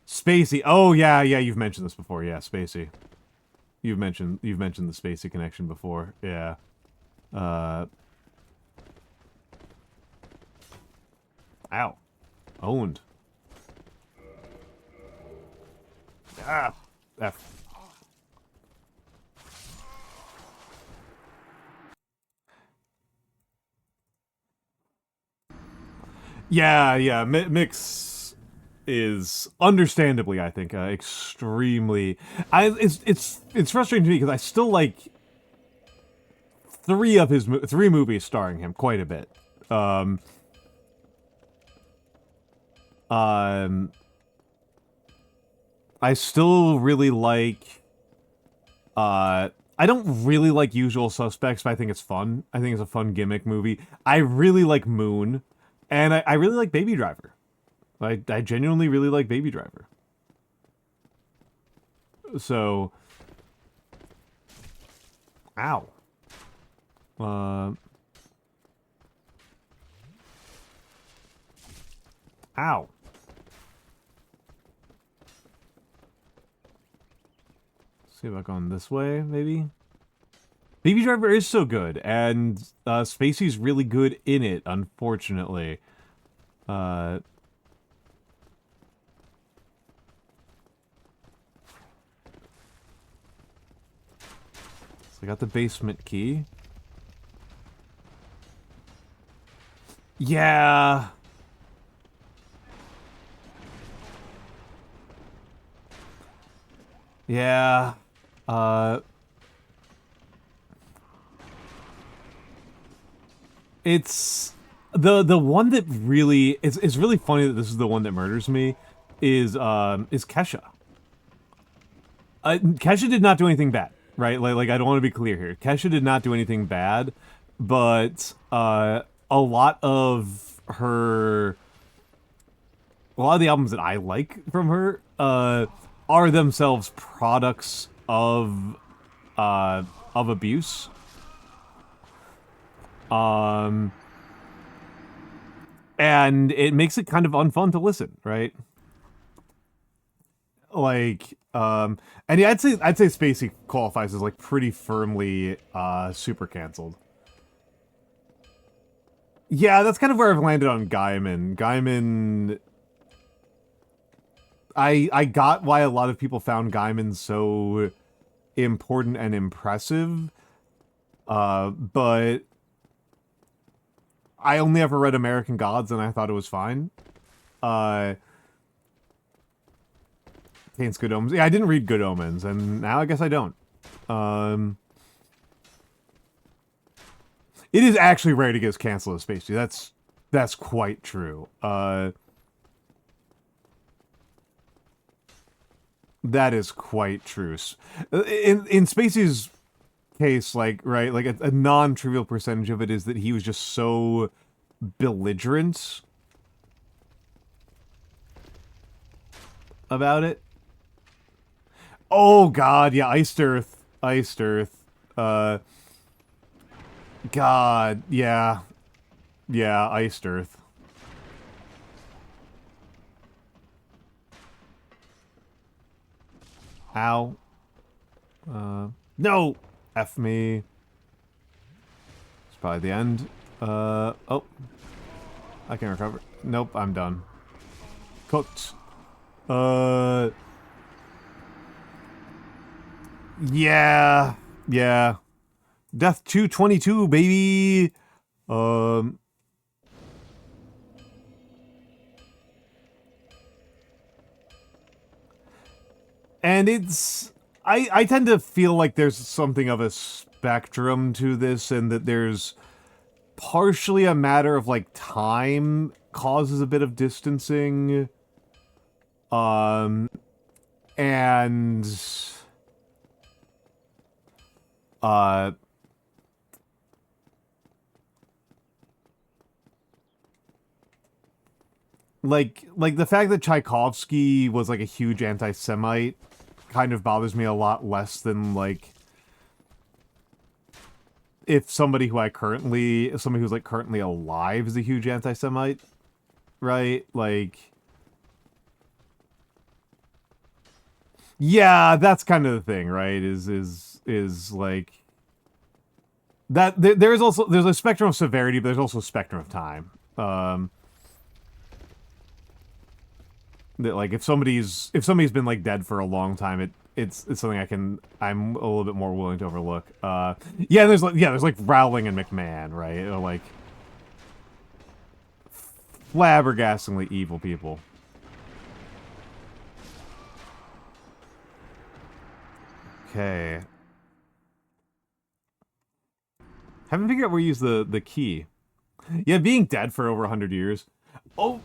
Speaker 1: Spacey. Oh yeah, you've mentioned this before. Yeah, Spacey. You've mentioned the Spacey connection before. Yeah. Ow. Owned. Ah. F. Yeah, Mix is understandably, I think, extremely. It's frustrating to me because I still like three movies starring him quite a bit. I still really like. I don't really like Usual Suspects, but I think it's fun. I think it's a fun gimmick movie. I really like Moon. And I really like Baby Driver. I genuinely really like Baby Driver. So... Ow. Ow. See if I've gone this way, maybe? Baby Driver is so good, and Spacey's really good in it, unfortunately. So I got the basement key. Yeah. Yeah. It's the one that really it's really funny that this is the one that murders me is Kesha. Kesha did not do anything bad, right? Like I don't want to be clear here. Kesha did not do anything bad, but a lot of the albums that I like from her are themselves products of abuse. And it makes it kind of unfun to listen, right? Like, and yeah, I'd say Spacey qualifies as like pretty firmly super canceled. Yeah, that's kind of where I've landed on Gaiman. Gaiman, I got why a lot of people found Gaiman so important and impressive, But I only ever read American Gods, and I thought it was fine. Taints Good Omens. Yeah, I didn't read Good Omens, and now I guess I don't. It is actually rare to get canceled as Space G. That's quite true. That is quite true. In Spacey's case, like, right, like a non-trivial percentage of it is that he was just so belligerent about it. Oh god, yeah, Iced Earth. God, yeah. Yeah, Iced Earth. Ow. No! F me. It's probably the end. Oh. I can recover. Nope, I'm done. Cooked. Yeah. Yeah. Death 222, baby! And it's... I tend to feel like there's something of a spectrum to this, and that there's partially a matter of, like, time causes a bit of distancing. And... Like the fact that Tchaikovsky was, like, a huge anti-Semite kind of bothers me a lot less than, like, if somebody who's, like, currently alive is a huge anti-Semite, right? Like, yeah, that's kind of the thing, right? Is like, that, there's a spectrum of severity, but there's also a spectrum of time. That, like, if somebody's been, like, dead for a long time, it's something I'm a little bit more willing to overlook. Yeah, there's like Rowling and McMahon, right? Or, like, flabbergastingly evil people. Okay. Haven't figured out where to use the key. Yeah, being dead for over 100 years. Oh,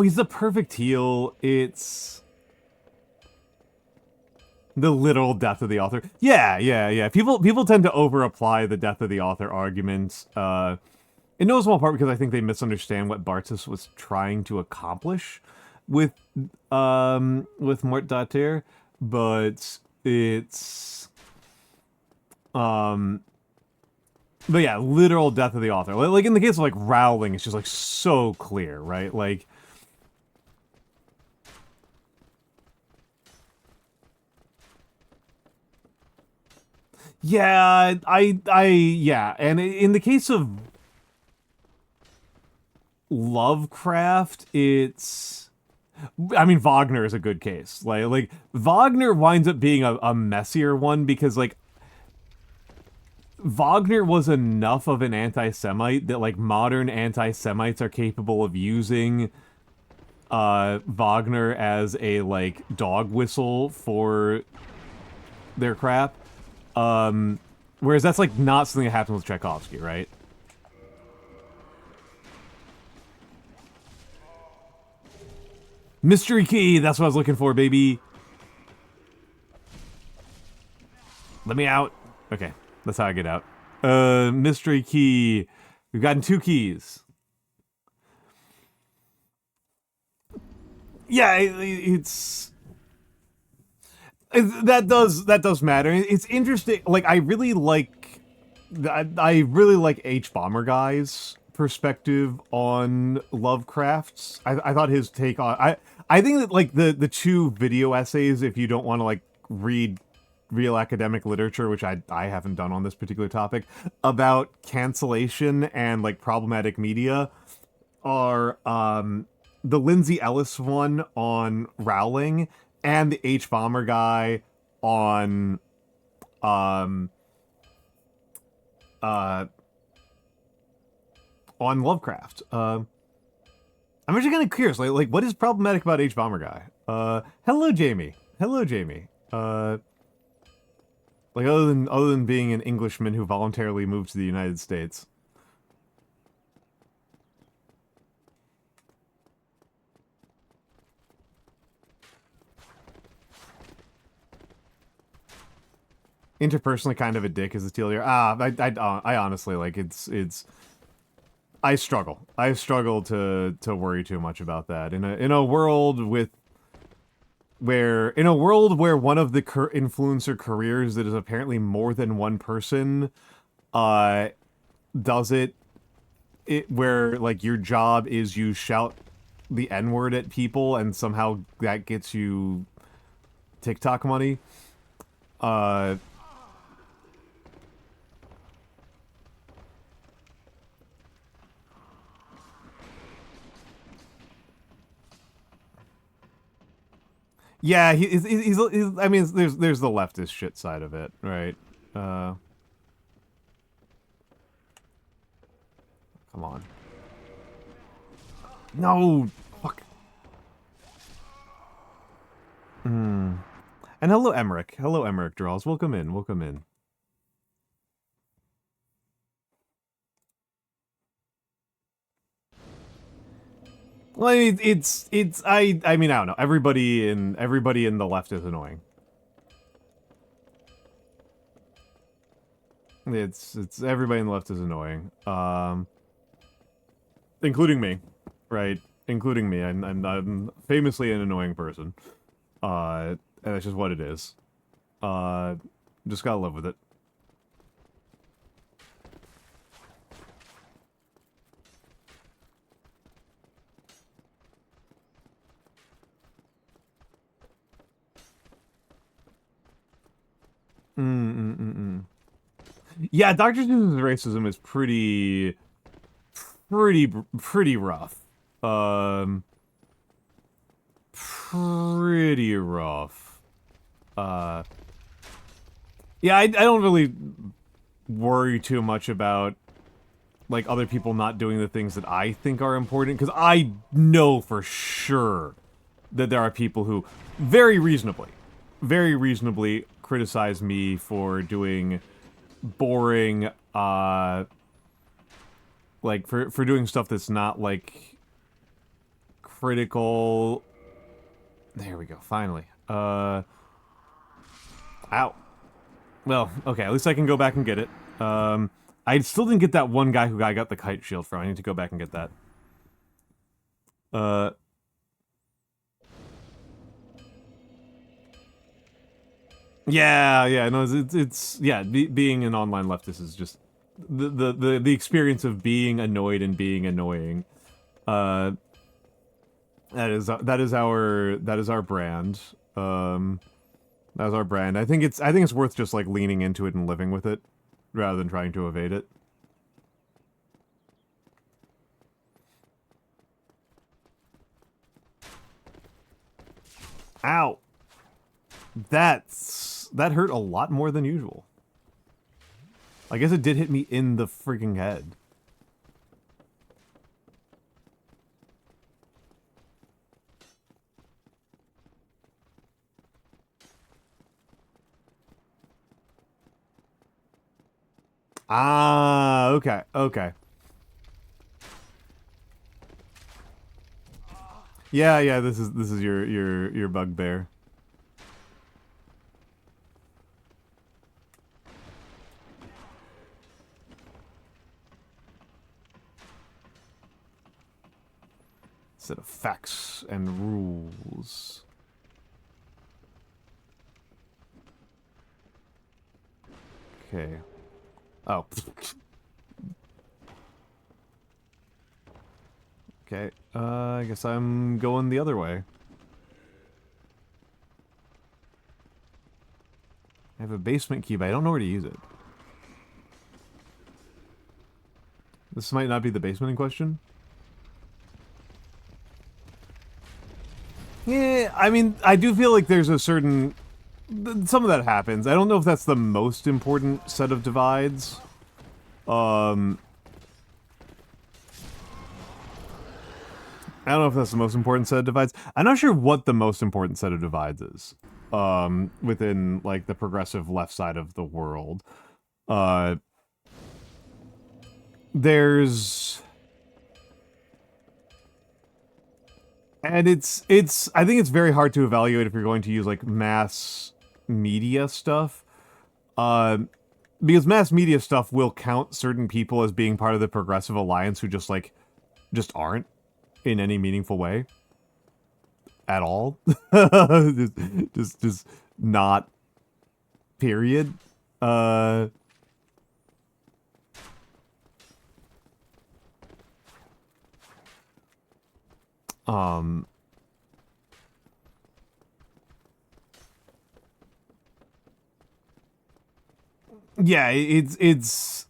Speaker 1: he's the perfect heal. It's the literal death of the author. Yeah. People tend to over-apply the death of the author argument. In no small part because I think they misunderstand what Bartas was trying to accomplish with Mort d'Arthur, but it's but yeah, literal death of the author. Like in the case of, like, Rowling, it's just, like, so clear, right? Like, yeah, yeah, and in the case of Lovecraft, it's... I mean, Wagner is a good case. Like Wagner winds up being a messier one because, like, Wagner was enough of an anti-Semite that, like, modern anti-Semites are capable of using Wagner as a, like, dog whistle for their crap. Whereas that's, like, not something that happens with Tchaikovsky, right? Mystery key! That's what I was looking for, baby! Let me out. Okay, that's how I get out. Mystery key. We've gotten 2 keys. Yeah, that does matter. It's interesting. Like, I really like H. Bomber Guy's perspective on Lovecraft's. I thought his take on I think that, like, the 2 video essays, if you don't want to, like, read real academic literature, which I haven't done on this particular topic, about cancellation and, like, problematic media, are the Lindsay Ellis one on Rowling and the H. Bomber Guy on on Lovecraft. I'm actually kind of curious, like what is problematic about H Bomber Guy? Hello Jamie. Hello Jamie. Like other than being an Englishman who voluntarily moved to the United States. Interpersonally kind of a dick is the deal here. I honestly, like, it's I struggle to worry too much about that in a world where one of the influencer careers that is apparently more than one person does it where, like, your job is you shout the N-word at people and somehow that gets you TikTok money. Yeah, he's I mean, there's the leftist shit side of it, right? Come on. No! Fuck. And hello, Emmerich. Hello, Emmerich Draws. Welcome in, welcome in. Well, I mean, I don't know. Everybody in the left is annoying. It's everybody in the left is annoying. Including me, right? Including me. I'm famously an annoying person. And that's just what it is. Just gotta live with it. Yeah, Dr. Seuss's racism is pretty rough. Pretty rough. Yeah, I don't really worry too much about, like, other people not doing the things that I think are important, because I know for sure that there are people who very reasonably criticize me for doing boring, like, for doing stuff that's not, like, critical. There we go, finally. Ow. Well, okay, at least I can go back and get it. I still didn't get that one guy who I got the kite shield from. I need to go back and get that. Yeah, no, it's yeah, being an online leftist is just the experience of being annoyed and being annoying. That is our brand. That is our brand. I think it's worth just, like, leaning into it and living with it rather than trying to evade it. Ow. That hurt a lot more than usual. I guess it did hit me in the freaking head. Ah, okay, okay. Yeah, this is your bugbear. Set of facts and rules. Okay. Oh. Okay, I guess I'm going the other way. I have a basement key, but I don't know where to use it. This might not be the basement in question. Yeah, I mean, I do feel like there's a certain... Some of that happens. I don't know if that's the most important set of divides. I don't know if that's the most important set of divides. I'm not sure what the most important set of divides is. Within, like, the progressive left side of the world. There's... And it's, I think it's very hard to evaluate if you're going to use, like, mass media stuff. Because mass media stuff will count certain people as being part of the progressive alliance who just aren't in any meaningful way. At all. just not. Period. Yeah,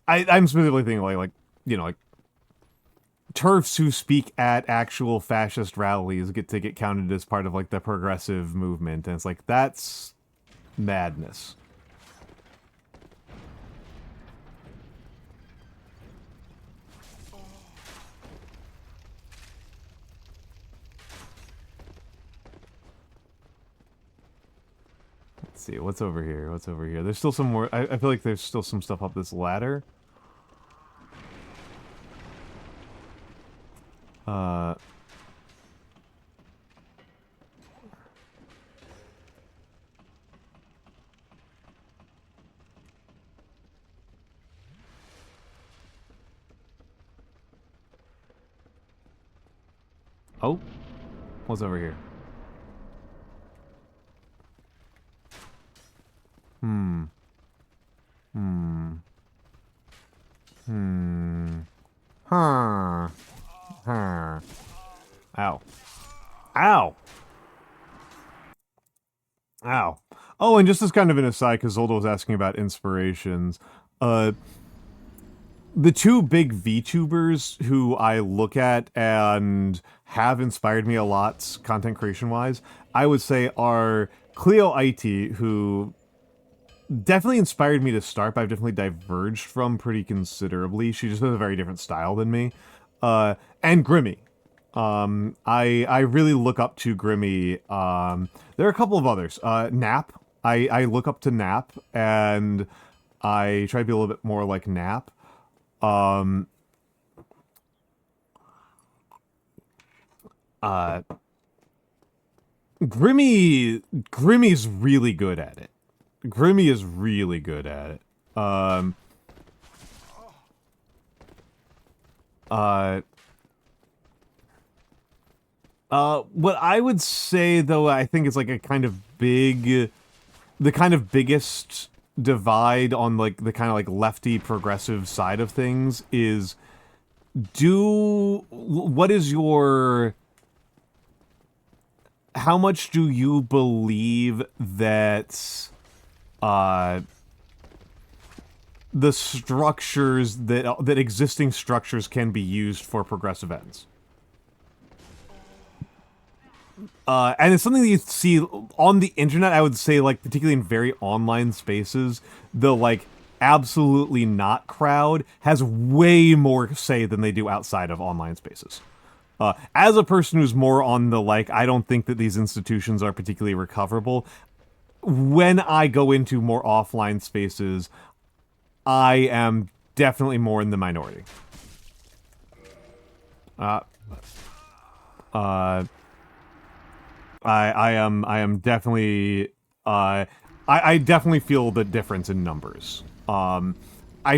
Speaker 1: I'm specifically thinking like, you know, like, TERFs who speak at actual fascist rallies get counted as part of, like, the progressive movement, and it's like, that's madness. Let's see, what's over here? What's over here? There's still some more. I feel like there's still some stuff up this ladder. Oh, what's over here? Huh. Ow. Ow! Ow. Oh, and just as kind of an aside, because Zolda was asking about inspirations, the two big VTubers who I look at and have inspired me a lot, content creation-wise, I would say are Cleo IT, who definitely inspired me to start, but I've definitely diverged from pretty considerably. She just has a very different style than me. And Grimmy. I really look up to Grimmy. There are a couple of others. Nap. I look up to Nap, and I try to be a little bit more like Nap. Grimmy's really good at it. Grimmy is really good at it. What I would say, though, I think is like a kind of the kind of biggest divide on, like, the kind of, like, lefty progressive side of things is, what is your... How much do you believe that, the structures that existing structures can be used for progressive ends? And it's something that you see on the internet, I would say, like, particularly in very online spaces, the, like, absolutely not crowd has way more say than they do outside of online spaces. As a person who's more on the, like, I don't think that these institutions are particularly recoverable, when I go into more offline spaces, I am definitely more in the minority. I am definitely, I definitely feel the difference in numbers. I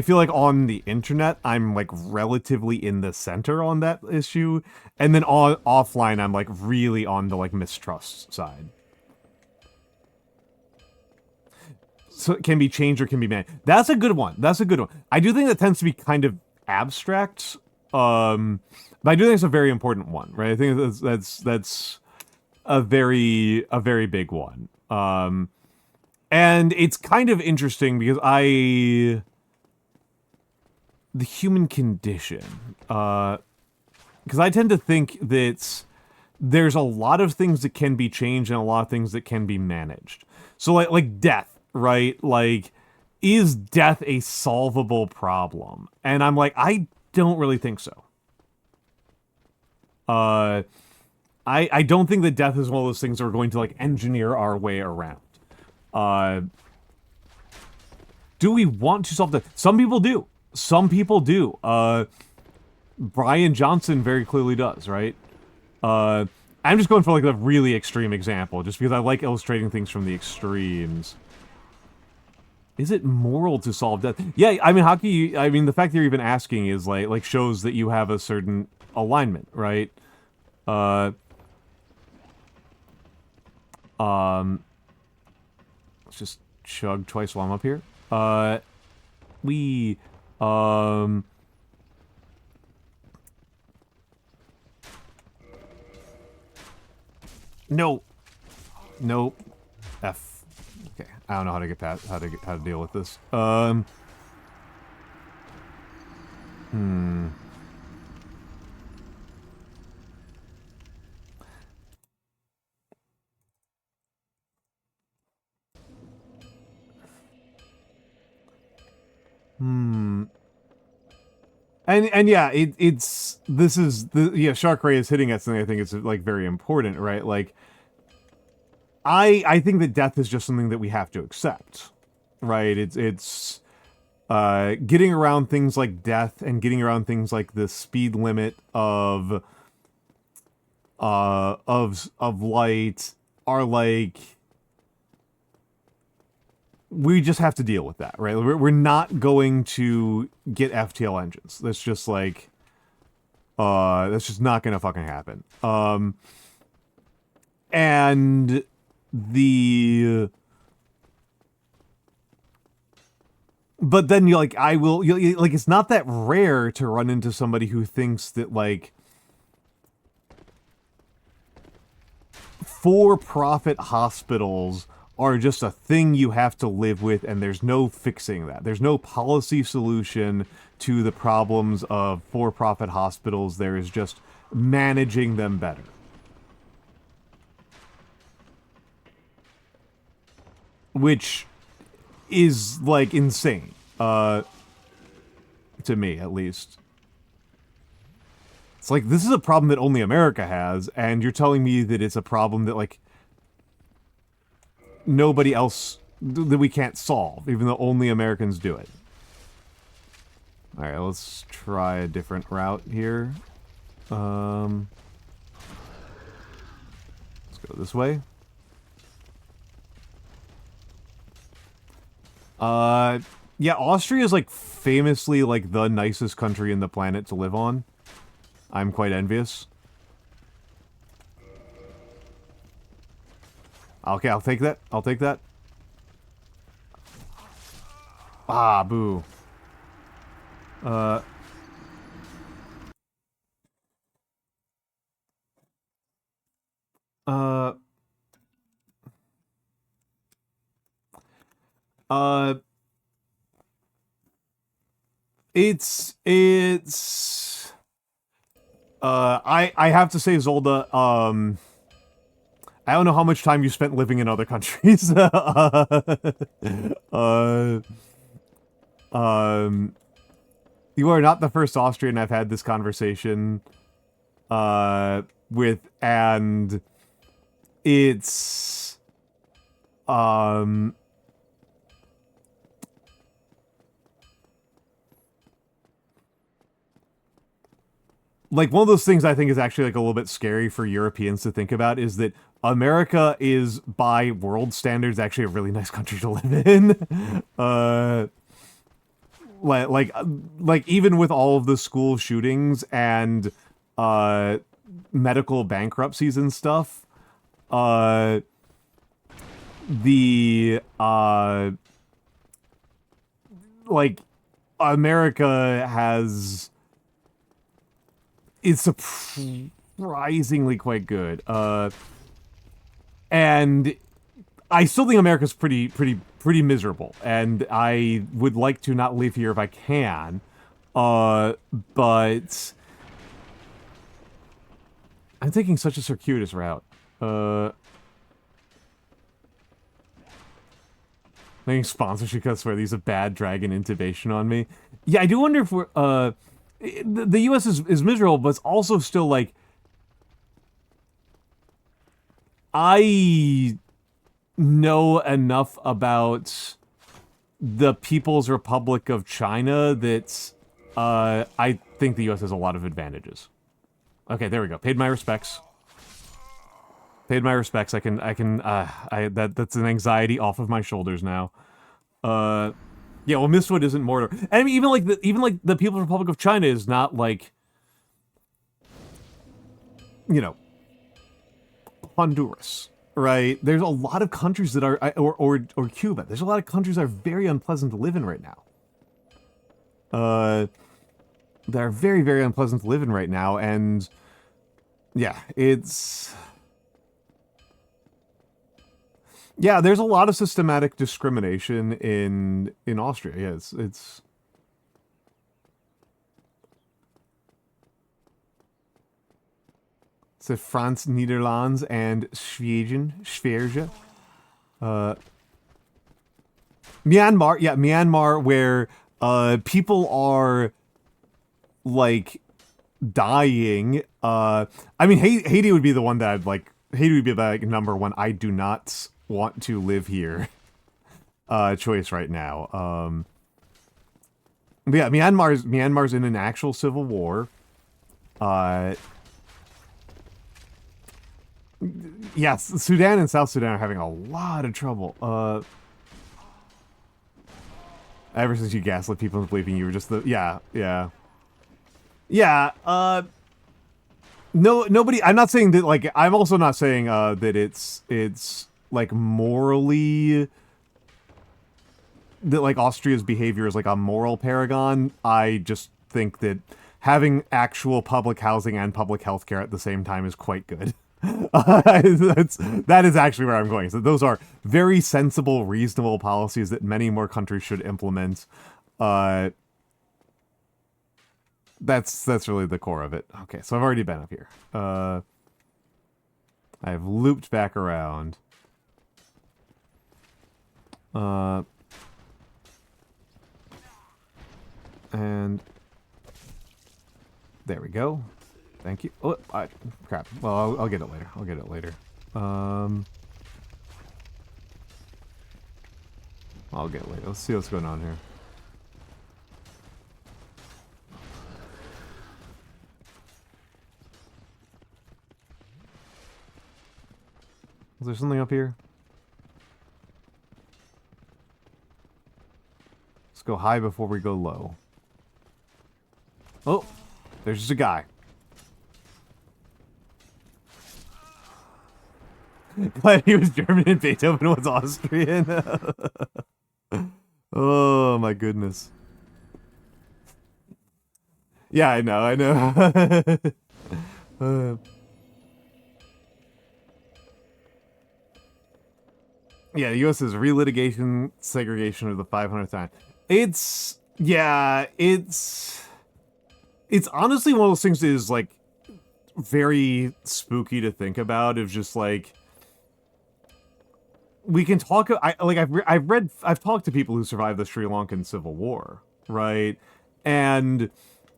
Speaker 1: feel like on the internet, I'm, like, relatively in the center on that issue, and then offline, I'm, like, really on the, like, mistrust side. So it can be changed or can be managed. That's a good one. That's a good one. I do think that tends to be kind of abstract, but I do think it's a very important one, right? I think that's a very big one. And it's kind of interesting because the human condition, because I tend to think that there's a lot of things that can be changed and a lot of things that can be managed. So like death, right? Like, is death a solvable problem? And I'm like, I don't really think so. I don't think that death is one of those things that we're going to, like, engineer our way around. Do we want to solve death? Some people do. Some people do. Brian Johnson very clearly does, right? I'm just going for, like, a really extreme example, just because I like illustrating things from the extremes. Is it moral to solve death? Yeah, I mean, I mean, the fact that you're even asking is, like, shows that you have a certain alignment, right? Let's just chug twice while I'm up here. No. Nope. F. Okay, I don't know how to get past, how to deal with this. And yeah, Shark Ray is hitting at something I think is, like, very important, right? Like, I think that death is just something that we have to accept, right? It's getting around things like death and getting around things like the speed limit of light are, like, we just have to deal with that, right? We're not going to get FTL engines. That's just, like, that's just not gonna fucking happen. And but then you're like, like, it's not that rare to run into somebody who thinks that, like, for-profit hospitals are just a thing you have to live with, and there's no fixing that. There's no policy solution to the problems of for-profit hospitals. There is just managing them better. Which is, like, insane. To me, at least. It's like, this is a problem that only America has, and you're telling me that it's a problem that, like, nobody else, that we can't solve, even though only Americans do it. Alright, let's try a different route here. Let's go this way. Yeah, Austria is, like, famously, like, the nicest country in the planet to live on. I'm quite envious. Okay, I'll take that. I'll take that. Ah, boo. I have to say, Zolda, I don't know how much time you spent living in other countries. You are not the first Austrian I've had this conversation with, and it's like, one of those things I think is actually, like, a little bit scary for Europeans to think about is that America is, by world standards, actually a really nice country to live in. Like, even with all of the school shootings and medical bankruptcies and stuff, like, America is surprisingly quite good. And I still think America's pretty miserable, and I would like to not live here if I can. But I'm taking such a circuitous route. Making sponsorship cuts where there's a bad dragon intubation on me. Yeah, I do wonder if we're, the US is miserable, but it's also still, like, I know enough about the People's Republic of China that, I think the US has a lot of advantages. Okay, there we go. Paid my respects. Paid my respects. That's an anxiety off of my shoulders now. Yeah, well, Mistwood isn't Mordor. And I mean, even like the People's Republic of China is not like, you know, Honduras, right? There's a lot of countries that are, or Cuba. There's a lot of countries that are very unpleasant to live in right now. That are very, very unpleasant to live in right now, and yeah, it's... Yeah, there's a lot of systematic discrimination in Austria. Yeah, it's France, Netherlands, and Schweden. Myanmar, yeah, Myanmar, where people are like dying. I mean, Haiti would be the one that I'd like. Haiti would be like number one. I do not want to live here choice right now. But yeah, Myanmar's in an actual civil war. Yes, Sudan and South Sudan are having a lot of trouble. Ever since you gaslit people into believing you were just the... Yeah. No, nobody... I'm not saying that, like... I'm also not saying, that it's, like, morally... That, like, Austria's behavior is, like, a moral paragon. I just think that having actual public housing and public healthcare at the same time is quite good. That is actually where I'm going. So those are very sensible, reasonable policies that many more countries should implement. That's really the core of it. Okay, so I've already been up here. I've looped back around. And there we go. Thank you. Oh, crap. Well, I'll get it later. I'll get it later. Let's see what's going on here. Is there something up here? Let's go high before we go low. Oh, there's just a guy. Glad he was German and Beethoven was Austrian. Oh my goodness. Yeah, I know. Yeah, the U.S. is relitigation, segregation of the 500th time. It's honestly one of those things that is, like, very spooky to think about. Of just, like, we can talk... I've talked to people who survived the Sri Lankan Civil War, right? And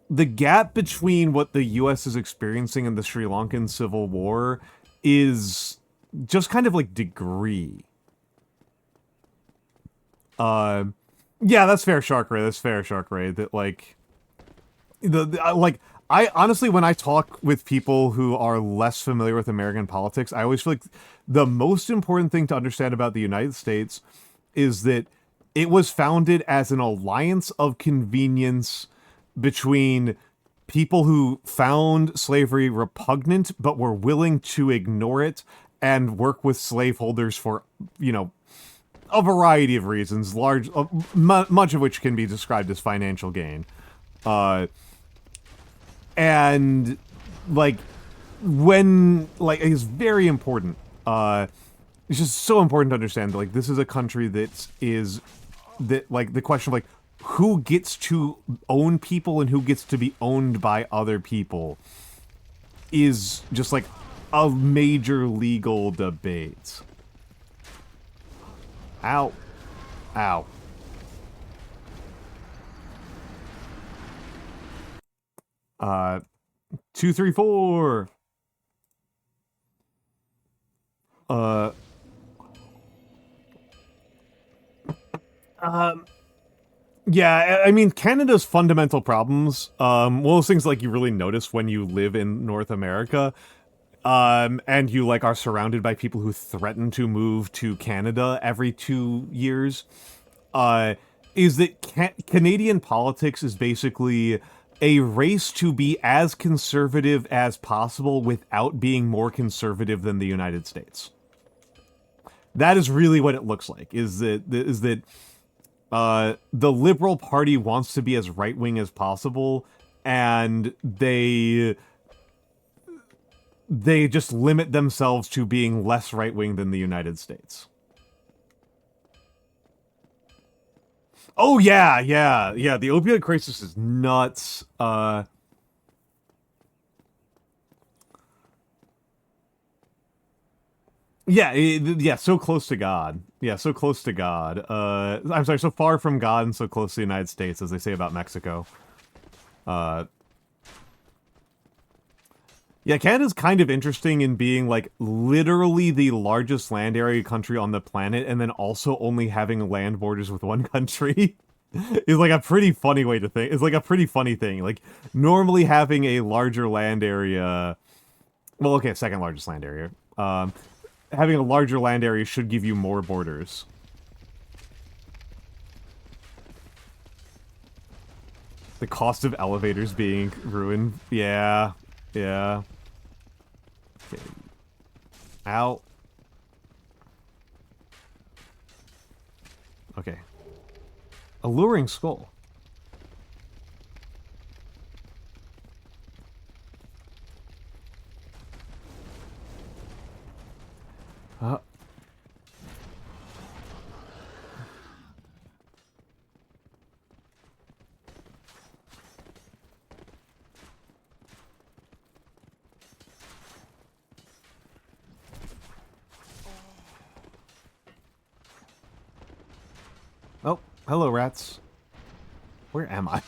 Speaker 1: the gap between what the U.S. is experiencing in the Sri Lankan Civil War is just kind of, like, degree. Yeah, that's fair, Shark Ray. That, like... I honestly, when I talk with people who are less familiar with American politics, I always feel like the most important thing to understand about the United States is that it was founded as an alliance of convenience between people who found slavery repugnant but were willing to ignore it and work with slaveholders for, you know, a variety of reasons, much of which can be described as financial gain. And, like, it's very important, it's just so important to understand that, like, this is a country like, the question of, like, who gets to own people and who gets to be owned by other people is just, like, a major legal debate. Ow. Ow. Uh, 2, 3, 4. Yeah, I mean, Canada's fundamental problems, one of those things, like, you really notice when you live in North America, and you, like, are surrounded by people who threaten to move to Canada every 2 years, is that Canadian politics is basically a race to be as conservative as possible without being more conservative than the United States. That is really what it looks like, is that the Liberal Party wants to be as right-wing as possible, and they just limit themselves to being less right-wing than the United States. Oh, yeah, the opioid crisis is nuts. Yeah, so close to God. Yeah, so close to God. I'm sorry, so far from God and so close to the United States, as they say about Mexico. Yeah, Canada's kind of interesting in being, like, literally the largest land area country on the planet, and then also only having land borders with one country. Is, like, a pretty funny way to think. It's, like, a pretty funny thing. Like, normally having a larger land area... Well, okay, second largest land area. Having a larger land area should give you more borders. The cost of elevators being ruined. Yeah. Okay. Ow. Okay. Alluring skull. Oh, hello, rats. Where am I?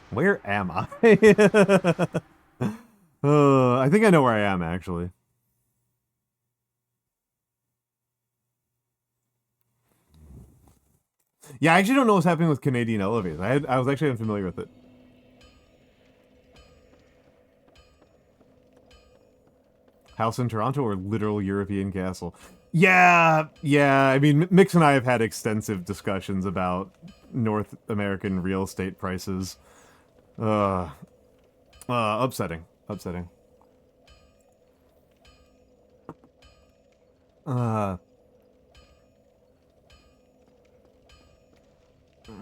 Speaker 1: Where am I? I think I know where I am, actually. Yeah, I actually don't know what's happening with Canadian elevators. I was actually unfamiliar with it. House in Toronto or literal European castle? Yeah. I mean, Mix and I have had extensive discussions about North American real estate prices. Upsetting.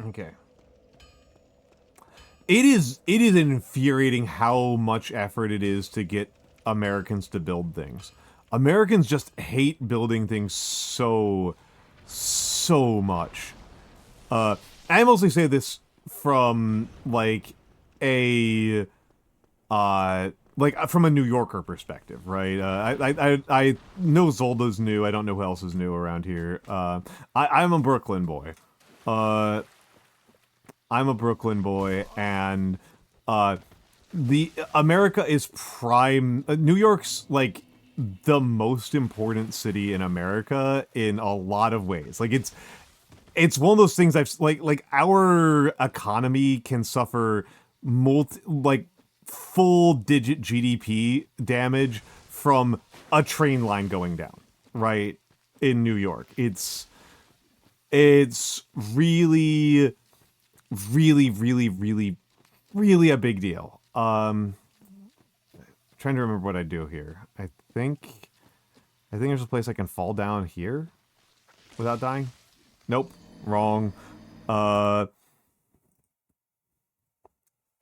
Speaker 1: Okay. It is infuriating how much effort it is to get Americans to build things. Americans just hate building things so much. I mostly say this from, like, from a New Yorker perspective, right? I know Zolda's new. I don't know who else is new around here. I'm a Brooklyn boy. I'm a Brooklyn boy, and the America is prime. New York's, like, the most important city in America in a lot of ways. Like, it's one of those things like our economy can suffer full digit GDP damage from a train line going down, right? In New York. It's really a big deal. Trying to remember what I do here. I think there's a place I can fall down here without dying. Nope, wrong.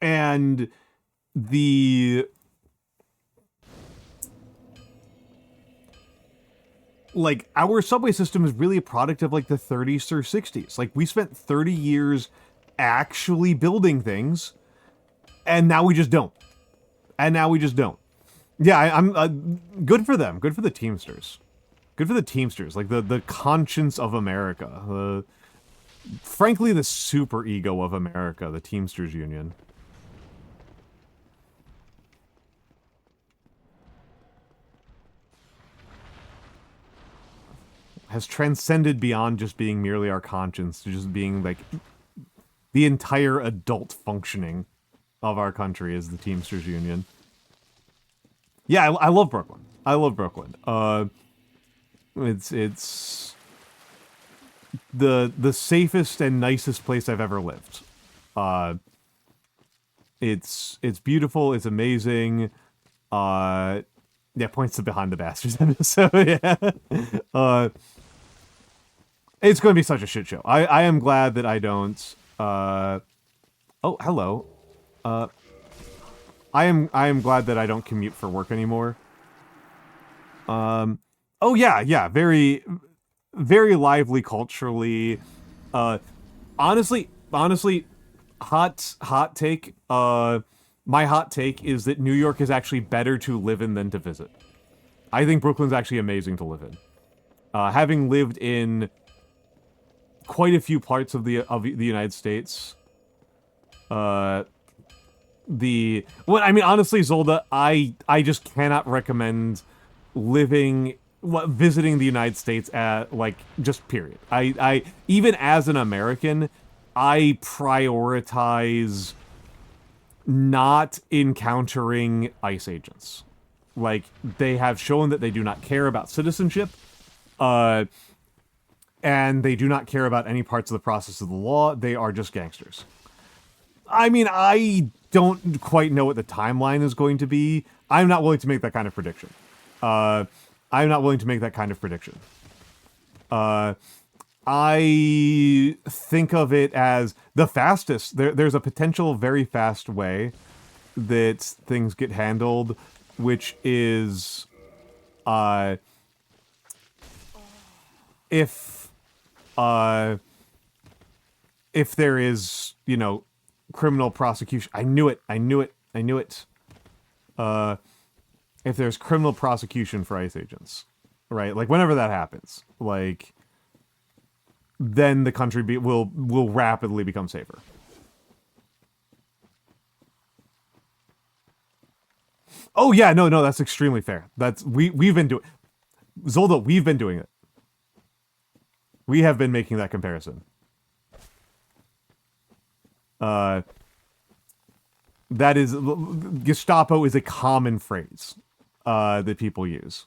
Speaker 1: And like, our subway system is really a product of, like, the 30s or 60s. Like, we spent 30 years actually building things, and now we just don't. Yeah, I'm good for them. Good for the Teamsters. Good for the Teamsters, like the conscience of America. Frankly, the super ego of America, the Teamsters Union. Has transcended beyond just being merely our conscience to just being like the entire adult functioning of our country is the Teamsters Union. Yeah, I love Brooklyn. I love Brooklyn. It's the safest and nicest place I've ever lived. It's beautiful. It's amazing. Yeah, points to Behind the Bastards episode. Yeah. It's going to be such a shit show. I am glad that I don't. Oh, hello. I am glad that I don't commute for work anymore. Oh yeah, very, very lively culturally. Honestly, hot take. My hot take is that New York is actually better to live in than to visit. I think Brooklyn's actually amazing to live in. Having lived in quite a few parts of the United States, honestly, Zolda, I just cannot recommend visiting the United States at, like, just period. I even as an American, I prioritize not encountering ICE agents. Like, they have shown that they do not care about citizenship, and they do not care about any parts of the process of the law. They are just gangsters. I mean, I don't quite know what the timeline is going to be. I'm not willing to make that kind of prediction. I'm not willing to make that kind of prediction. I think of it as the fastest. There's a potential very fast way that things get handled, which is, if there is, you know, criminal prosecution. I knew it. If there's criminal prosecution for ICE agents, right? Like, whenever that happens, like, then the country will rapidly become safer. Oh yeah, no, that's extremely fair. We've been doing, Zolda, we've been doing it. We have been making that comparison. That is, Gestapo is a common phrase that people use.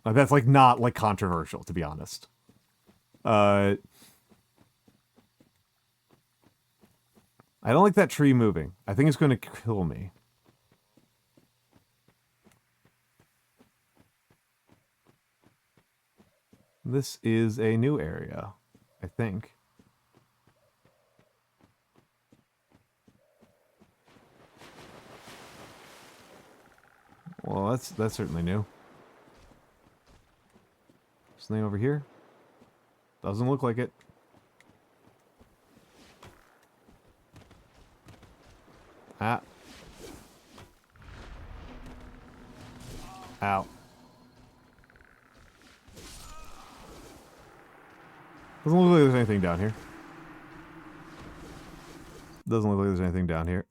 Speaker 1: That's, like, not, like, controversial, to be honest. I don't like that tree moving. I think it's going to kill me. This is a new area, I think. Well, that's certainly new. Something over here? Doesn't look like it. Ah. Ow. Doesn't look like there's anything down here. Doesn't look like there's anything down here.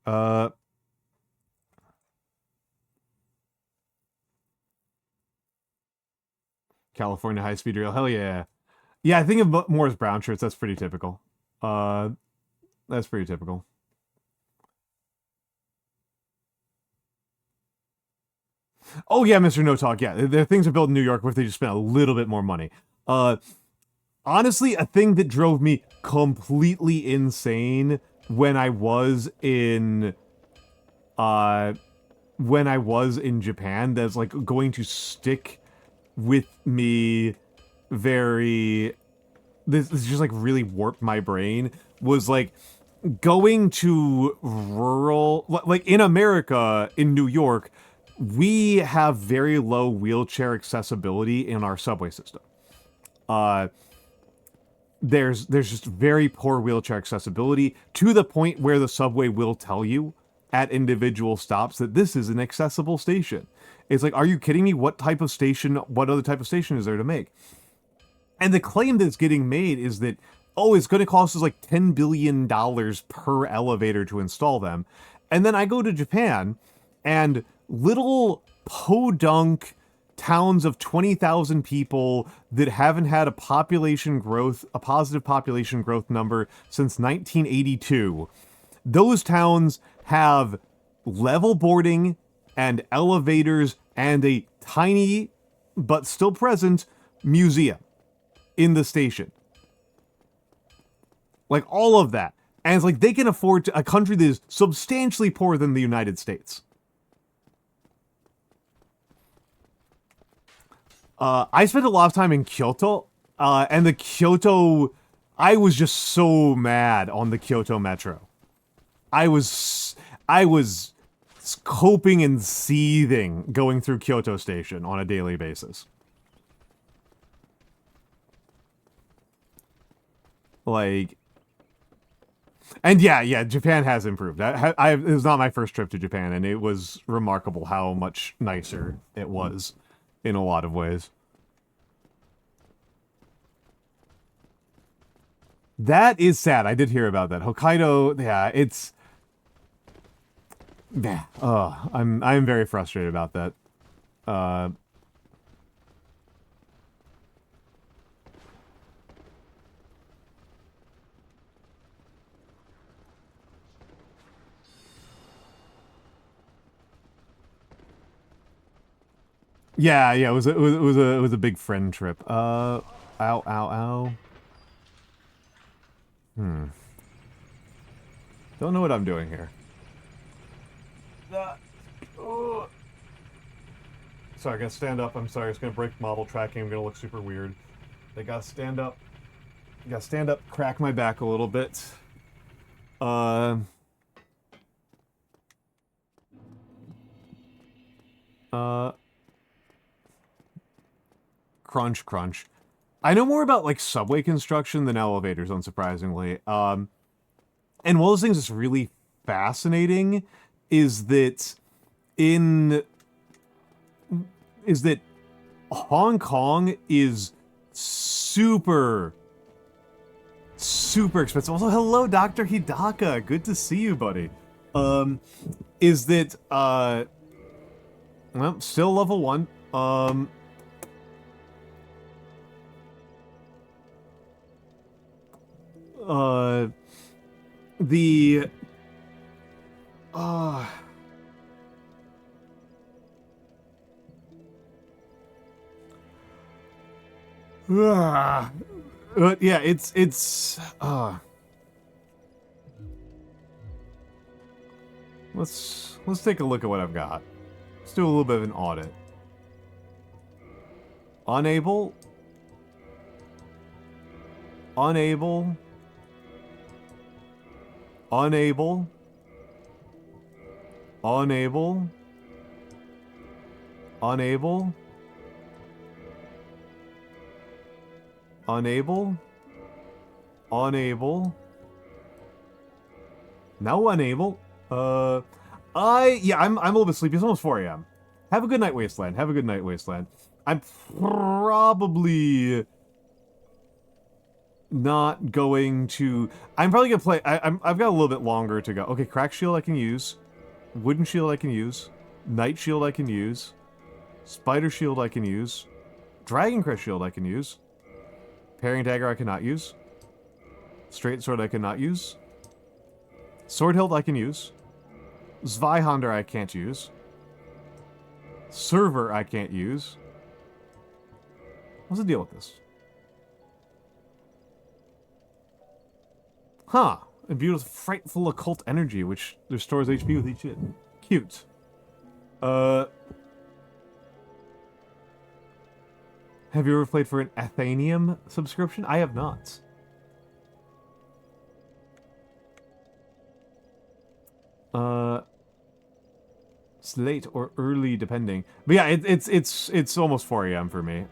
Speaker 1: California high-speed rail. Hell yeah. Yeah, I think of more as brown shirts. That's pretty typical. That's pretty typical. Oh yeah, Mr. No Talk. Yeah, there are things are built in New York where they just spent a little bit more money. Honestly, a thing that drove me completely insane when I was in Japan, that's, like, going to stick with me very, this just, like, really warped my brain, was, like, going to rural, like, in America, in New York, we have very low wheelchair accessibility in our subway system. There's just very poor wheelchair accessibility, to the point where the subway will tell you at individual stops that this is an accessible station. It's like, are you kidding me? What other type of station is there to make? And the claim that's getting made is that, oh, it's going to cost us like $10 billion per elevator to install them. And then I go to Japan, and little podunk towns of 20,000 people that haven't had a positive population growth number since 1982. Those towns have level boarding and elevators and a tiny, but still present, museum in the station. Like, all of that. And it's like, they can afford a country that is substantially poorer than the United States. I spent a lot of time in Kyoto, and I was just so mad on the Kyoto Metro. I was coping and seething going through Kyoto Station on a daily basis. Like, and yeah, Japan has improved. It was not my first trip to Japan, and it was remarkable how much nicer it was in a lot of ways. That is sad. I did hear about that. Hokkaido, yeah, it's... Yeah, I'm very frustrated about that. Yeah, it was a big friend trip. Ow. Don't know what I'm doing here. Sorry, I gotta stand up. I'm sorry, it's gonna break model tracking. I'm gonna look super weird. I gotta stand up. Crack my back a little bit. Crunch. I know more about, like, subway construction than elevators, unsurprisingly. And one of those things that's really fascinating is that Hong Kong is super expensive. Also, hello, Dr. Hidaka. Good to see you, buddy. Is that, well, still level 1. But yeah, it's let's take a look at what I've got. Let's do a little bit of an audit. Unable. Now unable. I'm a little bit sleepy. It's almost 4 a.m. Have a good night, Wasteland. I'm probably not going to... I'm probably going to play... I've got a little bit longer to go. Okay, Crack Shield I can use. Wooden Shield I can use. Night Shield I can use. Spider Shield I can use. Dragon Crest Shield I can use. Parrying Dagger I cannot use. Straight Sword I cannot use. Sword Hilt I can use. Zweihander I can't use. Server I can't use. What's the deal with this? Huh. Imbued with frightful occult energy, which restores HP with each hit. Cute. Have you ever played for an Athenium subscription? I have not. It's late or early, depending. But yeah, it's almost 4 a.m. for me.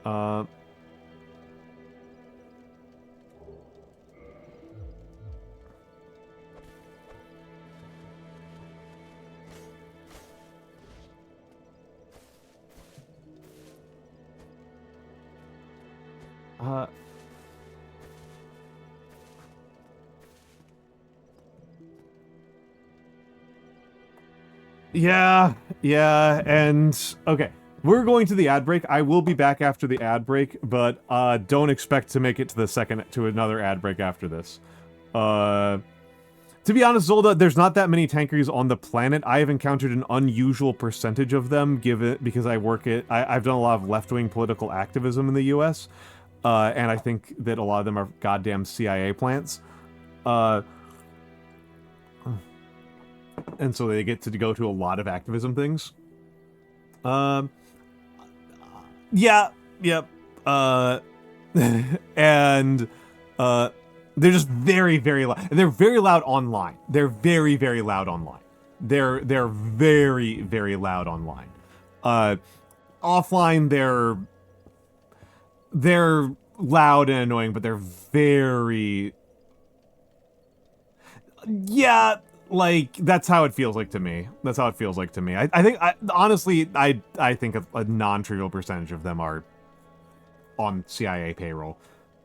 Speaker 1: Uh, yeah, yeah, and okay. We're going to the ad break. I will be back after the ad break, but don't expect to make it to another ad break after this. To be honest, Zolda, there's not that many tankers on the planet. I have encountered an unusual percentage of them, because I've done a lot of left-wing political activism in the U.S., and I think that a lot of them are goddamn CIA plants. And so they get to go to a lot of activism things. Yeah, yep. And they're just very, very loud. They're very loud online. They're very, very loud online. They're very, very loud online. Offline, they're loud and annoying, but they're very, yeah, like that's how it feels like to me. That's how it feels like to me. I think honestly, I think a non-trivial percentage of them are on CIA payroll.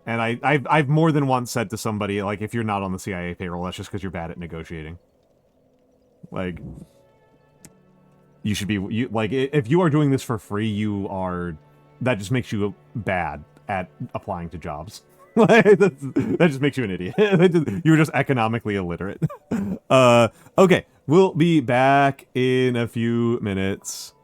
Speaker 1: And I've more than once said to somebody, like, if you're not on the CIA payroll, that's just because you're bad at negotiating. Like, you should be, like, if you are doing this for free, that just makes you bad at applying to jobs. That just makes you an idiot. You're just economically illiterate. Okay, we'll be back in a few minutes.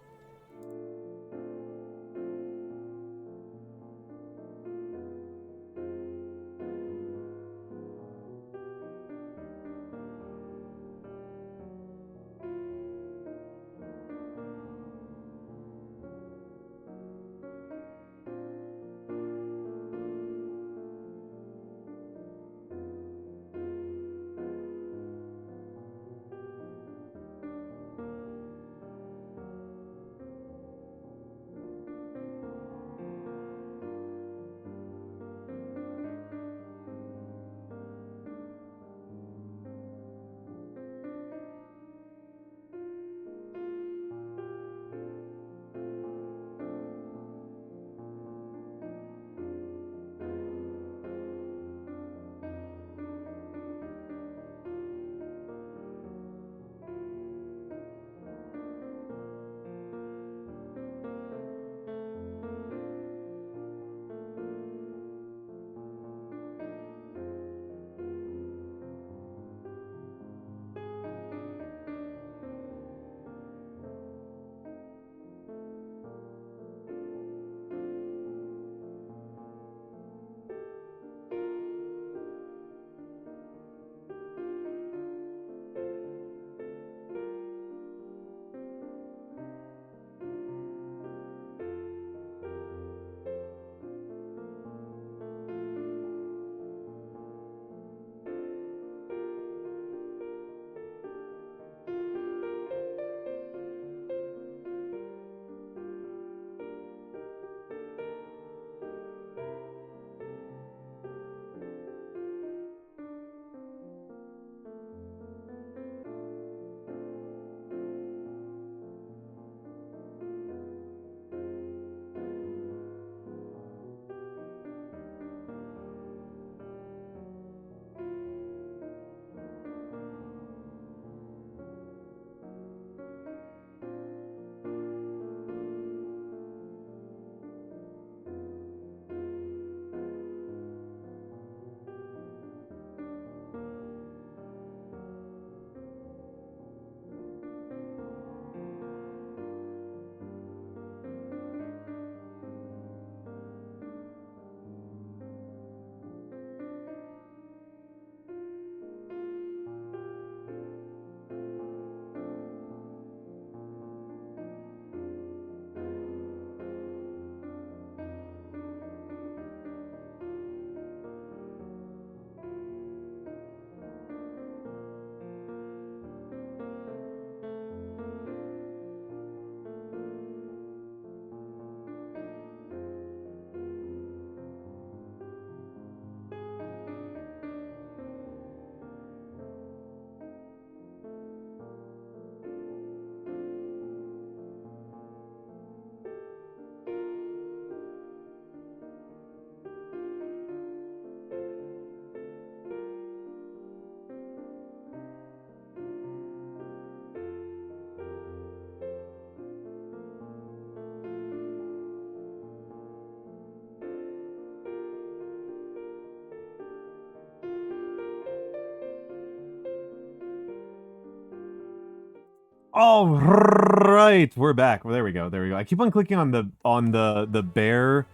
Speaker 1: All right, we're back. Well, there we go. There we go. I keep on clicking on the bear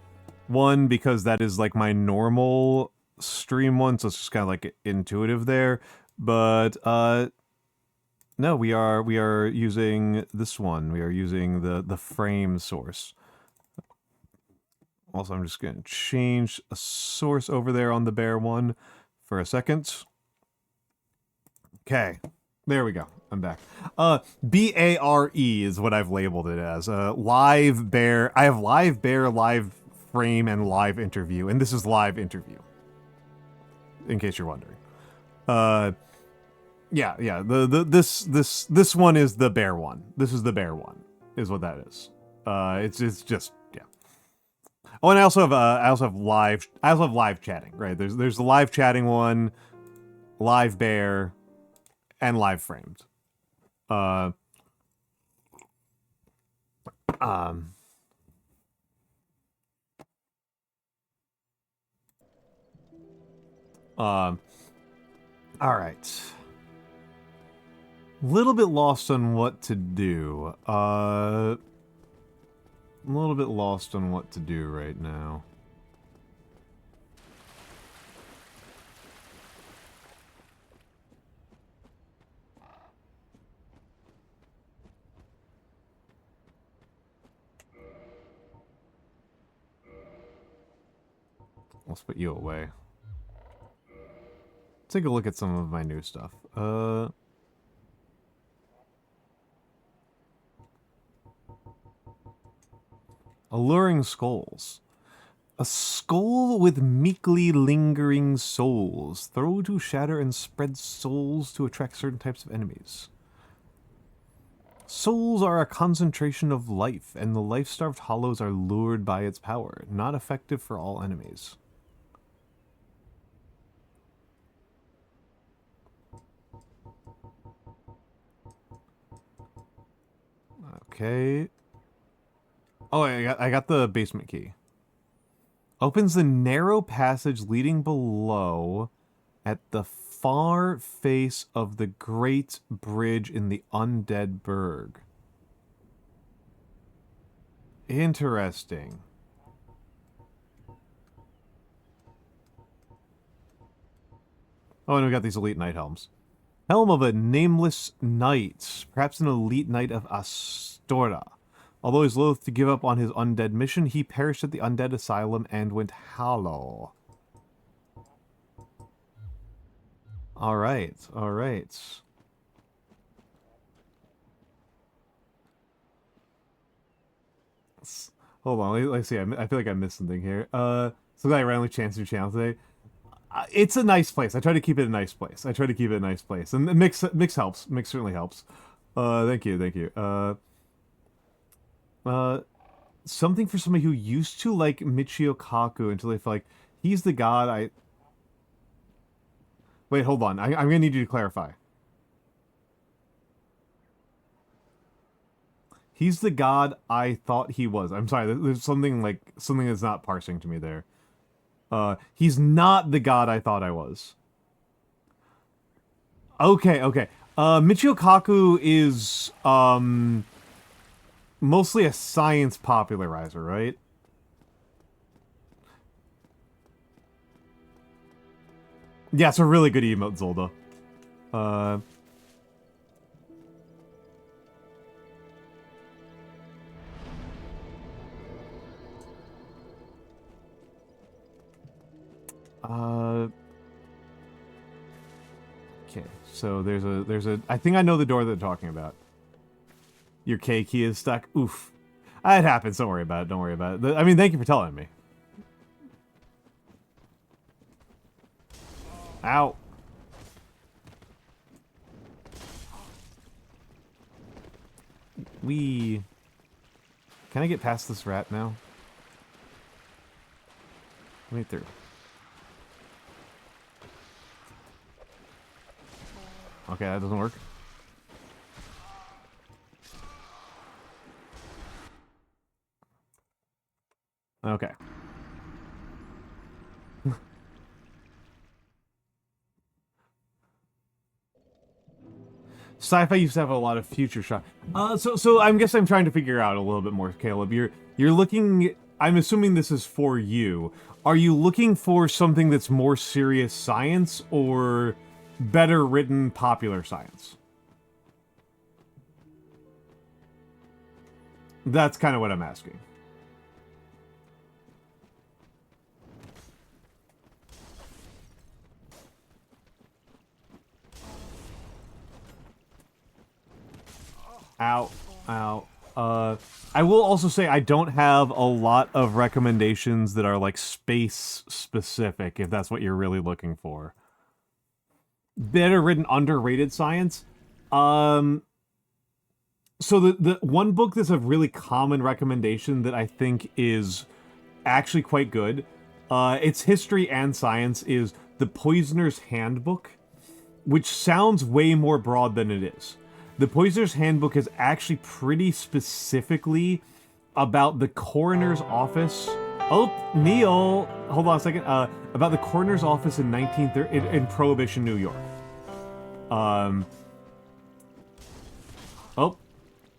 Speaker 1: one because that is like my normal stream one, so it's just kind of like intuitive there. But no, we are using this one. We are using the frame source. Also, I'm just going to change a source over there on the bear one for a second. Okay, there we go. I'm back. BARE is what I've labeled it as. Live bear. I have live bear, live frame, and live interview, and this is live interview. In case you're wondering. Yeah. This one is the bear one. This is the bear one, is what that is. It's just yeah. Oh, and I also have live chatting. Right? There's the live chatting one, live bear, and live framed. All right. Little bit lost on what to do. A little bit lost on what to do right now. Let's put you away. Take a look at some of my new stuff. Alluring skulls. A skull with meekly lingering souls. Throw to shatter and spread souls to attract certain types of enemies. Souls are a concentration of life, and the life-starved hollows are lured by its power. Not effective for all enemies. Okay. Oh, I got the basement key. Opens the narrow passage leading below at the far face of the great bridge in the undead burg. Interesting. Oh, and we got these elite knight helms. Helm of a nameless knight, perhaps an elite knight of Astorga. Although he's loath to give up on his undead mission, he perished at the undead asylum and went hollow. Alright, alright. Hold on, let's see. I feel like I missed something here. So I randomly chanced your channel today. It's a nice place. I try to keep it a nice place. And the mix helps. Mix certainly helps. Thank you. Something for somebody who used to like Michio Kaku until they feel like he's the god I... Wait, hold on. I'm gonna need you to clarify. He's the god I thought he was. I'm sorry, there's something that's not parsing to me there. He's not the god I thought I was. Okay. Michio Kaku is, mostly a science popularizer, right? Yeah, it's a really good emote, Zolda. Okay, so there's a I think I know the door they're talking about. Your K key is stuck. Oof. It happens. Don't worry about it. I mean, thank you for telling me. Ow. Can I get past this rat now? Let me through. Okay, that doesn't work. Okay. Sci-fi used to have a lot of future shot. So I guess I'm trying to figure out a little bit more, Caleb. You're looking. I'm assuming this is for you. Are you looking for something that's more serious science or better written popular science? That's kind of what I'm asking. Ow. Ow. I will also say I don't have a lot of recommendations that are like space specific, if that's what you're really looking for. Better written, underrated science. So the one book that's a really common recommendation that I think is actually quite good, it's history and science, is The Poisoner's Handbook, which sounds way more broad than it is. The Poisoner's Handbook is actually pretty specifically about the coroner's office. Oh, Neil, hold on a second. About the coroner's office in in Prohibition, New York. Oh,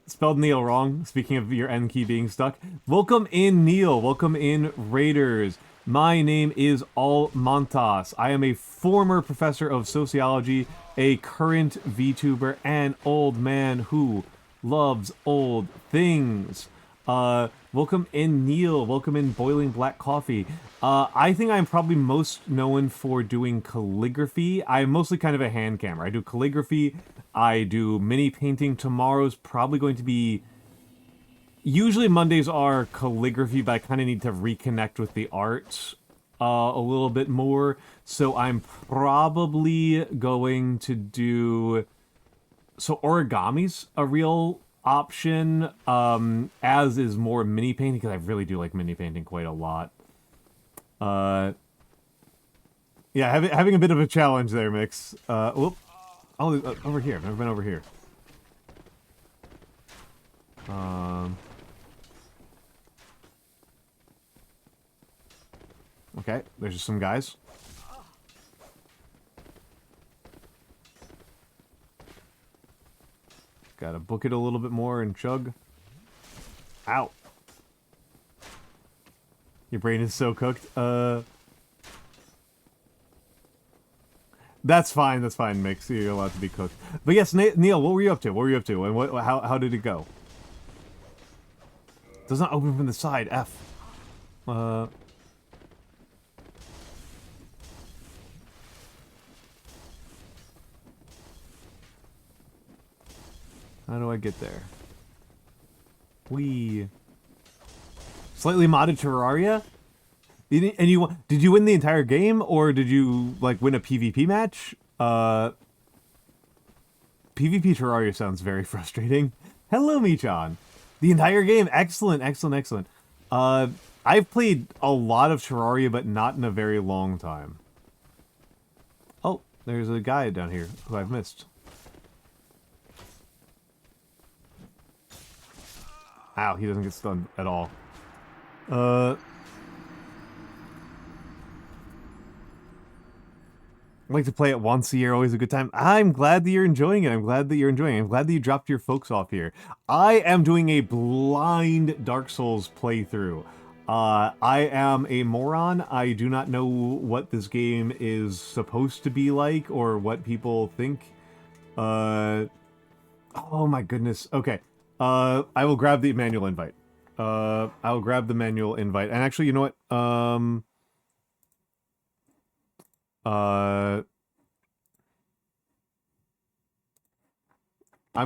Speaker 1: spelled Neil wrong. Speaking of your N key being stuck. Welcome in, Neil. Welcome in, Raiders. My name is Almantas. I am a former professor of sociology, a current VTuber, and old man who loves old things. Welcome in, Neil. Welcome in, Boiling Black Coffee. I think I'm probably most known for doing calligraphy. I'm mostly kind of a hand camera. I do calligraphy. I do mini painting. Tomorrow's probably going to be... Usually Mondays are calligraphy, but I kind of need to reconnect with the art a little bit more. So I'm probably going to do... So origami's a real option, as is more mini painting, because I really do like mini painting quite a lot. Yeah, having a bit of a challenge there, Mix. Whoop. Oh, over here. I've never been over here. Okay, there's just some guys. Gotta book it a little bit more and chug. Ow. Your brain is so cooked. That's fine, Mix. You're allowed to be cooked. But yes, Neil, what were you up to? What were you up to? And how did it go? Does not open from the side. F. How do I get there? Whee. Slightly modded Terraria? And did you win the entire game, or did you like win a PvP match? PvP Terraria sounds very frustrating. Hello, Michan. The entire game, excellent. I've played a lot of Terraria, but not in a very long time. Oh, there's a guy down here who I've missed. Ow, he doesn't get stunned at all. I like to play it once a year, always a good time. I'm glad that you're enjoying it. I'm glad that you dropped your folks off here. I am doing a blind Dark Souls playthrough. I am a moron. I do not know what this game is supposed to be like or what people think. Oh my goodness. Okay. I will grab the manual invite. I'll grab the manual invite. And actually, you know what? I'm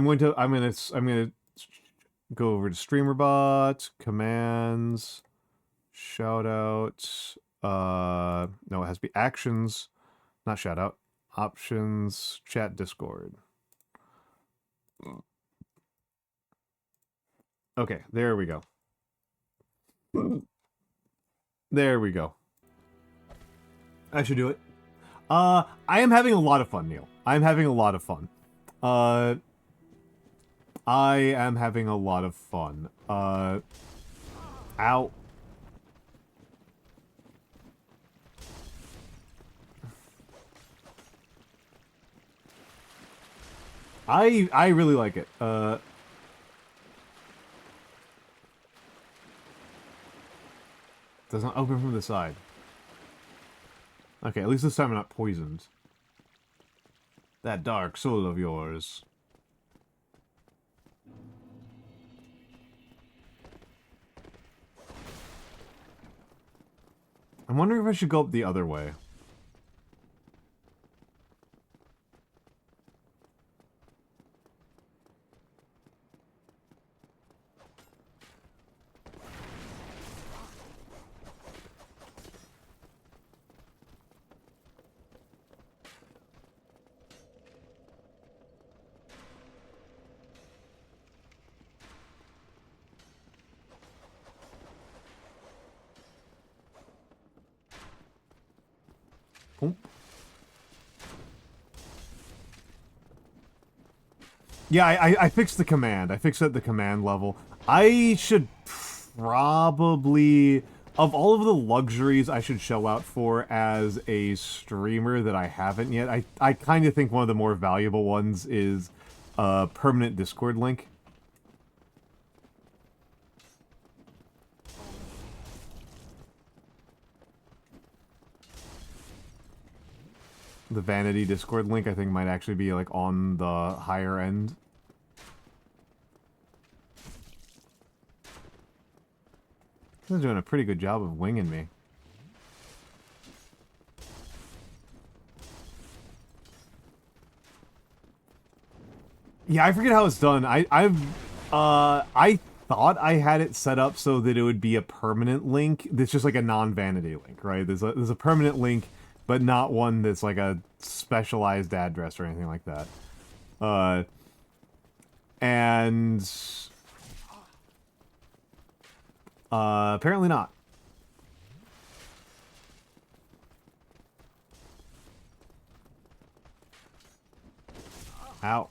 Speaker 1: gonna go over to Streamerbot, commands, shoutouts, no, it has to be actions, not shoutout, options, chat, Discord. Okay, there we go. There we go. I should do it. I am having a lot of fun, Neil. I'm having a lot of fun. I am having a lot of fun. Ow. I really like it. Doesn't open from the side. Okay, at least this time I'm not poisoned. That dark soul of yours. I'm wondering if I should go up the other way. Yeah, I fixed the command. I fixed it at the command level. I should probably... Of all of the luxuries I should shell out for as a streamer that I haven't yet, I kind of think one of the more valuable ones is a permanent Discord link. The vanity Discord link, I think, might actually be, like, on the higher end. They're doing a pretty good job of winging me. Yeah, I forget how it's done. I thought I had it set up so that it would be a permanent link. That's just like a non-vanity link, right? There's a permanent link, but not one that's like a specialized address or anything like that. And apparently not. Ow.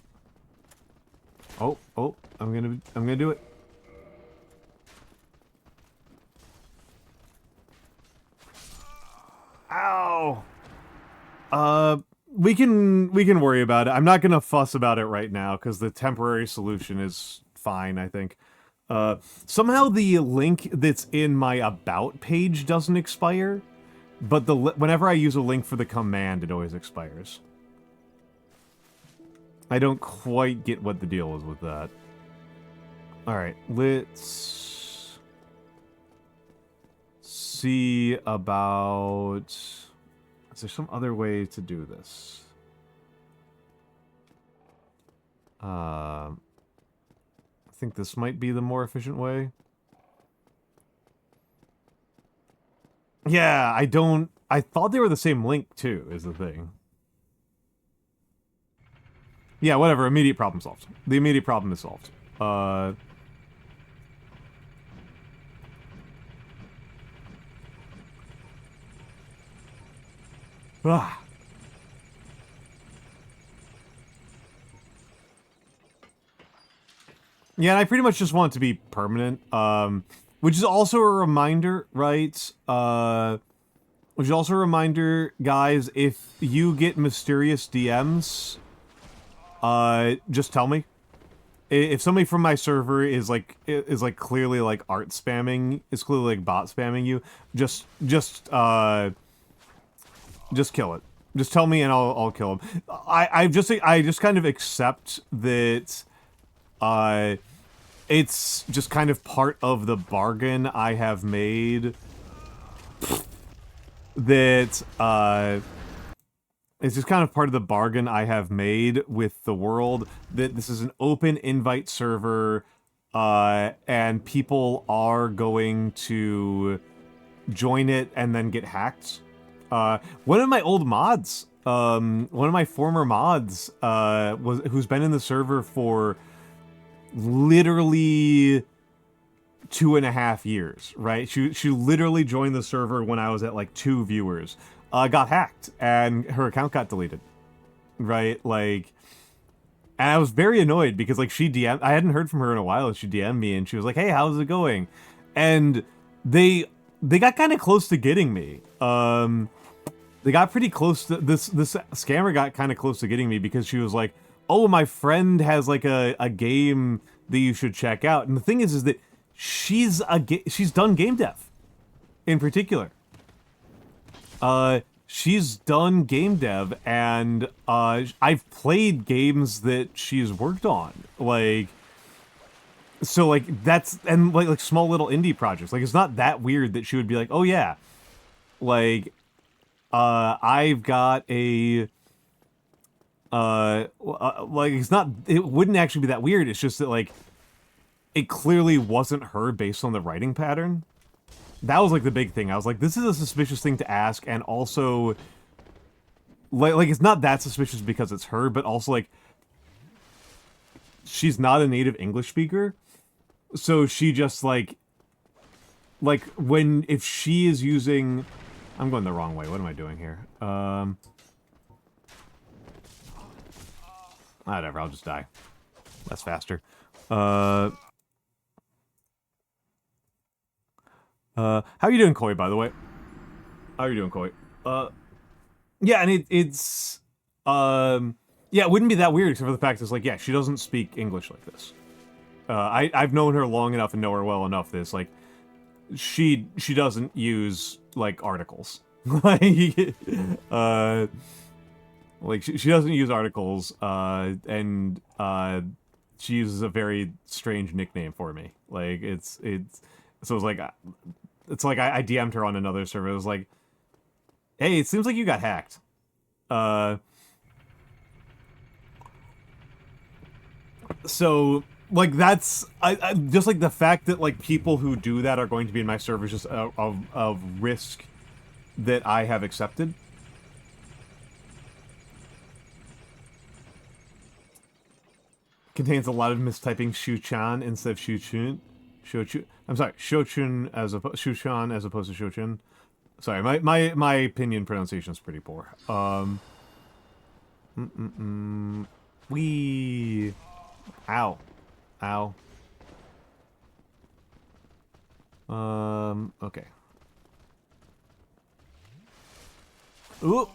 Speaker 1: Oh, I'm gonna do it. Ow. We can worry about it. I'm not gonna fuss about it right now because the temporary solution is fine, I think. Somehow the link that's in my about page doesn't expire, but whenever I use a link for the command, it always expires. I don't quite get what the deal is with that. Alright, let's see about... Is there some other way to do this? I think this might be the more efficient way. Yeah, I thought they were the same link, too, is the thing. Yeah, whatever. Immediate problem solved. The immediate problem is solved. Yeah, and I pretty much just want it to be permanent. Which is also a reminder, right? Which is also a reminder, guys, if you get mysterious DMs... just tell me. If somebody from my server is clearly like art spamming, is clearly like bot spamming you, just kill it. Just tell me and I'll kill him. I just kind of accept that it's just kind of part of the bargain I have made that it's just kind of part of the bargain I have made with the world that this is an open invite server, and people are going to join it and then get hacked. One of my old mods, one of my former mods, who's been in the server for literally 2.5 years, right? She literally joined the server when I was at like 2 viewers. Got hacked, and her account got deleted, right? Like, and I was very annoyed because, like, I hadn't heard from her in a while, and she DM'd me, and she was like, hey, how's it going? And they got kind of close to getting me. They got pretty close to, this scammer got kind of close to getting me because she was like, oh, my friend has like a game that you should check out. And the thing is that she's done game dev in particular. She's done game dev, and I've played games that she's worked on, like, so like that's, and like small little indie projects. Like, it's not that weird that she would be like, oh yeah, like, I've got a like, it's not, it wouldn't actually be that weird. It's just that like it clearly wasn't her based on the writing pattern. That was like the big thing. I was like, this is a suspicious thing to ask, and also like it's not that suspicious because it's her, but also like she's not a native English speaker, so she just like when, if she is using, I'm going the wrong way. What am I doing here? Whatever, I'll just die. That's faster. How are you doing, Koi, by the way? How are you doing, Koi? Yeah, and it's yeah, it wouldn't be that weird except for the fact it's like, yeah, she doesn't speak English like this. I've known her long enough and know her well enough that it's like, she doesn't use, like, articles. Like, she doesn't use articles, and, she uses a very strange nickname for me. Like, so it's like I DM'd her on another server. It was like, hey, it seems like you got hacked. So, like, that's, I just like the fact that, like, people who do that are going to be in my server is just a risk that I have accepted. Contains a lot of mistyping Shu-chan instead of Shu-chun. I'm sorry, Shou-chun Shu-chan as opposed to Shou-chun. Sorry, my opinion pronunciation is pretty poor. Wee. Ow. Ow. Okay. Ooh!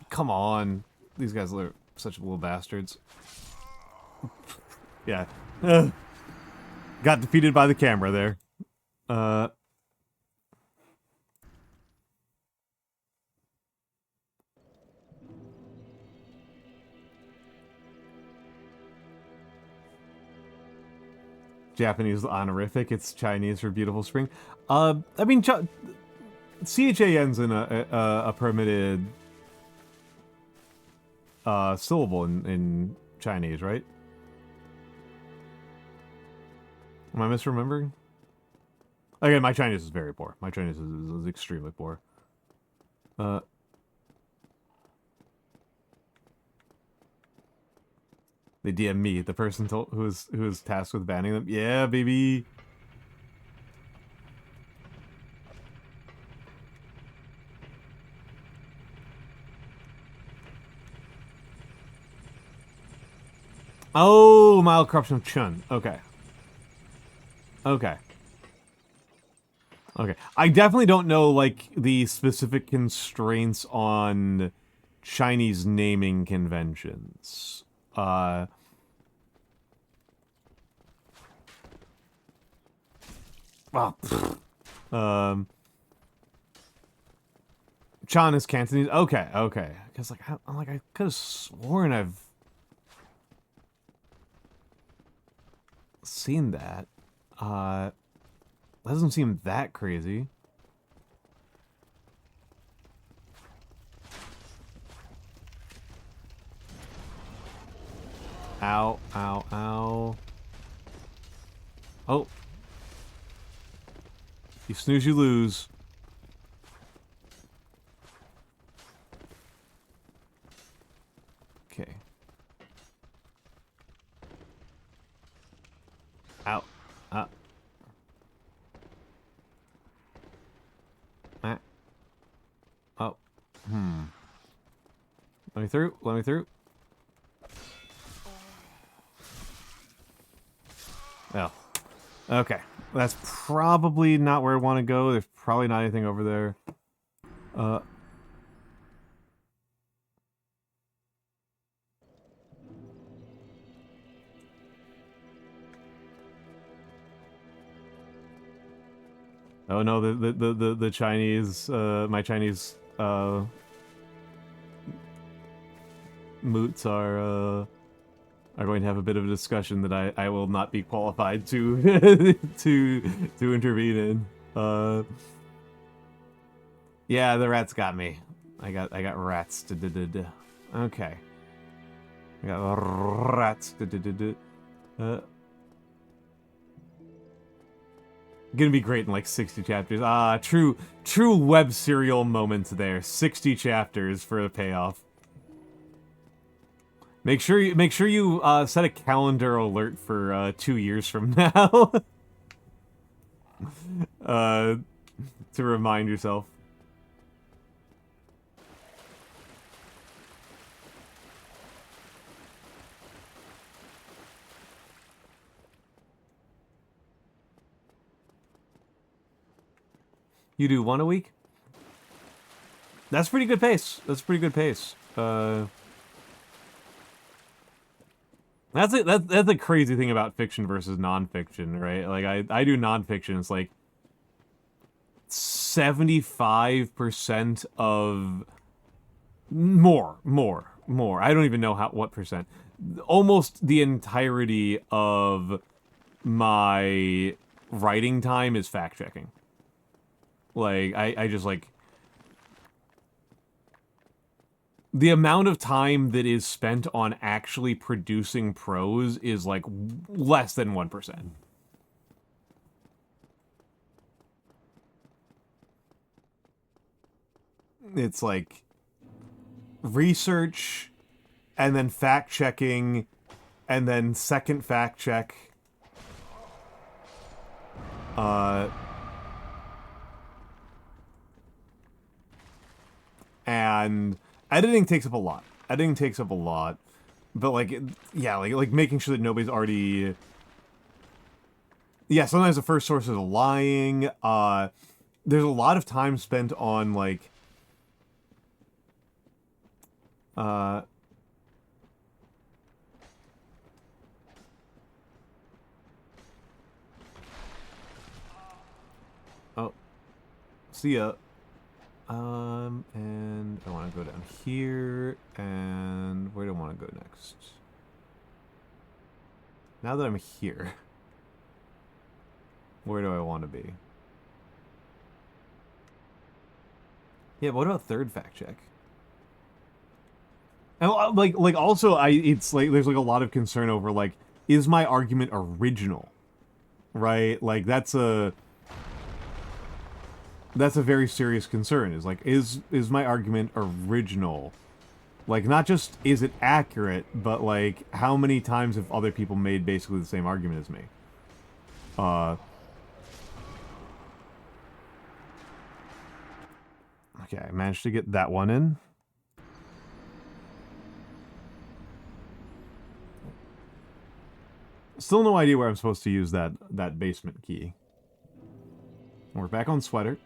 Speaker 1: Come on. These guys are such little bastards. Yeah. Got defeated by the camera there. Japanese honorific, it's Chinese for beautiful spring. I mean, CHAN's in a permitted syllable in Chinese, right? Am I misremembering? Again, my Chinese is very poor. My Chinese is extremely poor. They DM me, the person who was tasked with banning them. Yeah, baby. Oh, mild corruption of Chun. Okay. Okay. Okay. I definitely don't know, like, the specific constraints on Chinese naming conventions. Well, Chan is Cantonese. Okay, okay. Because like I could have sworn I've seen that. Doesn't seem that crazy. Ow, ow, ow. Oh. You snooze, you lose. Okay. Ow. Oh. Let me through. Let me through. Oh. Okay. That's probably not where I want to go. There's probably not anything over there. Oh no, the Chinese, my Chinese, moots are going to have a bit of a discussion that I will not be qualified to to intervene in. Yeah, the rats got me. I got rats. Okay. I got rats. Gonna be great in like 60 chapters. Ah, true web serial moments there. 60 chapters for the payoff. Make sure you set a calendar alert for 2 years from now. To remind yourself. You do 1 a week? That's pretty good pace. That's pretty good pace. That's a crazy thing about fiction versus nonfiction, right? Like I do nonfiction. It's like 75% of more. I don't even know what percent. Almost the entirety of my writing time is fact checking. Like I just like the amount of time that is spent on actually producing prose is like less than 1%. It's like research and then fact checking and then second fact check. And editing takes up a lot. But like, yeah, like making sure that nobody's already. Yeah, sometimes the first source is lying. There's a lot of time spent on like. Oh, see ya. And I want to go down here, and where do I want to go next? Now that I'm here, where do I want to be? Yeah, but what about third fact check? And like also it's like there's like a lot of concern over like, is my argument original? Right? Like that's a very serious concern. Is like, is my argument original? Like, not just is it accurate, but like, how many times have other people made basically the same argument as me? Okay, I managed to get that one in. Still no idea where I'm supposed to use that basement key. We're back on sweater.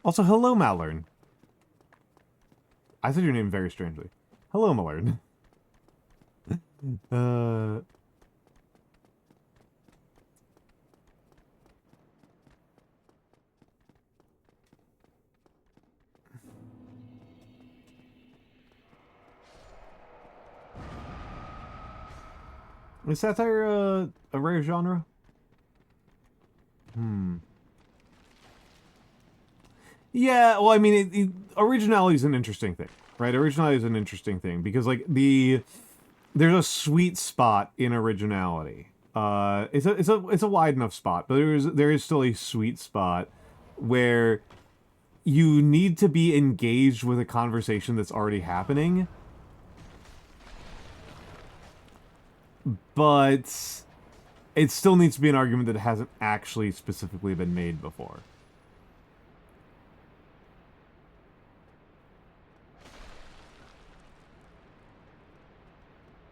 Speaker 1: Also, hello, Malern. I said your name very strangely. Hello, Malern. Is satire a rare genre? Yeah, well, I mean, originality is an interesting thing, right? Originality is an interesting thing because, like, there's a sweet spot in originality. It's a wide enough spot, but there is still a sweet spot where you need to be engaged with a conversation that's already happening, but it still needs to be an argument that hasn't actually specifically been made before.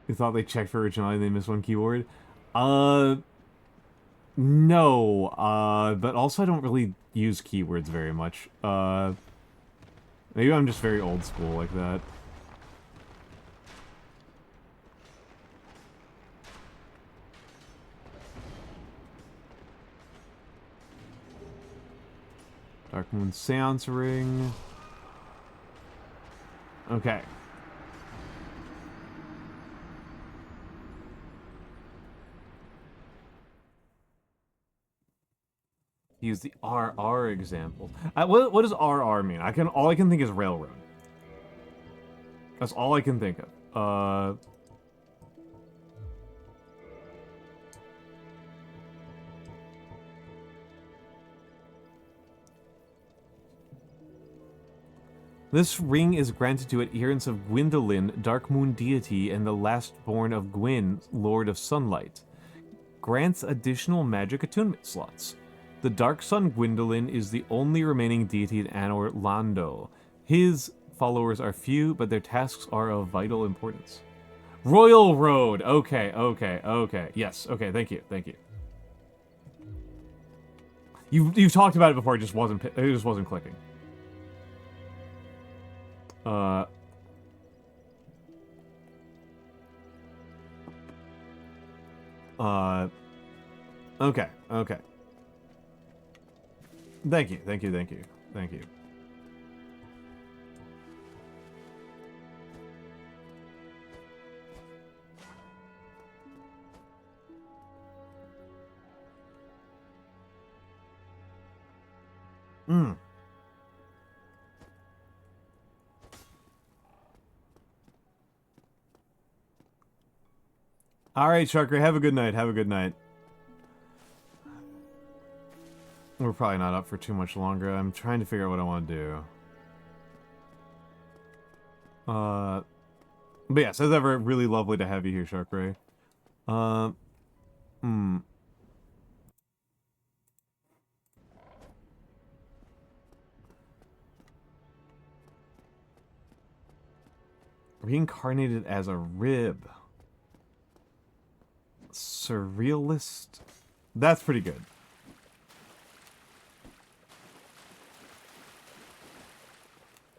Speaker 1: You thought they checked for originality and they missed one keyword? No. But also I don't really use keywords very much. Maybe I'm just very old school like that. Dark Moon Seance Ring. Okay. Use the RR example. What does RR mean? All I can think is railroad. That's all I can think of. This ring is granted to adherents of Gwyndolin, Dark Moon deity, and the last-born of Gwyn, Lord of Sunlight. Grants additional magic attunement slots. The Dark Sun Gwyndolin is the only remaining deity in Anor Londo. His followers are few, but their tasks are of vital importance. Royal Road! Okay. Yes, okay, thank you. You've talked about it before, it just wasn't clicking. Okay. Thank you. Alright, Sharkray, have a good night. We're probably not up for too much longer. I'm trying to figure out what I want to do. But yes, as ever, really lovely to have you here, Sharkray. Reincarnated as a rib. Surrealist. That's pretty good.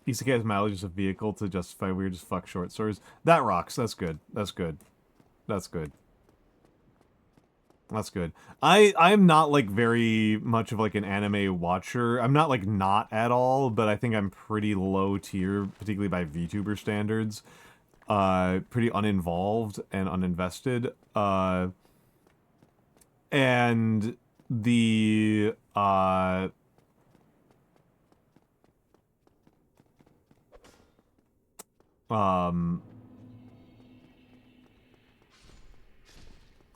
Speaker 1: Isekai's mileage is a vehicle to justify weird as fuck short stories. That rocks. That's good. I'm not like very much of like an anime watcher. I'm not like not at all, but I think I'm pretty low tier, particularly by VTuber standards. Pretty uninvolved and uninvested. And the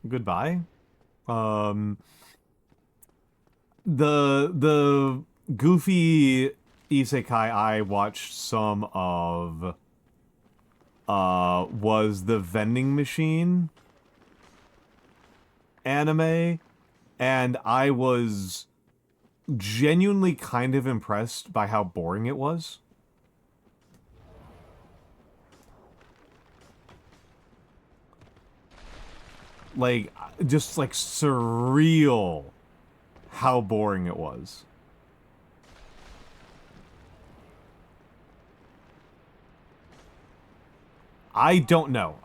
Speaker 1: goodbye. The goofy isekai I watched some of was the vending machine anime, and I was genuinely kind of impressed by how boring it was. Like, just like surreal how boring it was. I don't know.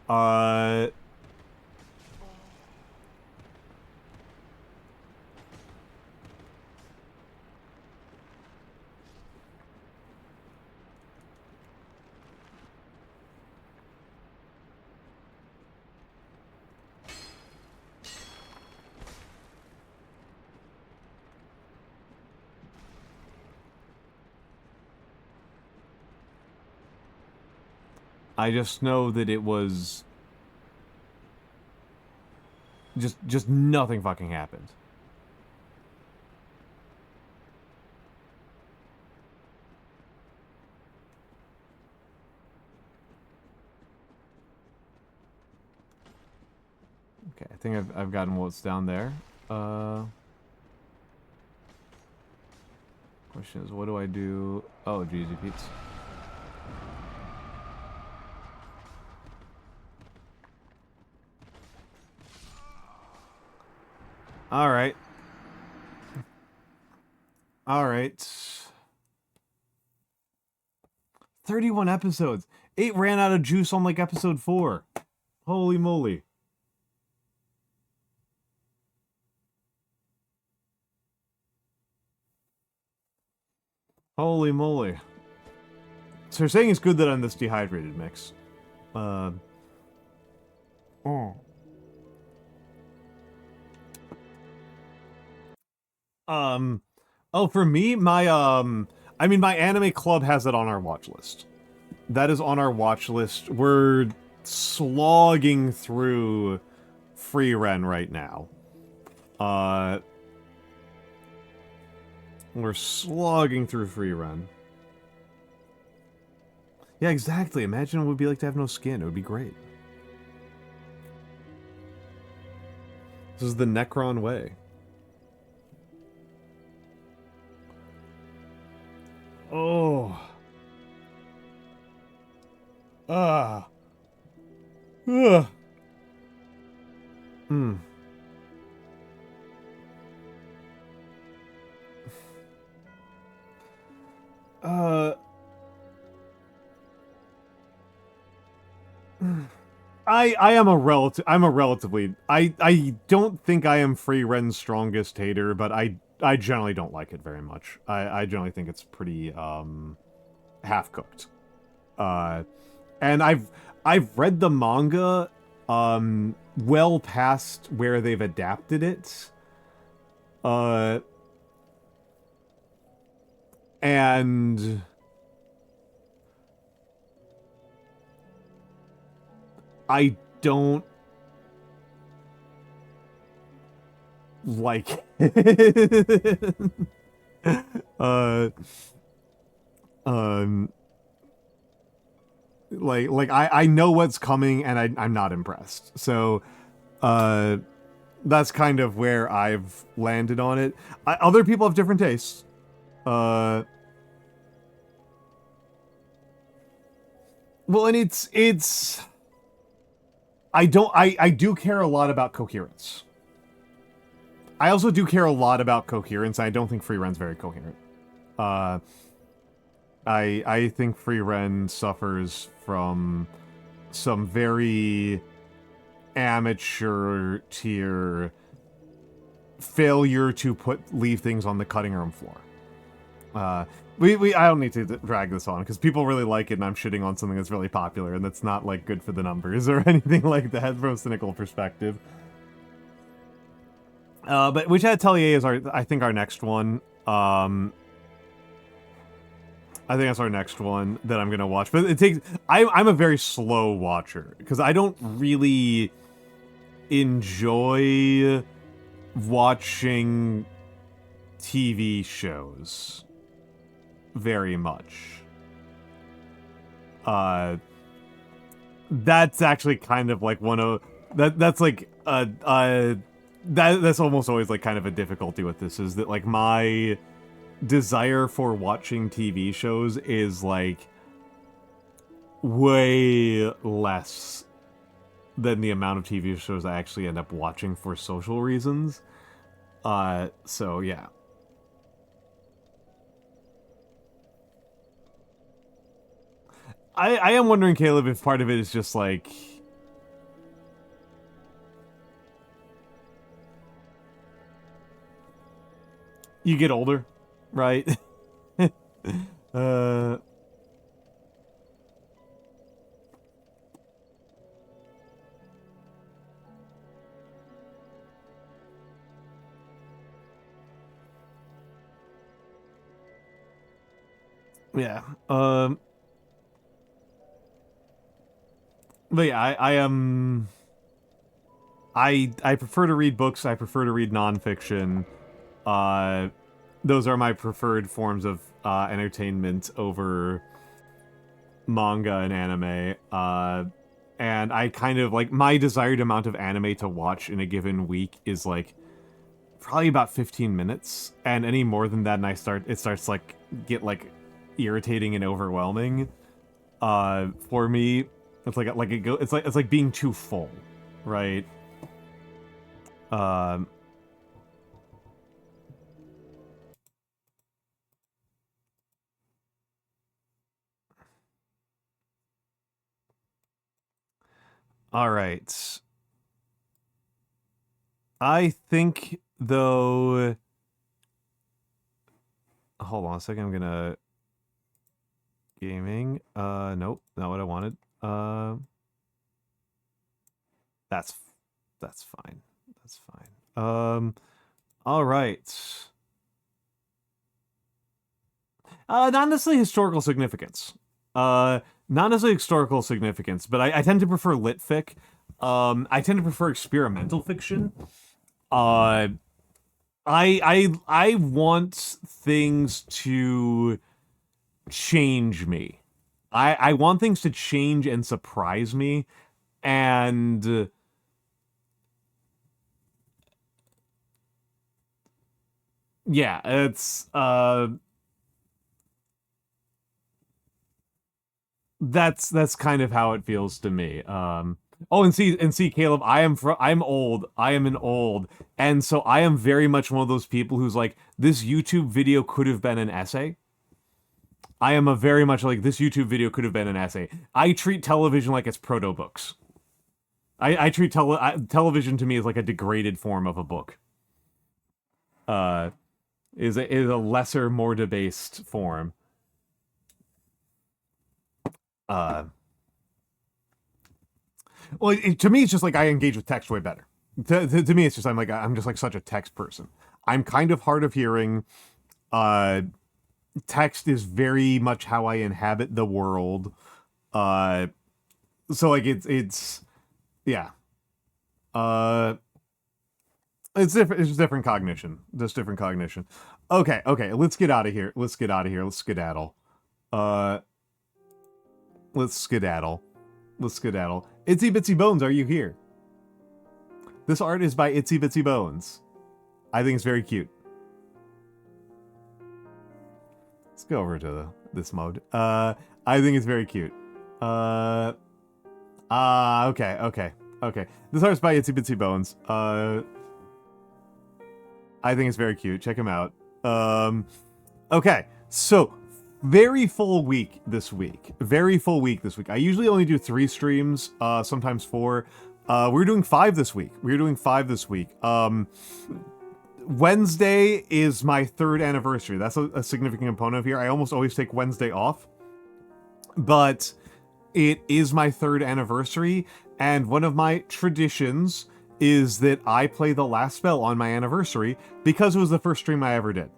Speaker 1: I just know that it was just nothing fucking happened. Okay, I think I've gotten what's down there. Question is, what do I do? Oh, Jeezy Pete's. Alright. Alright. 31 episodes. 8 ran out of juice on like episode 4. Holy moly. Holy moly. So you're saying it's good that I'm this dehydrated, Mix. Oh, for me, my, I mean, my anime club has it on our watch list. That is on our watch list. We're slogging through Free Ren right now. We're slogging through Free Ren. Yeah, exactly. Imagine what it would be like to have no skin. It would be great. This is the Necron way. Oh. Ah. Ugh. Hmm. I don't think I am Free Ren's strongest hater, but I generally don't like it very much. I generally think it's pretty half-cooked. And I've read the manga well past where they've adapted it. And I don't like it. I know what's coming and I'm not impressed. So, that's kind of where I've landed on it. Other people have different tastes. Well, and it's I do care a lot about coherence. I also do care a lot about coherence. I don't think Free Ren's very coherent. I think Free Ren suffers from some very amateur tier failure to leave things on the cutting room floor. I don't need to drag this on because people really like it and I'm shitting on something that's really popular and that's not like good for the numbers or anything like that from a cynical perspective. But Which Atelier is I think our next one. I think that's our next one that I'm gonna watch. But I'm a very slow watcher because I don't really enjoy watching TV shows very much. That's actually kind of like that's like that's almost always like kind of a difficulty with this, is that like my desire for watching TV shows is like way less than the amount of TV shows I actually end up watching for social reasons. So yeah. I am wondering, Caleb, if part of it is just like you get older, right? Yeah. But yeah, I prefer to read books. I prefer to read nonfiction. Those are my preferred forms of entertainment over manga and anime. And I kind of like my desired amount of anime to watch in a given week is like probably about 15 minutes, and any more than that, and it starts like get like irritating and overwhelming. For me, it's like being too full, right? All right. I think, though... Hold on a second, I'm gonna... Gaming. Nope, not what I wanted. That's fine. That's fine. All right. Not necessarily historical significance. Not necessarily historical significance, but I tend to prefer lit fic. I tend to prefer experimental fiction. I want things to change me. I want things to change and surprise me, and yeah, it's that's kind of how it feels to me. Oh, and see, Caleb, I'm old. I am an old, and so I am very much one of those people who's like, this YouTube video could have been an essay. I am a very much like, this YouTube video could have been an essay. I treat television like it's proto books. I treat television to me as like a degraded form of a book. Is a lesser, more debased form. Well, to me, it's just like I engage with text way better. To me, it's just I'm just like such a text person. I'm kind of hard of hearing. Text is very much how I inhabit the world. So like it's yeah. It's different. It's just different cognition. Just different cognition. Okay. Let's get out of here. Let's skedaddle. Let's skedaddle. Itsy Bitsy Bones, are you here? This art is by Itsy Bitsy Bones. I think it's very cute. Let's go over to this mode. I think it's very cute. Okay. This art's by Itsy Bitsy Bones. I think it's very cute. Check him out. Okay, so very full week this week. I usually only do 3 streams, sometimes 4. We're doing 5 this week. Wednesday is my 3rd anniversary. That's a significant component of here. I almost always take Wednesday off, but it is my 3rd anniversary, and one of my traditions is that I play the last spell on my anniversary because it was the first stream I ever did.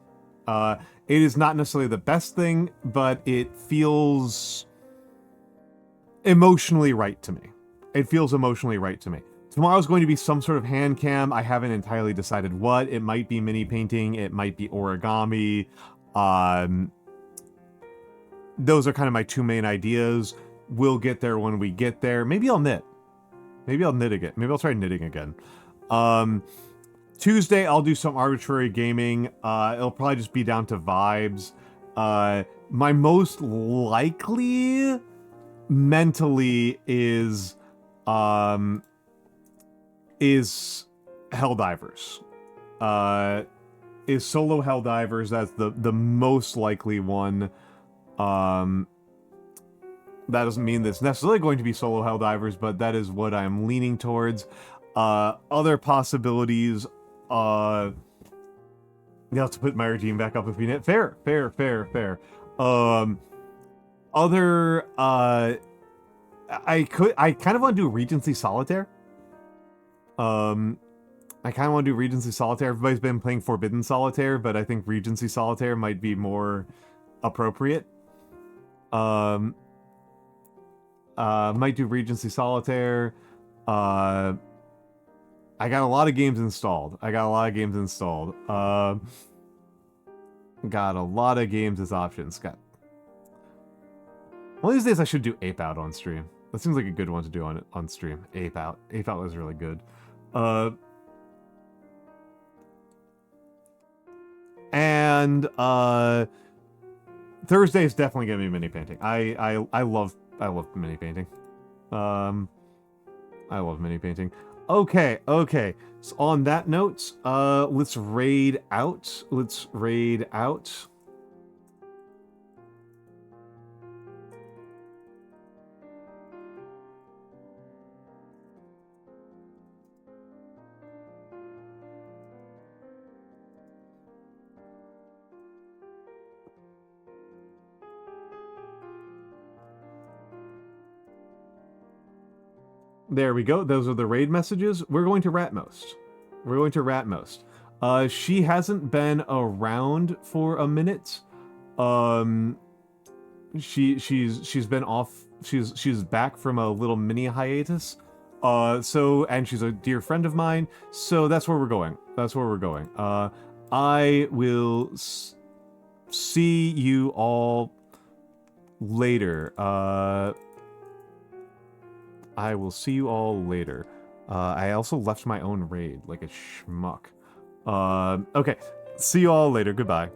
Speaker 1: It is not necessarily the best thing, but it feels emotionally right to me. Tomorrow's going to be some sort of hand cam. I haven't entirely decided what. It might be mini painting. It might be origami. Those are kind of my 2 main ideas. We'll get there when we get there. Maybe I'll knit. Maybe I'll try knitting again. Tuesday, I'll do some arbitrary gaming. It'll probably just be down to vibes. My most likely mentally is Helldivers. Is solo Helldivers. That's the most likely one. That doesn't mean that it's necessarily going to be solo Helldivers, but that is what I'm leaning towards. Other possibilities, you have to put my regime back up if you knit. Fair. I kind of want to do Regency Solitaire. Everybody's been playing Forbidden Solitaire, but I think Regency Solitaire might be more appropriate. Might do Regency Solitaire. I got a lot of games installed. Got a lot of games as options. One of these days I should do Ape Out on stream. That seems like a good one to do on stream. Ape Out was really good. And Thursday is definitely gonna be mini painting. I love mini painting. I love mini painting. Okay. So on that note, let's raid out. There we go. Those are the raid messages. We're going to Ratmost. We're going to Ratmost. She hasn't been around for a minute. She's been off. She's back from a little mini hiatus. And she's a dear friend of mine. So that's where we're going. That's where we're going. I will see you all later. I will see you all later. I also left my own raid, like a schmuck. Okay, see you all later. Goodbye.